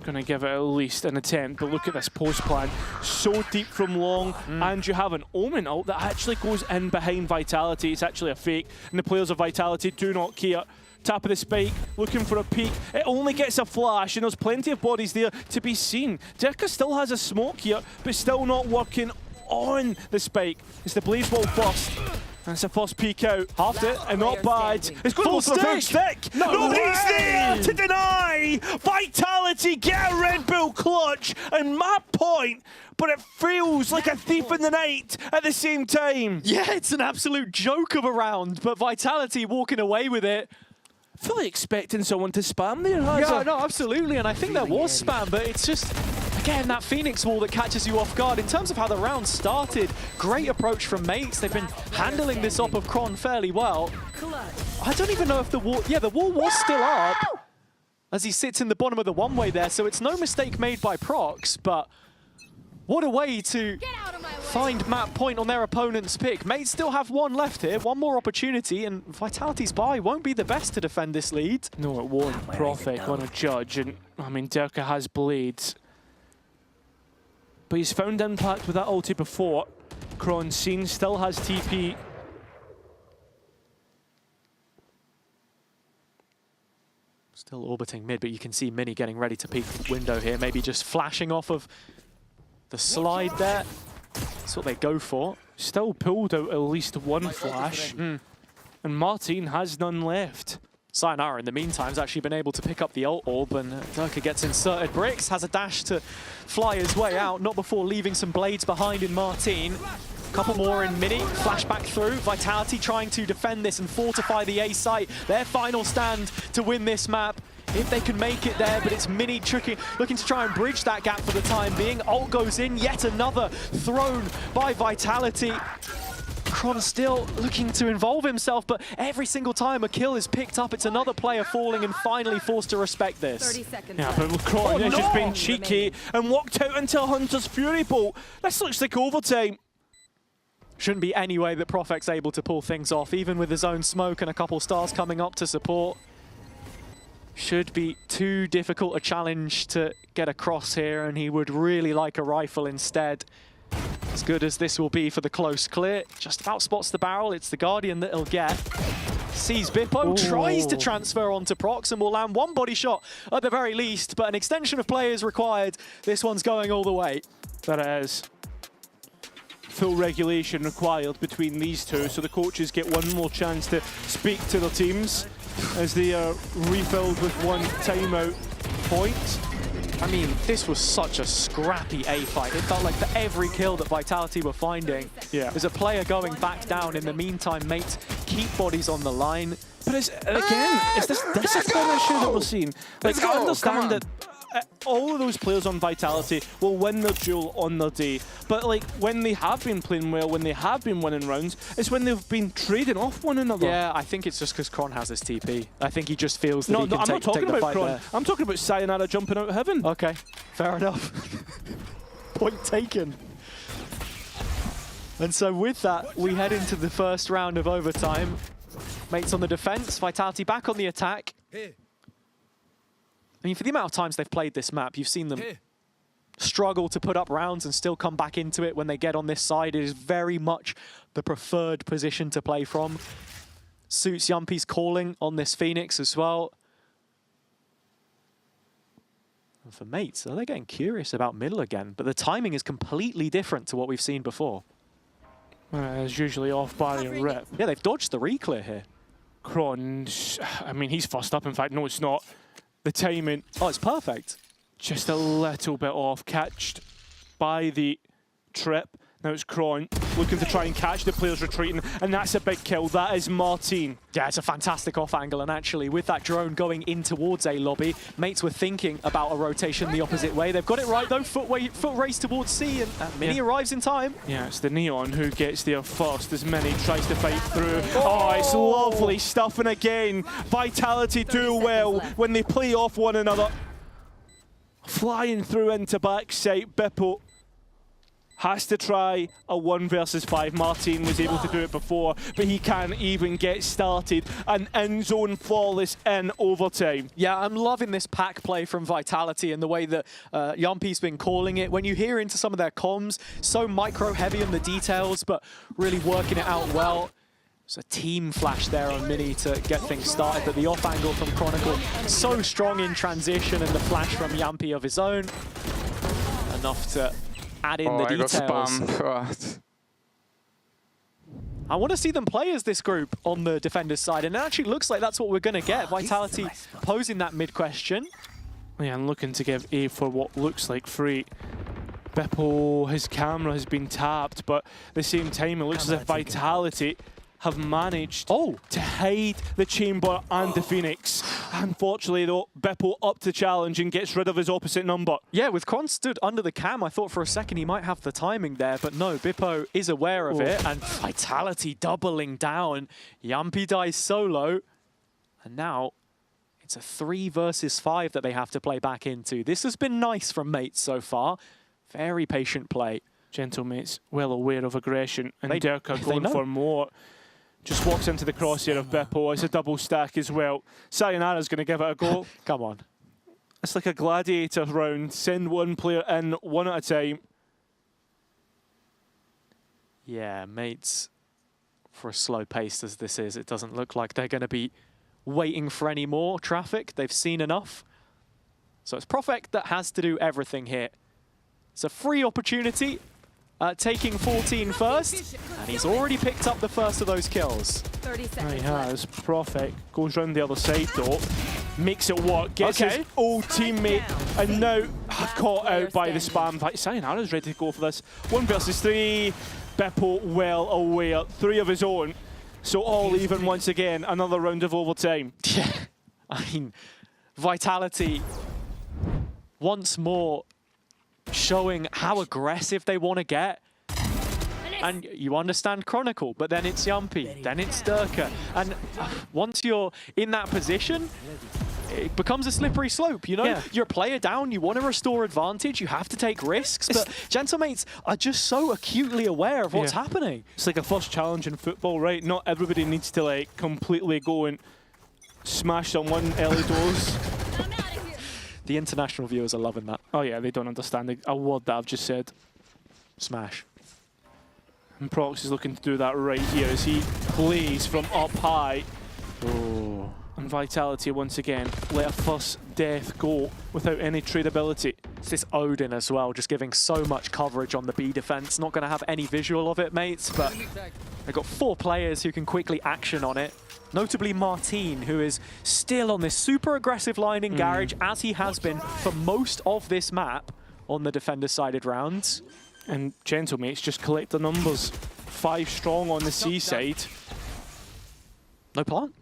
Going to give it at least an attempt, but look at this post plan. So deep from long, and you have an Omen ult that actually goes in behind Vitality. It's actually a fake, and the players of Vitality do not care. Top of the spike, looking for a peek. It only gets a flash, and there's plenty of bodies there to be seen. Dirka still has a smoke here, but still not working on the spike. It's the blaze wall first. And it's a first peek out. Halved it, and not bad. It's going for the full stick. No, he's there to deny. Vitality get a Red Bull clutch and map point, but it feels like a thief in the night at the same time. Yeah, it's an absolute joke of a round, but Vitality walking away with it. Fully expecting someone to spam there, Yeah, no, absolutely, and I think there was spam, but it's just, again, that Phoenix wall that catches you off guard. In terms of how the round started, great approach from mates. They've been handling this up of Kron fairly well. I don't even know if the wall, the wall was still up as he sits in the bottom of the one-way there, so it's no mistake made by Prox, but what a way to find map point on their opponent's pick. Mates still have one left here, one more opportunity, and Vitality's buy won't be the best to defend this lead. No, it won't. Profek on a judge, and I mean, Dirka has blades. But he's found impact with that ulti before. Kron seen, still has TP. Still orbiting mid, but you can see Mini getting ready to peek window here, maybe just flashing off of the slide there. That's what they go for. Still pulled out at least one flash. And Martin has none left. Sayonara, in the meantime, has actually been able to pick up the ult orb, and Dirka gets inserted. Bricks has a dash to fly his way out, not before leaving some blades behind in Martin. Couple more in Mini, flashback through. Vitality trying to defend this and fortify the A site. Their final stand to win this map. If they can make it there, but it's Mini looking to try and bridge that gap for the time being. Ult goes in, yet another thrown by Vitality. Kron still looking to involve himself, but every single time a kill is picked up, it's another player falling and finally forced to respect this. Yeah, but Kron has just been cheeky and walked out into Hunter's Fury Bolt. This looks like overtime. Shouldn't be any way that Profek's able to pull things off, even with his own smoke and a couple stars coming up to support. Should be too difficult a challenge to get across here, and he would really like a rifle instead. As good as this will be for the close clear, just about spots the barrel. It's the Guardian that he'll get. Sees Bippo, tries to transfer onto Prox and will land one body shot at the very least, but an extension of play is required. This one's going all the way. That it is. Full regulation required between these two, so the coaches get one more chance to speak to their teams as they are refilled with one timeout point. I mean, this was such a scrappy A fight. It felt like for every kill that Vitality were finding, there's a player going back down. In the meantime, mates keep bodies on the line. But it's, again, it's this discipline issue that we're seeing. Like, I understand that all of those players on Vitality will win their duel on their day. But like, when they have been playing well, when they have been winning rounds, it's when they've been trading off one another. Yeah, I think it's just because Kron has his TP. I think he just feels that he can I'm not talking take the about fight Kron. there. I'm talking about Sayonara jumping out of heaven. Okay, fair enough. Point taken. And so with that, we head into the first round of overtime. Mates on the defense, Vitality back on the attack. I mean, for the amount of times they've played this map, you've seen them struggle to put up rounds and still come back into it when they get on this side. It is very much the preferred position to play from. Suits Yumpy's calling on this Phoenix as well. And for mates, they're getting curious about middle again, but the timing is completely different to what we've seen before. It's usually off barrier rip. Yeah, they've dodged the reclear here. Kron, I mean, he's first up. In fact, no, it's not. The timing. Oh, it's perfect. Just a little bit off, catched by the trip. Now it's Kron looking to try and catch the players retreating, and that's a big kill. That is Martin. Yeah, it's a fantastic off angle, and actually with that drone going in towards A lobby, mates were thinking about a rotation the opposite way. They've got it right though, foot race towards C, and Mini arrives in time. Yeah, it's the Neon who gets there first as Mini tries to fight through. Oh, it's lovely stuff, and again, Vitality do well when they play off one another. Flying through into backside, Bippo has to try a 1 versus 5. Martin was able to do it before, but he can't even get started. An in-zone flawless in overtime. Yeah, I'm loving this pack play from Vitality and the way that Yumpy's been calling it. When you hear into some of their comms, so micro-heavy on the details, but really working it out well. There's a team flash there on Mini to get things started, but the off angle from Chronicle, so strong in transition, and the flash from Yumpy of his own. Enough to add in the details. I want to see them play as this group on the defender's side, and it actually looks like that's what we're going to get. Vitality posing that mid question. Yeah, and looking to give A for what looks like free. Bippo, his camera has been tapped, but at the same time, it looks as if Vitality have managed to hide the Chamber and the Phoenix. Unfortunately, though, Bippo up to challenge and gets rid of his opposite number. Yeah, with Kron stood under the cam, I thought for a second he might have the timing there, but no, Bippo is aware of it, and Vitality doubling down. Yumpy dies solo, and now it's a 3 versus 5 that they have to play back into. This has been nice from mates so far. Very patient play. Gentle mates, well aware of aggression, and Derka going for more. Just walks into the crosshair of Bippo. It's a double stack as well. Sayonara's going to give it a go. Come on. It's like a gladiator round. Send one player in, one at a time. Yeah, mates, for as slow paced as this is, it doesn't look like they're going to be waiting for any more traffic. They've seen enough. So it's Profek that has to do everything here. It's a free opportunity. Taking 14 first, and he's already picked up the first of those kills. He has. Profek goes round the other side though, makes it work, gets his old teammate, and now caught out by the spam. Sayonara's ready to go for this. 1 versus 3. Bippo well aware, 3 of his own. So all even once again, another round of overtime. Yeah, I mean, Vitality once more showing how aggressive they want to get. And you understand Chronicle, but then it's Yumpy, then it's Derka. And once you're in that position, it becomes a slippery slope, you know? Yeah. You're a player down, you want to restore advantage, you have to take risks, but Gentlemates are just so acutely aware of what's happening. It's like a first challenge in football, right? Not everybody needs to like completely go and smash someone early doors. The international viewers are loving that. Oh yeah, they don't understand a word that I've just said. Smash. And Prox is looking to do that right here as he plays from up high. Oh. And Vitality once again let a first death go without any tradability. It's this Odin as well, just giving so much coverage on the B defense. Not going to have any visual of it, mates, but they've got 4 players who can quickly action on it. Notably Martin, who is still on this super aggressive line in Garage, as he has been for most of this map on the defender-sided rounds. And Gentlemates just collect the numbers. 5 strong on the C side. No plant.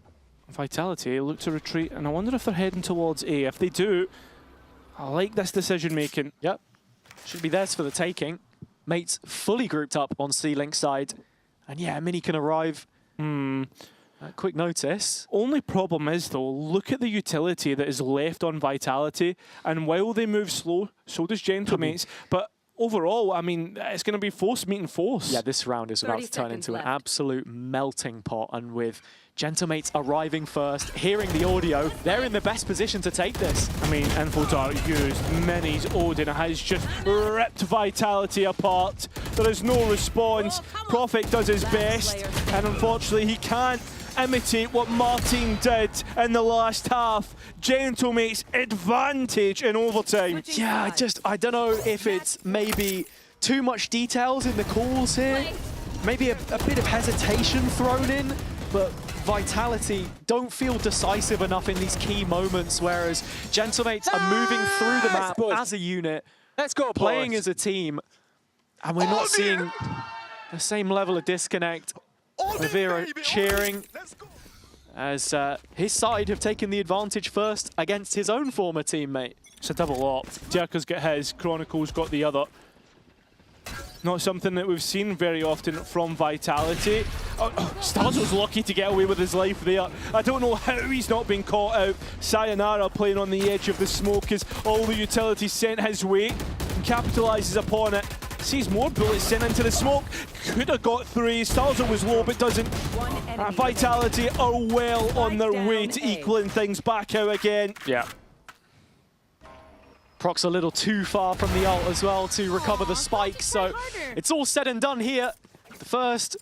Vitality look to retreat, and I wonder if they're heading towards A. If they do, I like this decision making. Yep. Should be theirs for the taking. Mates fully grouped up on C-Link side. And yeah, Mini can arrive. At quick notice. Only problem is though, look at the utility that is left on Vitality, and while they move slow, so does Gentlemates. But overall, I mean, it's going to be force meeting force. Yeah, this round is about to turn into an absolute melting pot, and with Gentlemates arriving first, hearing the audio, they're in the best position to take this. I mean, Infodart used Mini's Odin has just ripped Vitality apart. There is no response. Prophet does his best, and unfortunately he can't imitate what Martin did in the last half. Gentlemates advantage in overtime. Yeah, I don't know if it's maybe too much details in the calls here. Maybe a bit of hesitation thrown in, but Vitality don't feel decisive enough in these key moments, whereas Gentlemates are moving through the map as a unit. Let's go, playing as a team, and we're not seeing the same level of disconnect. Rivera cheering as his side have taken the advantage first against his own former teammate. It's a double up. Dirka's got his, Chronicle's got the other. Not something that we've seen very often from Vitality. Stars was lucky to get away with his life there. I don't know how he's not been caught out. Sayonara playing on the edge of the smoke as all the utility sent his way and capitalises upon it. Sees more bullets sent into the smoke. Could have got 3. Stalzo was low, but doesn't. Vitality are well on their way to equaling things back out again. Yeah. Proc's a little too far from the ult as well to recover the spike, so it's all said and done here. The first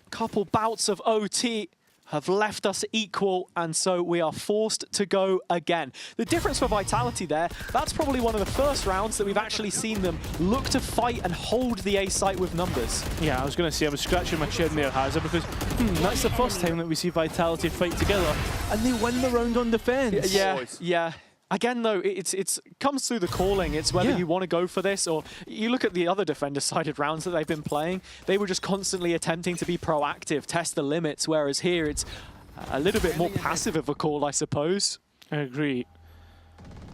couple bouts of OT have left us equal, and so we are forced to go again. The difference for Vitality there, that's probably one of the first rounds that we've actually seen them look to fight and hold the A site with numbers. Yeah, I was going to say, I was scratching my chin there, Hazard, because that's the first time that we see Vitality fight together, and they win the round on defense. Yeah. Again, though, it comes through the calling. It's whether you want to go for this, or you look at the other defender-sided rounds that they've been playing. They were just constantly attempting to be proactive, test the limits, whereas here it's a little bit more passive of a call, I suppose. I agree.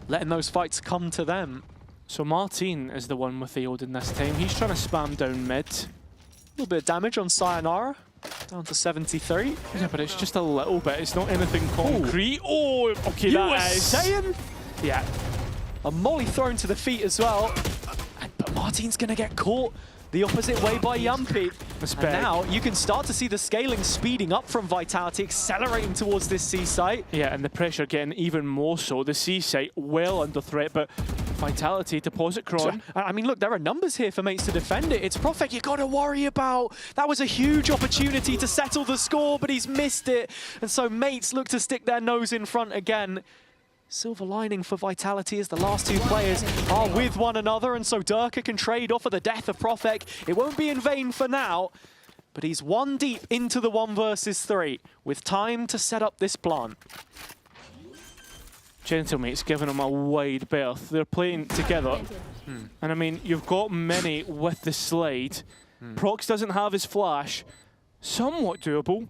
Letting those fights come to them. So Martin is the one with the Odin this time. He's trying to spam down mid. A little bit of damage on Sayonara. Down to 73. Yeah, but it's just a little bit. It's not anything concrete. Oh, okay, that is... saying? Yeah. A molly thrown to the feet as well. But Martin's going to get caught the opposite way by Yumpy. And now you can start to see the scaling speeding up from Vitality, accelerating towards this C site. Yeah, and the pressure getting even more so. The C site well under threat, but Vitality, deposit Kron. I mean, look, there are numbers here for Mates to defend it. It's Prophet you got to worry about. That was a huge opportunity to settle the score, but he's missed it. And so Mates look to stick their nose in front again. Silver lining for Vitality is the last 2 players are with one another, and so Dirka can trade off of the death of Prophet. It won't be in vain for now, but he's 1 deep into the 1 versus 3 with time to set up this plant. Gentlemates giving him a wide berth. They're playing together. And I mean, you've got Mini with the slide. Prox doesn't have his flash. Somewhat doable.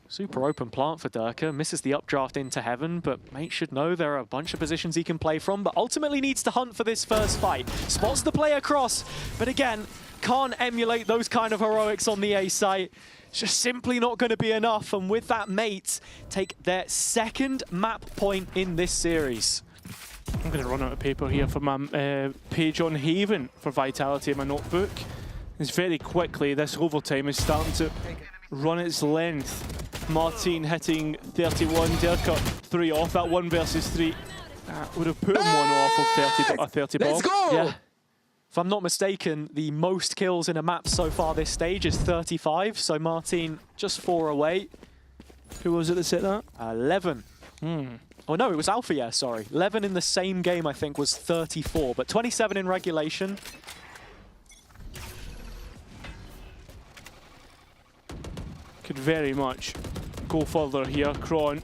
Super open plant for Dirka. Misses the updraft into heaven, but Mate should know there are a bunch of positions he can play from, but ultimately needs to hunt for this first fight. Spots the play across, but again, can't emulate those kind of heroics on the A site. It's just simply not going to be enough, and with that, Mates take their 2nd map point in this series. I'm going to run out of paper here for my page on Haven for Vitality in my notebook. It's very quickly, this overtime is starting to run its length. Martin hitting 31, Dirka 3 off. That 1 versus 3 would have put him 1 off of 30 bomb. Let's go! Yeah. If I'm not mistaken, the most kills in a map so far this stage is 35, so Martin just 4 away. Who was it that said that? 11. Oh no, it was Alpha, yeah, sorry. 11 in the same game, I think, was 34, but 27 in regulation. Could very much go further here. Kron,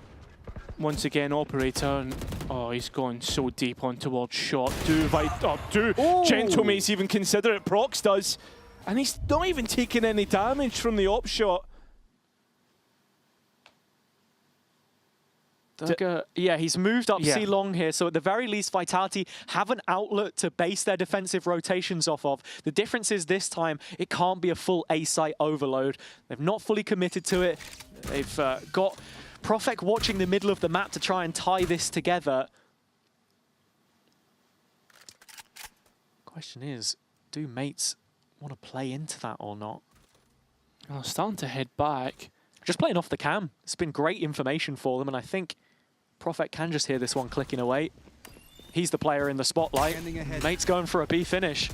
once again, operator. And, oh, he's gone so deep on towards shot. Do Gentlemates even consider it? Prox does. And he's not even taking any damage from the op shot. Yeah, he's moved up C long here, so at the very least, Vitality have an outlet to base their defensive rotations off of. The difference is this time, it can't be a full A-site overload. They've not fully committed to it. They've got Profek watching the middle of the map to try and tie this together. Question is, do mates want to play into that or not? Oh, starting to head back. Just playing off the cam. It's been great information for them, and I think Profek can just hear this one clicking away. He's the player in the spotlight. Mate's going for a B finish.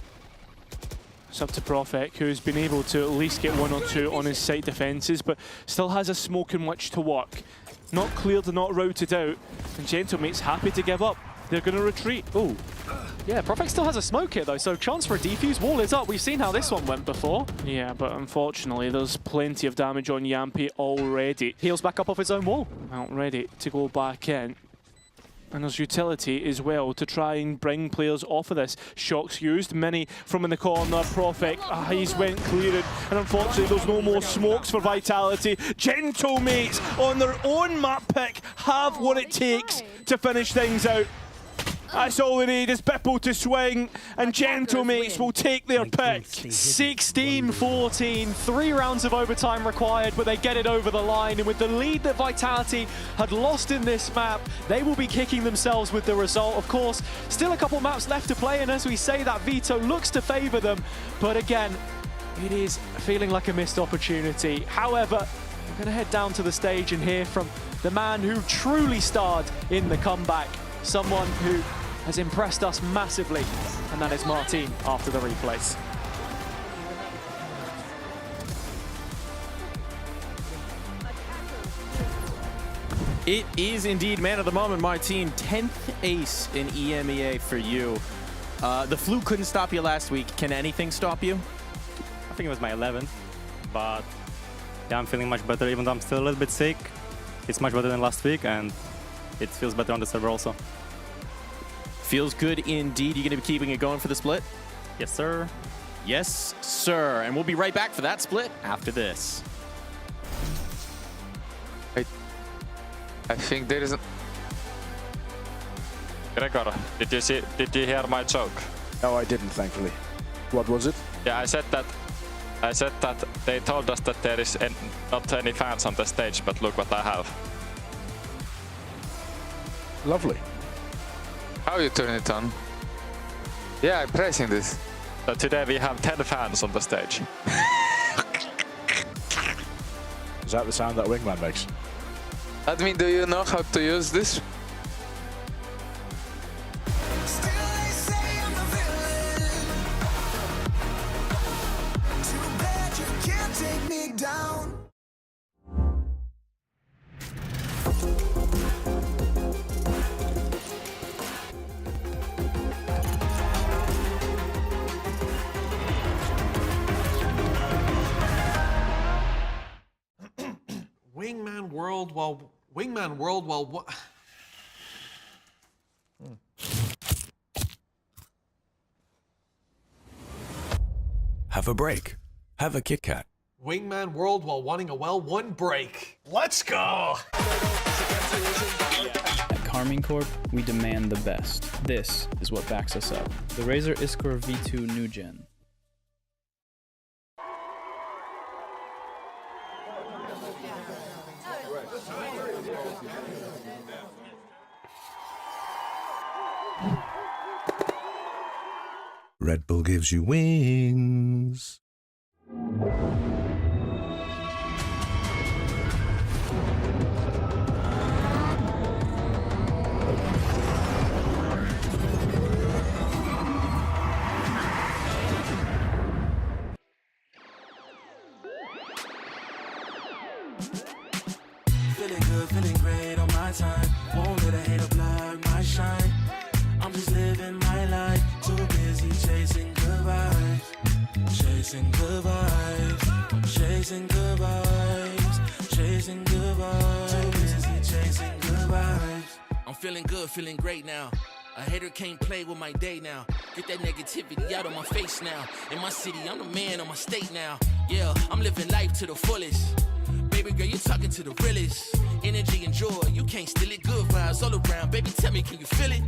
It's up to Profek, who's been able to at least get 1 or 2 on his site defenses, but still has a smoke in which to work. Not cleared, not routed out, and Gentlemate's happy to give up. They're going to retreat. Ooh. Yeah, Profek still has a smoke here though, so chance for a defuse. Wall is up. We've seen how this one went before. Yeah, but unfortunately, there's plenty of damage on Yampi already. Heals back up off his own wall. Well, ready to go back in. And there's utility as well to try and bring players off of this. Shocks used, many from in the corner. Profek, he's went cleared, and unfortunately there's no more smokes for Vitality. Gentlemates on their own map pick have what it takes to finish things out. That's all they need is Bipple to swing, and Gentlemates will take their pick. 16-14, 3 rounds of overtime required, but they get it over the line. And with the lead that Vitality had lost in this map, they will be kicking themselves with the result. Of course, still a couple maps left to play, and as we say, that veto looks to favor them. But again, it is feeling like a missed opportunity. However, we're going to head down to the stage and hear from the man who truly starred in the comeback, someone who has impressed us massively, and that is Martin after the replays. It is indeed man of the moment, Martin. 10th ace in EMEA for you. The flu couldn't stop you last week. Can anything stop you? I think it was my 11th, but yeah, I'm feeling much better, even though I'm still a little bit sick. It's much better than last week, and it feels better on the server also. Feels good indeed. You going to be keeping it going for the split? Yes, sir. Yes, sir. And we'll be right back for that split after this. I think there isn't. Gregor, did you hear my joke? No, I didn't, thankfully. What was it? Yeah, I said that they told us that there is not any fans on the stage, but look what I have. Lovely. How you turn it on? Yeah, I'm pressing this. So today we have 10 fans on the stage. Is that the sound that Wingman makes? Admin, do you know how to use this? Wingman World while what? Have a break. Have a Kit Kat. Wingman World while wanting a well, 1 break. Let's go! At Carmine Corp, we demand the best. This is what backs us up. The Razer Iskor V2 New Gen. Red Bull gives you wings. good, feeling great on my time. Won't let a hater block my shine. I'm just living my life, too busy chasing good vibes. Chasing good vibes, chasing good vibes, chasing good vibes. Too busy chasing good vibes. I'm feeling good, feeling great now. A hater can't play with my day now. Get that negativity out of my face now. In my city, I'm the man of my state now. Yeah, I'm living life to the fullest. Baby girl, you're talking to the realest. Energy and joy, you can't steal it. Good vibes all around. Baby, tell me, can you feel it?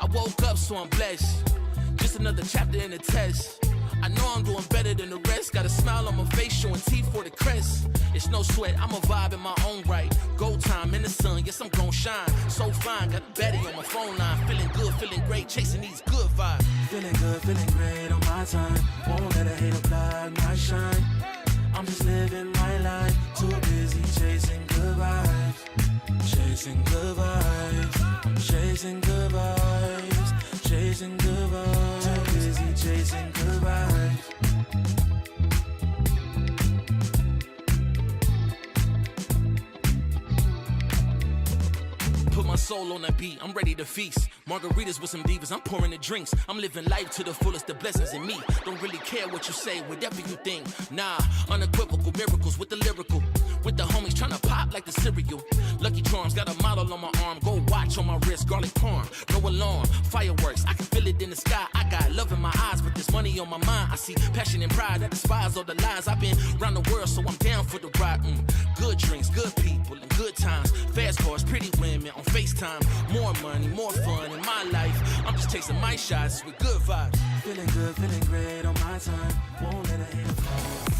I woke up, so I'm blessed. Just another chapter in the test. I know I'm doing better than the rest. Got a smile on my face, showing teeth for the crest. It's no sweat, I'm a vibe in my own right. Go time in the sun, yes, I'm gon' shine. So fine, got a baddie on my phone line. Feeling good, feeling great, chasing these good vibes. Feeling good, feeling great on my time. Won't let a hater block my shine. I'm just living my life, too busy chasing good vibes. Chasing good vibes, chasing good vibes, chasing good vibes. Too busy chasing good vibes. Put my soul on that beat, I'm ready to feast. Margaritas with some divas, I'm pouring the drinks. I'm living life to the fullest, the blessings in me. Don't really care what you say, whatever you think. Nah, unequivocal miracles with the lyrical. With the homies tryna pop like the cereal. Lucky Charms got a model on my arm. Go watch on my wrist, garlic parm. No alarm, fireworks, I can feel it in the sky. I got love in my eyes, but there's money on my mind. I see passion and pride, I despise all the lies. I've been around the world, so I'm down for the ride. Good drinks, good people, and good times. Fast cars, pretty women on FaceTime. More money, more fun in my life. I'm just chasing my shots with good vibes. Feeling good, feeling great on my time. Won't let a hater fall.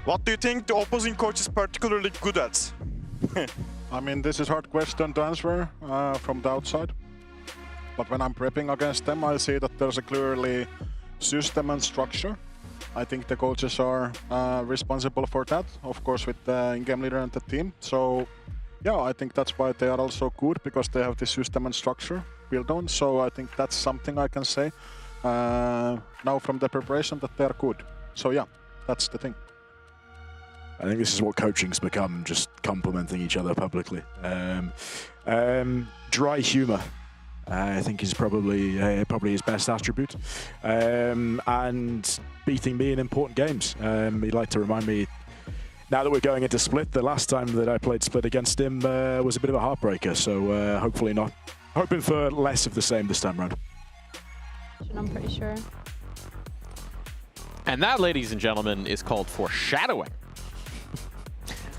What do you think the opposing coach is particularly good at? I mean, this is a hard question to answer from the outside. But when I'm prepping against them, I see that there's a clearly system and structure. I think the coaches are responsible for that, of course, with the in-game leader and the team. So, yeah, I think that's why they are also good, because they have the system and structure built on. So I think that's something I can say now from the preparation, that they are good. So, yeah, that's the thing. I think this is what coaching's become, just complimenting each other publicly. Dry humour, I think, is probably his best attribute. And beating me in important games. He'd like to remind me, now that we're going into Split, the last time that I played Split against him was a bit of a heartbreaker. So hopefully not. Hoping for less of the same this time around. I'm pretty sure. And that, ladies and gentlemen, is called foreshadowing.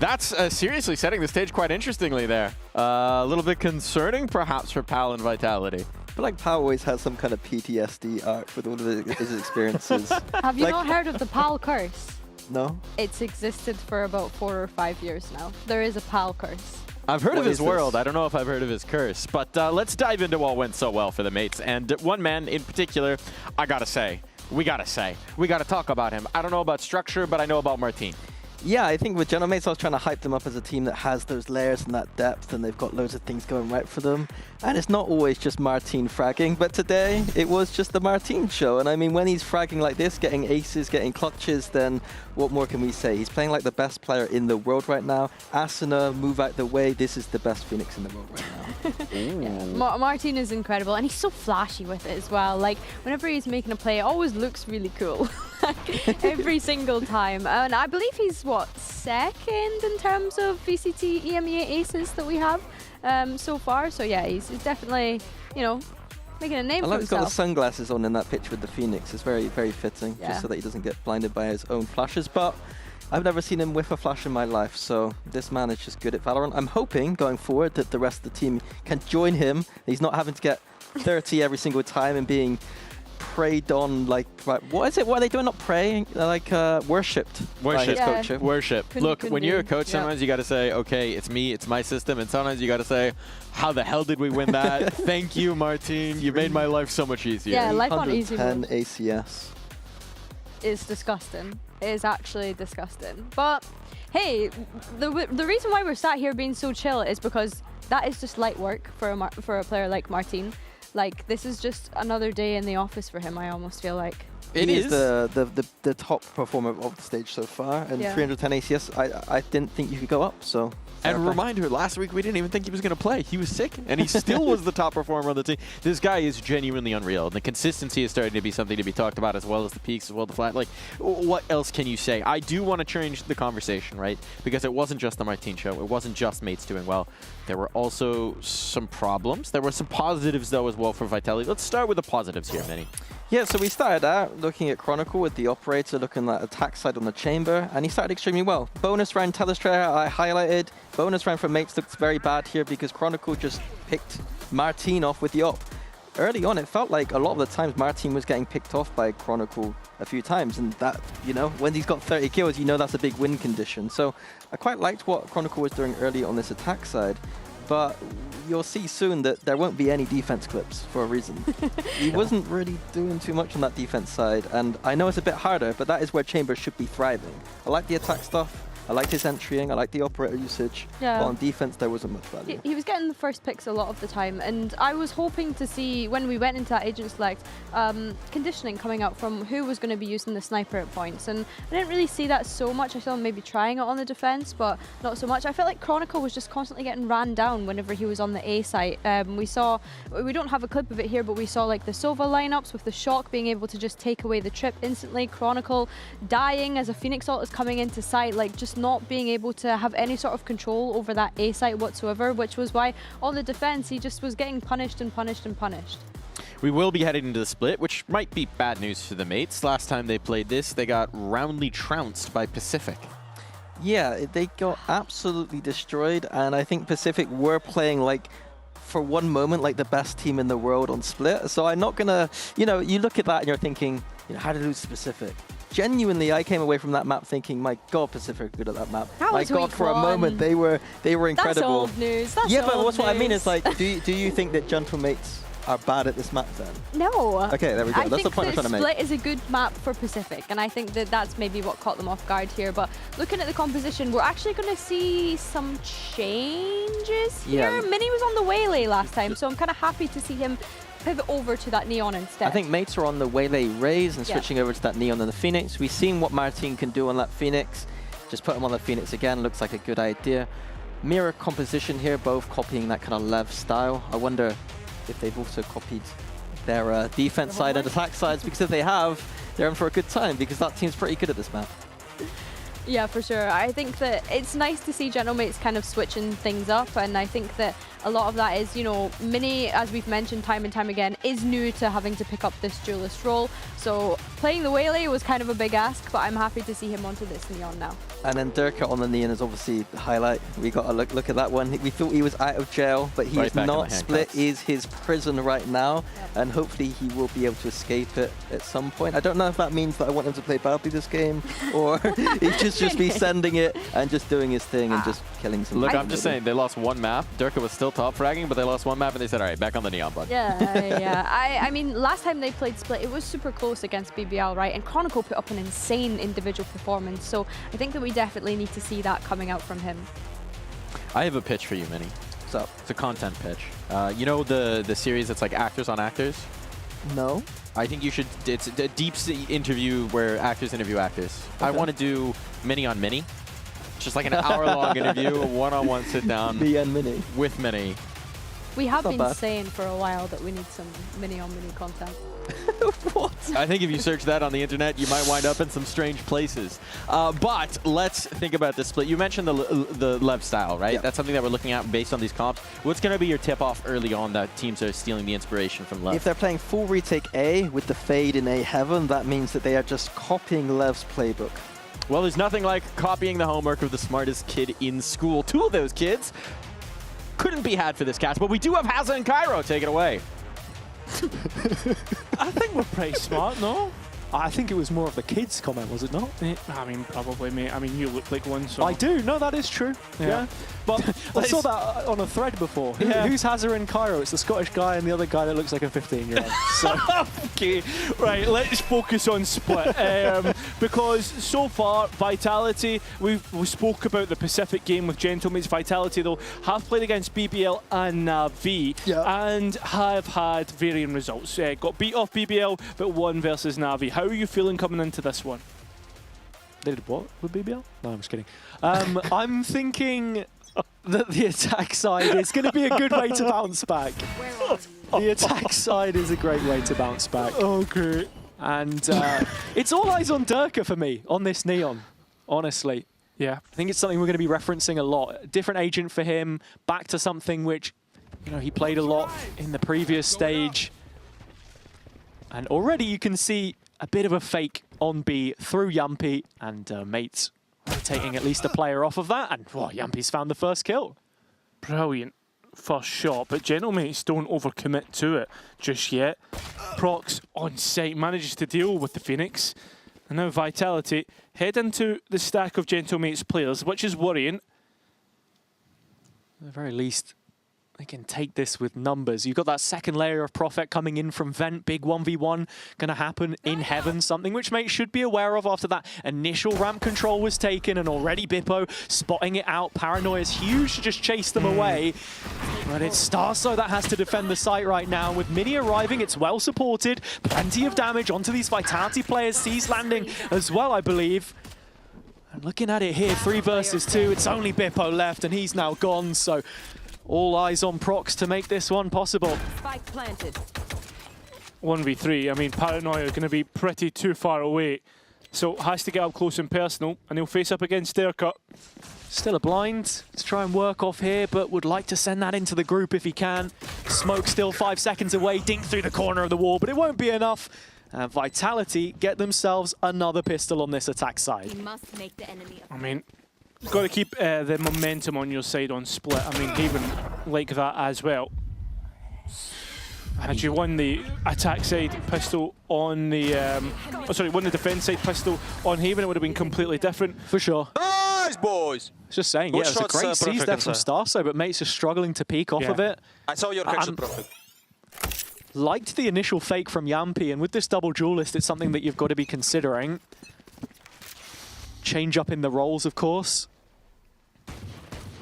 That's seriously setting the stage quite interestingly there. A little bit concerning, perhaps, for Pal and Vitality. I feel like Pal always has some kind of PTSD arc with all of his experiences. Have you not heard of the Pal curse? No. It's existed for about 4 or 5 years now. There is a Pal curse. I've heard of his world. I don't know if I've heard of his curse. But let's dive into what went so well for the mates. And one man in particular, I gotta say, we gotta talk about him. I don't know about structure, but I know about Martin. Yeah, I think with Genomates, I was trying to hype them up as a team that has those layers and that depth, and they've got loads of things going right for them. And it's not always just Martin fragging, but today it was just the Martin show. And I mean, when he's fragging like this, getting aces, getting clutches, then what more can we say? He's playing like the best player in the world right now. Asuna, move out the way. This is the best Phoenix in the world right now. Yeah. Martin is incredible, and he's so flashy with it as well. Like, whenever he's making a play, it always looks really cool. Every single time. And I believe he's, what, second in terms of VCT EMEA aces that we have so far. So yeah, he's definitely, you know, making a name for himself. He's got the sunglasses on in that picture with the Phoenix. It's very, very fitting, just so that he doesn't get blinded by his own flashes. But I've never seen him whiff a flash in my life, so this man is just good at Valorant. I'm hoping, going forward, that the rest of the team can join him. He's not having to get 30 every single time and being preyed on, like, what is it? What are they doing? Not praying, like worshipped. Worship. By his coach. Worship. Look, when you're a coach, sometimes you got to say, okay, it's me, it's my system, and sometimes you got to say, how the hell did we win that? Thank you, Martin. You made my life so much easier. Yeah, life on easy 10 mode ACS. is disgusting. It is actually disgusting. But hey, the reason why we're sat here being so chill is because that is just light work for a player like Martin. Like, this is just another day in the office for him, I almost feel like. He is the top performer of the stage so far, and 310 ACS, I didn't think you could go up, so... And a reminder, last week we didn't even think he was going to play. He was sick, and he still was the top performer on the team. This guy is genuinely unreal, and the consistency is starting to be something to be talked about, as well as the peaks, as well as the flat. Like, what else can you say? I do want to change the conversation, right? Because it wasn't just the Martin show. It wasn't just mates doing well. There were also some problems. There were some positives, though, as well for Vitality. Let's start with the positives here, Minnie. Yeah, so we started out looking at Chronicle with the operator, looking at attack side on the chamber, and he started extremely well. Bonus round Telestra I highlighted. Bonus round for mates looks very bad here because Chronicle just picked Martin off with the op. Early on, it felt like a lot of the times Martin was getting picked off by Chronicle a few times, and that, you know, when he's got 30 kills, you know that's a big win condition. So I quite liked what Chronicle was doing early on this attack side, but you'll see soon that there won't be any defense clips for a reason. He wasn't really doing too much on that defense side, and I know it's a bit harder, but that is where Chamber should be thriving. I like the attack stuff. I liked his entrying, I liked the operator usage, but on defense there wasn't much value. He was getting the first picks a lot of the time, and I was hoping to see, when we went into that agent select, conditioning coming out from who was going to be using the sniper at points, and I didn't really see that so much. I saw him maybe trying it on the defense, but not so much. I felt like Chronicle was just constantly getting ran down whenever he was on the A site. We don't have a clip of it here, but we saw like the Sova lineups with the Shock being able to just take away the trip instantly, Chronicle dying as a Phoenix ult is coming into sight, like just not being able to have any sort of control over that A site whatsoever, which was why on the defense he just was getting punished and punished and punished. We will be heading into the split, which might be bad news for the mates. Last time they played this, they got roundly trounced by Pacific. Yeah, they got absolutely destroyed, and I think Pacific were playing like, for one moment, like the best team in the world on split. So I'm not gonna, you know, you look at that and you're thinking, you know, how to lose Pacific. Genuinely, I came away from that map thinking, my God, Pacific are good at that map. My God, for a moment, they were incredible. That's old news. That's yeah, but old what's news. what I mean is like, do you think that Gentlemates are bad at this map then? No. Okay, there we go. That's the point I'm trying to make. Split is a good map for Pacific, and I think that that's maybe what caught them off guard here. But looking at the composition, we're actually going to see some changes here. Yeah. Mini was on the Waylay last time, so I'm kind of happy to see him pivot over to that Neon instead. I think mates are on the Waylay Raze and switching over to that Neon and the Phoenix. We've seen what Martin can do on that Phoenix. Just put him on the Phoenix again, looks like a good idea. Mirror composition here, both copying that kind of Lev style. I wonder if they've also copied their defense side and attack sides, because if they have, they're in for a good time, because that team's pretty good at this map. Yeah, for sure. I think that it's nice to see Gentlemates kind of switching things up, and I think that a lot of that is, you know, Mini, as we've mentioned time and time again, is new to having to pick up this duelist role. So playing the Waylay was kind of a big ask, but I'm happy to see him onto this Neon now. And then Durka on the Neon is obviously the highlight. We got a look at that one. We thought he was out of jail, but he is not. Split is his prison right now, and hopefully he will be able to escape it at some point. I don't know if that means that I want him to play badly this game, or he just be sending it and just doing his thing and just killing some. Look, I'm just saying, they lost one map. Durka was still top fragging, but they lost one map, and they said, all right, back on the Neon, bud. Yeah, yeah. I mean, last time they played Split, it was super close against BBL, right? And Chronicle put up an insane individual performance, so I think that we definitely need to see that coming out from him. I have a pitch for you, Minnie. What's up? It's a content pitch. You know the series that's like actors on actors? No. I think you should, it's a deep interview where actors interview actors. Okay. I want to do Mini on Mini. Just like an hour-long interview, a one-on-one sit-down. Me and Mini. With Mini. We have been saying for a while that we need some Mini on Mini content. What? I think if you search that on the internet, you might wind up in some strange places. But let's think about this split. You mentioned the Lev style, right? Yep. That's something that we're looking at based on these comps. What's going to be your tip-off early on that teams are stealing the inspiration from Lev? If they're playing full retake A with the fade in A heaven, that means that they are just copying Lev's playbook. Well, there's nothing like copying the homework of the smartest kid in school. Two of those kids couldn't be had for this cast, but we do have Hazza and Cairo. Take it away. I think we're pretty smart, no? I think it was more of the kids' comment, was it not? I mean, probably, mate. I mean, you look like one, so... I do. No, that is true. Yeah. But I saw that on a thread before. Who's Hazard in Cairo? It's the Scottish guy and the other guy that looks like a 15-year-old. So. Okay, right, let's focus on Split. Because so far, Vitality, we spoke about the Pacific game with Gentlemates. Vitality, though, have played against BBL and Navi and have had varying results. Got beat off BBL, but won versus Navi. How are you feeling coming into this one? They did what with BBL? No, I'm just kidding. I'm thinking that the attack side is going to be a good way to bounce back. The attack side is a great way to bounce back. Okay. And it's all eyes on Durka for me on this Neon, honestly. Yeah. I think it's something we're going to be referencing a lot. Different agent for him, back to something which, you know, he played a lot in the previous stage. And already you can see a bit of a fake on B through Yumpy, and Mates rotating at least a player off of that, and Yumpy's found the first kill. Brilliant first shot, but Gentlemates don't overcommit to it just yet. Prox on site manages to deal with the Phoenix, and now Vitality head into the stack of Gentlemates players, which is worrying. At the very least, they can take this with numbers. You've got that second layer of Prophet coming in from Vent. Big 1v1 going to happen in Heaven. Something which Mates should be aware of after that initial ramp control was taken, and already Bippo spotting it out. Paranoia is huge to just chase them away. But it's Starso that has to defend the site right now. With Mini arriving, it's well supported. Plenty of damage onto these Vitality players. C's landing as well, I believe. And looking at it here, 3 versus 2. It's only Bippo left, and he's now gone. So all eyes on Prox to make this one possible. Spike planted. 1v3. I mean, Paranoia are going to be pretty too far away, so has to get up close and personal, and he'll face up against Derka. Still a blind. Let's try and work off here, but would like to send that into the group if he can. Smoke still 5 seconds away. Dink through the corner of the wall, but it won't be enough. Vitality get themselves another pistol on this attack side. You must make the enemy. I mean, got to keep the momentum on your side on Split. I mean, Haven like that as well. Had you won the attack side pistol on the, won the defense side pistol on Haven, it would have been completely different. For sure. Nice, boys! Just saying, yeah, it was a great seize there from Starso, but Mates are struggling to peek off of it. I saw your headshot, Prophet. Liked the initial fake from Yumpy, and with this double duelist, it's something that you've got to be considering. Change up in the roles, of course.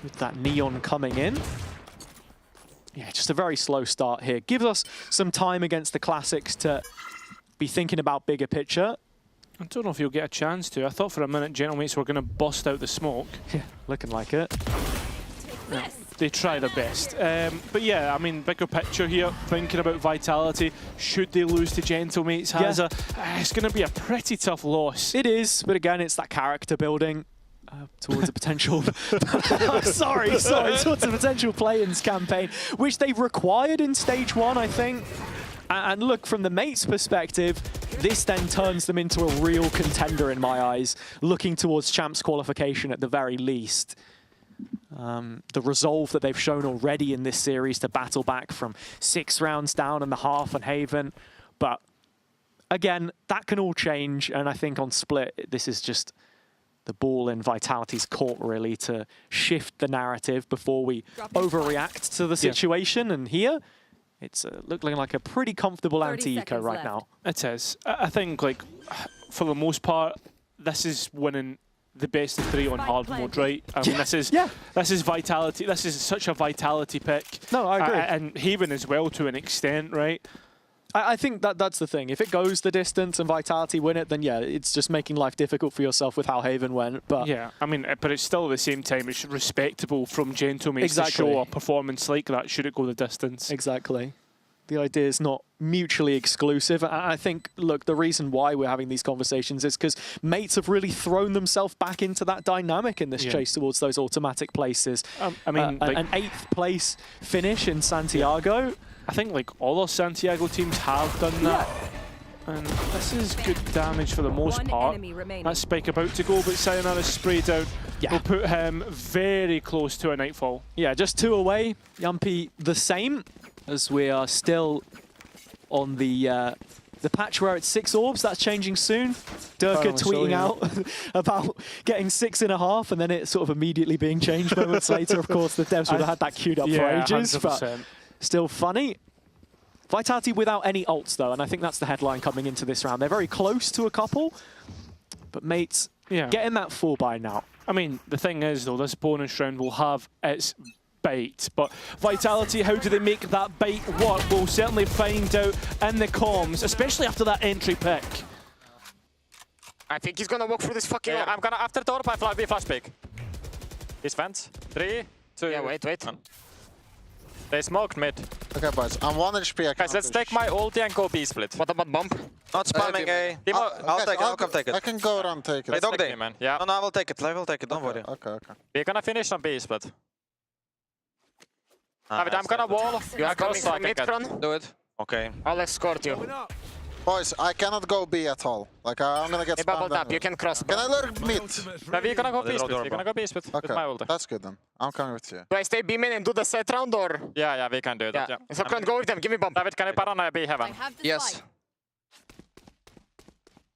With that Neon coming in. Yeah, just a very slow start here. Gives us some time against the Classics to be thinking about bigger picture. I don't know if you'll get a chance to. I thought for a minute Gentlemates were going to bust out the smoke. Yeah, looking like it. Yeah, they try their best. But yeah, I mean, bigger picture here, thinking about Vitality. Should they lose to Gentlemates? It's going to be a pretty tough loss. It is, but again, it's that character building towards a potential... sorry, towards a potential play-ins campaign, which they've required in Stage 1, I think. And look, from the Mates' perspective, this then turns them into a real contender in my eyes, looking towards Champs qualification at the very least. The resolve that they've shown already in this series to battle back from 6 rounds down in the half on Haven. But again, that can all change, and I think on Split, this is just the ball in Vitality's court, really, to shift the narrative before we overreact to the situation. And here, it's looking like a pretty comfortable anti-eco right now. It is. I think, like, for the most part, this is winning the best of 3 on hard mode, right? I mean, this is Vitality. This is such a Vitality pick. No, I agree. And Haven as well, to an extent, right? I think that's the thing. If it goes the distance and Vitality win it, then yeah, it's just making life difficult for yourself with how Haven went. But yeah, I mean, but it's still at the same time, it's respectable from Gentlemates to show a performance like that, should it go the distance. Exactly. The idea is not mutually exclusive. I think, look, the reason why we're having these conversations is because Mates have really thrown themselves back into that dynamic in this chase towards those automatic places. I mean, like, an 8th place finish in Santiago. Yeah. I think like all our Santiago teams have done that. And this is good damage for the most part. That Spike about to go, but Sayonara's sprayed out. Will put him very close to a Nightfall. Yeah, just 2 away. Yumpy the same, as we are still on the The patch where it's 6 orbs, that's changing soon. Durka tweeting out about getting 6.5, and then it sort of immediately being changed moments later. Of course, the devs would have had that queued up for ages, 100%. but still funny. Vitality without any ults, though, and I think that's the headline coming into this round. They're very close to a couple, but mates, getting that 4-buy now. I mean, the thing is, though, this bonus round will have its bait, but Vitality, how do they make that bait work? We'll certainly find out in the comms, especially after that entry pick. I think he's gonna walk through this fucking... I'm gonna, after the orb, I be flash pick. He's fence. 3, 2... Yeah, wait. They smoked mid. Okay, boys, I'm 1 HP. Guys, let's take my ulti and go B split. What about bump? Not spamming A. I'll take it, I'll come take it. I can go around take it. Hey, dog day. Man. Yeah. No, I will take it, don't worry. Okay. We're gonna finish on B split. I'm gonna wall. You are coming from mid, Kron. Do it. Okay. I'll escort you. Boys, I cannot go B at all. Like, I'm gonna get spammed. Up. You can cross. Can I lurk mid? We're gonna go B split. We're gonna go B split with my ulti. That's good then. I'm coming with you. Do I stay B main and do the set round or? Yeah, we can do that. Yeah. So Kron, go with them. Give me bump. David, can you paranoia B heaven? Yes.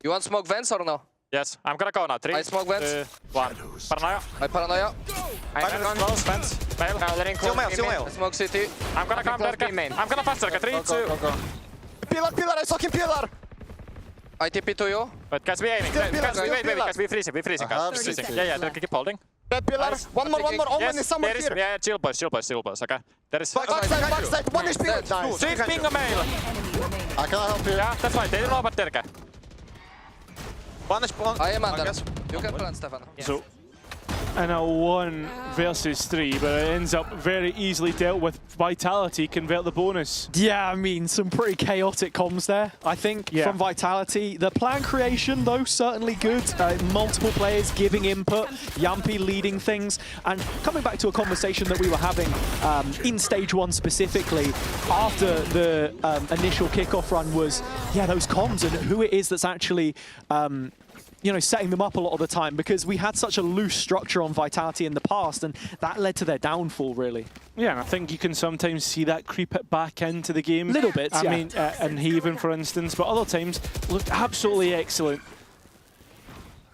You want smoke vents or no? Yes, I'm gonna go now. 3, I smoke vents. 1. Paranoia. I paranoia. I'm gonna close vents. Mail. Still mail. I smoke city. I'm gonna come there. I'm gonna fast circle. 3, 2. Pillar, I suck in pillar. I TP to you. But guys, we aiming. Guys, we freezing. Yeah, keep holding. That pillar. Nice. One more. Omen is somewhere here. Yeah, chill boys. Okay. There is... Backside. 1 HP. Nice. 6 ping a mail. I can help you. Yeah, that's fine. They don't know about Derke. I am under. You can plant, Stefan. So, in a 1 versus 3, but it ends up very easily dealt with. Vitality convert the bonus. Yeah, I mean, some pretty chaotic comms there, I think, from Vitality. The plan creation, though, certainly good. Multiple players giving input, Yampi leading things. And coming back to a conversation that we were having in Stage 1 specifically, after the initial kickoff run was, those comms and who it is that's actually... setting them up a lot of the time, because we had such a loose structure on Vitality in the past, and that led to their downfall, really. Yeah, and I think you can sometimes see that creep it back into the game. Little bits, I mean, and Haven, for instance, but other times looked absolutely excellent.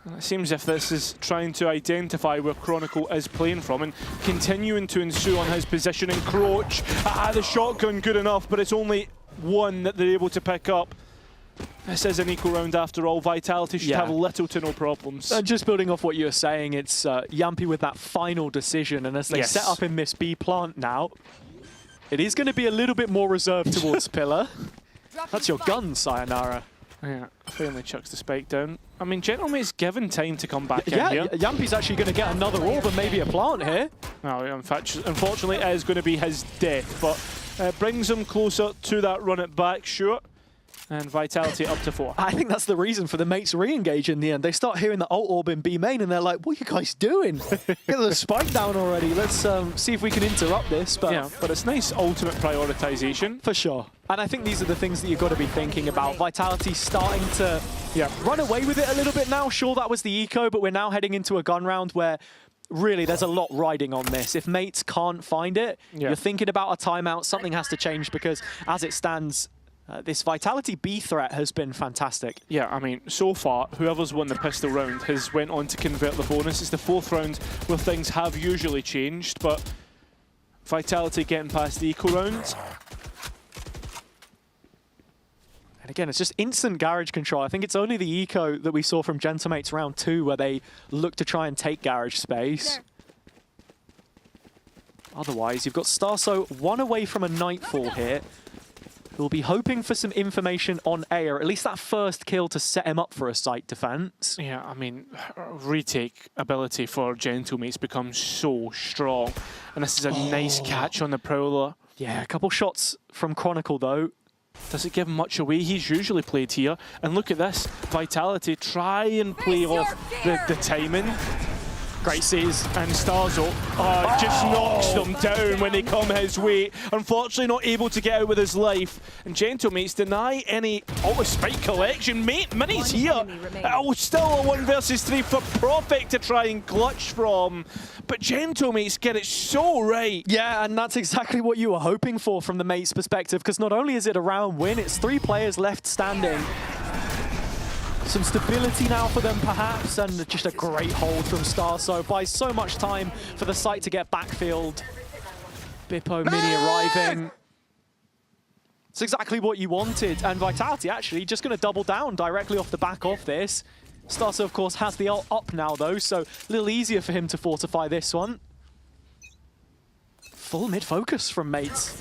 And it seems if this is trying to identify where Chronicle is playing from and continuing to ensue on his position. Encroach, the shotgun good enough, but it's only 1 that they're able to pick up. This is an equal round after all. Vitality should have little to no problems. And just building off what you were saying, it's Yampi with that final decision, and as they set up in this B plant now, it is going to be a little bit more reserved towards Pillar. That's your gun, Sayonara. Yeah, finally chucks the spike down. I mean, Gentlemate's given time to come back in here. Yampi's actually going to get another orb and maybe a plant here. No, unfortunately, it is going to be his death, but brings him closer to that run it back, sure. And Vitality up to 4. I think that's the reason for the mates re-engage in the end. They start hearing the ult orb in B main and they're like, what are you guys doing? Get the spike down already. Let's see if we can interrupt this. But it's nice ultimate prioritization. For sure. And I think these are the things that you've got to be thinking about. Vitality starting to run away with it a little bit now. Sure, that was the eco, but we're now heading into a gun round where really there's a lot riding on this. If mates can't find it, you're thinking about a timeout. Something has to change, because as it stands, this Vitality B threat has been fantastic. Yeah, I mean, so far, whoever's won the pistol round has went on to convert the bonus. It's the 4th round where things have usually changed, but Vitality getting past the eco round. And again, it's just instant garage control. I think it's only the eco that we saw from Gentlemates round 2 where they look to try and take garage space. Otherwise, you've got Starso 1 away from a Nightfall here. We'll be hoping for some information on A, or at least that first kill to set him up for a site defense. Yeah, I mean, retake ability for Gentlemates becomes so strong. And this is a nice catch on the Prowler. Yeah, a couple shots from Chronicle, though. Does it give much away? He's usually played here. And look at this. Vitality try and play off the timing. Great sees, and Starzo just knocks them down when they come his way. Unfortunately not able to get out with his life. And Gentlemates deny any spike collection. Mini's here. Still a 1 versus 3 for Prophet to try and clutch from. But Gentlemates get it so right. Yeah, and that's exactly what you were hoping for from the Mates perspective, because not only is it a round win, it's 3 players left standing. Some stability now for them, perhaps, and just a great hold from Starso. Buys so much time for the site to get backfield. Bippo Mini arriving. It's exactly what you wanted, and Vitality actually just going to double down directly off the back of this. Starso, of course, has the ult up now, though, so a little easier for him to fortify this one. Full mid-focus from Mates.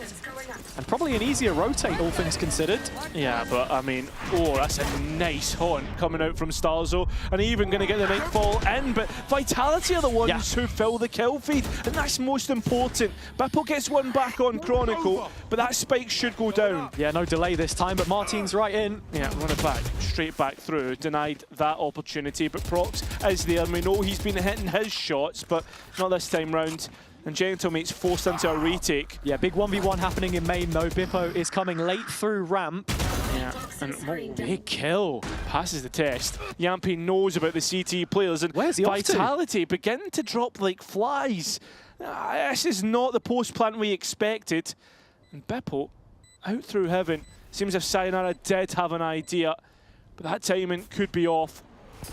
And probably an easier rotate, all things considered. Yeah, but I mean, that's a nice haunt coming out from Starzo, and even going to get the Nightfall in, but Vitality are the ones who fill the kill feed, and that's most important. Bippo gets one back on Chronicle, but that spike should go down. Yeah, no delay this time, but Martin's right in. Yeah, run it back, straight back through, denied that opportunity, but Prox is there, and we know he's been hitting his shots, but not this time round. And Gentlemates forced into a retake. Yeah, big 1v1 happening in main though. Bippo is coming late through ramp. Yeah, and big kill. Passes the test. Yampy knows about the CT players, and where's the Vitality beginning to drop like flies. This is not the post plant we expected. And Bippo, out through heaven. Seems as if Sayonara did have an idea, but that timing could be off.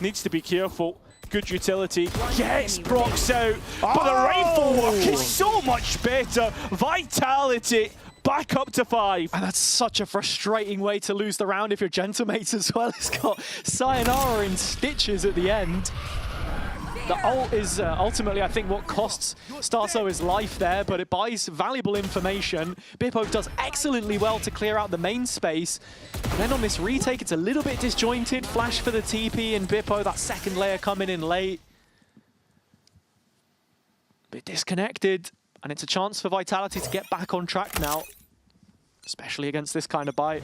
Needs to be careful. Good utility, gets Prox out, but the rifle work is so much better. Vitality back up to 5. And that's such a frustrating way to lose the round if you're Gentlemates as well. It's got Sayonara in stitches at the end. The ult is ultimately, I think, what costs Starso his life there, but it buys valuable information. Bippo does excellently well to clear out the main space. And then on this retake, it's a little bit disjointed. Flash for the TP, and Bippo, that second layer coming in late. Bit disconnected, and it's a chance for Vitality to get back on track now, especially against this kind of bite.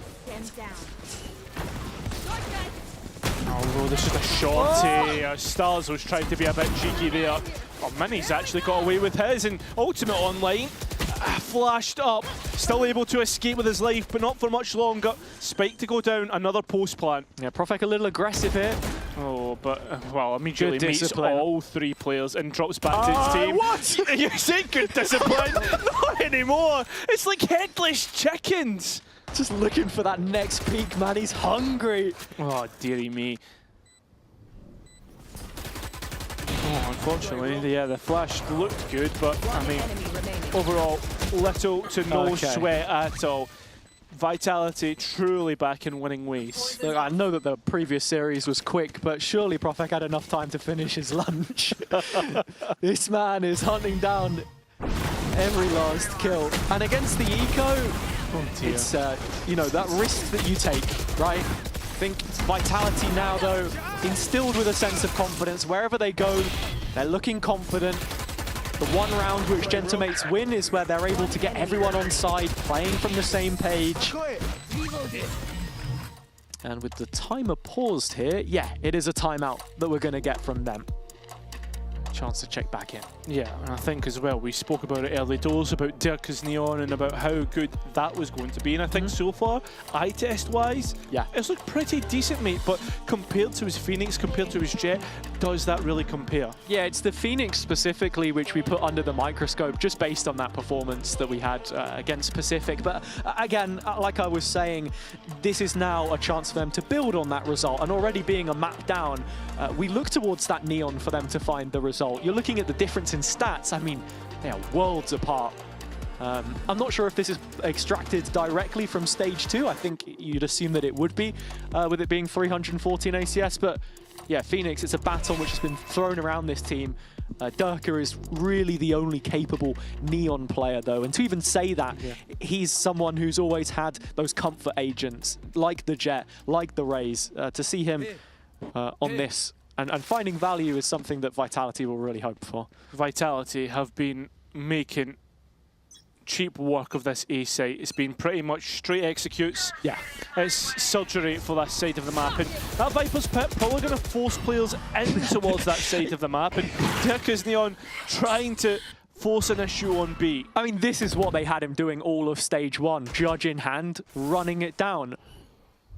Oh, this is a shorty. Starzo's tried to be a bit cheeky there. Oh, Mini's actually got away with his, and Ultimate online. Flashed up, still able to escape with his life, but not for much longer. Spike to go down, another post plant. Yeah, Profek a little aggressive here. Oh, but, well, immediately meets all 3 players and drops back to his team. What? You said good discipline. Not anymore. It's like headless chickens. Just looking for that next peak, man. He's hungry. Oh, dearie me. Oh, unfortunately, yeah, the flash looked good, but, I mean, overall, little to no sweat at all. Vitality truly back in winning ways. Look, I know that the previous series was quick, but surely Profek had enough time to finish his lunch. This man is hunting down every last kill. And against the eco, it's, you know, that risk that you take, right? I think Vitality now, though, instilled with a sense of confidence. Wherever they go, they're looking confident. The one round which Gentlemates win is where they're able to get everyone on side, playing from the same page. And with the timer paused here, yeah, it is a timeout that we're going to get from them. Chance to check back in. Yeah, and I think as well, we spoke about it early doors, about Dirk's Neon and about how good that was going to be. And I think so far, eye test wise, yeah, it's looked pretty decent, mate. But compared to his Phoenix, compared to his Jet, does that really compare? Yeah, it's the Phoenix specifically which we put under the microscope just based on that performance that we had against Pacific. But again, like I was saying, this is now a chance for them to build on that result. And already being a map down, we look towards that Neon for them to find the result. You're looking at the difference in stats. I mean, they are worlds apart. I'm not sure if this is extracted directly from Stage 2. I think you'd assume that it would be, with it being 314 ACS. But yeah, Phoenix, it's a baton which has been thrown around this team. Durka is really the only capable Neon player, though. And to even say that, he's someone who's always had those comfort agents, like the Jet, like the Rays. To see him on this and finding value is something that Vitality will really hope for. Vitality have been making cheap work of this A site. It's been pretty much straight executes. Yeah. It's surgery for that side of the map. And that Viper's Pit probably going to force players in towards that side of the map. And Dirk's Neon trying to force an issue on B. I mean, this is what they had him doing all of stage 1, judge in hand, running it down.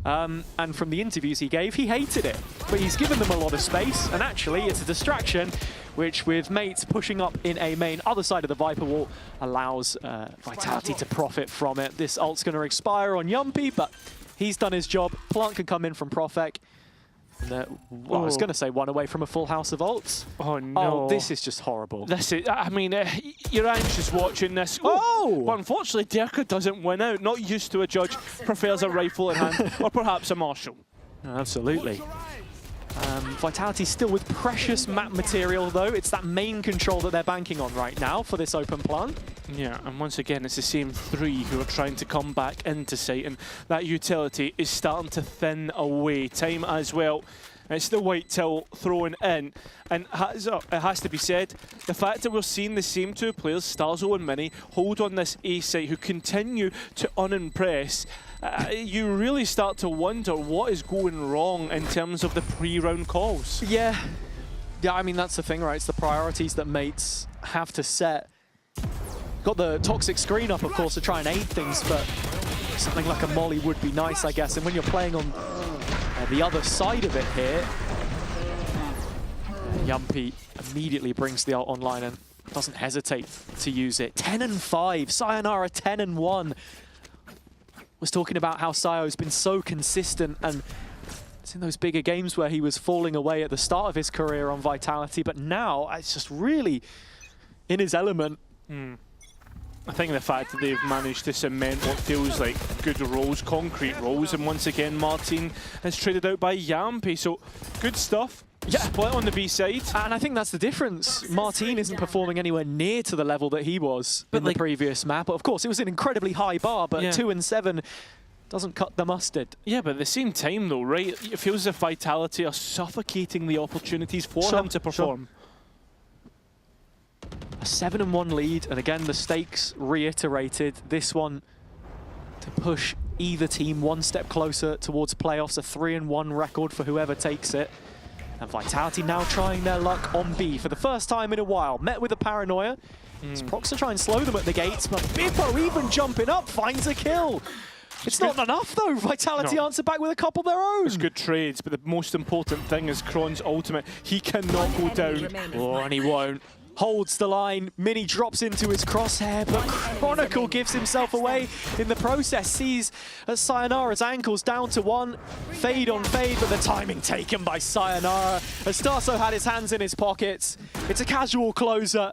And from the interviews he gave, he hated it. But he's given them a lot of space, and actually it's a distraction, which with mates pushing up in a main other side of the Viper wall allows Vitality to profit from it. This ult's going to expire on Yumpy, but he's done his job. Plant can come in from Profek. Well, I was going to say one away from a full house of ults. Oh no. Oh, this is just horrible. This is, I mean, you're anxious watching this. Oh! But unfortunately, Dirka doesn't win out. Not used to a judge, prefers a rifle in hand, or perhaps a marshal. Absolutely. Vitality still with precious map material, though. It's that main control that they're banking on right now for this open plant. Yeah, and once again, it's the same three who are trying to come back into site, and that utility is starting to thin away. Time as well. It's the white till thrown in, and it has to be said, the fact that we're seeing the same two players, Starzo and Mini, hold on this A site who continue to unimpress, you really start to wonder what is going wrong in terms of the pre-round calls. Yeah, I mean, that's the thing, right? It's the priorities that mates have to set. Got the toxic screen up, of course, to try and aid things, but something like a molly would be nice, I guess. And when you're playing on the other side of it here, Yumpy immediately brings the ult online and doesn't hesitate to use it. 10-5, Sayonara 10-1. Was talking about how Sayo's been so consistent, and it's in those bigger games where he was falling away at the start of his career on Vitality, but now it's just really in his element. I think the fact that they've managed to cement what feels like good roles, concrete roles, and once again Martin is traded out by Yumpy, so good stuff. Yeah. Split on the B side. And I think that's the difference. Martin isn't performing anywhere near to the level that he was in the previous map. Of course, it was an incredibly high bar, but 2 and 7 doesn't cut the mustard. Yeah, but at the same time though, right, it feels as if Vitality are suffocating the opportunities for him to perform. A 7-1 lead, and again, the stakes reiterated. This one to push either team one step closer towards playoffs, a 3-1 record for whoever takes it. And Vitality now trying their luck on B for the first time in a while. Met with a paranoia. Prox to try and slow them at the gates, but Bippo even jumping up finds a kill. It's not enough though. Vitality answer back with a couple of their own. It's good trades, but the most important thing is Kron's ultimate. He cannot go down. Oh, and he won't. Holds the line, Mini drops into his crosshair, but Chronicle gives himself away in the process. Sees Sayonara's ankles down to 1. Fade on fade, but the timing taken by Sayonara. As Starso had his hands in his pockets. It's a casual closer.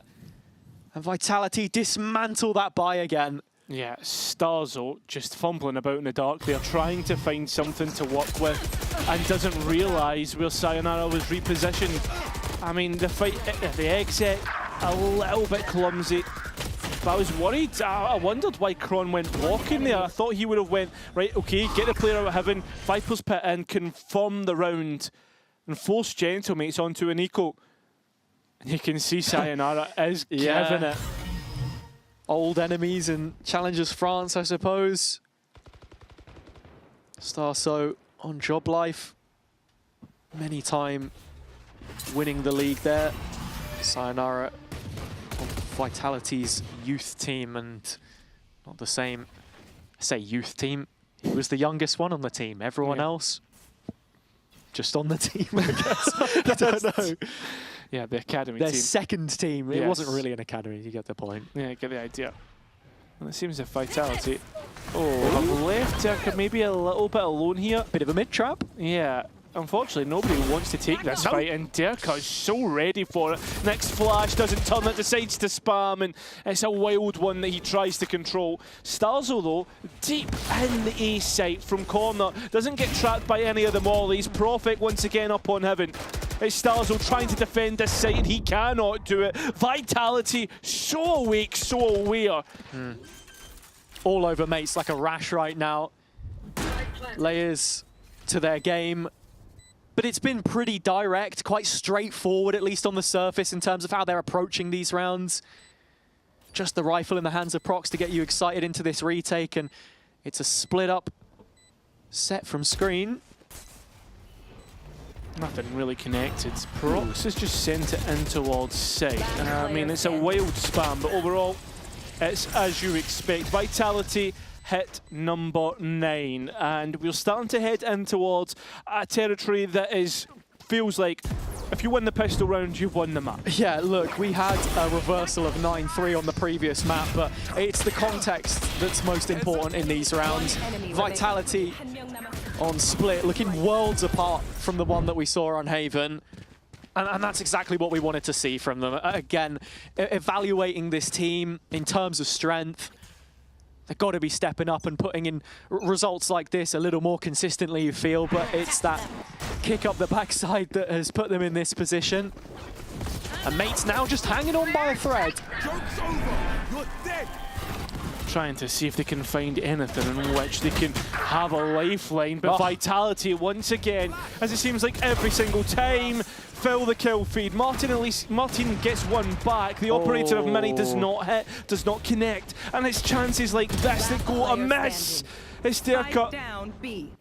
And Vitality dismantle that buy again. Yeah, Starzo just fumbling about in the dark. They're trying to find something to work with and doesn't realise where Sayonara was repositioned. I mean, the fight, the exit, a little bit clumsy. But I was worried. I wondered why Kron went walking there. I thought he would have went, right, okay, get the player out of heaven, Viper's Pit in, confirm the round, and force Gentlemates onto an eco. And you can see Sayonara is giving it. Old enemies in Challengers France, I suppose. Starso on job life. Many time winning the league there. Sayonara on Vitality's youth team, and not the same, I say youth team. He was the youngest one on the team. Everyone else just on the team, I guess. I don't know. Yeah, the academy Their team. second team. It wasn't really an academy, you get the point. Yeah, get the idea. And it seems a Vitality. Oh, I've left Dirka maybe a little bit alone here. Bit of a mid-trap. Yeah. Unfortunately, nobody wants to take this fight, and Dirka is so ready for it. Next flash doesn't turn it, decides to spam, and it's a wild one that he tries to control. Starzo, though, deep in the A site from corner, doesn't get trapped by any of the mollies. Profit once again up on heaven. It's Starzo trying to defend this site, and he cannot do it. Vitality, so awake, so aware. All over mates like a rash right now. Layers to their game. But it's been pretty direct, quite straightforward, at least on the surface, in terms of how they're approaching these rounds. just the rifle in the hands of Prox to get you excited into this retake, and it's a split up set from screen. Nothing really connected. Prox has just sent it in towards site. I mean, it's a wild spam, but overall, it's as you expect. Vitality hit number 9, and we're starting to head in towards a territory that feels like if you win the pistol round, you've won the map. Yeah, look, we had a reversal of 9-3 on the previous map, but it's the context that's most important in these rounds. Vitality on Split looking worlds apart from the one that we saw on Haven. And that's exactly what we wanted to see from them. Again, evaluating this team in terms of strength, they've got to be stepping up and putting in results like this a little more consistently, you feel, but it's that kick up the backside that has put them in this position. And Mate's now just hanging on by a thread. Trying to see if they can find anything in which they can have a lifeline, but Vitality once again, as it seems like every single time, fill the kill feed. Martin gets one back. The operator of Mini does not hit, does not connect, and it's chances like this that go amiss. It's Derka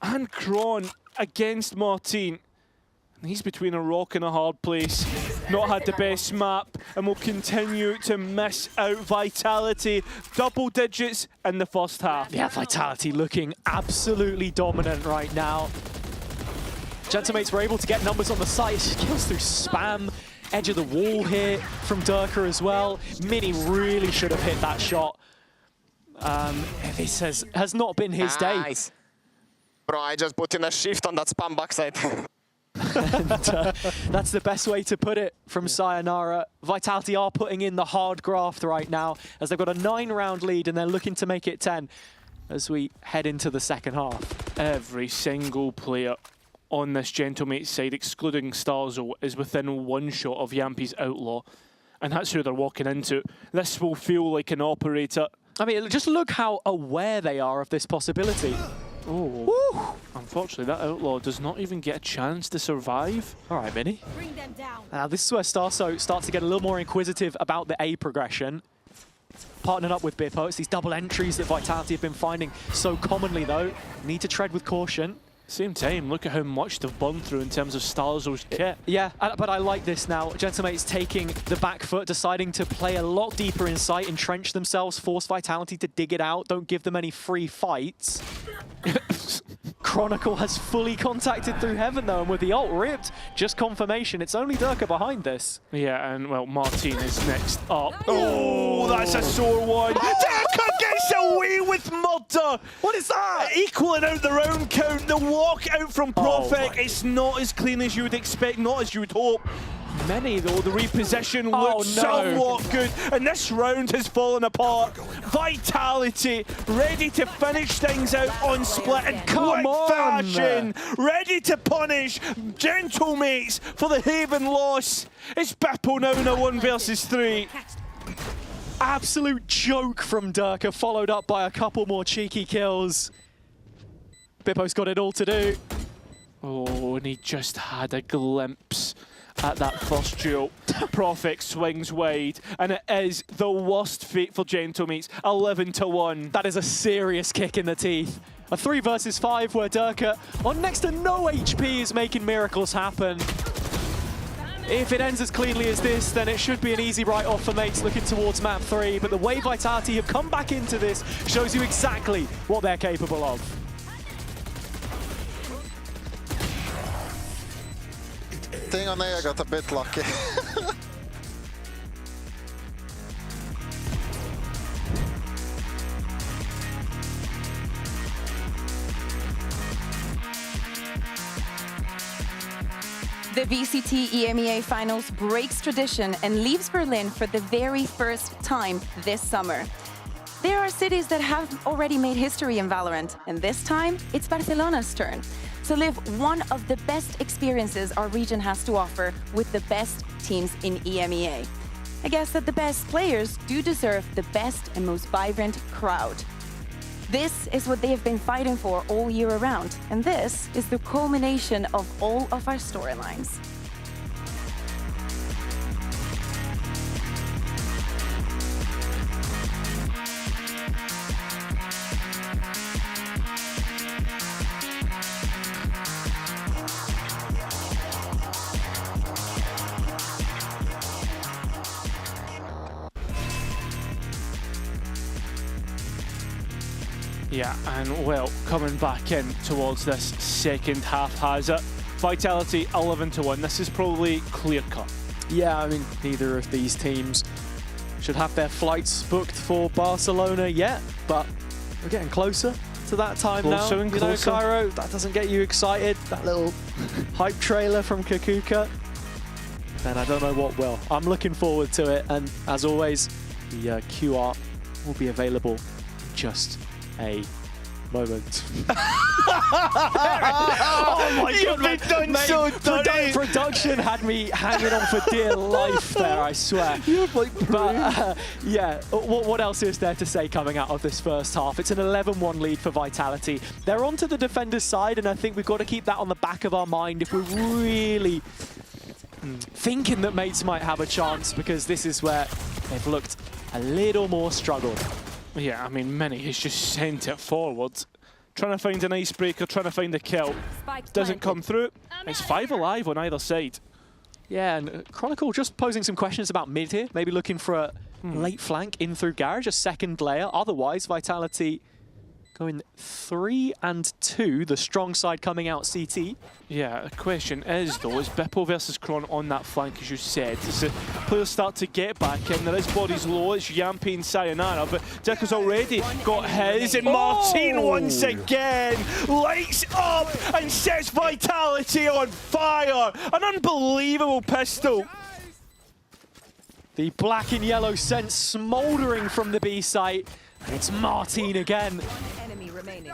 and Kron against Martin. He's between a rock and a hard place. Not had the best map, and will continue to miss out. Vitality, double digits in the first half. Yeah, Vitality looking absolutely dominant right now. Gentlemates were able to get numbers on the site. Kills through spam. Edge of the wall here from Derka as well. Mini really should have hit that shot. This has not been his day. Bro, I just put in a shift on that spam backside. And, that's the best way to put it from Sayonara. Vitality are putting in the hard graft right now as they've got a 9-round lead and they're looking to make it 10 as we head into the second half. Every single player on this Gentlemate side, excluding Starzo, is within one shot of Yampi's Outlaw, and that's who they're walking into. This will feel like an operator. I mean, just look how aware they are of this possibility. Oh, unfortunately, that Outlaw does not even get a chance to survive. All right, Mini. Now, this is where Starso starts to get a little more inquisitive about the A progression. Partnering up with Bippo, it's these double entries that Vitality have been finding so commonly, though. Need to tread with caution. Same time, look at how much they've burned through in terms of Starzo's kit. Yeah, but I like this now. Gentlemate's taking the back foot, deciding to play a lot deeper in sight, entrench themselves, force Vitality to dig it out, don't give them any free fights. Chronicle has fully contacted through Heaven, though, and with the ult ripped, just confirmation, it's only Derka behind this. Yeah, and, well, Martin is next up. Oh, that's a sore one. Derka gets away with murder! What is that? Equaling out their own count, the walk out from Prophet, it's not as clean as you would expect, not as you would hope. Many, though, the reposition looks somewhat good, and this round has fallen apart. Vitality ready to finish things out on Split in quick fashion, ready to punish Gentlemates for the Haven loss. It's Bippo now in a 1 versus 3. Absolute joke from Derka, followed up by a couple more cheeky kills. Bippo's got it all to do. Oh, and he just had a glimpse at that first duel. Prophet swings wide, and it is the worst fate for Gentlemates, 11-1. That is a serious kick in the teeth. A 3 versus 5 where Derka, on next to no HP, is making miracles happen. If it ends as cleanly as this, then it should be an easy write-off for Mates looking towards map 3, but the way Vitality have come back into this shows you exactly what they're capable of. I think on A I got a bit lucky. The VCT EMEA Finals breaks tradition and leaves Berlin for the very first time this summer. There are cities that have already made history in Valorant, and this time it's Barcelona's turn to live one of the best experiences our region has to offer with the best teams in EMEA. I guess that the best players do deserve the best and most vibrant crowd. This is what they have been fighting for all year around, and this is the culmination of all of our storylines. Yeah, and well, coming back in towards this second half has it. Vitality 11-1. This is probably clear cut. Yeah, I mean, neither of these teams should have their flights booked for Barcelona yet, but we're getting closer to that time Closer now. and You know, closer. Cairo, that doesn't get you excited. That little hype trailer from Kakuka. Then I don't know what will. I'm looking forward to it, and as always, the QR will be available in just a moment. Oh my god, You've been done so dirty. Production had me hanging on for dear life there, I swear. But yeah, what else is there to say coming out of this first half? It's an 11-1 lead for Vitality. They're onto the defender's side, and I think we've got to keep that on the back of our mind if we're really thinking that mates might have a chance, because this is where they've looked a little more struggled. Yeah, I mean, Mini has just sent it forward. Trying to find an icebreaker, trying to find a kill. Doesn't come through. It's 5 alive on either side. Yeah, and Chronicle just posing some questions about mid here. Maybe looking for a late flank in through Garage, a second layer. Otherwise, Vitality going 3-2, the strong side coming out CT. Yeah, the question is, though, is Bippo versus Kron on that flank, as you said. As the players start to get back in, there is bodies low, it's Yampi and Sayonara, but Dicko's already got his, and Martin once again lights up and sets Vitality on fire! An unbelievable pistol! The black and yellow scent smouldering from the B site. And it's Martin again.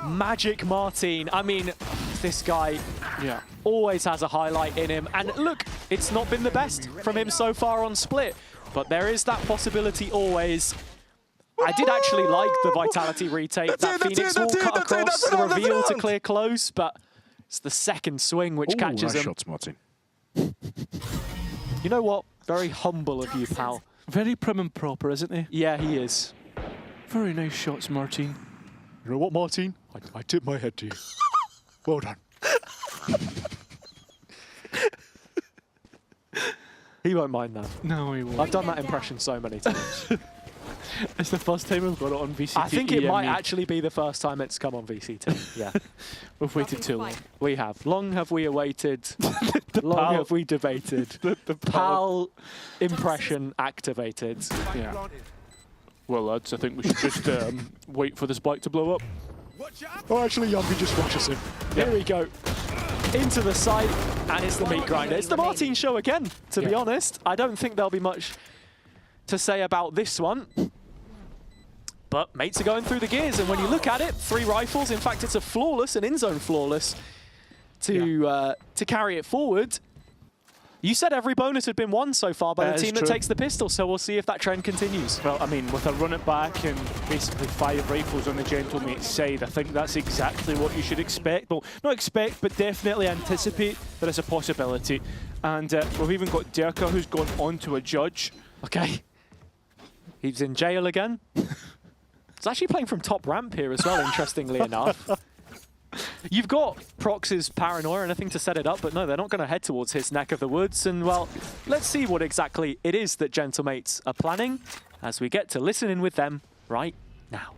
Magic Martin. I mean, this guy always has a highlight in him. And look, it's not been the best from him so far on Split. But there is that possibility always. I did actually like the Vitality retake. That Phoenix wall cut across the reveal to clear close, but it's the second swing which catches him. Shots, Martin. You know what? Very humble of you, pal. Very prim and proper, isn't he? Yeah, he is. Very nice shots, Martin. You know what, Martin? I tip my head to you. Well done. He won't mind that. No, he won't. I've done that impression so many times. It's the first time we've got it on VCT I think it EMEA. might actually be the first time it's come on VCT. Yeah. We've waited too long. We have. Long have we awaited. Long have we debated. The PAL impression activated. Yeah. Well, lads, I think we should just wait for the spike to blow up. Oh, actually, Yampi just rushes him. There we go. Into the site, and it's the meat grinder. It's the Martin show again, to be honest. I don't think there'll be much to say about this one. But mates are going through the gears, and when you look at it, 3 rifles. In fact, it's a flawless, an in-zone flawless to carry it forward. You said every bonus had been won so far by the team that takes the pistol, so we'll see if that trend continues. Well, I mean, with a run it back and basically 5 rifles on the Gentlemate's side, I think that's exactly what you should expect. Well, not expect, but definitely anticipate that it's a possibility. And we've even got Derka, who's gone on to a judge. Okay. He's in jail again. He's actually playing from top ramp here as well, interestingly enough. You've got Prox's Paranoia and anything to set it up, but no, they're not going to head towards his neck of the woods. And, well, let's see what exactly it is that Gentlemates are planning as we get to listen in with them right now.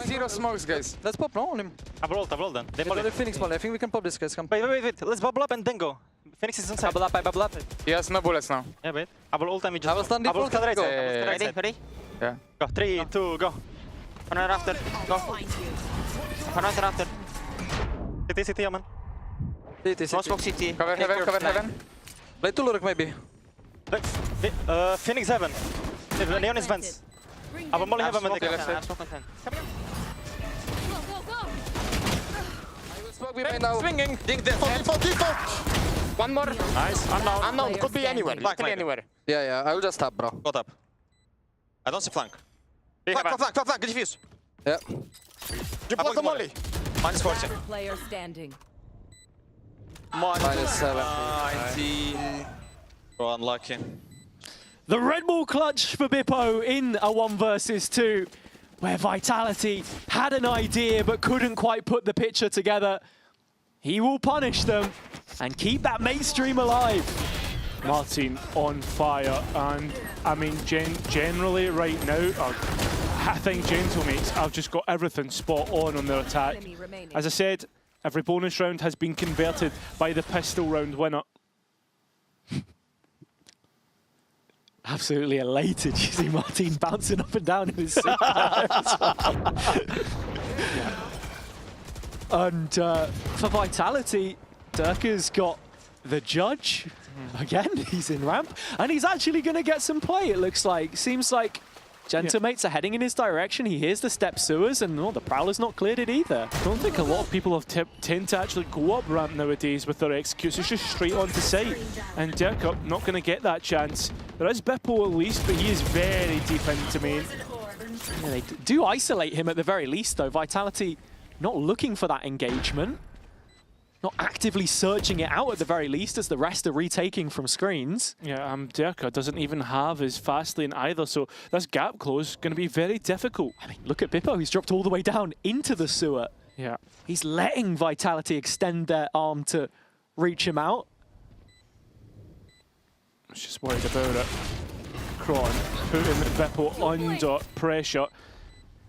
0 smokes, guys. Let's pop on him. I've rolled then. They It's the Phoenix ball. I think we can pop this, guys. Come. Wait. Let's bubble up and then go. Phoenix is inside. Bubble up. Yes, no bullets now. Yeah, wait. I will ult and we just I will stand default. right Go. side. Ready? Yeah. Go. 3, 2, go. Another after. Go. Another after. CT, Yaman. CT. No smoke CT. Cover heaven. Play to Lurk, maybe. Phoenix heaven. Neon is vents. I have a molly heaven when they go. left side. Smoke on 10. Smoke behind now. Swinging. Dig default. One more. Nice. Unknown. Could be anywhere. Literally anywhere. Yeah. I will just tap, bro. Got up. I don't see flank. Flank. Defuse. Yeah. You block the molly. Minus 40. Player standing. Minus 7. 19. Bro, unlucky. The Red Bull clutch for Bippo in a 1 versus 2, where Vitality had an idea but couldn't quite put the picture together. He will punish them and keep that mate stream alive. Martin on fire, and I mean, generally right now, I think Gentlemates have just got everything spot on their attack. As I said, every bonus round has been converted by the pistol round winner. Absolutely elated. You see Martin bouncing up and down in his seat. And for Vitality, Durka's got the judge. Again, he's in ramp. And he's actually going to get some play, it looks like. Seems like Gentlemates are heading in his direction. He hears the step sewers, and the Prowler's not cleared it either. I don't think a lot of people have tend to actually go up ramp nowadays with their executes. It's just straight onto site. And Durka not going to get that chance. There is Bippo at least, but he is very deep into main. Yeah, they do isolate him at the very least, though. Vitality not looking for that engagement. Not actively searching it out at the very least, as the rest are retaking from screens. Yeah, Durka doesn't even have his fast lane either, so this gap close is going to be very difficult. I mean, look at Bippo, he's dropped all the way down into the sewer. Yeah. He's letting Vitality extend their arm to reach him out. I was just worried about it. Kron putting Bippo under pressure,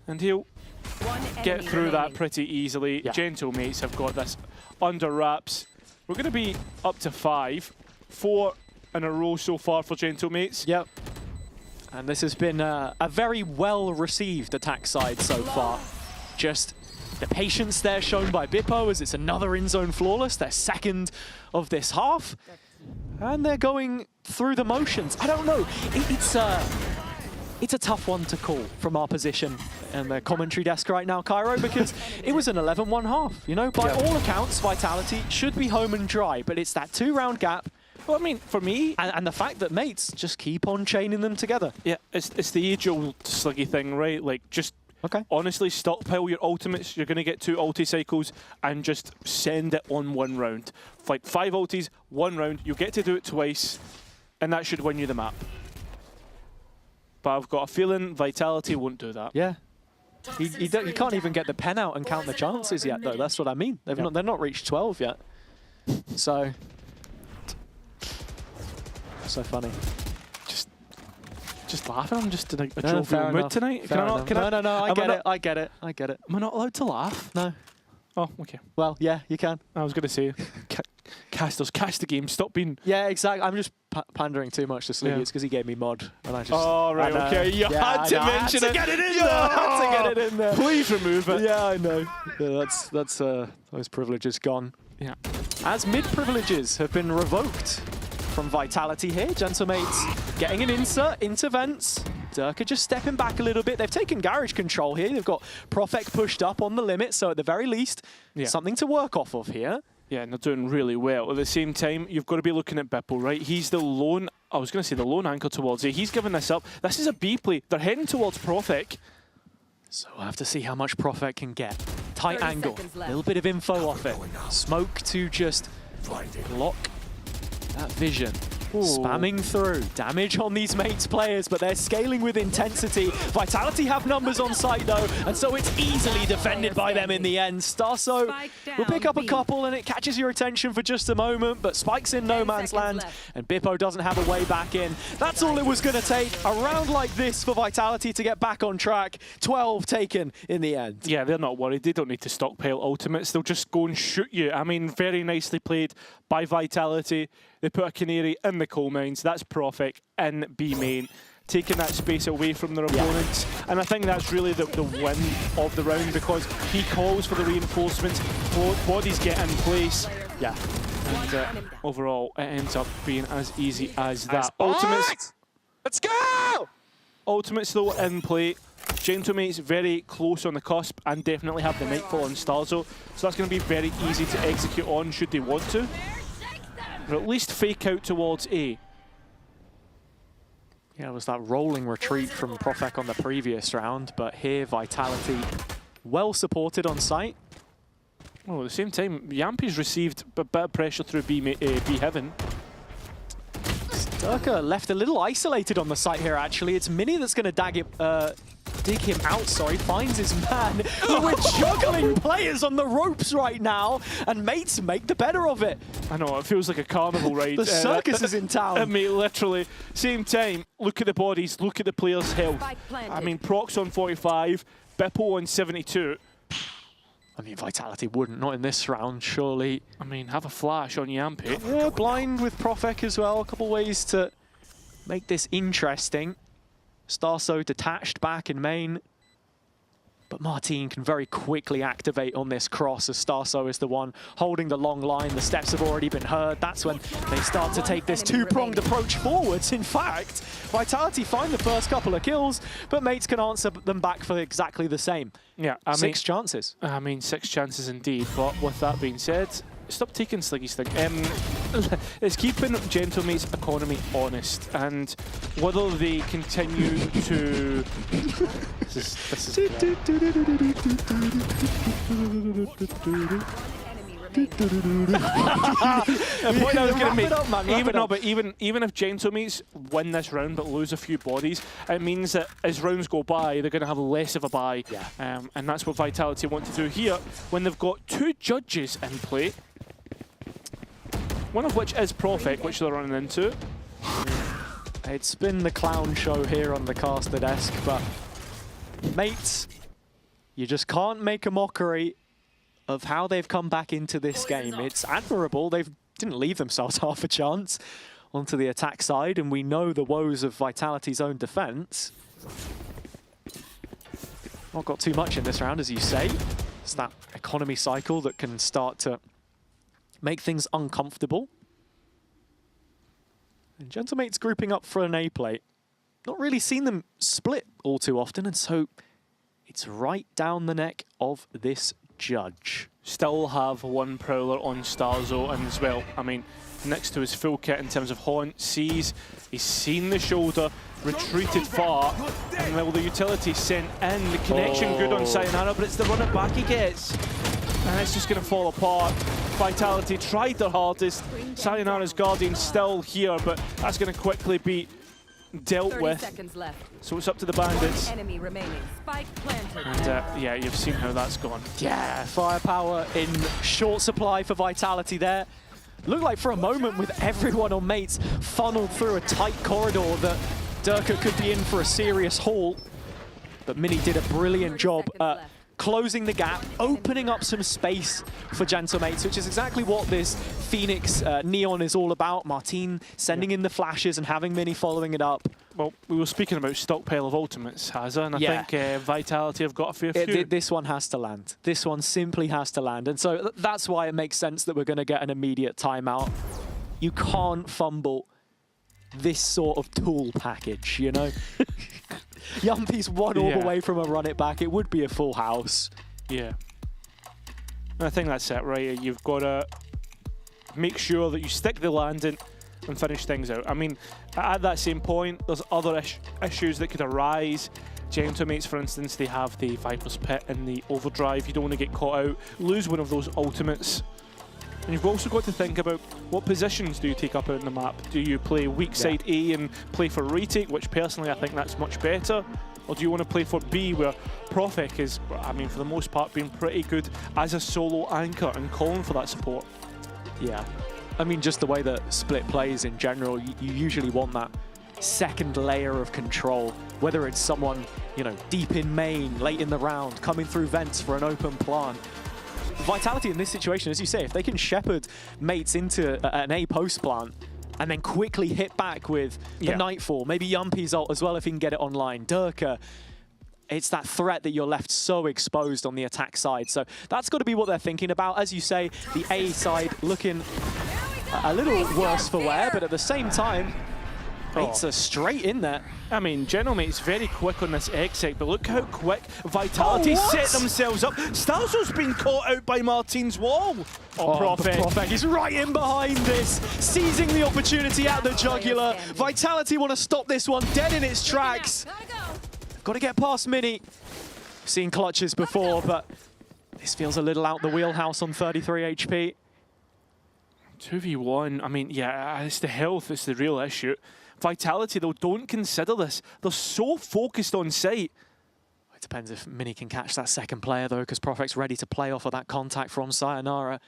and he'll get through that pretty easily. Yeah. Gentlemates have got this under wraps. We're going to be up to 4 in a row so far for Gentlemates. Yep. And this has been a very well-received attack side so far. Just the patience there shown by Bippo as it's another in-zone flawless, their second of this half. And they're going through the motions. I don't know. It's a tough one to call from our position in the commentary desk right now, Cairo, because it was an 11-1 half. You know, by all accounts, Vitality should be home and dry, but it's that 2-round gap. Well, I mean, for me... And the fact that mates just keep on chaining them together. Yeah, it's the age-old sluggy thing, right? Like, just honestly stockpile your ultimates. You're going to get 2 ulti cycles and just send it on 1 round. Like 5 ultis, 1 round. You get to do it twice, and that should win you the map. But I've got a feeling Vitality won't do that. Yeah. You can't even get the pen out and count the chances yet, though. That's what I mean. They're not reached 12 yet. So funny. Just laughing. I'm just in a jovial mood tonight. No, I get it. Am I not allowed to laugh? No. Oh, okay. Well, yeah, you can. I was going to say, casters, cast the game. Stop being... Yeah, exactly. I'm just pandering too much to Sleepy. It's because he gave me mod. And I just... Oh, right, okay. You had to mention it. Get it in there. I had to get it in there. Please remove it. Yeah, I know. Yeah, that's those privileges gone. Yeah. As mid privileges have been revoked from Vitality here. Gentlemates getting an insert into vents. Durka just stepping back a little bit. They've taken garage control here. They've got Profek pushed up on the limit, so at the very least, something to work off of here. Yeah, and they're doing really well. At the same time, you've got to be looking at Bippo, right? He's the lone, I was going to say the lone anchor towards A. He's given this up. This is a B play. They're heading towards Profek. So we'll have to see how much Profek can get. Tight angle, a little bit of info off it. Smoke to just block that vision. Ooh. Spamming through. Damage on these mates players, but they're scaling with intensity. Vitality have numbers on site though, and so it's easily defended by them in the end. Starso will pick up a couple and it catches your attention for just a moment, but Spike's in no man's land and Bippo doesn't have a way back in. That's all it was going to take. A round like this for Vitality to get back on track. 12 taken in the end. Yeah, they're not worried. They don't need to stockpile ultimates. They'll just go and shoot you. I mean, very nicely played by Vitality. They put a Canary in the coal mines. That's Profek in B main, taking that space away from their opponents. And I think that's really the win of the round, because he calls for the reinforcements, bodies get in place. Yeah. And overall, it ends up being as easy as that. Ultimates. Let's go! Ultimates though in play. Gentlemates very close on the cusp and definitely have the Nightfall on Starzo. So that's going to be very easy to execute on should they want to. Or at least fake out towards A. Yeah, it was that rolling retreat from Profek on the previous round, but here Vitality well supported on site. Oh, at the same time, Yampi's received a bit of pressure through B Heaven. Durka left a little isolated on the site here actually. It's Mini that's going to dig him out, sorry, finds his man. We're juggling players on the ropes right now, and mates make the better of it. I know, it feels like a carnival ride. The circus is in town. I mean, literally, same time, look at the bodies, look at the players' health. I mean, Prox on 45, Bippo on 72. I mean, Vitality wouldn't, not in this round, surely. I mean, have a flash on Yampy. Yeah, blind with Profek as well. A couple ways to make this interesting. Starso detached back in main. But Martin can very quickly activate on this cross as Starso is the one holding the long line. The steps have already been heard. That's when they start to take this two-pronged approach forwards. In fact, Vitality find the first couple of kills, but mates can answer them back for exactly the same. Yeah, I mean, 6 chances. I mean, 6 chances indeed. But with that being said, stop taking Sliggy's thing. It's keeping Gentlemate's economy honest, and whether they continue to... This is the point I was going to make, even if Gentlemates win this round but lose a few bodies, it means that as rounds go by, they're going to have less of a buy. Yeah. And that's what Vitality want to do here when they've got 2 judges in play. One of which is Profek, which they're running into. It's been the clown show here on the caster desk, but mates, you just can't make a mockery of how they've come back into this game. It's admirable. They didn't leave themselves half a chance onto the attack side, and we know the woes of Vitality's own defense. Not got too much in this round, as you say. It's that economy cycle that can start to make things uncomfortable. And Gentlemate's grouping up for an A plate. Not really seen them split all too often, and so it's right down the neck of this judge. Still have 1 Prowler on Starzo, and as well, I mean, next to his full kit in terms of haunt, sees, he's seen the shoulder, retreated far, and well, the utility sent in, the connection good on Sayonara, but it's the run it back he gets. And it's just going to fall apart. Vitality tried their hardest. Sayonara's Guardian still here, but that's going to quickly be dealt with. So it's up to the Bandits. Enemy remaining. Spike planted. And yeah, you've seen how that's gone. Yeah, firepower in short supply for Vitality there. Looked like for a moment with everyone on mates funneled through a tight corridor that Durka could be in for a serious haul. But Mini did a brilliant job closing the gap, opening up some space for Gentlemates, which is exactly what this Phoenix Neon is all about. Martin sending in the flashes and having Mini following it up. Well, we were speaking about stockpile of ultimates, Hazza, and I think Vitality have got a fair few. This one has to land. This one simply has to land. And so that's why it makes sense that we're going to get an immediate timeout. You can't fumble this sort of tool package, you know? Yumpy's 1 orb away from a run it back. It would be a full house. Yeah. And I think that's it, right? You've got to make sure that you stick the landing and finish things out. I mean, at that same point, there's other issues that could arise. Gentlemates, for instance, they have the Viper's Pit in the overdrive. You don't want to get caught out, lose one of those ultimates. And you've also got to think about what positions do you take up out in the map. Do you play weak side A and play for retake, which personally I think that's much better? Or do you want to play for B, where Profek is, I mean, for the most part, being pretty good as a solo anchor and calling for that support? Yeah. I mean, just the way that Split plays in general, you usually want that second layer of control, whether it's someone, you know, deep in main, late in the round, coming through vents for an open plant. Vitality in this situation, as you say, if they can shepherd mates into an A post plant and then quickly hit back with the Nightfall, maybe Yumpy's ult as well if he can get it online, Durka, it's that threat that you're left so exposed on the attack side. So that's got to be what they're thinking about. As you say, the A side looking a little worse for wear, but at the same time, mates are straight in there. I mean, Gentlemate's very quick on this exit, but look how quick Vitality set themselves up. Stalzo's been caught out by Martin's wall. Profek is right in behind this, seizing the opportunity at the jugular. Vitality want to stop this one dead in its tracks. Got to get past Mini. Seen clutches before, but this feels a little out the wheelhouse on 33 HP. 2v1, I mean, yeah, it's the health, it's the real issue. Vitality, though, don't consider this. They're so focused on sight Depends if Mini can catch that second player, though, because Profect's ready to play off of that contact from Sayonara.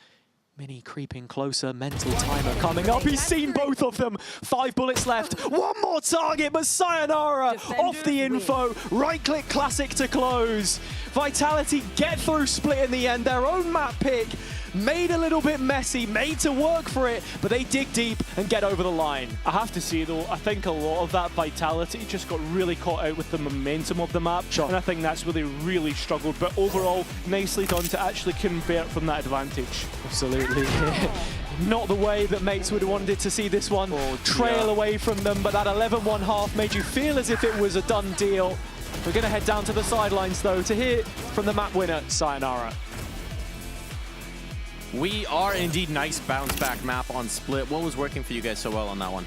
Mini creeping closer, mental timer coming up. He's seen both of them. 5 bullets left. One more target, but Sayonara off the info. Right-click classic to close. Vitality get through split in the end. Their own map pick. Made a little bit messy, made to work for it, but they dig deep and get over the line. I have to say though, I think a lot of that Vitality just got really caught out with the momentum of the map, and I think that's where they really struggled, but overall, nicely done to actually convert from that advantage. Absolutely. Not the way that mates would have wanted to see this one trail away from them, but that 11-1 half made you feel as if it was a done deal. We're going to head down to the sidelines though to hear from the map winner, Sayonara. We are indeed nice bounce back map on split. What was working for you guys so well on that one?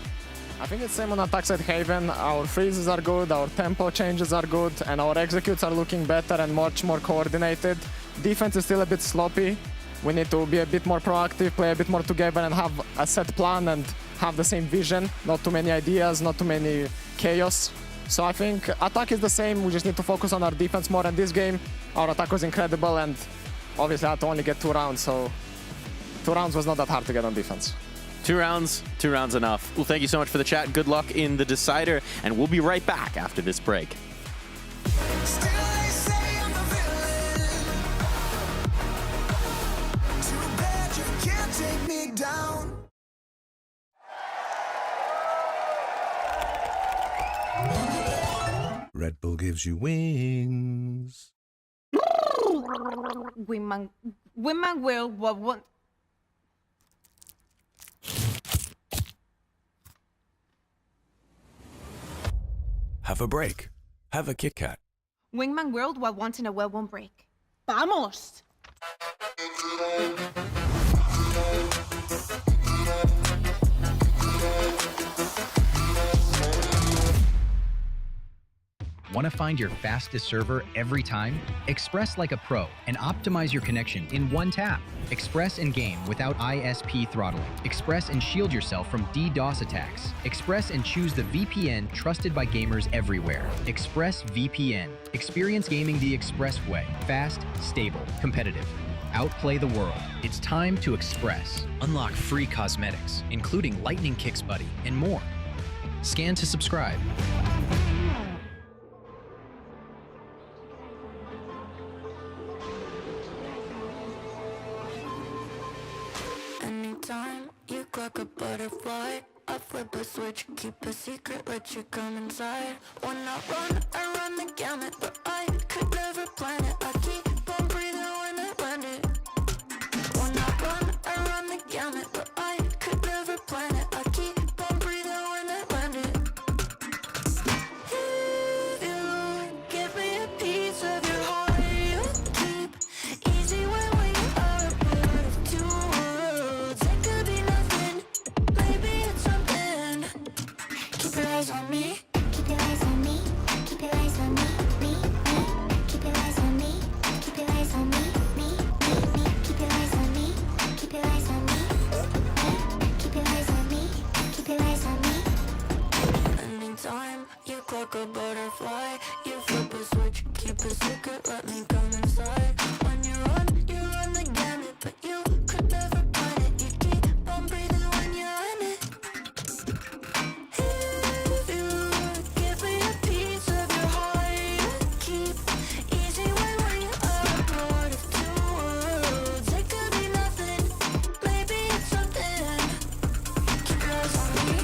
I think it's same on attacks at Haven. Our freezes are good, our tempo changes are good, and our executes are looking better and much more coordinated. Defense is still a bit sloppy. We need to be a bit more proactive, play a bit more together and have a set plan and have the same vision. Not too many ideas, not too many chaos. So I think attack is the same, we just need to focus on our defense more in this game. Our attack was incredible and obviously I had to only get 2 rounds, so 2 rounds was not that hard to get on defense. 2 rounds enough. Well, thank you so much for the chat. Good luck in the decider, and we'll be right back after this break. Red Bull gives you wings. Women will want. Have a break. Have a Kit Kat. Wingman World while wanting a well-worn break. ¡Vamos! Want to find your fastest server every time? Express like a pro and optimize your connection in one tap. Express and game without ISP throttling. Express and shield yourself from DDoS attacks. Express and choose the VPN trusted by gamers everywhere. Express VPN. Experience gaming the Express way. Fast, stable, competitive. Outplay the world. It's time to Express. Unlock free cosmetics, including Lightning Kicks Buddy and more. Scan to subscribe. Anytime you clock a butterfly, I flip a switch, keep a secret, let you come inside. When I run the gamut, but I could never plan it. I keep on breathing when I land it. When I run the gamut, but I could never plan it. I keep on breathing when I land it. If you give me a piece of your heart, you keep easy when we are a part of 2 worlds. It could be nothing, maybe it's something. Keep your eyes on me. Keep your eyes on me. Keep your eyes on me. Me. Keep your eyes on me. Keep your eyes on me. Me. Keep your eyes on me. Keep your eyes on me. Keep your eyes on me. Keep your eyes on me. Anytime you clock a butterfly, you flip a switch, keep a secret, let me come inside. When you run the gamut, but you could never plan it. You keep on breathing when you're in it. If you give me a piece of your heart, you keep easy when we are a part of 2 worlds. It could be nothing, maybe it's something. Keep your eyes on me.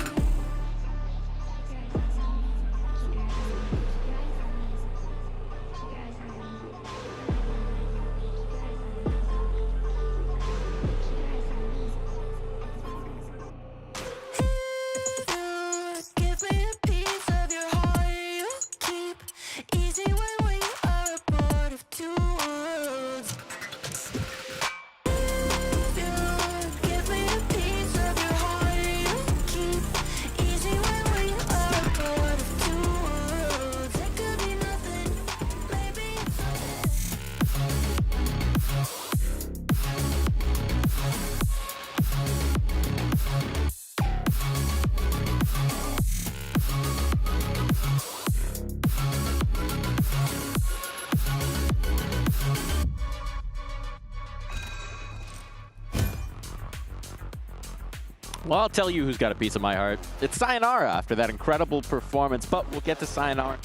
Well, I'll tell you who's got a piece of my heart. It's Sayonara after that incredible performance, but we'll get to Sayonara.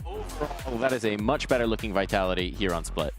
Overall, that is a much better looking Vitality here on Split.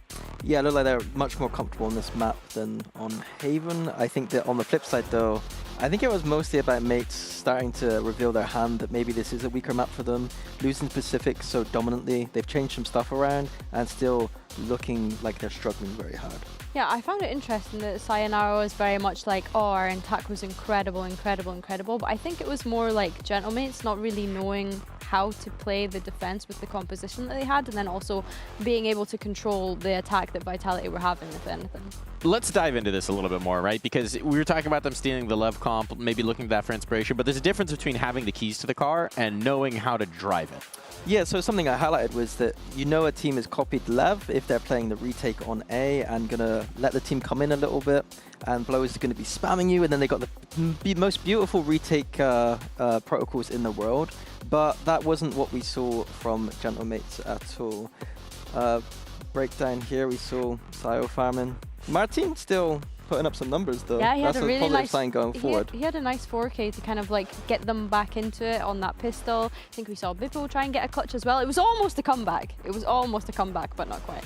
Yeah, it looked like they're much more comfortable on this map than on Haven. I think that on the flip side, though, I think it was mostly about mates starting to reveal their hand that maybe this is a weaker map for them. Losing Pacific so dominantly, they've changed some stuff around and still looking like they're struggling very hard. Yeah, I found it interesting that Sayonara was very much like, oh, our attack was incredible, incredible, incredible. But I think it was more like Gentlemates not really knowing how to play the defense with the composition that they had, and then also being able to control the attack that Vitality were having, if anything. Let's dive into this a little bit more, right? Because we were talking about them stealing the Lev comp, maybe looking to that for inspiration, but there's a difference between having the keys to the car and knowing how to drive it. Yeah, so something I highlighted was that you know a team has copied Lev if they're playing the retake on A and gonna let the team come in a little bit, and Blow is gonna be spamming you, and then they got the most beautiful retake protocols in the world, but that wasn't what we saw from Gentlemates at all. Breakdown here, we saw Sayo farming. Martin still putting up some numbers though. Yeah, he had That's a really positive nice sign going forward. He had a nice 4K to kind of like get them back into it on that pistol. I think we saw Bippo try and get a clutch as well. It was almost a comeback. It was almost a comeback, but not quite.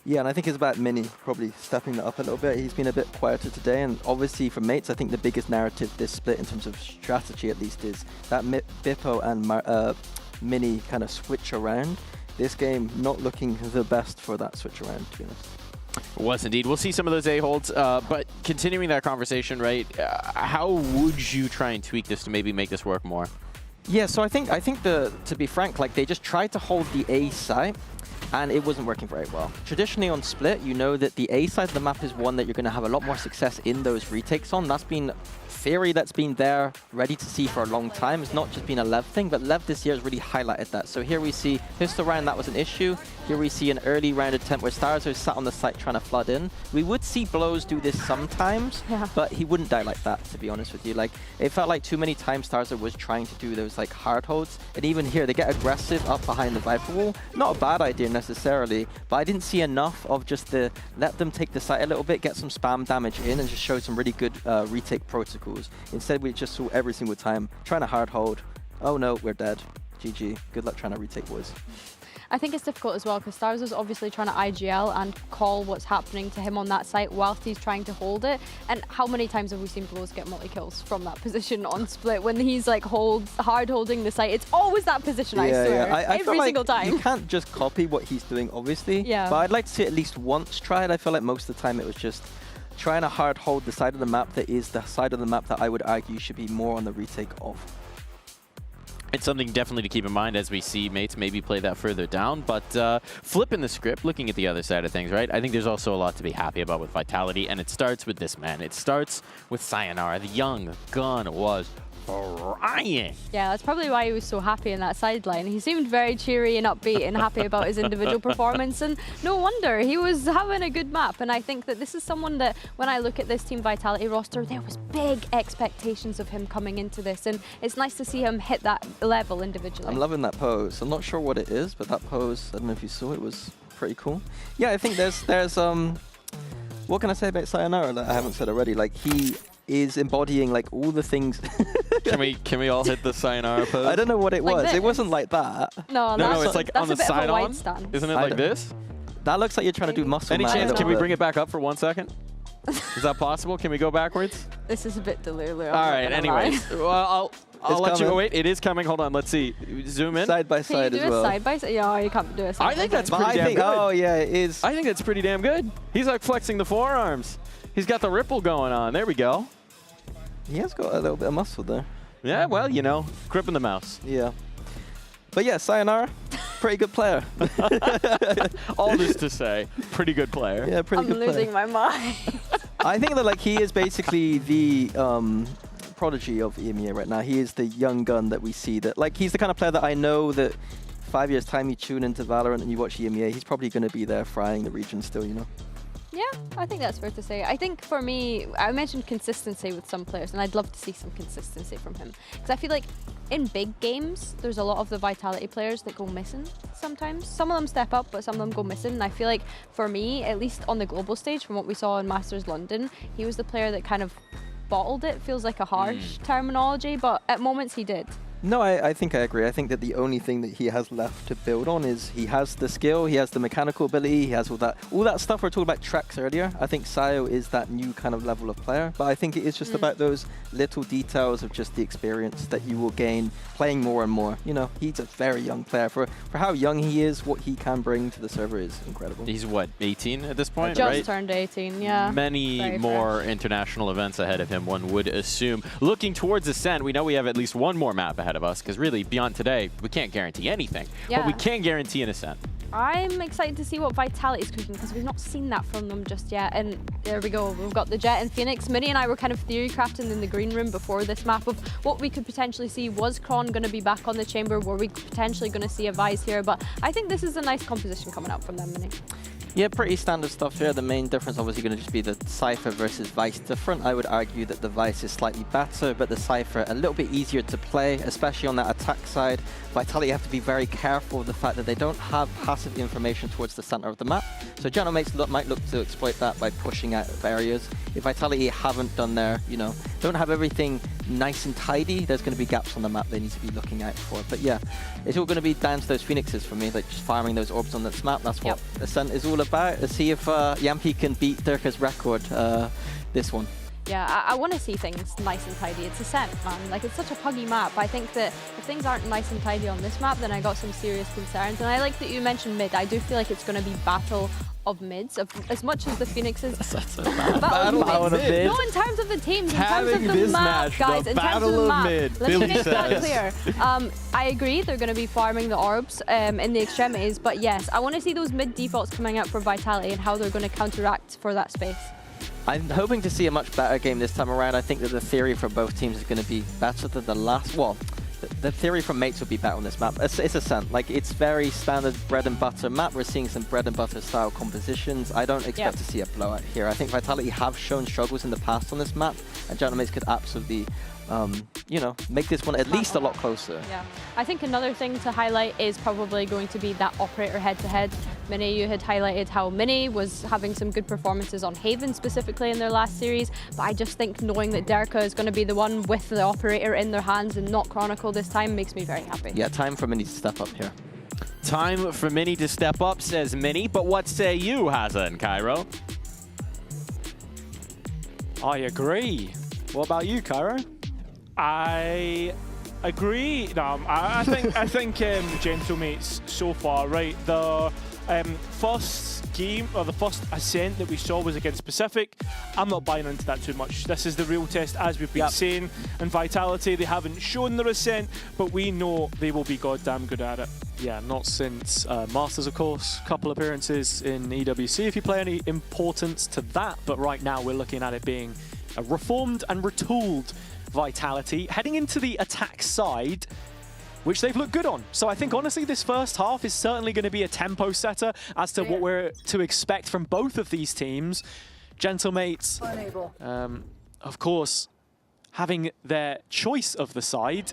Yeah, and I think it's about Mini probably stepping that up a little bit. He's been a bit quieter today, and obviously for mates, I think the biggest narrative this split in terms of strategy at least is that Bippo and Mini kind of switch around. This game not looking the best for that switch around, to be honest. Was indeed. We'll see some of those A-holds, but continuing that conversation, right, how would you try and tweak this to maybe make this work more? Yeah, so I think to be frank, like they just tried to hold the A site, and it wasn't working very well. Traditionally on Split, you know that the A side of the map is one that you're going to have a lot more success in those retakes on. That's been theory that's been there, ready to see for a long time. It's not just been a Lev thing, but Lev this year has really highlighted that. So here we see pistol round, that was an issue. Here we see an early round attempt where Starzo sat on the site trying to flood in. We would see Blows do this sometimes, but he wouldn't die like that, to be honest with you. Like, it felt like too many times Starzo was trying to do those like hard holds. And even here, they get aggressive up behind the Viper wall. Not a bad idea necessarily, but I didn't see enough of just the let them take the site a little bit, get some spam damage in, and just show some really good retake protocols. Instead, we just saw every single time trying to hard hold. Oh no, we're dead. GG. Good luck trying to retake, boys. I think it's difficult as well because Stars is obviously trying to IGL and call what's happening to him on that site whilst he's trying to hold it. And how many times have we seen Blows get multi-kills from that position on Split when he's like hard holding the site? It's always that position, I swear. Yeah. I every single time. You can't just copy what he's doing, obviously. Yeah. But I'd like to see it at least once tried. I feel like most of the time it was just trying to hard hold the side of the map that is the side of the map that I would argue should be more on the retake of. It's something definitely to keep in mind as we see mates maybe play that further down, but flipping the script, looking at the other side of things, right? I think there's also a lot to be happy about with Vitality, and it starts with this man. It starts with Sayonara. The young gun was frying. Yeah, that's probably why he was so happy in that sideline. He seemed very cheery and upbeat and happy about his individual performance, and no wonder. He was having a good map, and I think that this is someone that when I look at this Team Vitality roster, there was big expectations of him coming into this, and it's nice to see him hit that level individually. I'm loving that pose. I'm not sure what it is, but that pose, I don't know if you saw it, was pretty cool. Yeah, I think there's what can I say about Sayonara that I haven't said already? Like, he is embodying like all the things. Can we all hit the Sayonara pose? I don't know what it Like was. this? It wasn't like that. No, it's like on the side on. Isn't it like this? That looks like you're trying to do muscle. Any man chance? a Can we little bring bit. it back up for 1 second? Is that possible? Can we go backwards? This is a bit delulu. All right. Anyways, well, I'll let you. coming. Wait, it is coming. Hold on. Let's see. Zoom in. Side by Can you side do as a well. side by side? Yeah, you can't do a side I think by that's side. pretty damn good. Oh yeah, it is. I think that's pretty damn good. He's like flexing the forearms. He's got the ripple going on. There we go. He has got a little bit of muscle there. Yeah, well, you know, gripping the mouse. Yeah. But yeah, Sayonara, pretty good player. All this to say, pretty good player. Yeah, pretty I'm good player. losing my mind. I think that like he is basically the prodigy of EMEA right now. He is the young gun that we see. That like he's the kind of player that I know that 5 years time you tune into Valorant and you watch EMEA, he's probably going to be there frying the region still, you know. Yeah, I think that's fair to say. I think for me, I mentioned consistency with some players, and I'd love to see some consistency from him. Because I feel like in big games, there's a lot of the Vitality players that go missing sometimes. Some of them step up, but some of them go missing. And I feel like for me, at least on the global stage, from what we saw in Masters London, he was the player that kind of bottled it feels like a harsh terminology, but at moments he did. No, I think I agree. I think that the only thing that he has left to build on is he has the skill, he has the mechanical ability, he has all that stuff. We were talking about Trex earlier. I think Sayo is that new kind of level of player, but I think it is just about those little details of just the experience that you will gain playing more and more. You know, he's a very young player. For how young he is, what he can bring to the server is incredible. He's what, 18 at this point, Just right? turned 18, yeah. Many Very more fresh. international events ahead of him, one would assume. Looking towards Ascent, we know we have at least one more map ahead of us, because really, beyond today, we can't guarantee anything. Yeah. But we can guarantee an Ascent. I'm excited to see what Vitality's cooking because we've not seen that from them just yet. And there we go, we've got the Jet and Phoenix. Minnie and I were kind of theory crafting in the green room before this map of what we could potentially see. Was Kron going to be back on the chamber? Were we potentially going to see a Vice here? But I think this is a nice composition coming up from them, Minnie. Yeah, pretty standard stuff here. The main difference obviously going to just be the Cypher versus Vice different. I would argue that the Vice is slightly better, but the Cypher a little bit easier to play, especially on that attack side. Vitality have to be very careful of the fact that they don't have passive information towards the center of the map. So Gentlemates might look to exploit that by pushing out areas. If Vitality haven't done their, don't have everything nice and tidy, there's going to be gaps on the map they need to be looking out for. But yeah, it's all going to be down to those Phoenixes for me, like just farming those orbs on this map. That's what Ascent is all about. Let's see if Yampi can beat Dirka's record this one. Yeah, I want to see things nice and tidy. It's Ascent, man. Like, it's such a puggy map. I think that if things aren't nice and tidy on this map, then I got some serious concerns. And I like that you mentioned mid. I do feel like it's going to be battle of mids, as much as the Phoenixes. That's a battle of mid. No, in terms of the teams, in terms of the map, guys, in terms of the map. Let me make that clear. I agree, they're going to be farming the orbs in the extremities, but yes, I want to see those mid defaults coming out for Vitality and how they're going to counteract for that space. I'm hoping to see a much better game this time around. I think that the theory for both teams is going to be better than the last. Well, the theory from Mates would be better on this map. It's Ascent. Like, it's very standard bread and butter map. We're seeing some bread and butter style compositions. I don't expect to see a blowout here. I think Vitality have shown struggles in the past on this map, and Gentlemates could absolutely make this one at least a lot closer. Yeah, I think another thing to highlight is probably going to be that operator head-to-head. Minnie, you had highlighted how Minnie was having some good performances on Haven specifically in their last series, but I just think knowing that Derka is going to be the one with the operator in their hands and not Chronicle this time makes me very happy. Yeah, time for Minnie to step up here. Time for Minnie to step up, says Minnie, but what say you, Hazza and Cairo? I agree. What about you, Cairo? I agree. No, I think Gentlemates so far, right? The first game or the first Ascent that we saw was against Pacific. I'm not buying into that too much. This is the real test, as we've been saying. And Vitality, they haven't shown their Ascent, but we know they will be goddamn good at it. Yeah, not since Masters, of course. Couple appearances in EWC, if you play any importance to that. But right now, we're looking at it being a reformed and retooled Vitality heading into the attack side, which they've looked good on. So I think honestly this first half is certainly going to be a tempo setter as to what we're to expect from both of these teams. Gentlemates, of course, having their choice of the side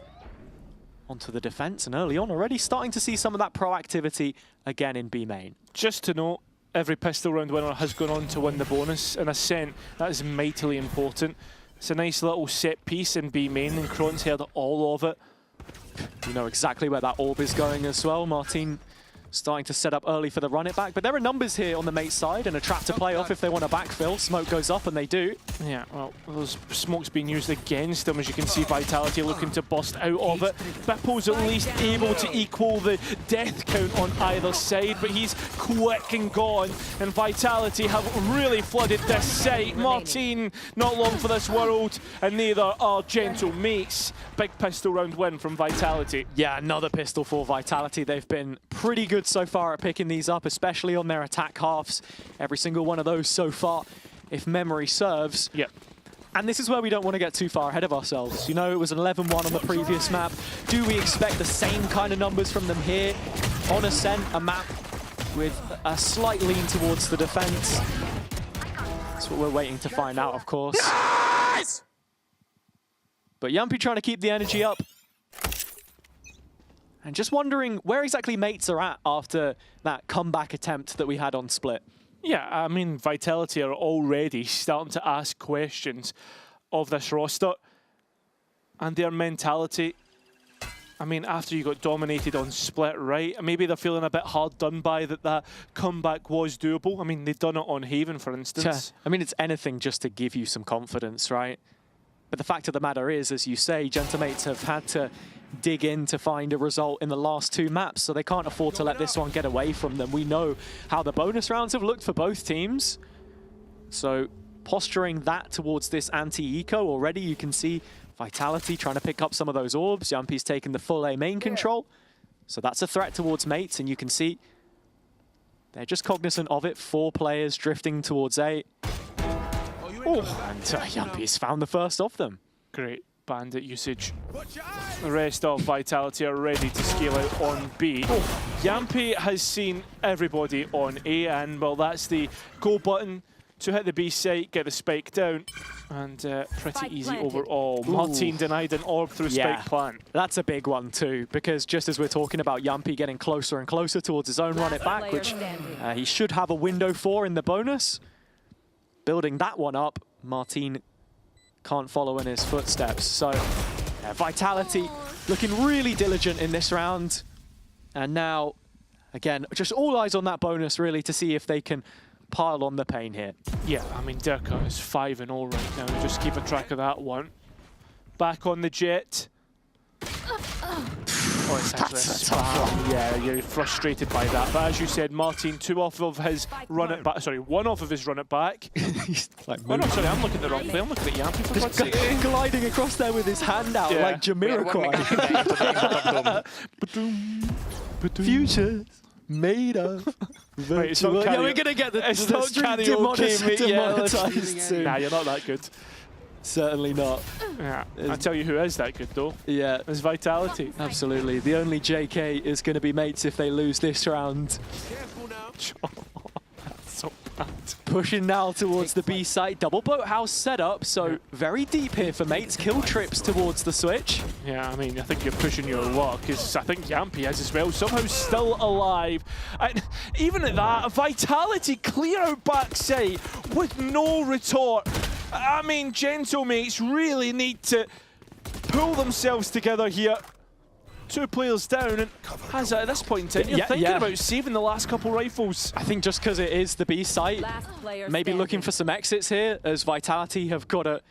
onto the defense, and early on already starting to see some of that proactivity again in B main. Just to note, every pistol round winner has gone on to win the bonus in Ascent. That is mightily important. It's a nice little set piece in B main, and Kron's heard all of it. You know exactly where that orb is going as well. Martin starting to set up early for the run it back, but there are numbers here on the mate side and a trap to play off if they want to backfill. Smoke goes up and they do. Yeah, well, those smokes being used against them. As you can see, Vitality looking to bust out of it. Bipple's at least able to equal the death count on either side, but he's quick and gone, and Vitality have really flooded this site. Martin, not long for this world, and neither are Gentlemates. Big pistol round win from Vitality. Yeah, another pistol for Vitality. They've been pretty good so far at picking these up, especially on their attack halves. Every single one of those so far, if memory serves. Yep. And this is where we don't want to get too far ahead of ourselves. You know, it was an 11-1 on the previous map. Do we expect the same kind of numbers from them here? On Ascent, a map with a slight lean towards the defense. That's what we're waiting to find out, of course. Yes! But Yampi trying to keep the energy up. And just wondering where exactly mates are at after that comeback attempt that we had on Split. Yeah, I mean, Vitality are already starting to ask questions. of this roster. And their mentality, I mean, after you got dominated on split, right? Maybe they're feeling a bit hard done by that comeback was doable. I mean, they've done it on Haven, for instance. I mean, it's anything just to give you some confidence, right? But the fact of the matter is, as you say, Gentamates have had to dig in to find a result in the last 2 maps, so they can't afford to let this one get away from them. We know how the bonus rounds have looked for both teams. So posturing that towards this anti-eco already, you can see Vitality trying to pick up some of those orbs. Yampi's taking the full A main control. So that's a threat towards mates, and you can see they're just cognizant of it. 4 players drifting towards A. Oh, and Yampi's found the first of them. Great bandit usage. The rest of Vitality are ready to scale out on B. Yampi has seen everybody on A, and well, that's the go button to hit the B site, get the spike down, and pretty easy overall. Martin denied an orb through spike plant. That's a big one too, because just as we're talking about Yampi getting closer and closer towards his own run it back, which he should have a window for in the bonus. Building that one up, Martin can't follow in his footsteps. So Vitality looking really diligent in this round. And now, again, just all eyes on that bonus really to see if they can pile on the pain here. Yeah, I mean, Dirka is 5-0 right now. Just keeping track of that one. Back on the Jet. Oh, it's actually a spam. Yeah, you're frustrated by that. But as you said, Martin, 2 off of his run it back. Sorry, 1 off of his run it back. Like, oh no, sorry, I'm looking at the wrong play. I'm looking at Yampi for God's sake. Gliding across there with his hand out like Jamiroquai. Futures made of. Wait, it's not yeah, we're gonna get the stream demonetized soon. Nah, you're not that good. Certainly not. Yeah, I'll tell you who is that good though. Yeah, it's Vitality. Absolutely. The only JK is going to be mates if they lose this round. That's so bad. Pushing now towards the B site. Double boathouse setup, so very deep here for mates. Kill trips towards the switch. Yeah, I mean, I think you're pushing your luck, because I think Yampi has as well. Somehow still alive. And even at that, Vitality clear out backside with no retort. I mean, Gentlemates really need to pull themselves together here. 2 players down, and has at this point in time, you're thinking about saving the last couple rifles. I think just because it is the B site, maybe looking for some exits here, as Vitality have got to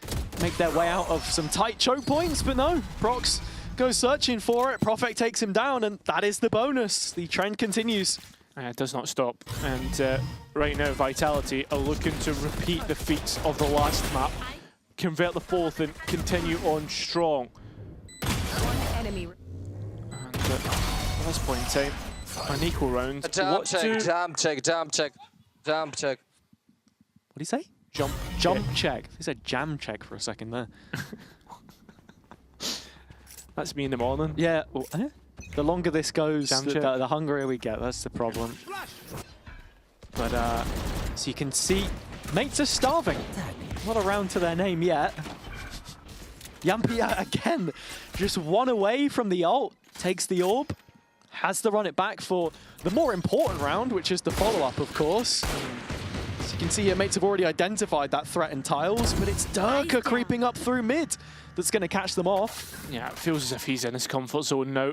make their way out of some tight choke points, but no, Prox goes searching for it. Prophet takes him down, and that is the bonus. The trend continues. It does not stop, and right now Vitality are looking to repeat the feats of the last map, convert the 4th and continue on strong. And at this point in time, an equal round. Jump check. What did he say? Jump check. He said jam check for a second there. That's me in the morning. Yeah. Oh, the longer this goes, the hungrier we get. That's the problem. But so you can see, mates are starving. Not a round to their name yet. Yampi again, just 1 away from the ult. Takes the orb, has to run it back for the more important round, which is the follow-up, of course. As you can see here, mates have already identified that threat in tiles, but it's Dirka creeping up through mid that's going to catch them off. Yeah, it feels as if he's in his comfort zone now.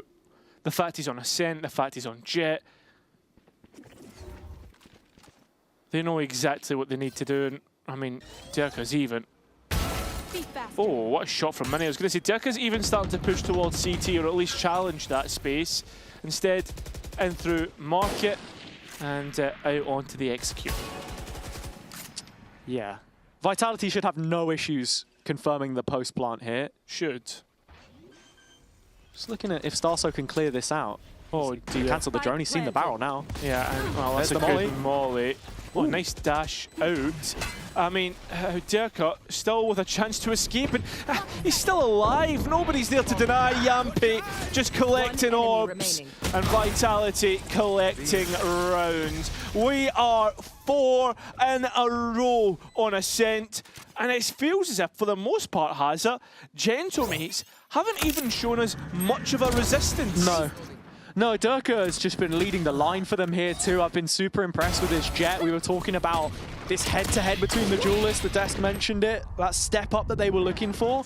The fact he's on Ascent, the fact he's on Jet. They know exactly what they need to do, and I mean, Dirka's even. Oh, what a shot from Mini. I was going to say, Dirka's even starting to push towards CT, or at least challenge that space. Instead, in through Market, and out onto the Execute. Yeah. Vitality should have no issues confirming the post plant here. Should. Just looking at if Starso can clear this out. Oh, do you cancel the drone? He's seen the barrel now. Yeah, and well, that's a good molly. Oh, nice dash out. I mean, Dirka still with a chance to escape, and he's still alive. Nobody's there to deny Yampi, just collecting orbs, and Vitality collecting rounds. We are 4 in a row on Ascent, and it feels as if, for the most part, Hazza, Gentlemates haven't even shown us much of a resistance. No, Dirka has just been leading the line for them here too. I've been super impressed with his Jet. We were talking about this head-to-head between the duelists, the desk mentioned it, that step up that they were looking for.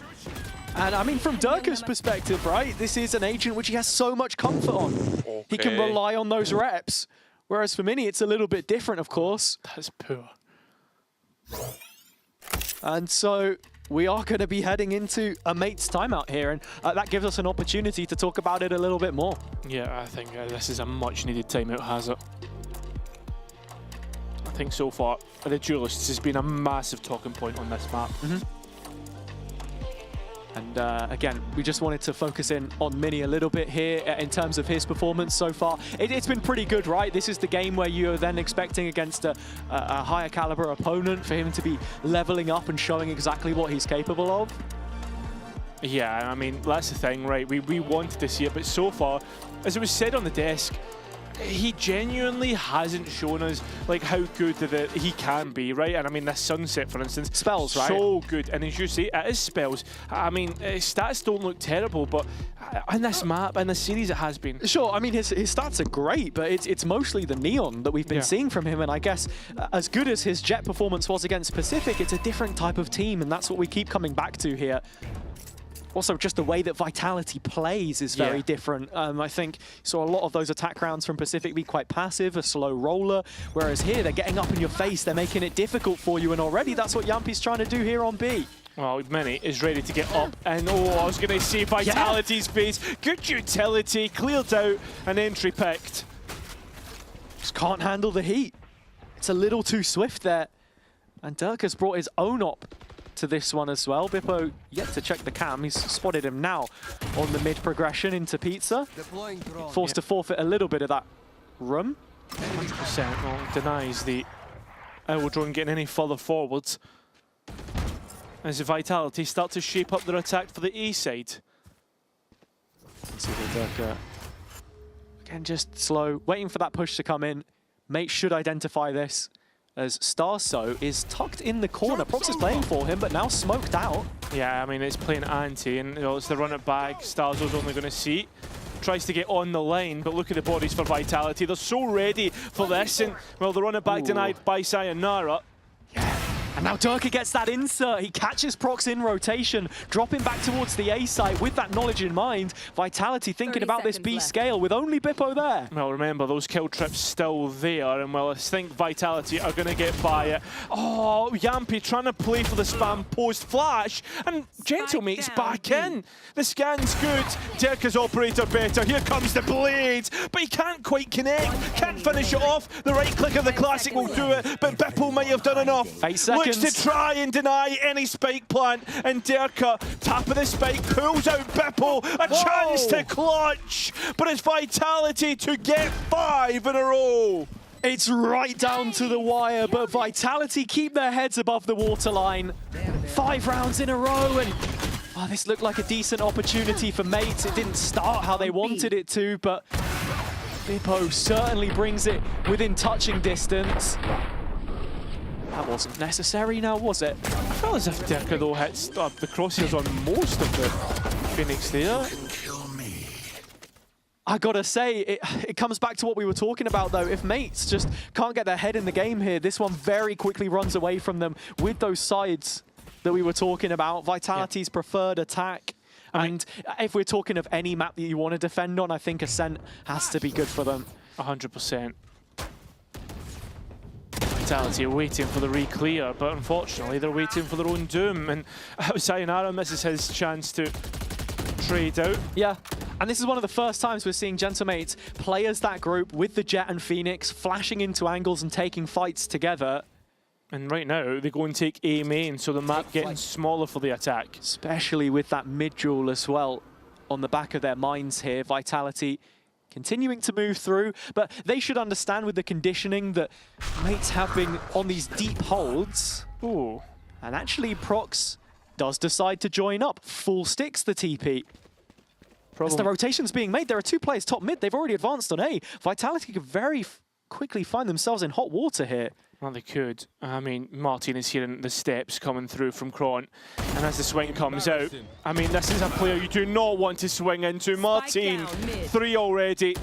And I mean, from Durka's perspective, right, this is an agent which he has so much comfort on. Okay. He can rely on those reps. Whereas for Mini, it's a little bit different, of course. That's poor. And so we are going to be heading into a mate's timeout here, and that gives us an opportunity to talk about it a little bit more. Yeah, I think this is a much-needed timeout, has it? I think so far, the duelists has been a massive talking point on this map. And again, we just wanted to focus in on Mini a little bit here in terms of his performance so far. It's been pretty good, right? This is the game where you're then expecting against a higher caliber opponent for him to be leveling up and showing exactly what he's capable of. Yeah, I mean, that's the thing, right? We wanted to see it, but so far, as it was said on the desk, he genuinely hasn't shown us like how good that he can be, right? And I mean, this Sunset, for instance, spells, right? So good, and as you say, it is spells. I mean, his stats don't look terrible, but in this map, in this series, it has been. Sure, I mean, his stats are great, but it's mostly the neon that we've been seeing from him, and I guess as good as his Jet performance was against Pacific, it's a different type of team, and that's what we keep coming back to here. Also, just the way that Vitality plays is very different. I think saw a lot of those attack rounds from Pacific be quite passive, a slow roller, whereas here they're getting up in your face, they're making it difficult for you, and already that's what Yampi's trying to do here on B. Well, Mini is ready to get up, and I was going to say Vitality's face. Good utility, cleared out, an entry picked. Just can't handle the heat. It's a little too swift there. And Durka's brought his own op to this one as well. Bippo yet to check the cam. He's spotted him now on the mid progression into Pizza. Forced to forfeit a little bit of that room. 100% denies the Owl drone getting any further forwards. As the Vitality start to shape up their attack for the A side. Let's see the Durka. Again, just slow, waiting for that push to come in. Mate should identify this, as Starso is tucked in the corner. Prox is playing for him, but now smoked out. Yeah, I mean, it's playing anti, and it's the run it back. Starzo's only going to see. Tries to get on the line, but look at the bodies for Vitality. They're so ready for this, and, well, the run it back denied by Sayonara. And now Durka gets that insert. He catches Prox in rotation, dropping back towards the A site with that knowledge in mind. Vitality thinking about this B scale with only Bippo there. Well, remember, those kill trips still there, and well, I think Vitality are going to get by it. Oh, Yampy trying to play for the spam post flash, and Gentlemate's back in. The scan's good. Durka's operator better. Here comes the blade, but he can't quite connect. Can't finish it off. The right click of the classic will do it, but Bippo might have done enough. 8 seconds. Looks to try and deny any spike plant, and Durka, top of the spike, pulls out Bippo, a chance to clutch, but it's Vitality to get 5 in a row. It's right down to the wire, but Vitality keep their heads above the waterline. 5 rounds in a row, and this looked like a decent opportunity for Mates. It didn't start how they wanted it to, but Bippo certainly brings it within touching distance. That wasn't necessary now, was it? I felt as if Durka, though, hits the crosshairs on most of the Phoenix there. I gotta say, it comes back to what we were talking about, though. If Mates just can't get their head in the game here, this one very quickly runs away from them with those sides that we were talking about. Vitality's preferred attack. And if we're talking of any map that you want to defend on, I think Ascent has to be good for them. 100%. Vitality are waiting for the re-clear, but unfortunately they're waiting for their own doom, and Sayonara misses his chance to trade out. Yeah, and this is one of the first times we're seeing Gentlemates play as that group with the Jet and Phoenix, flashing into angles and taking fights together. And right now they go and take A main, so the map getting smaller for the attack. Especially with that mid-duel as well on the back of their minds here. Vitality continuing to move through, but they should understand with the conditioning that Mates have been on these deep holds. Ooh. And actually Prox does decide to join up. Full sticks the TP. As the rotation's being made, there are 2 players top mid. They've already advanced on A. Vitality could very quickly find themselves in hot water here. Well, they could. I mean, Martin is hearing the steps coming through from Kron, and as the swing comes out, I mean, this is a player you do not want to swing into. Martin, 3 already.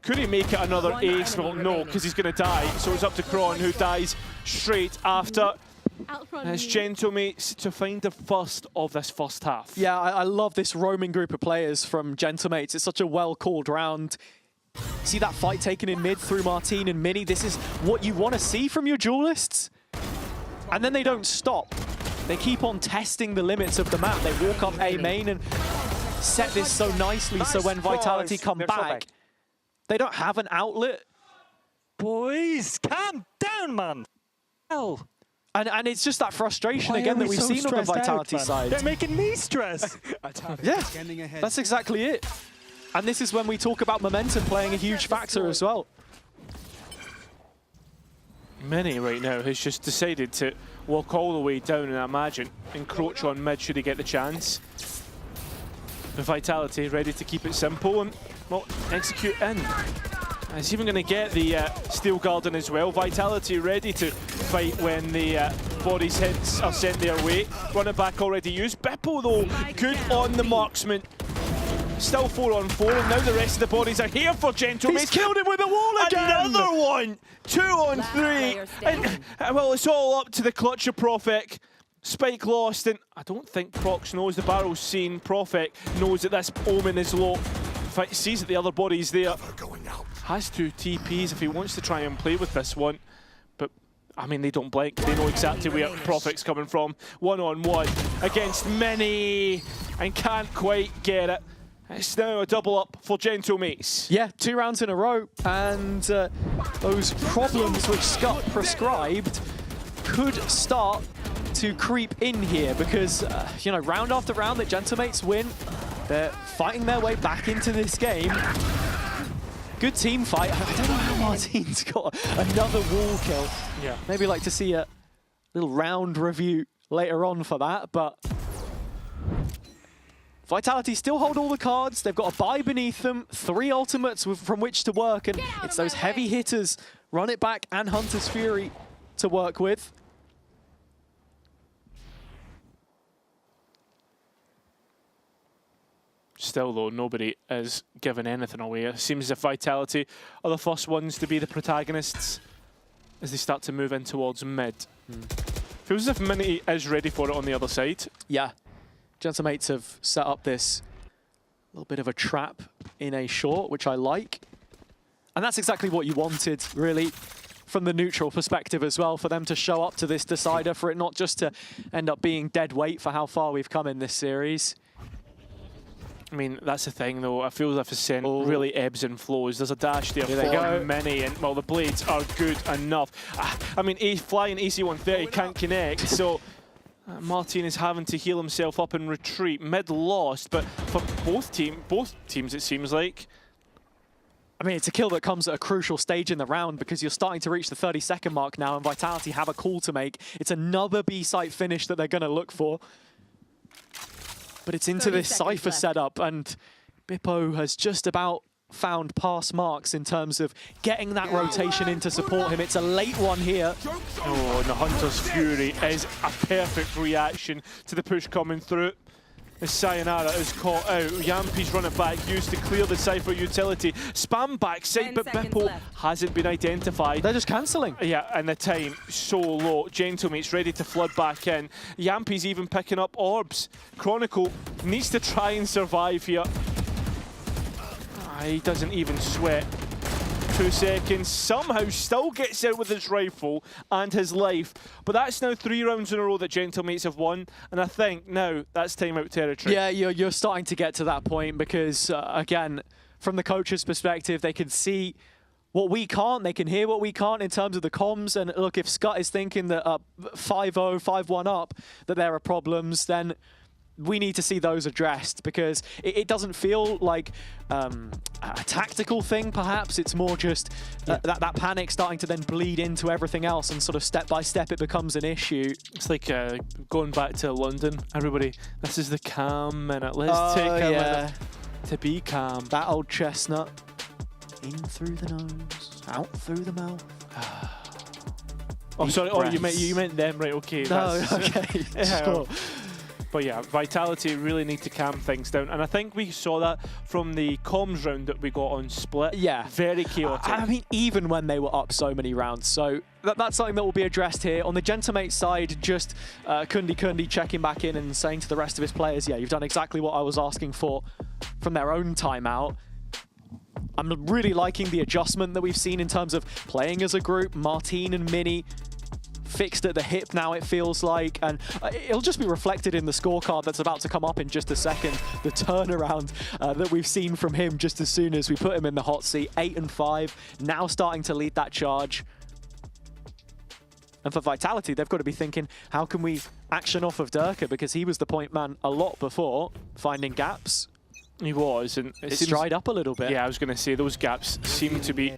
Could he make it another ace? Well, no, because he's going to die. So it's up to Kron, who dies straight after. It's Gentlemates to find the first of this first half. Yeah, I love this roaming group of players from Gentlemates. It's such a well-called round. See that fight taken in mid through Martine and Mini? This is what you want to see from your duelists. And then they don't stop. They keep on testing the limits of the map. They walk up A main and set this so nicely so when Vitality come back, they don't have an outlet. Boys, calm down, man. Hell. And it's just that frustration again that we've seen on the Vitality side. They're making me stress. Yeah, that's exactly it. And this is when we talk about momentum playing a huge factor as well. Mini right now has just decided to walk all the way down and imagine encroach on mid should he get the chance. The Vitality ready to keep it simple and, well, execute in. And he's even going to get the Steel Garden as well. Vitality ready to fight when the bodies hits are sent their way. Run it back already used. Beppo though, good on the marksman. Still 4 on 4, and now the rest of the bodies are here for Gentlemates. He's killed him with a wall again! Another one! 2 on 3. And, well, it's all up to the clutch of Profek. Spike lost, and I don't think Prox knows the barrel's seen. Profek knows that this Omen is low. In fact, he sees that the other body's there. Has 2 TPs if he wants to try and play with this one. But, I mean, they don't blink. They know exactly where Profek's coming from. 1-on-1 against Mini, and can't quite get it. It's now a double up for Gentlemates. Yeah, 2 rounds in a row, and those problems which Scott prescribed could start to creep in here because, you know, round after round that Gentlemates win, they're fighting their way back into this game. Good team fight. I don't know how Martine's got another wall kill. Yeah. Maybe like to see a little round review later on for that, but Vitality still hold all the cards. They've got a buy beneath them, 3 ultimates from which to work, and it's those heavy hitters, Run It Back and Hunter's Fury, to work with. Still, though, nobody is giving anything away. It seems as if Vitality are the first ones to be the protagonists as they start to move in towards mid. Feels as if Mini is ready for it on the other side. Yeah. Gentlemates have set up this little bit of a trap in a short, which I like. And that's exactly what you wanted, really, from the neutral perspective as well, for them to show up to this decider, for it not just to end up being dead weight for how far we've come in this series. I mean, that's the thing, though. I feel as if Ascent really ebbs and flows. There's a dash there for Mini, and, well, the blades are good enough. I mean, flying AC-130 can't connect, so Martine is having to heal himself up and retreat. Mid lost, but for both teams, it seems like. I mean, it's a kill that comes at a crucial stage in the round because you're starting to reach the 30-second mark now, and Vitality have a call to make. It's another B-site finish that they're going to look for. But it's into this Cypher setup, and Bippo has just about found pass marks in terms of getting that rotation in to support him. It's a late one here. Oh, and the Hunter's Fury is a perfect reaction to the push coming through. As Sayonara is caught out, Yampi's running back, used to clear the Cypher utility. Spam backside, but Bippo hasn't been identified. They're just cancelling. Yeah, and the time so low. Gentlemates ready to flood back in. Yampi's even picking up orbs. Chronicle needs to try and survive here. He doesn't even sweat. 2 seconds, somehow still gets out with his rifle and his life. But that's now 3 rounds in a row that Gentlemates have won, and I think now that's timeout territory. Yeah, you're starting to get to that point because, again, from the coach's perspective, they can see what we can't, they can hear what we can't in terms of the comms, and look, if Scott is thinking that 5-0, 5-1 up, that there are problems, then we need to see those addressed because it doesn't feel like a tactical thing, perhaps. It's more just that panic starting to then bleed into everything else, and sort of step by step it becomes an issue. It's like going back to London. Everybody, this is the calm minute. Let's take a minute to be calm. That old chestnut. In through the nose, out through the mouth. Oh, sorry. Oh, you meant them, right? Okay. No, okay. Yeah. Sure. But yeah, Vitality really need to calm things down. And I think we saw that from the comms round that we got on Split. Yeah. Very chaotic. I mean, even when they were up so many rounds. So that's something that will be addressed here. On the Gentomate side, just Kundi checking back in and saying to the rest of his players, yeah, you've done exactly what I was asking for from their own timeout. I'm really liking the adjustment that we've seen in terms of playing as a group. Martine and Mini fixed at the hip now, it feels like, and it'll just be reflected in the scorecard that's about to come up in just a second. The turnaround that we've seen from him just as soon as we put him in the hot seat. 8 and 5, now starting to lead that charge. And for Vitality, they've got to be thinking, how can we action off of Durka? Because he was the point man a lot before, finding gaps. He was, and it's dried up a little bit. Yeah, I was going to say, those gaps seem to be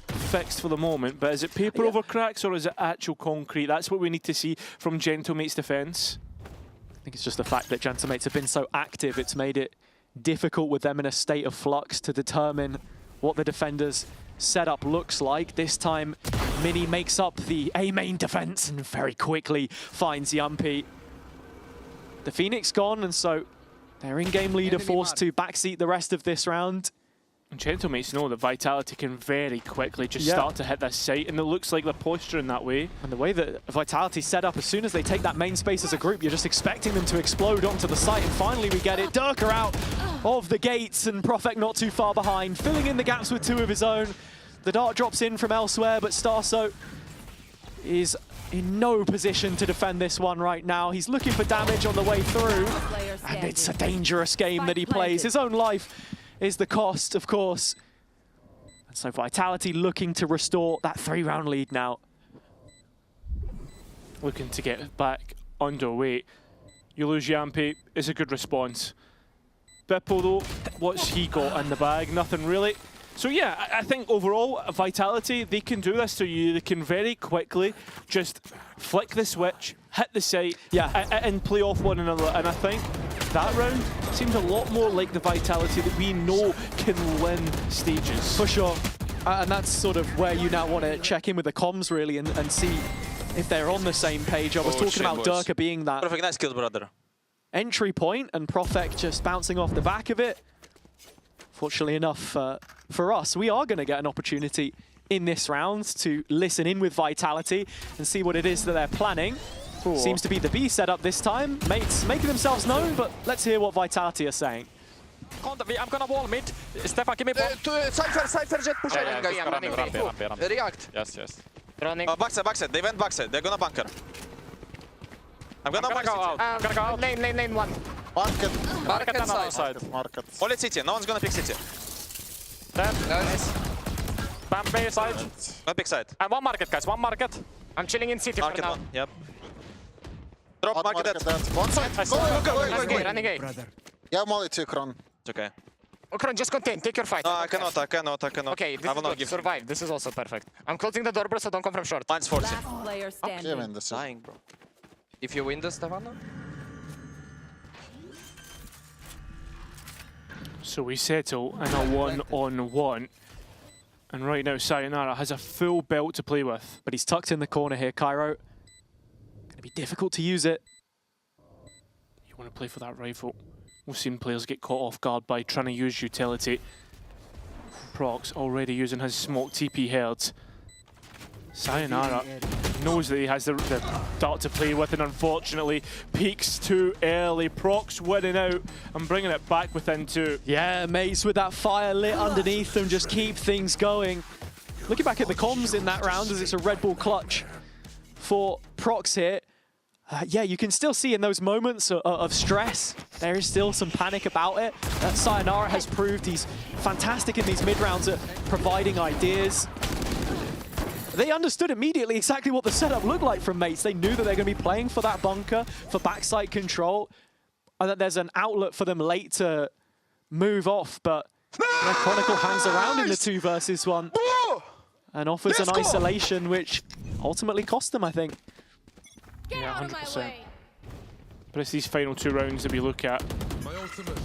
fixed for the moment, but is it paper over cracks or is it actual concrete? That's what we need to see from Gentlemate's defense. I think it's just the fact that Gentlemates have been so active, it's made it difficult with them in a state of flux to determine what the defender's setup looks like. This time, Mini makes up the A main defense and very quickly finds Yumpy. The Phoenix gone, and so their in-game leader forced to backseat the rest of this round. And Gentlemates know that Vitality can very quickly just start to hit this site, and it looks like they're posturing that way. And the way that Vitality's set up, as soon as they take that main space as a group, you're just expecting them to explode onto the site, and finally we get it. Durka out of the gates, and Profek not too far behind, filling in the gaps with 2 of his own. The dart drops in from elsewhere, but Starso is in no position to defend this one right now. He's looking for damage on the way through, and it's a dangerous game that he plays. His own life is the cost, of course. And so Vitality looking to restore that 3-round lead now. Looking to get back underway. You lose Yampy, it's a good response. Bippo though, what's he got in the bag? Nothing really. So yeah, I think overall, Vitality, they can do this to you. They can very quickly just flick the switch, hit the site, and play off one another. And I think that round seemed a lot more like the Vitality that we know can win stages. For sure. And that's sort of where you now want to check in with the comms, really, and see if they're on the same page. I was talking about Durka being that Perfect, nice kill, brother. Entry point, and Profek just bouncing off the back of it. Fortunately enough for us, we are going to get an opportunity in this round to listen in with Vitality and see what it is that they're planning. Ooh. Seems to be the B setup this time. Mates making themselves known, but let's hear what Vitality are saying. I'm gonna wall mid. Stefan, give me bomb. Cypher jet push. I'm running B. React. Yes. Running. Backside. They went backside. They're gonna bunker. I'm gonna go out. I'm gonna go out. Lane 1. Market side. Market. Only city. No one's gonna pick city. Nice. Bam B side. No pick side. And one market, guys. One market. I'm chilling in city market for now. One. Yep. Drop market dead. One side. Go. Running A. Yeah, I'm only 2 Kron. It's okay. Kron, just contain. Take your fight. No, I cannot. Okay, this is good. Survive. This is also perfect. I'm closing the door, bro, so don't come from short. Mine's 40. Okay, man, this is dying, bro. If you win this, Stefano? So we settle in a 1-on-1. And right now, Sayonara has a full belt to play with. But he's tucked in the corner here, Cairo. Gonna be difficult to use it. You want to play for that rifle. We've seen players get caught off guard by trying to use utility. Prox already using his smoke TP heard. Sayonara knows that he has the dart to play with, and unfortunately peaks too early. Prox winning out and bringing it back within 2. Yeah, Mace with that fire lit underneath them, just keep things going. Looking back at the comms in that round, as it's a Red Bull clutch for Prox here. Yeah, you can still see in those moments of stress, there is still some panic about it. Sayonara has proved he's fantastic in these mid-rounds at providing ideas. They understood immediately exactly what the setup looked like from Mates. They knew that they're going to be playing for that bunker, for backside control, and that there's an outlet for them late to move off, but Chronicle hangs around in the 2 versus 1 and offers an isolation, which ultimately cost them, I think. Yeah, 100%. But it's these final 2 rounds that we look at.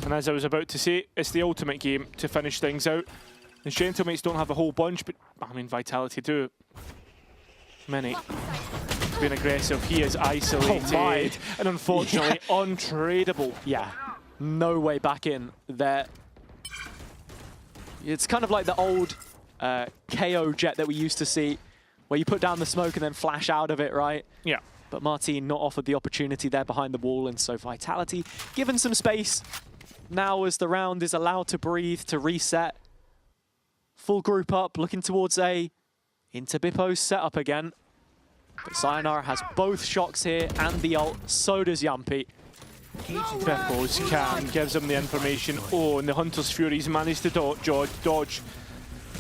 And as I was about to say, it's the ultimate game to finish things out. The Gentlemates don't have a whole bunch, but I mean, Vitality do. Many. being aggressive. He is isolated and unfortunately untradeable. Yeah, no way back in there. It's kind of like the old KO jet that we used to see, where you put down the smoke and then flash out of it, right? Yeah. But Martin not offered the opportunity there behind the wall, and so Vitality given some space now as the round is allowed to breathe, to reset. Full group up, looking towards A into Bippo's setup again. But Sayonara has both shocks here and the ult, so does Yampi. Beppo's cam gives him the information. Oh, and the Hunter's Furies managed to dodge.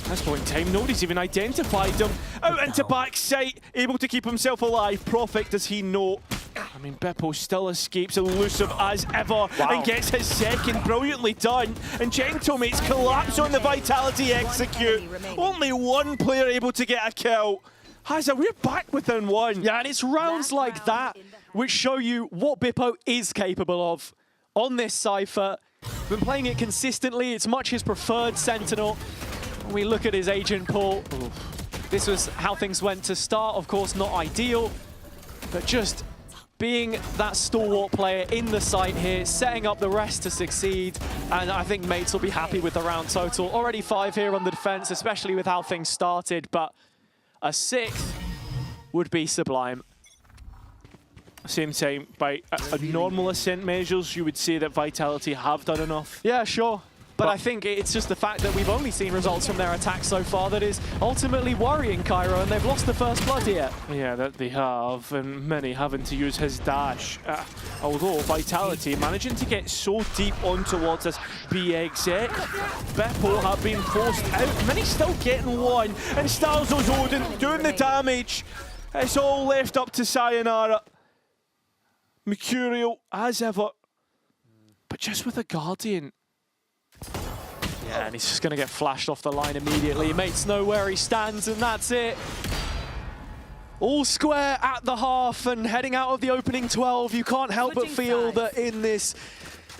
That's point in time, nobody's even identified him. Out into backside, able to keep himself alive. Prophet, does he know? I mean, Beppo still escapes elusive as ever and gets his second. Brilliantly done. And Gentlemates collapse on the Vitality execute. Only one player able to get a kill. Hazza, we're back within one. Yeah, and it's rounds like that which show you what Bippo is capable of on this Cypher. Been playing it consistently. It's much his preferred Sentinel. When we look at his agent pool, this was how things went to start. Of course, not ideal, but just being that stalwart player in the site here, setting up the rest to succeed. And I think mates will be happy with the round total. Already 5 here on the defense, especially with how things started, but a 6th would be sublime. Same time, by a normal Ascent measures, you would say that Vitality have done enough. Yeah, sure. But I think it's just the fact that we've only seen results from their attack so far that is ultimately worrying Cairo, and they've lost the first blood here. Yeah, that they have, and many having to use his dash. Although Vitality managing to get so deep on towards this B exec, Beppo have been forced out. Many still getting one, and Stalzo's Odin doing the damage. It's all left up to Sayonara. Mercurial as ever, but just with a Guardian. Yeah, and he's just going to get flashed off the line immediately. Mates know where he stands, and that's it. All square at the half and heading out of the opening 12. You can't help but feel that in this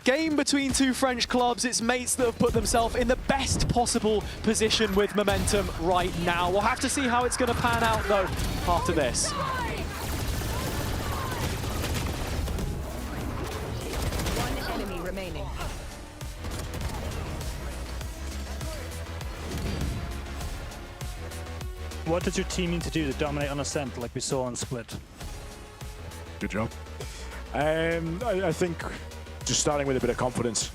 game between two French clubs, it's mates that have put themselves in the best possible position with momentum right now. We'll have to see how it's going to pan out, though, after this. One enemy remaining. What does your team need to do to dominate on Ascent like we saw on Split? Good job. I think just starting with a bit of confidence.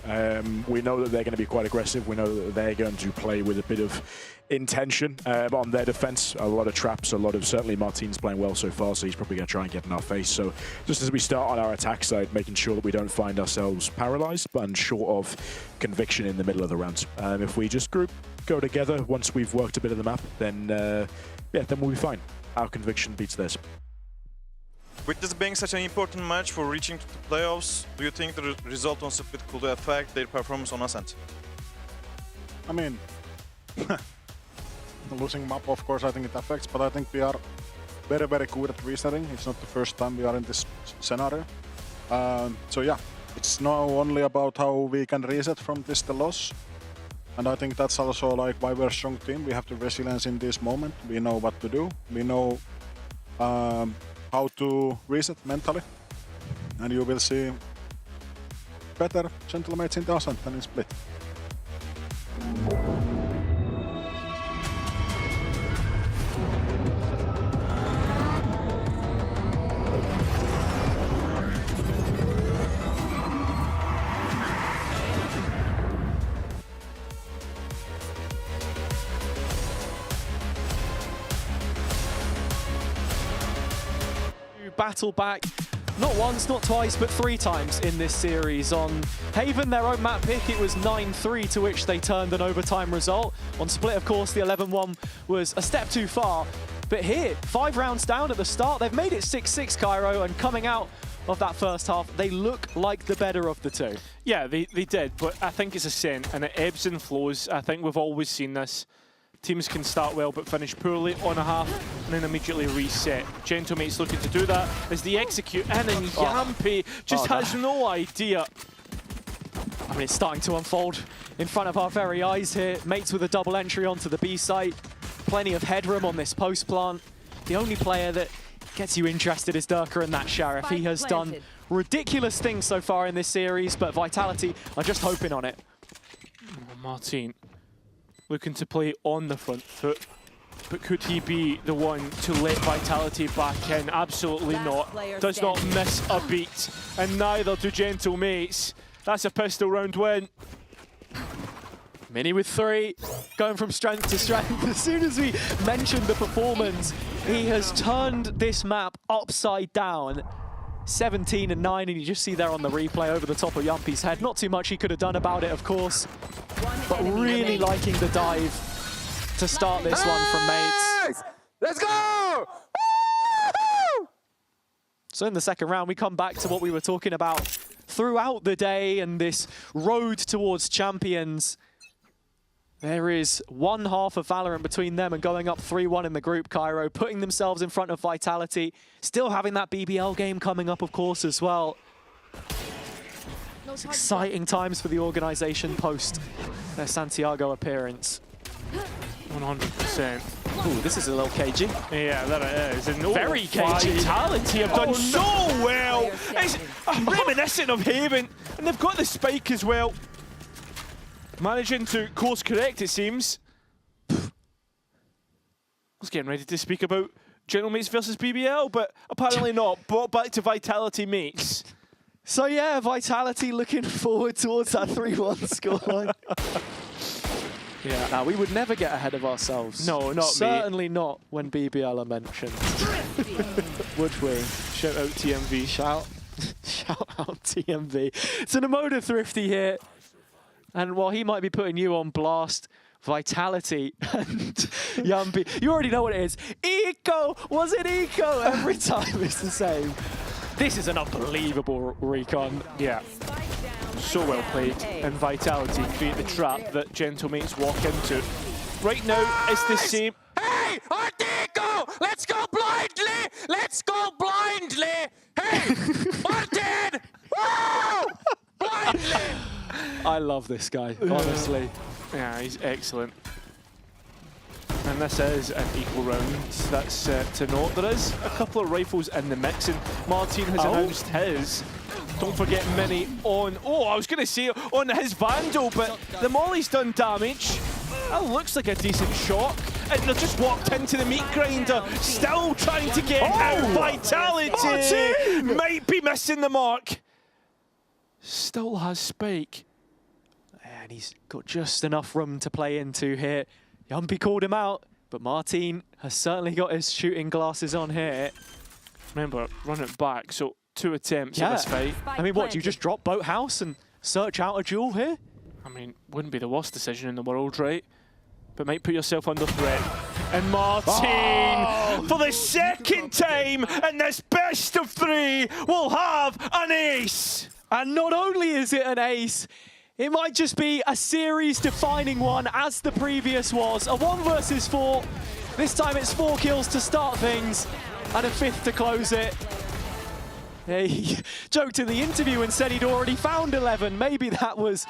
We know that they're going to be quite aggressive. We know that they're going to play with a bit of intention on their defense. A lot of traps, certainly Martin's playing well so far, so he's probably going to try and get in our face. So just as we start on our attack side, making sure that we don't find ourselves paralyzed and short of conviction in the middle of the round. If we just go together once we've worked a bit of the map, then then we'll be fine. Our conviction beats theirs. With this being such an important match for reaching to the playoffs, do you think the result on Split could affect their performance on Ascent? I mean, the losing map, of course, I think it affects, but I think we are very, very good at resetting. It's not the first time we are in this scenario. So yeah, it's now only about how we can reset from this the loss. And I think that's also like why we're a strong team. We have the resilience in this moment. We know what to do. We know how to reset mentally. And you will see better Gentlemates in the Ascent than in Split. Battle back, not once, not twice, but 3 times in this series. On Haven, their own map pick, it was 9-3, to which they turned an overtime result. On Split, of course, the 11-1 was a step too far. But here, 5 rounds down at the start, they've made it 6-6, Cairo, and coming out of that first half, they look like the better of the two. Yeah, they did, but I think it's Ascent, and it ebbs and flows. I think we've always seen this. Teams can start well but finish poorly on a half and then immediately reset. Gentlemates looking to do that as they execute in, and Yampi just has no idea. I mean, it's starting to unfold in front of our very eyes here. Mates with a double entry onto the B site. Plenty of headroom on this post plant. The only player that gets you interested is Durka and that Sheriff. He has done ridiculous things so far in this series, but Vitality are just hoping on it. Oh, Martin looking to play on the front foot, but could he be the one to let Vitality back in? Absolutely not. Does not miss a beat, and neither do Gentle Mates. That's a pistol round win. Mini with 3, going from strength to strength. As soon as we mentioned the performance, he has turned this map upside down. 17 and 9, and you just see there on the replay over the top of Yumpy's head. Not too much he could have done about it, of course, but really liking the dive to start this one from Mates. Let's go! So in the second round, we come back to what we were talking about throughout the day and this road towards champions. There is one half of Valorant between them and going up 3-1 in the group, Cairo, putting themselves in front of Vitality, still having that BBL game coming up, of course, as well. It's exciting times for the organization post their Santiago appearance. 100%. Ooh, this is a little cagey. Yeah, that it is. And very cagey. Vitality have done so well. It's reminiscent of Haven, and they've got the spike as well. Managing to course correct, it seems. I was getting ready to speak about Gentle Mates versus BBL, but apparently not. Brought back to Vitality Mates. So yeah, Vitality looking forward towards that 3-1 scoreline. Yeah, now we would never get ahead of ourselves. No, not Certainly not when BBL are mentioned. Would we? Shout out TMV. Shout out TMV. It's an Emoda Thrifty here. And while he might be putting you on blast, Vitality and Yumpy, you already know what it is. Eco! Was it Eco? Every time it's the same. This is an unbelievable recon. Yeah. So well played. And Vitality create the trap that Gentle Mates walk into. Right now, it's the same. Hey, Artico! Let's go blindly! Let's go blindly! Hey, Martin! Woo! Blindly! I love this guy, honestly. Yeah, he's excellent. And this is an equal round. That's to note. There is a couple of rifles in the mix, and Martin has announced his. Don't forget Mini on... Oh, I was going to say on his Vandal, but the Molly's done damage. That looks like a decent shot. And they've just walked into the meat grinder. Still trying to get out. Vitality Martin! might be missing the mark. Still has Spike. And he's got just enough room to play into here. Yumpy called him out, but Martin has certainly got his shooting glasses on here. Remember, run it back, so 2 attempts at this fight. I mean, what, do you just drop Boathouse and search out a duel here? I mean, wouldn't be the worst decision in the world, right? But might put yourself under threat. And Martin, for the second time in this best of 3, will have an ace. And not only is it an ace, it might just be a series-defining one, as the previous was. A 1 versus 4. This time it's 4 kills to start things, and a 5th to close it. He joked in the interview and said he'd already found 11. Maybe that was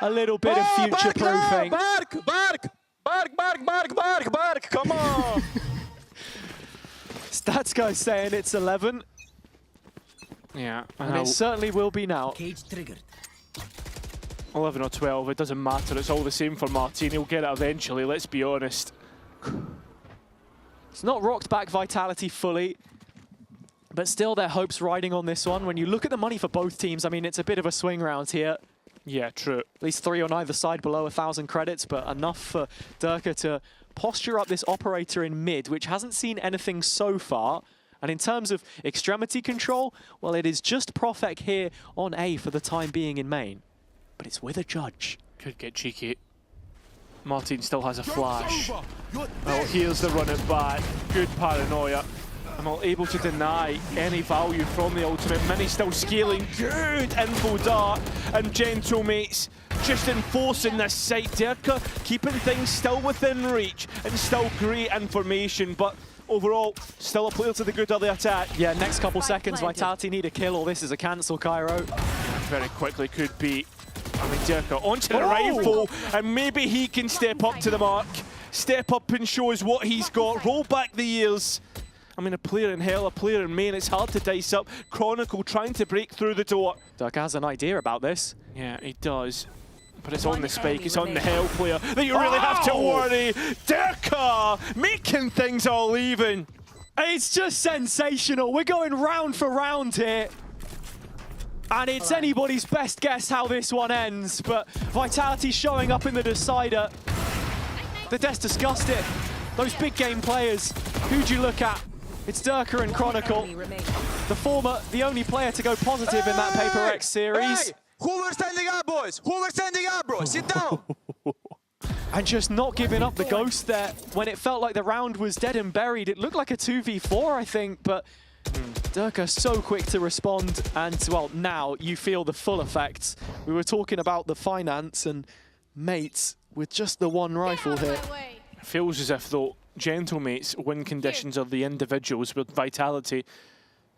a little bit of future-proofing. Bark, come on! Stats guy's saying it's 11. Yeah, and it certainly will be now. Cage triggered. 11 or 12, it doesn't matter. It's all the same for Martin. He'll get it eventually, let's be honest. It's not rocked back Vitality fully, but still their hopes riding on this one. When you look at the money for both teams, I mean, it's a bit of a swing round here. Yeah, true. At least 3 on either side below 1,000 credits, but enough for Durka to posture up this operator in mid, which hasn't seen anything so far. And in terms of extremity control, well, it is just Profek here on A for the time being in main. But it's with a judge. Could get cheeky. Martin still has a flash. Well, here's the run it back. Good paranoia. I'm not able to deny any value from the ultimate. Mini still scaling. Good info dart. And Gentle Mates just enforcing this site. Durka keeping things still within reach and still great information. But overall, still a player to the good of the attack. Yeah, next couple seconds, Vitality need a kill or this is a cancel, Cairo. Very quickly could be. I mean, Durka onto the rifle, and maybe he can step up to the mark. Step up and show us what he's got. Roll back the years. I mean, a player in hell, a player in main, it's hard to dice up. Chronicle trying to break through the door. Dirk has an idea about this. Yeah, he does. But it's on the spike, it's on the hell player that you really have to worry. Dirka making things all even. It's just sensational. We're going round for round here. And it's anybody's best guess how this one ends. But Vitality showing up in the decider. The Des discussed it. Those big game players. Who'd you look at? It's Dirka and Chronicle. The former, the only player to go positive in that Paper X series. Hey! Who were standing up, boys? Who were standing up, bro? Sit down! And just not giving up the ghost there. When it felt like the round was dead and buried, it looked like a 2v4, I think, but Dirka so quick to respond, and well, now you feel the full effects. We were talking about the finance and mates with just the one rifle here. It feels as if, though, Gentlemates win conditions of the individuals with Vitality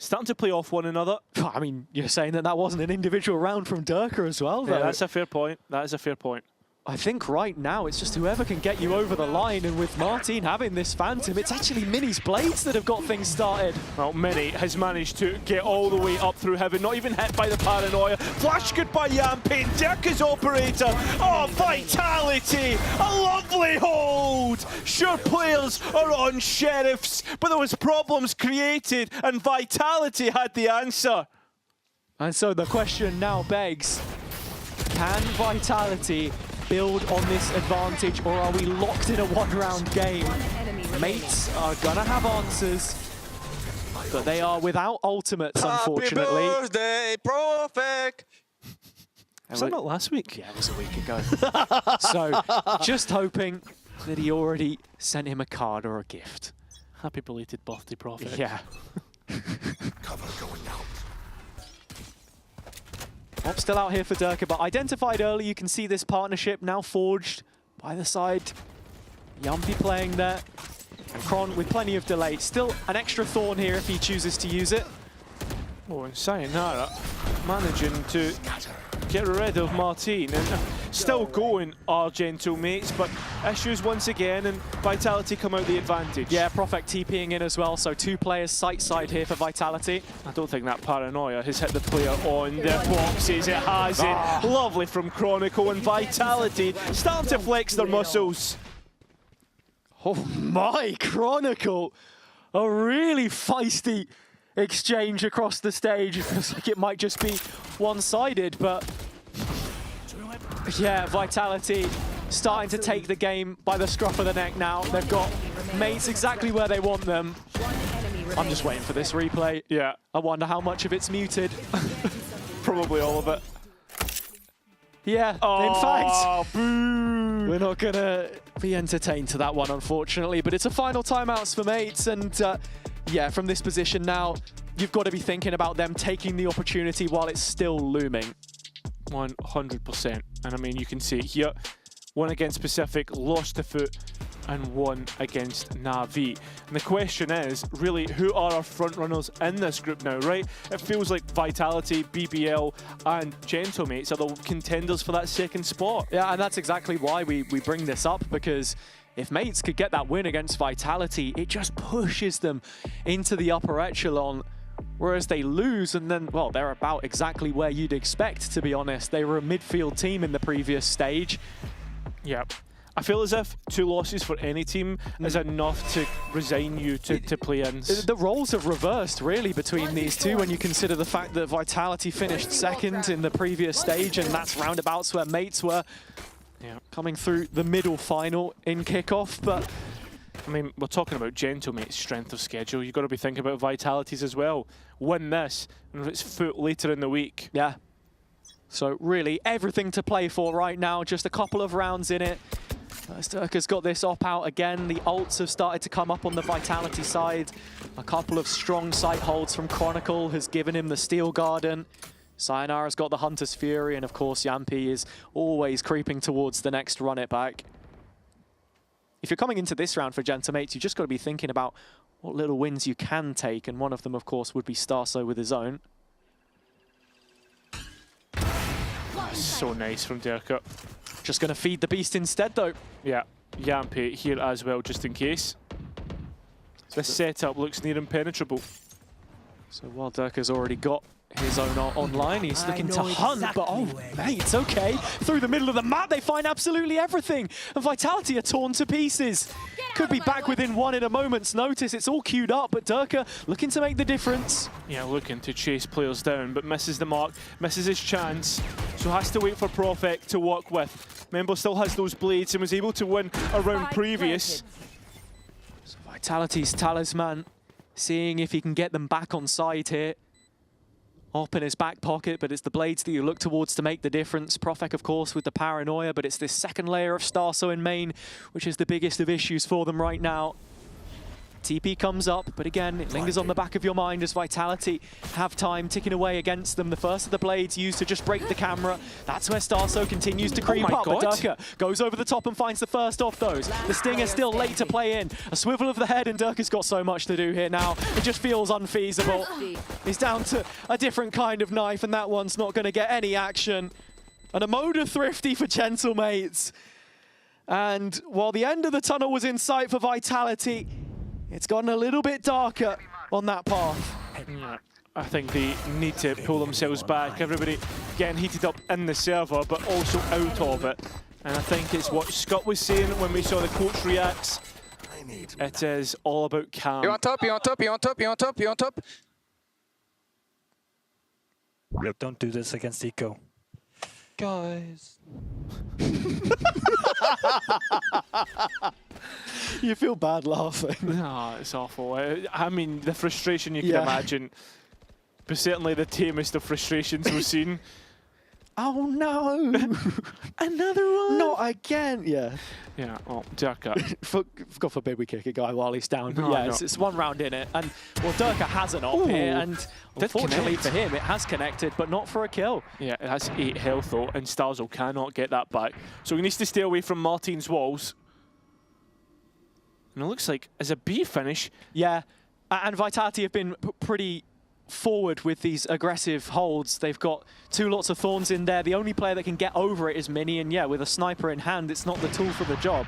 starting to play off one another. I mean, you're saying that wasn't an individual round from Dirka as well, though. Yeah, that's a fair point. That is a fair point. I think right now it's just whoever can get you over the line, and with Martin having this Phantom, it's actually Mini's Blades that have got things started. Well, Mini has managed to get all the way up through heaven, not even hit by the paranoia. Flash good by Yampi, Dirka's operator. Oh, Vitality, a lovely hold. Sure, players are on Sheriffs, but there was problems created, and Vitality had the answer. And so the question now begs, can Vitality build on this advantage, or are we locked in a one-round game? Mates are gonna have answers, but they are without ultimates, unfortunately. Happy birthday, Prophet! Was that not last week? Yeah, it was a week ago. So, just hoping that he already sent him a card or a gift. Happy belated birthday, Prophet. Yeah. Cover going out. Op still out here for Dirka, but identified early. You can see this partnership now forged by the side. Yampi playing there. And Kron with plenty of delay. Still an extra thorn here if he chooses to use it. Oh, and Sayonara managing to get rid of Martin. And still going, our Gentlemates, but issues once again, and Vitality come out the advantage. Yeah, Prophet TPing in as well, so two players side by here for Vitality. I don't think that paranoia has hit the player on the boxes. It has it. Lovely from Chronicle, and Vitality starting to flex their muscles. Oh my, Chronicle! A really feisty exchange across the stage. It feels like it might just be one-sided, but yeah, Vitality starting to take the game by the scruff of the neck now. They've got mates exactly where they want them. I'm just waiting for this replay. Yeah. I wonder how much of it's muted. Probably all of it. Yeah, in fact, boo. We're not gonna be entertained to that one, unfortunately, but it's a final timeouts for mates, and yeah, from this position now, you've got to be thinking about them taking the opportunity while it's still looming. 100%. And I mean, you can see it here. One against Pacific, lost a foot, and one against Na'Vi. And the question is, really, who are our front runners in this group now, right? It feels like Vitality, BBL, and Gentlemates are the contenders for that second spot. Yeah, and that's exactly why we bring this up, because if mates could get that win against Vitality, it just pushes them into the upper echelon. Whereas they lose, and then, well, they're about exactly where you'd expect, to be honest. They were a midfield team in the previous stage. Yeah. I feel as if 2 losses for any team is enough to resign you to play-ins. The roles have reversed, really, between these two when you consider the fact that Vitality finished second in the previous stage, and that's roundabouts where mates were coming through the middle final in kickoff. But I mean, we're talking about Gentlemates' strength of schedule. You've got to be thinking about Vitality's as well. Win this, and it's foot later in the week. Yeah. So really, everything to play for right now. Just a couple of rounds in it. Dirka's got this op out again. The ults have started to come up on the Vitality side. A couple of strong sight holds from Chronicle has given him the Steel Garden. Sayonara's got the Hunter's Fury, and of course Yampi is always creeping towards the next run it back. If you're coming into this round for Gentlemates, you just got to be thinking about what little wins you can take, and one of them, of course, would be Starso with his own. So nice from Dirka. Just going to feed the beast instead, though. Yeah, Yampi here as well, just in case. The setup looks near impenetrable. So while Durka's already got his own online, he's looking to hunt, but oh, mate, it's okay. Through the middle of the map, they find absolutely everything. And Vitality are torn to pieces. Could be back within one in a moment's notice. It's all queued up, but Durka looking to make the difference. Yeah, looking to chase players down, but misses the mark, misses his chance. So has to wait for Profek to work with. Membo still has those blades and was able to win a round previous. So Vitality's talisman, seeing if he can get them back on side here. Op in his back pocket, but it's the blades that you look towards to make the difference. Profek, of course, with the paranoia, but it's this second layer of Starso in main, which is the biggest of issues for them right now. TP comes up, but again, it lingers on the back of your mind as Vitality have time ticking away against them. The first of the blades used to just break the camera. That's where Starso continues to creep up, but Durka goes over the top and finds the first off those. The Stinger still late to play in. A swivel of the head, and Durka's got so much to do here now. It just feels unfeasible. He's down to a different kind of knife, and that one's not going to get any action. And a mode of thrifty for Gentlemates. And while the end of the tunnel was in sight for Vitality, it's gotten a little bit darker on that path. Yeah, I think they need to pull themselves back. Everybody getting heated up in the server, but also out of it. And I think it's what Scott was saying when we saw the coach reacts. It is all about calm. You on top, you on top, you on top, you on top, you on top. Don't do this against Eco. Guys. You feel bad laughing. No, it's awful. I mean, the frustration you can imagine. But certainly the tamest of frustrations we've seen. Oh no! Another one! Not again! Yeah. Yeah, well, Durka. God forbid we kick a guy while he's down. But No, yeah, no. it's one round in it. And, well, Durka has an op here, and unfortunately for him, it has connected, but not for a kill. Yeah, it has 8 health though, and Starzo cannot get that back. So he needs to stay away from Martin's walls. And it looks like, as a B finish... Yeah, and Vitality have been pretty forward with these aggressive holds. They've got 2 lots of thorns in there. The only player that can get over it is Mini, and yeah, with a sniper in hand, it's not the tool for the job.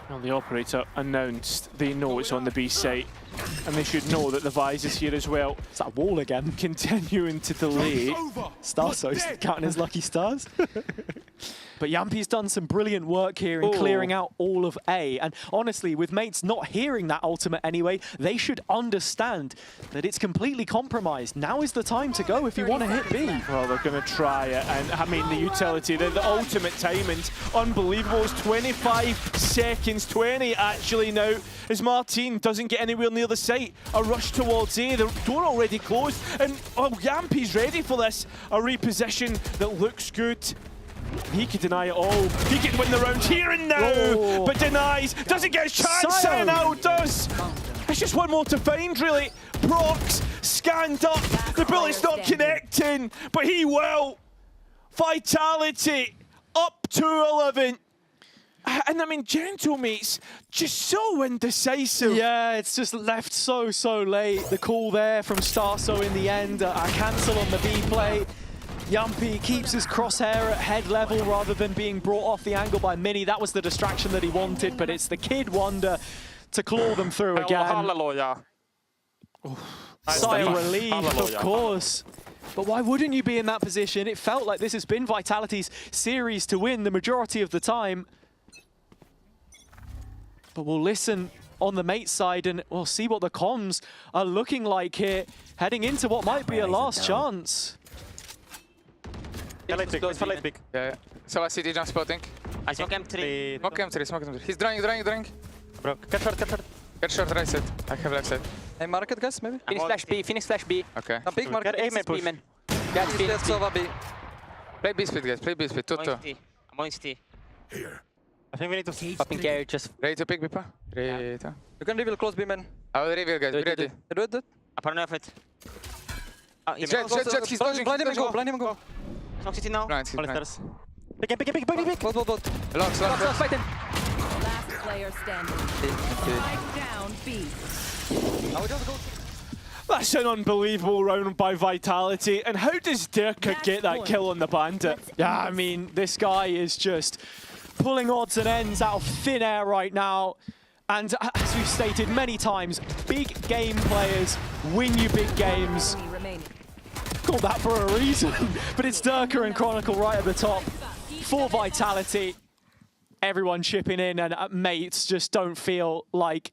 Well, the operator announced they know it's on the B site, and they should know that the Vise is here as well. It's that wall again. Continuing to delay. Starso's counting his lucky stars. But Yampi's done some brilliant work here in clearing out all of A. And honestly, with mates not hearing that ultimate anyway, they should understand that it's completely compromised. Now is the time to go if you want to hit B. Well, they're going to try it. And I mean, the utility, the ultimate timing's unbelievable. It's 25 seconds, 20 actually now, as Martin doesn't get anywhere near the site. A rush towards A, the door already closed. And Yampi's ready for this. A reposition that looks good. He could deny it all. He can win the round here and now, but denies. Doesn't get a chance. Sion now does. It's just one more to find, really. Prox scanned up. The bullet's not connecting, but he will. Vitality up to 11. And I mean, Gentlemates just so indecisive. Yeah, it's just left so late. The call there from Starso in the end. A cancel on the B play. Yumpy keeps his crosshair at head level rather than being brought off the angle by Mini. That was the distraction that he wanted, but it's the Kid Wonder to claw them through again. Hallelujah. Sigh of relief, of course. But why wouldn't you be in that position? It felt like this has been Vitality's series to win the majority of the time. But we'll listen on the mate side and we'll see what the comms are looking like here, heading into what might be a last chance. Yeah, late pick. Yeah. So I see the jump spotting. I smoke M3. Smoke M3, smoke M3. He's drawing. Bro, get short. Get short, right side. I have left side. Hey, market guys, maybe? Finish flash B. Okay. I'm big market. Get A, man, push. Let's over B. Play B speed, guys. Play B speed. 2-2. I'm on T. Here. I think we need to popping carry, just... Ready to pick B, pa? Ready to... You can reveal close B, man. I will reveal, guys. Be ready. Do it. I don't know if it... Jet, he's dodging. Blind him and go. Smoke City now. Right, All right. Pick. Both. Locks. Last player standing. Spike down B. That's an unbelievable round by Vitality. And how does Durka get that kill on the Bandit? Yeah, I mean, this guy is just pulling odds and ends out of thin air right now. And as we've stated many times, big game players win you big games. Call that for a reason. But it's Durka and Chronicle right at the top. For Vitality, everyone chipping in, and mates just don't feel like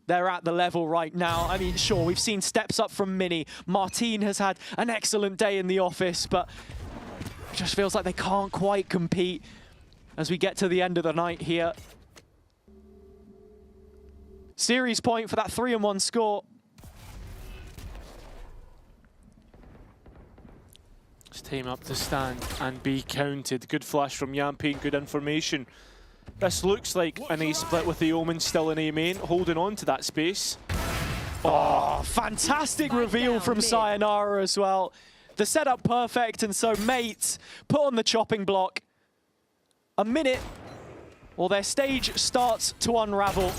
they're at the level right now. I mean, sure, we've seen steps up from Mini. Martine has had an excellent day in the office, but it just feels like they can't quite compete as we get to the end of the night here. Series point for that 3-1 score. Let's team up to stand and be counted. Good flash from Yampy, good information. This looks like an A split with the Omen still in A main, holding on to that space. Oh, fantastic reveal from Sayonara as well. The setup perfect, and so mates put on the chopping block. A minute, or their stage starts to unravel.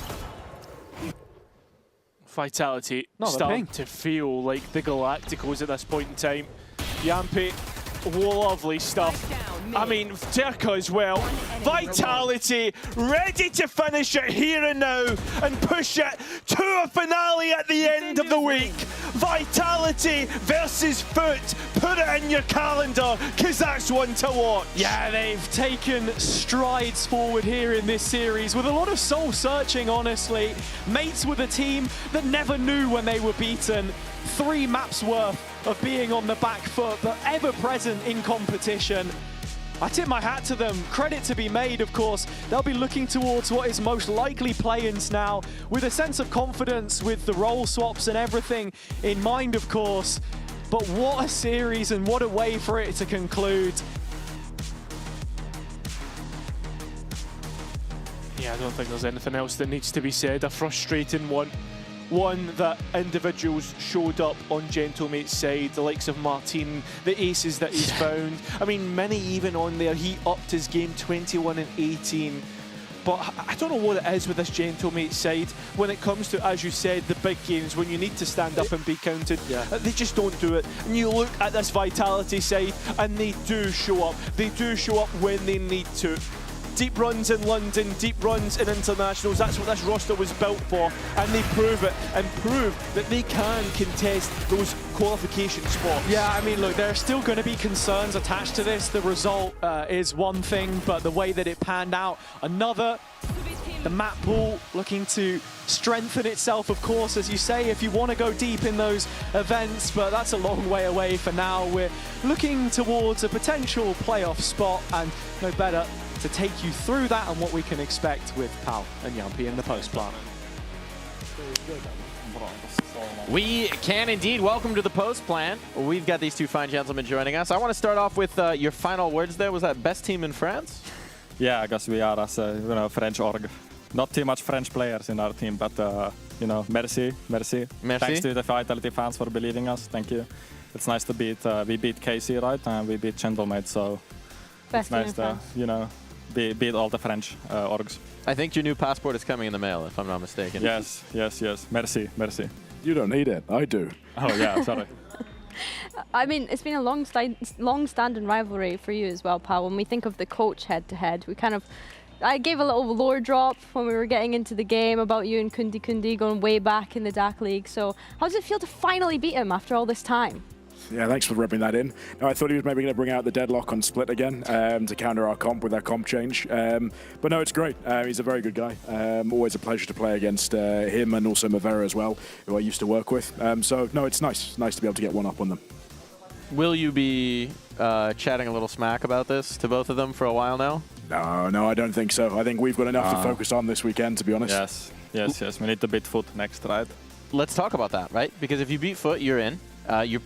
Vitality starting to feel like the Galacticos at this point in time. Yampy, lovely stuff. I mean, Durka as well. Vitality ready to finish it here and now and push it to a finale at the end of the week. Vitality versus Foot. Put it in your calendar, because that's one to watch. Yeah, they've taken strides forward here in this series with a lot of soul searching, honestly. Mates with a team that never knew when they were beaten. 3 maps worth of being on the back foot, but ever present in competition. I tip my hat to them. Credit to be made, of course. They'll be looking towards what is most likely play-ins now, with a sense of confidence, with the role swaps and everything in mind, of course. But what a series, and what a way for it to conclude. Yeah, I don't think there's anything else that needs to be said. A frustrating one. One that individuals showed up on Gentlemate's side, the likes of Martine, the aces that he's found. I mean, Mini even on there, he upped his game 21 and 18. But I don't know what it is with this Gentlemate side when it comes to, as you said, the big games, when you need to stand up and be counted. They just don't do it. And you look at this Vitality side and they do show up. They do show up when they need to. Deep runs in London, deep runs in internationals, that's what this roster was built for, and they prove it, and prove that they can contest those qualification spots. Yeah, I mean, look, there are still going to be concerns attached to this. The result is one thing, but the way that it panned out, another. The map pool looking to strengthen itself, of course, as you say, if you want to go deep in those events, but that's a long way away for now. We're looking towards a potential playoff spot, and no better to take you through that and what we can expect with Pal and Yampy in the post-plan. We can indeed. Welcome to the post-plan. We've got these two fine gentlemen joining us. I want to start off with your final words there. Was that best team in France? Yeah, I guess we are as a French org. Not too much French players in our team, but merci. Thanks to the Vitality fans for believing us. Thank you. It's nice to beat. We beat KC, right? And we beat Gentlemate, so best it's nice to beat all the French orgs. I think your new passport is coming in the mail, if I'm not mistaken. Yes. Merci. You don't need it. I do. Oh yeah, sorry. I mean, it's been a long-standing rivalry for you as well, Pal. When we think of the coach head-to-head, I gave a little lore drop when we were getting into the game about you and Kundi going way back in the DAC League. So how does it feel to finally beat him after all this time? Yeah, thanks for rubbing that in. No, I thought he was maybe going to bring out the deadlock on Split again to counter our comp with our comp change. But no, it's great. He's a very good guy. Always a pleasure to play against him and also Mavera as well, who I used to work with. So no, it's nice. Nice to be able to get one up on them. Will you be chatting a little smack about this to both of them for a while now? No, I don't think so. I think we've got enough to focus on this weekend, to be honest. Yes. We need to beat Foot next, right? Let's talk about that, right? Because if you beat Foot, you're in. You're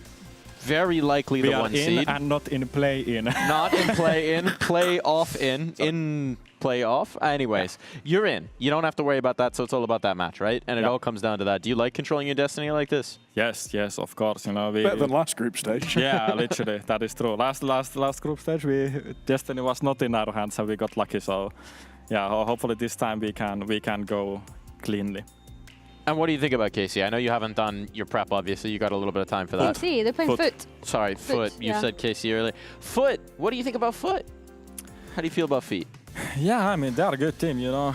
very likely the one seed. We are in and not in play-in. Not in play-in, play-off in play-off. Anyways, you're in. You don't have to worry about that, so it's all about that match, right? And it all comes down to that. Do you like controlling your destiny like this? Yes, of course. Better than last group stage. Yeah, literally, that is true. Last group stage, destiny was not in our hands, and we got lucky. So, yeah, hopefully this time we can go cleanly. And what do you think about KC? I know you haven't done your prep, obviously. You got a little bit of time for that. KC, they're playing Foot. Sorry, Foot. You said KC earlier. Foot, what do you think about Foot? How do you feel about Feet? Yeah, I mean, they are a good team, you know.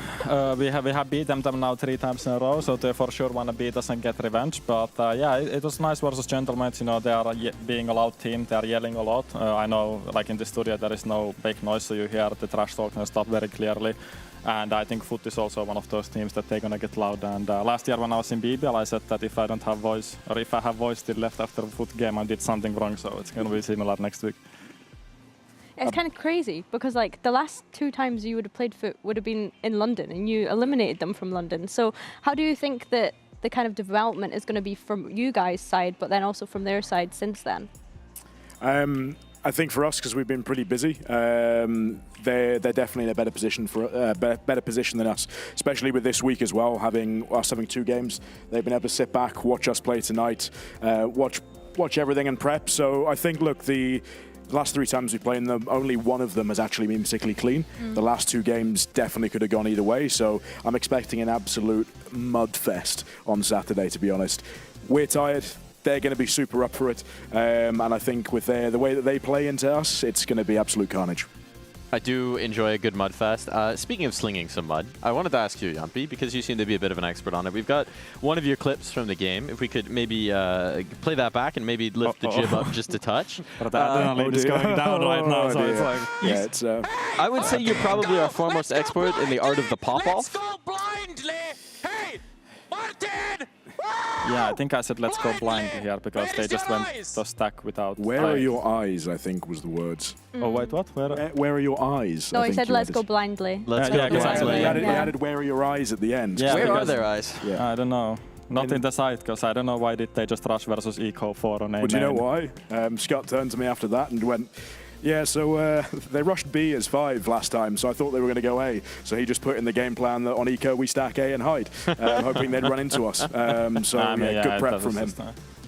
We have beaten them now 3 times in a row, so they for sure want to beat us and get revenge. But yeah, it was nice versus Gentlemen. You know, they are being a loud team. They are yelling a lot. I know, like in the studio, there is no big noise, so you hear the trash talk and stuff very clearly. And I think Foot is also one of those teams that they're gonna get loud. And last year when I was in BBL, I said that if I don't have voice, or if I have voice still left after the Foot game, I did something wrong. So it's gonna be similar next week. It's kind of crazy because like the last 2 times you would have played Foot would have been in London and you eliminated them from London. So how do you think that the kind of development is going to be from you guys' side, but then also from their side since then? I think for us, because we've been pretty busy, they're definitely in a better position better position than us, especially with this week as well, having 2 games. They've been able to sit back, watch us play tonight, watch everything and prep. So I think, look, the last 3 times we played them, only one of them has actually been particularly clean. The last 2 games definitely could have gone either way, so I'm expecting an absolute mud fest on Saturday, to be honest. We're tired. They're going to be super up for it, and I think with the way that they play into us, it's going to be absolute carnage. I do enjoy a good mud fest. Speaking of slinging some mud, I wanted to ask you, Yampi, because you seem to be a bit of an expert on it. We've got one of your clips from the game. If we could maybe play that back and maybe lift the jib up just a touch. But the adrenaline is going down right now, so it's like... Yeah, it's, I would say you're probably our foremost expert in the art of the pop-off. Hey, Martin! Yeah, I think I said let's go blind here because they just went to stack without... Where are your eyes, I think, was the words. Oh, wait, what? Where are your eyes? No, I he think said let's go blindly. Let's go blindly. He added where are your eyes at the end. Yeah, where are their eyes? Yeah. I don't know. Not in the side, because I don't know why did they just rush versus Eco 4 on A. But you know why? Scott turned to me after that and went, yeah, so they rushed B as 5 last time, so I thought they were going to go A. So he just put in the game plan that on Eco we stack A and hide, hoping they'd run into us. Good prep from him.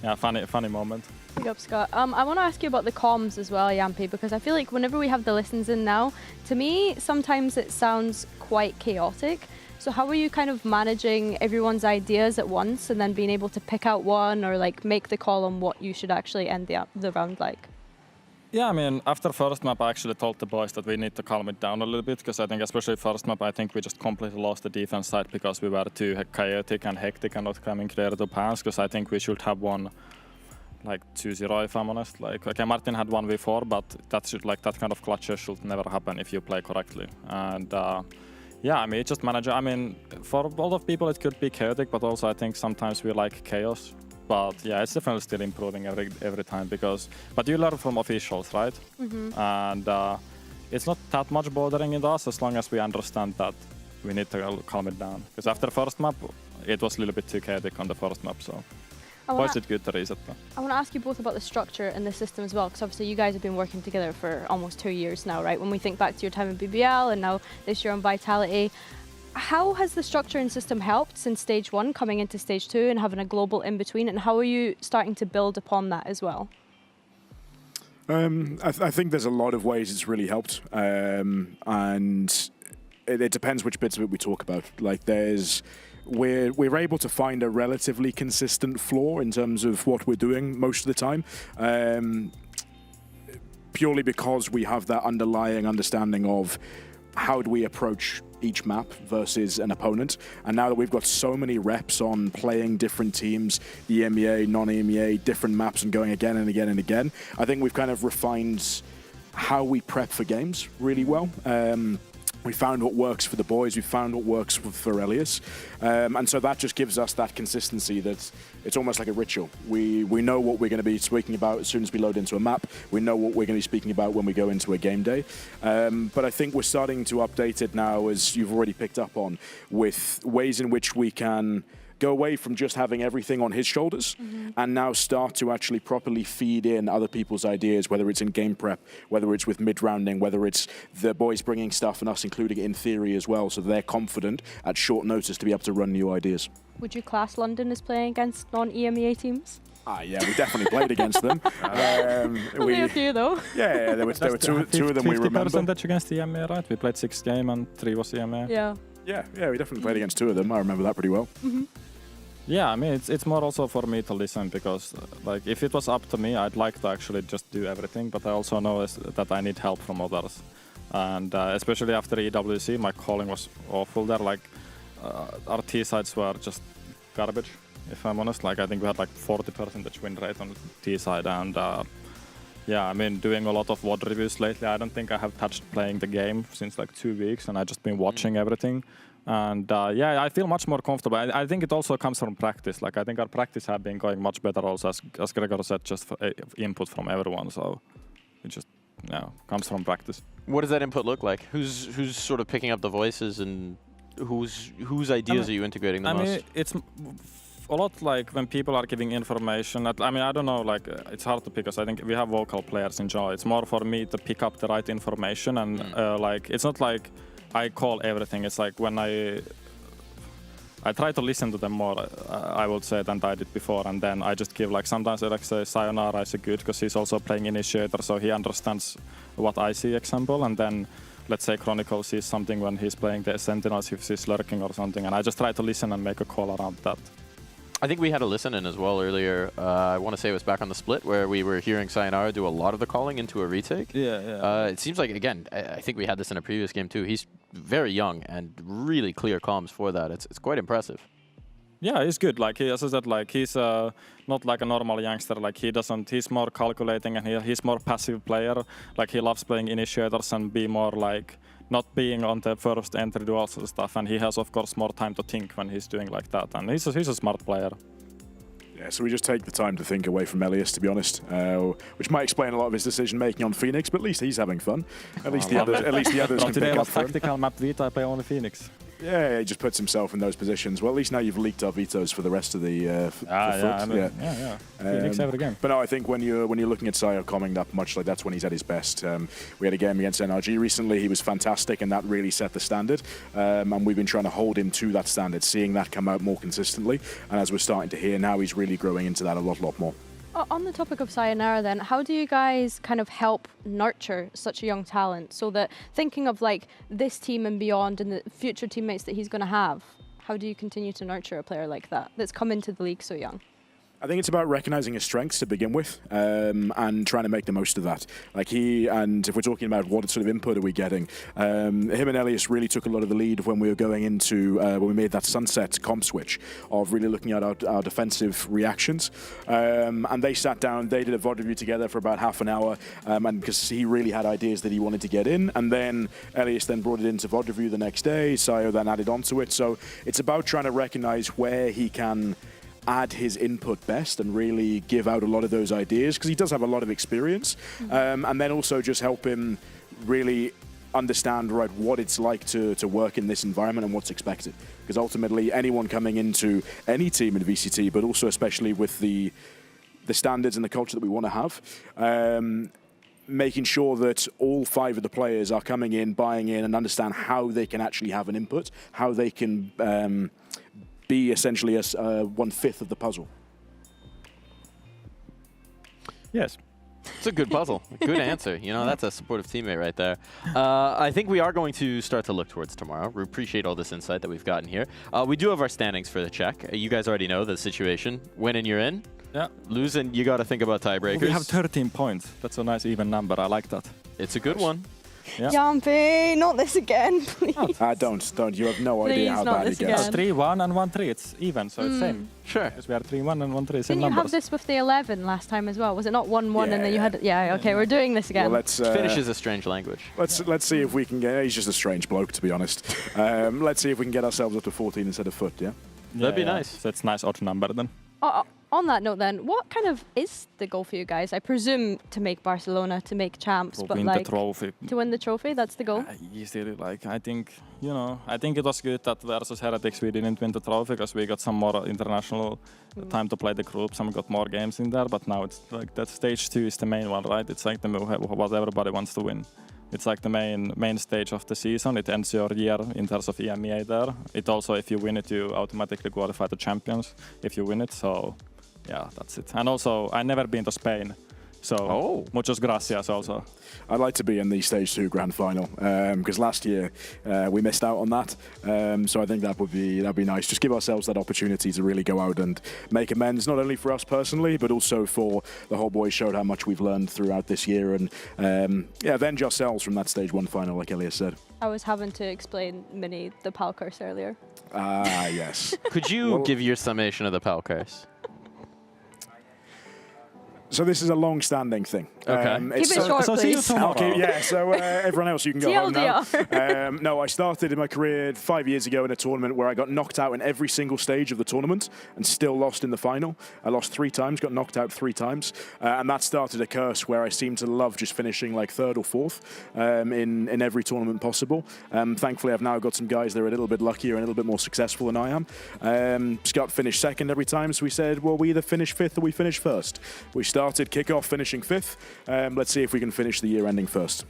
Yeah, funny moment. Big up, Scott. I want to ask you about the comms as well, Yampi, because I feel like whenever we have the listens in now, to me, sometimes it sounds quite chaotic. So how are you kind of managing everyone's ideas at once and then being able to pick out one or like make the call on what you should actually end the round like? Yeah, I mean, after first map, I actually told the boys that we need to calm it down a little bit, because I think especially first map, I think we just completely lost the defense side because we were too chaotic and hectic and not coming clear to pass, because I think we should have won like 2-0 if I'm honest. Like, okay, Martin had 1v4, but that kind of clutch should never happen if you play correctly. And yeah, I mean, just manage. I mean, for a lot of people it could be chaotic, but also I think sometimes we like chaos. But yeah, it's definitely still improving every time but you learn from officials, right? And it's not that much bothering in us as long as we understand that we need to calm it down. Because after first map, it was a little bit too chaotic on the first map, so boys did good to reset. I want to ask you both about the structure and the system as well, because obviously you guys have been working together for almost 2 years now, right? When we think back to your time in BBL and now this year on Vitality, how has the structure and system helped since stage 1 coming into stage 2 and having a global in between, and how are you starting to build upon that as well? I think there's a lot of ways it's really helped, and it depends which bits of it we talk about. Like we're able to find a relatively consistent floor in terms of what we're doing most of the time, purely because we have that underlying understanding of how do we approach each map versus an opponent. And now that we've got so many reps on playing different teams, EMEA, non-EMEA, different maps, and going again and again and again, I think we've kind of refined how we prep for games really well. We found what works for the boys, we found what works for Elias. And so that just gives us that consistency that it's almost like a ritual. We know what we're going to be speaking about as soon as we load into a map. We know what we're going to be speaking about when we go into a game day. But I think we're starting to update it now, as you've already picked up on, with ways in which we can go away from just having everything on his shoulders and now start to actually properly feed in other people's ideas, whether it's in game prep, whether it's with mid-rounding, whether it's the boys bringing stuff and us including it in theory as well, so they're confident at short notice to be able to run new ideas. Would you class London as playing against non-EMEA teams? Yeah, we definitely played against them. Only a few though. Yeah, there were two of them we remember. 50% against the EMEA, right? We played 6 games and 3 was EMEA. Yeah, we definitely played against 2 of them. I remember that pretty well. Yeah, I mean, it's more also for me to listen, because like if it was up to me, I'd like to actually just do everything, but I also know that I need help from others. And especially after EWC, my calling was awful there. Like our T sides were just garbage, if I'm honest. Like I think we had like 40% win rate on the T side, and yeah, I mean, doing a lot of VOD reviews lately. I don't think I have touched playing the game since like 2 weeks, and I've just been watching everything. And yeah, I feel much more comfortable. I think it also comes from practice. Like I think our practice have been going much better also, as Gregor said, just for input from everyone. So it just comes from practice. What does that input look like? Who's sort of picking up the voices, and whose ideas are you integrating the most? I mean, it's a lot like when people are giving information. I mean, I don't know, like it's hard to pick us. I think we have vocal players in general. It's more for me to pick up the right information, and like it's not like I call everything. It's like when I try to listen to them more, I would say, than I did before, and then I just give like sometimes I like say Sayonara is good because he's also playing Initiator, so he understands what I see, example, and then let's say Chronicle sees something when he's playing the Sentinels, if he's lurking or something, and I just try to listen and make a call around that. I think we had a listen in as well earlier. I want to say it was back on the split where we were hearing Sayonara do a lot of the calling into a retake. Yeah. It seems like, again, I think we had this in a previous game too. He's very young and really clear comms for that. It's quite impressive. Yeah, he's good. Like as I said, like he's not like a normal youngster. Like he's more calculating, and he's more passive player. Like he loves playing Initiators and be more like not being on the first entry duels and stuff. And he has, of course, more time to think when he's doing like that. And he's a smart player. Yeah, so we just take the time to think away from Elias, to be honest, which might explain a lot of his decision making on Phoenix. But at least he's having fun. At least the others can pick up for him. Tactical map Vita, I play only Phoenix. Yeah, he just puts himself in those positions. Well, at least now you've leaked our vetoes for the rest of the Phoenix every game. But no, I think when you're looking at Sayo coming that much, like that's when he's at his best. We had a game against NRG recently. He was fantastic, and that really set the standard. And we've been trying to hold him to that standard, seeing that come out more consistently. And as we're starting to hear now, he's really growing into that a lot more. On the topic of Sayonara then, how do you guys kind of help nurture such a young talent so that thinking of like this team and beyond and the future teammates that he's going to have, how do you continue to nurture a player like that that's come into the league so young? I think it's about recognizing his strengths to begin with, and trying to make the most of that. Like if we're talking about what sort of input are we getting, him and Elias really took a lot of the lead when we were going into, when we made that Sunset comp switch of really looking at our defensive reactions. And they sat down, they did a VOD review together for about half an hour, and because he really had ideas that he wanted to get in, and then Elias then brought it into VOD review the next day, Sayo then added onto it. So it's about trying to recognize where he can add his input best and really give out a lot of those ideas, because he does have a lot of experience, and then also just help him really understand what it's like to work in this environment and what's expected, because ultimately anyone coming into any team in VCT, but also especially with the standards and the culture that we want to have, making sure that all 5 of the players are coming in, buying in, and understand how they can actually have an input, how they can be essentially a 1/5 of the puzzle. Yes. It's a good puzzle. Good answer. You know, that's a supportive teammate right there. I think we are going to start to look towards tomorrow. We appreciate all this insight that we've gotten here. We do have our standings for the check. You guys already know the situation. Win and you're in. Yeah. Lose and you got to think about tiebreakers. We have 13 points. That's a nice even number. I like that. It's a good one. Yeah. Yampi, not this again, please. Don't. You have no idea how bad it gets. 3-1 and 1-3. It's even, so it's same. Sure. Because we are 3-1 and 1-3, same Didn't numbers. you have this with the 11 last time as well? Was it not 1-1 and then you had... Yeah, okay, we're doing this again. Well, Finnish is a strange language. Let's see if we can get... He's just a strange bloke, to be honest. Let's see if we can get ourselves up to 14 instead of foot, yeah? That'd be nice. So it's a nice odd number then. On that note then, what kind of is the goal for you guys? I presume to make Barcelona, to make champs, but win like... the trophy. To win the trophy, that's the goal? Easily, like, I think it was good that versus Heretics we didn't win the trophy because we got some more international time to play the groups and we got more games in there, but now it's like that stage 2 is the main one, right? It's like what everybody wants to win. It's like the main stage of the season. It ends your year in terms of EMEA there. It also, if you win it, you automatically qualify to champions if you win it, so... Yeah, that's it. And also, I've never been to Spain So, muchas gracias also. I'd like to be in the Stage 2 Grand Final because last year we missed out on that. So I think that'd be nice. Just give ourselves that opportunity to really go out and make amends, not only for us personally, but also for the whole boys. Showed how much we've learned throughout this year, and yeah, avenge ourselves from that Stage 1 final, like Elias said. I was having to explain Mini the PAL curse earlier. Ah, yes. Could you give your summation of the PAL curse? So this is a long-standing thing. Okay. Keep it short, please. Okay, yeah, so everyone else, you can go home now. TLDR. No, I started in my career 5 years ago in a tournament where I got knocked out in every single stage of the tournament and still lost in the final. I lost 3 times, got knocked out 3 times, and that started a curse where I seem to love just finishing like 3rd or 4th in every tournament possible. Thankfully, I've now got some guys that are a little bit luckier and a little bit more successful than I am. Scott finished 2nd every time, so we said, well, we either finish 5th or we finish 1st. We started kickoff finishing 5th. Let's see if we can finish the year ending 1st.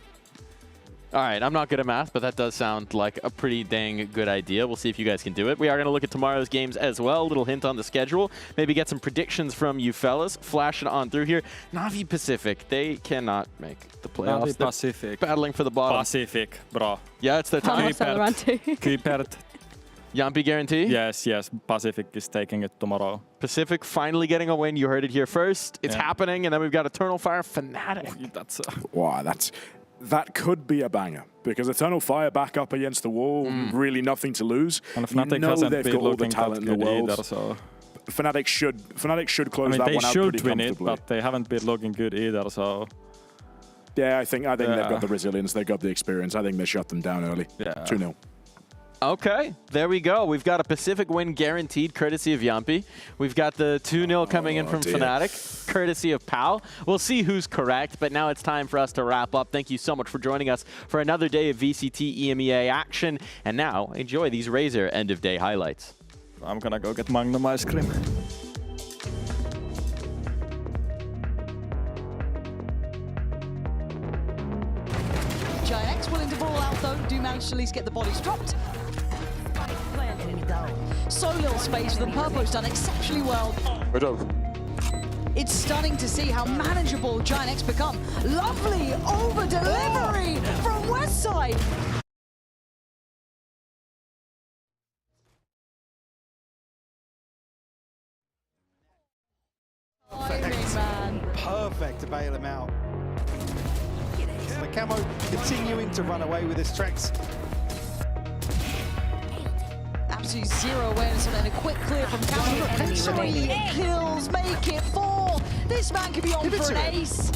All right, I'm not good at math, but that does sound like a pretty dang good idea. We'll see if you guys can do it. We are going to look at tomorrow's games as well. A little hint on the schedule. Maybe get some predictions from you fellas. Flash it on through here. Navi Pacific, they cannot make the playoffs. Navi Pacific. Battling for the bottom. Pacific, bra. Yeah, it's their time. Keepert. Yampi guarantee? Yes, Pacific is taking it tomorrow. Pacific finally getting a win. You heard it here first. It's happening, and then we've got Eternal Fire Fnatic. That's wow, that could be a banger because Eternal Fire back up against the wall, really nothing to lose. And Fnatic hasn't they've been got all the looking talent that in the good world. either, so. Fnatic should close that one out they pretty should win it, comfortably. but they haven't been looking good either, so. Yeah, I think they've got the resilience, they've got the experience. I think they shut them down early. Yeah. 2-0. Okay, there we go. We've got a Pacific win guaranteed, courtesy of Yampi. We've got the 2-0 coming in from Fnatic, courtesy of PAL. We'll see who's correct, but now it's time for us to wrap up. Thank you so much for joining us for another day of VCT EMEA action. And now, enjoy these Razor end-of-day highlights. I'm gonna go get Magnum ice cream. Giant X willing to ball out though, do manage to at least get the bodies dropped. So little space for them. Purple's done exceptionally well. Good job. It's stunning to see how manageable Giant X become. Lovely over delivery from Westside. Perfect to bail him out. The Camo continuing to run away with his tracks. Absolutely zero awareness on it, and a quick clear from Camo. 3 kills, make it 4. This man could be on for an ace.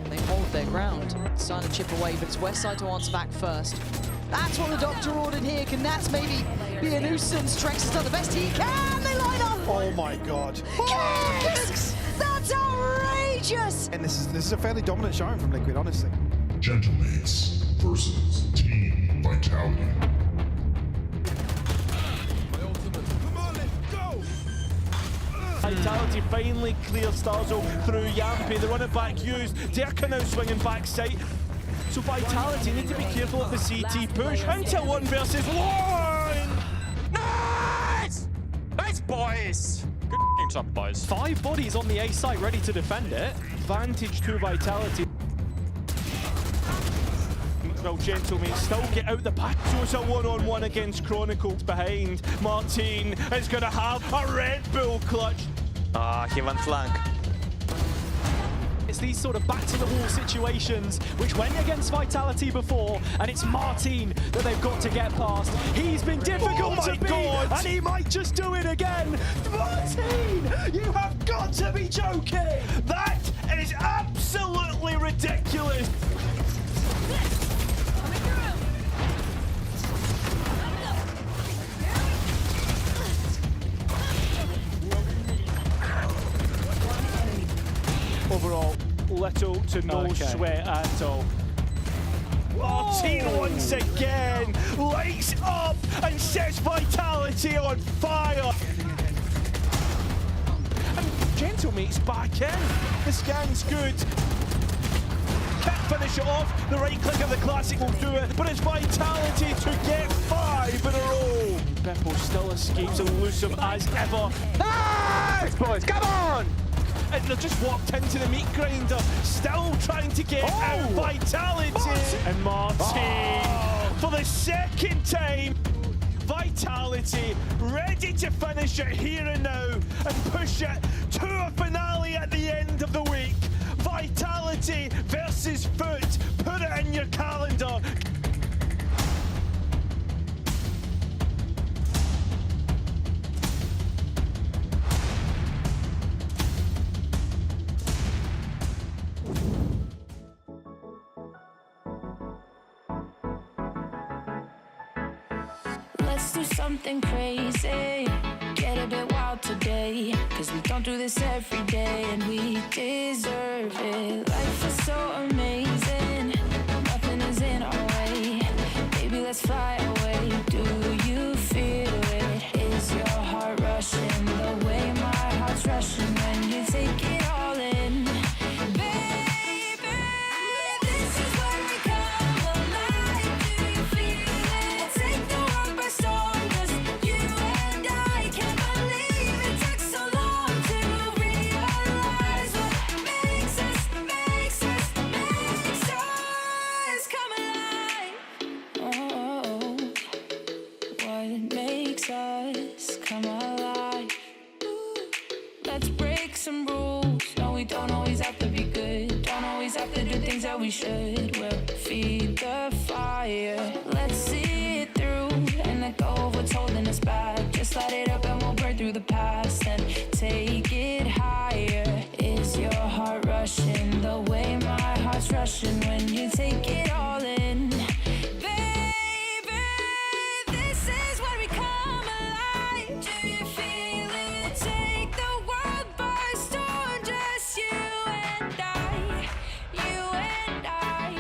They hold their ground, starting to chip away, but it's Westside to answer back first. That's what the doctor ordered here. Can that maybe be a nuisance? Trex has done the best he can. They line up. Oh my god. Kicks! That's outrageous! And this is a fairly dominant showing from Liquid, honestly. Gentlemates versus Team Vitality. Vitality finally clears Starzo through Yampi. The run it back used. Derka now swinging backside. So Vitality need to be careful of the CT push. Until 1 versus 1! Nice! Nice, boys! Good job, boys. 5 bodies on the A site ready to defend it. Advantage to Vitality. Well, Gentlemen still get out the pack. So it's a one-on-one against Chronicles behind. Martin is going to have a Red Bull clutch. He went flank. It's these sort of back-to-the-wall situations which went against Vitality before, and it's Martin that they've got to get past. He's been difficult to beat, and he might just do it again. Martin, you have got to be joking! That is absolutely ridiculous. Overall, little to no sweat at all. Martin once again lights up and sets Vitality on fire. And Gentlemate's back in. The scan's good. Can't finish it off. The right click of the classic will do it, but it's Vitality to get 5 in a row. Beppo still escapes elusive as ever. Nice, boys, come on! and they've just walked into the meat grinder, still trying to get out Vitality. And Martin, for the second time, Vitality ready to finish it here and now and push it to a finale at the end of the week. Vitality versus Foot. Put it in your calendar. Let's do something crazy, get a bit wild today, cause we don't do this every day and we deserve it. Life is so amazing, nothing is in our way. Baby, let's fly away. Do you feel it? Is your heart rushing the way my heart's rushing when you take it all in? We should, we'll feed the fire. Let's see it through and let go of what's holding us back. Just light it up and we'll burn through the past and take it higher. Is your heart rushing the way my heart's rushing when you take it all in? Baby, this is where we come alive. Do you feel it? Take the world by storm, just you and I. You and I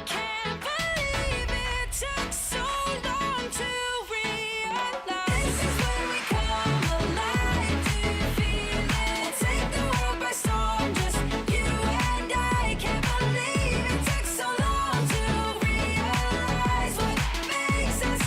can't believe it took so long to realize. This is where we come alive. Do you feel it? Take the world by storm, just you and I can't believe it took so long to realize what makes us.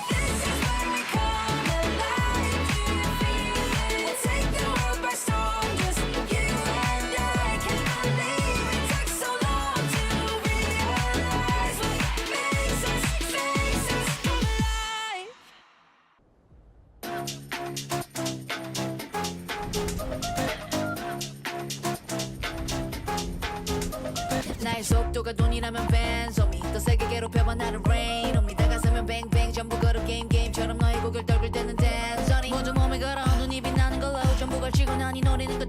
This is where we come alive. Do you feel it? Take the world by storm, just you and I can't believe it took so long to realize what makes us come alive. 나의 속도가 돈이라면 벤소미 더 세게 괴롭혀봐 나를 rain on me 다가서면 뱅뱅 전부 걸어 게임처럼 너의 고개를 떨굴 때는 댄서니 먼저 몸에 걸어 눈이 빛나는 걸로 전부 걸치고 난 이 노래는 끝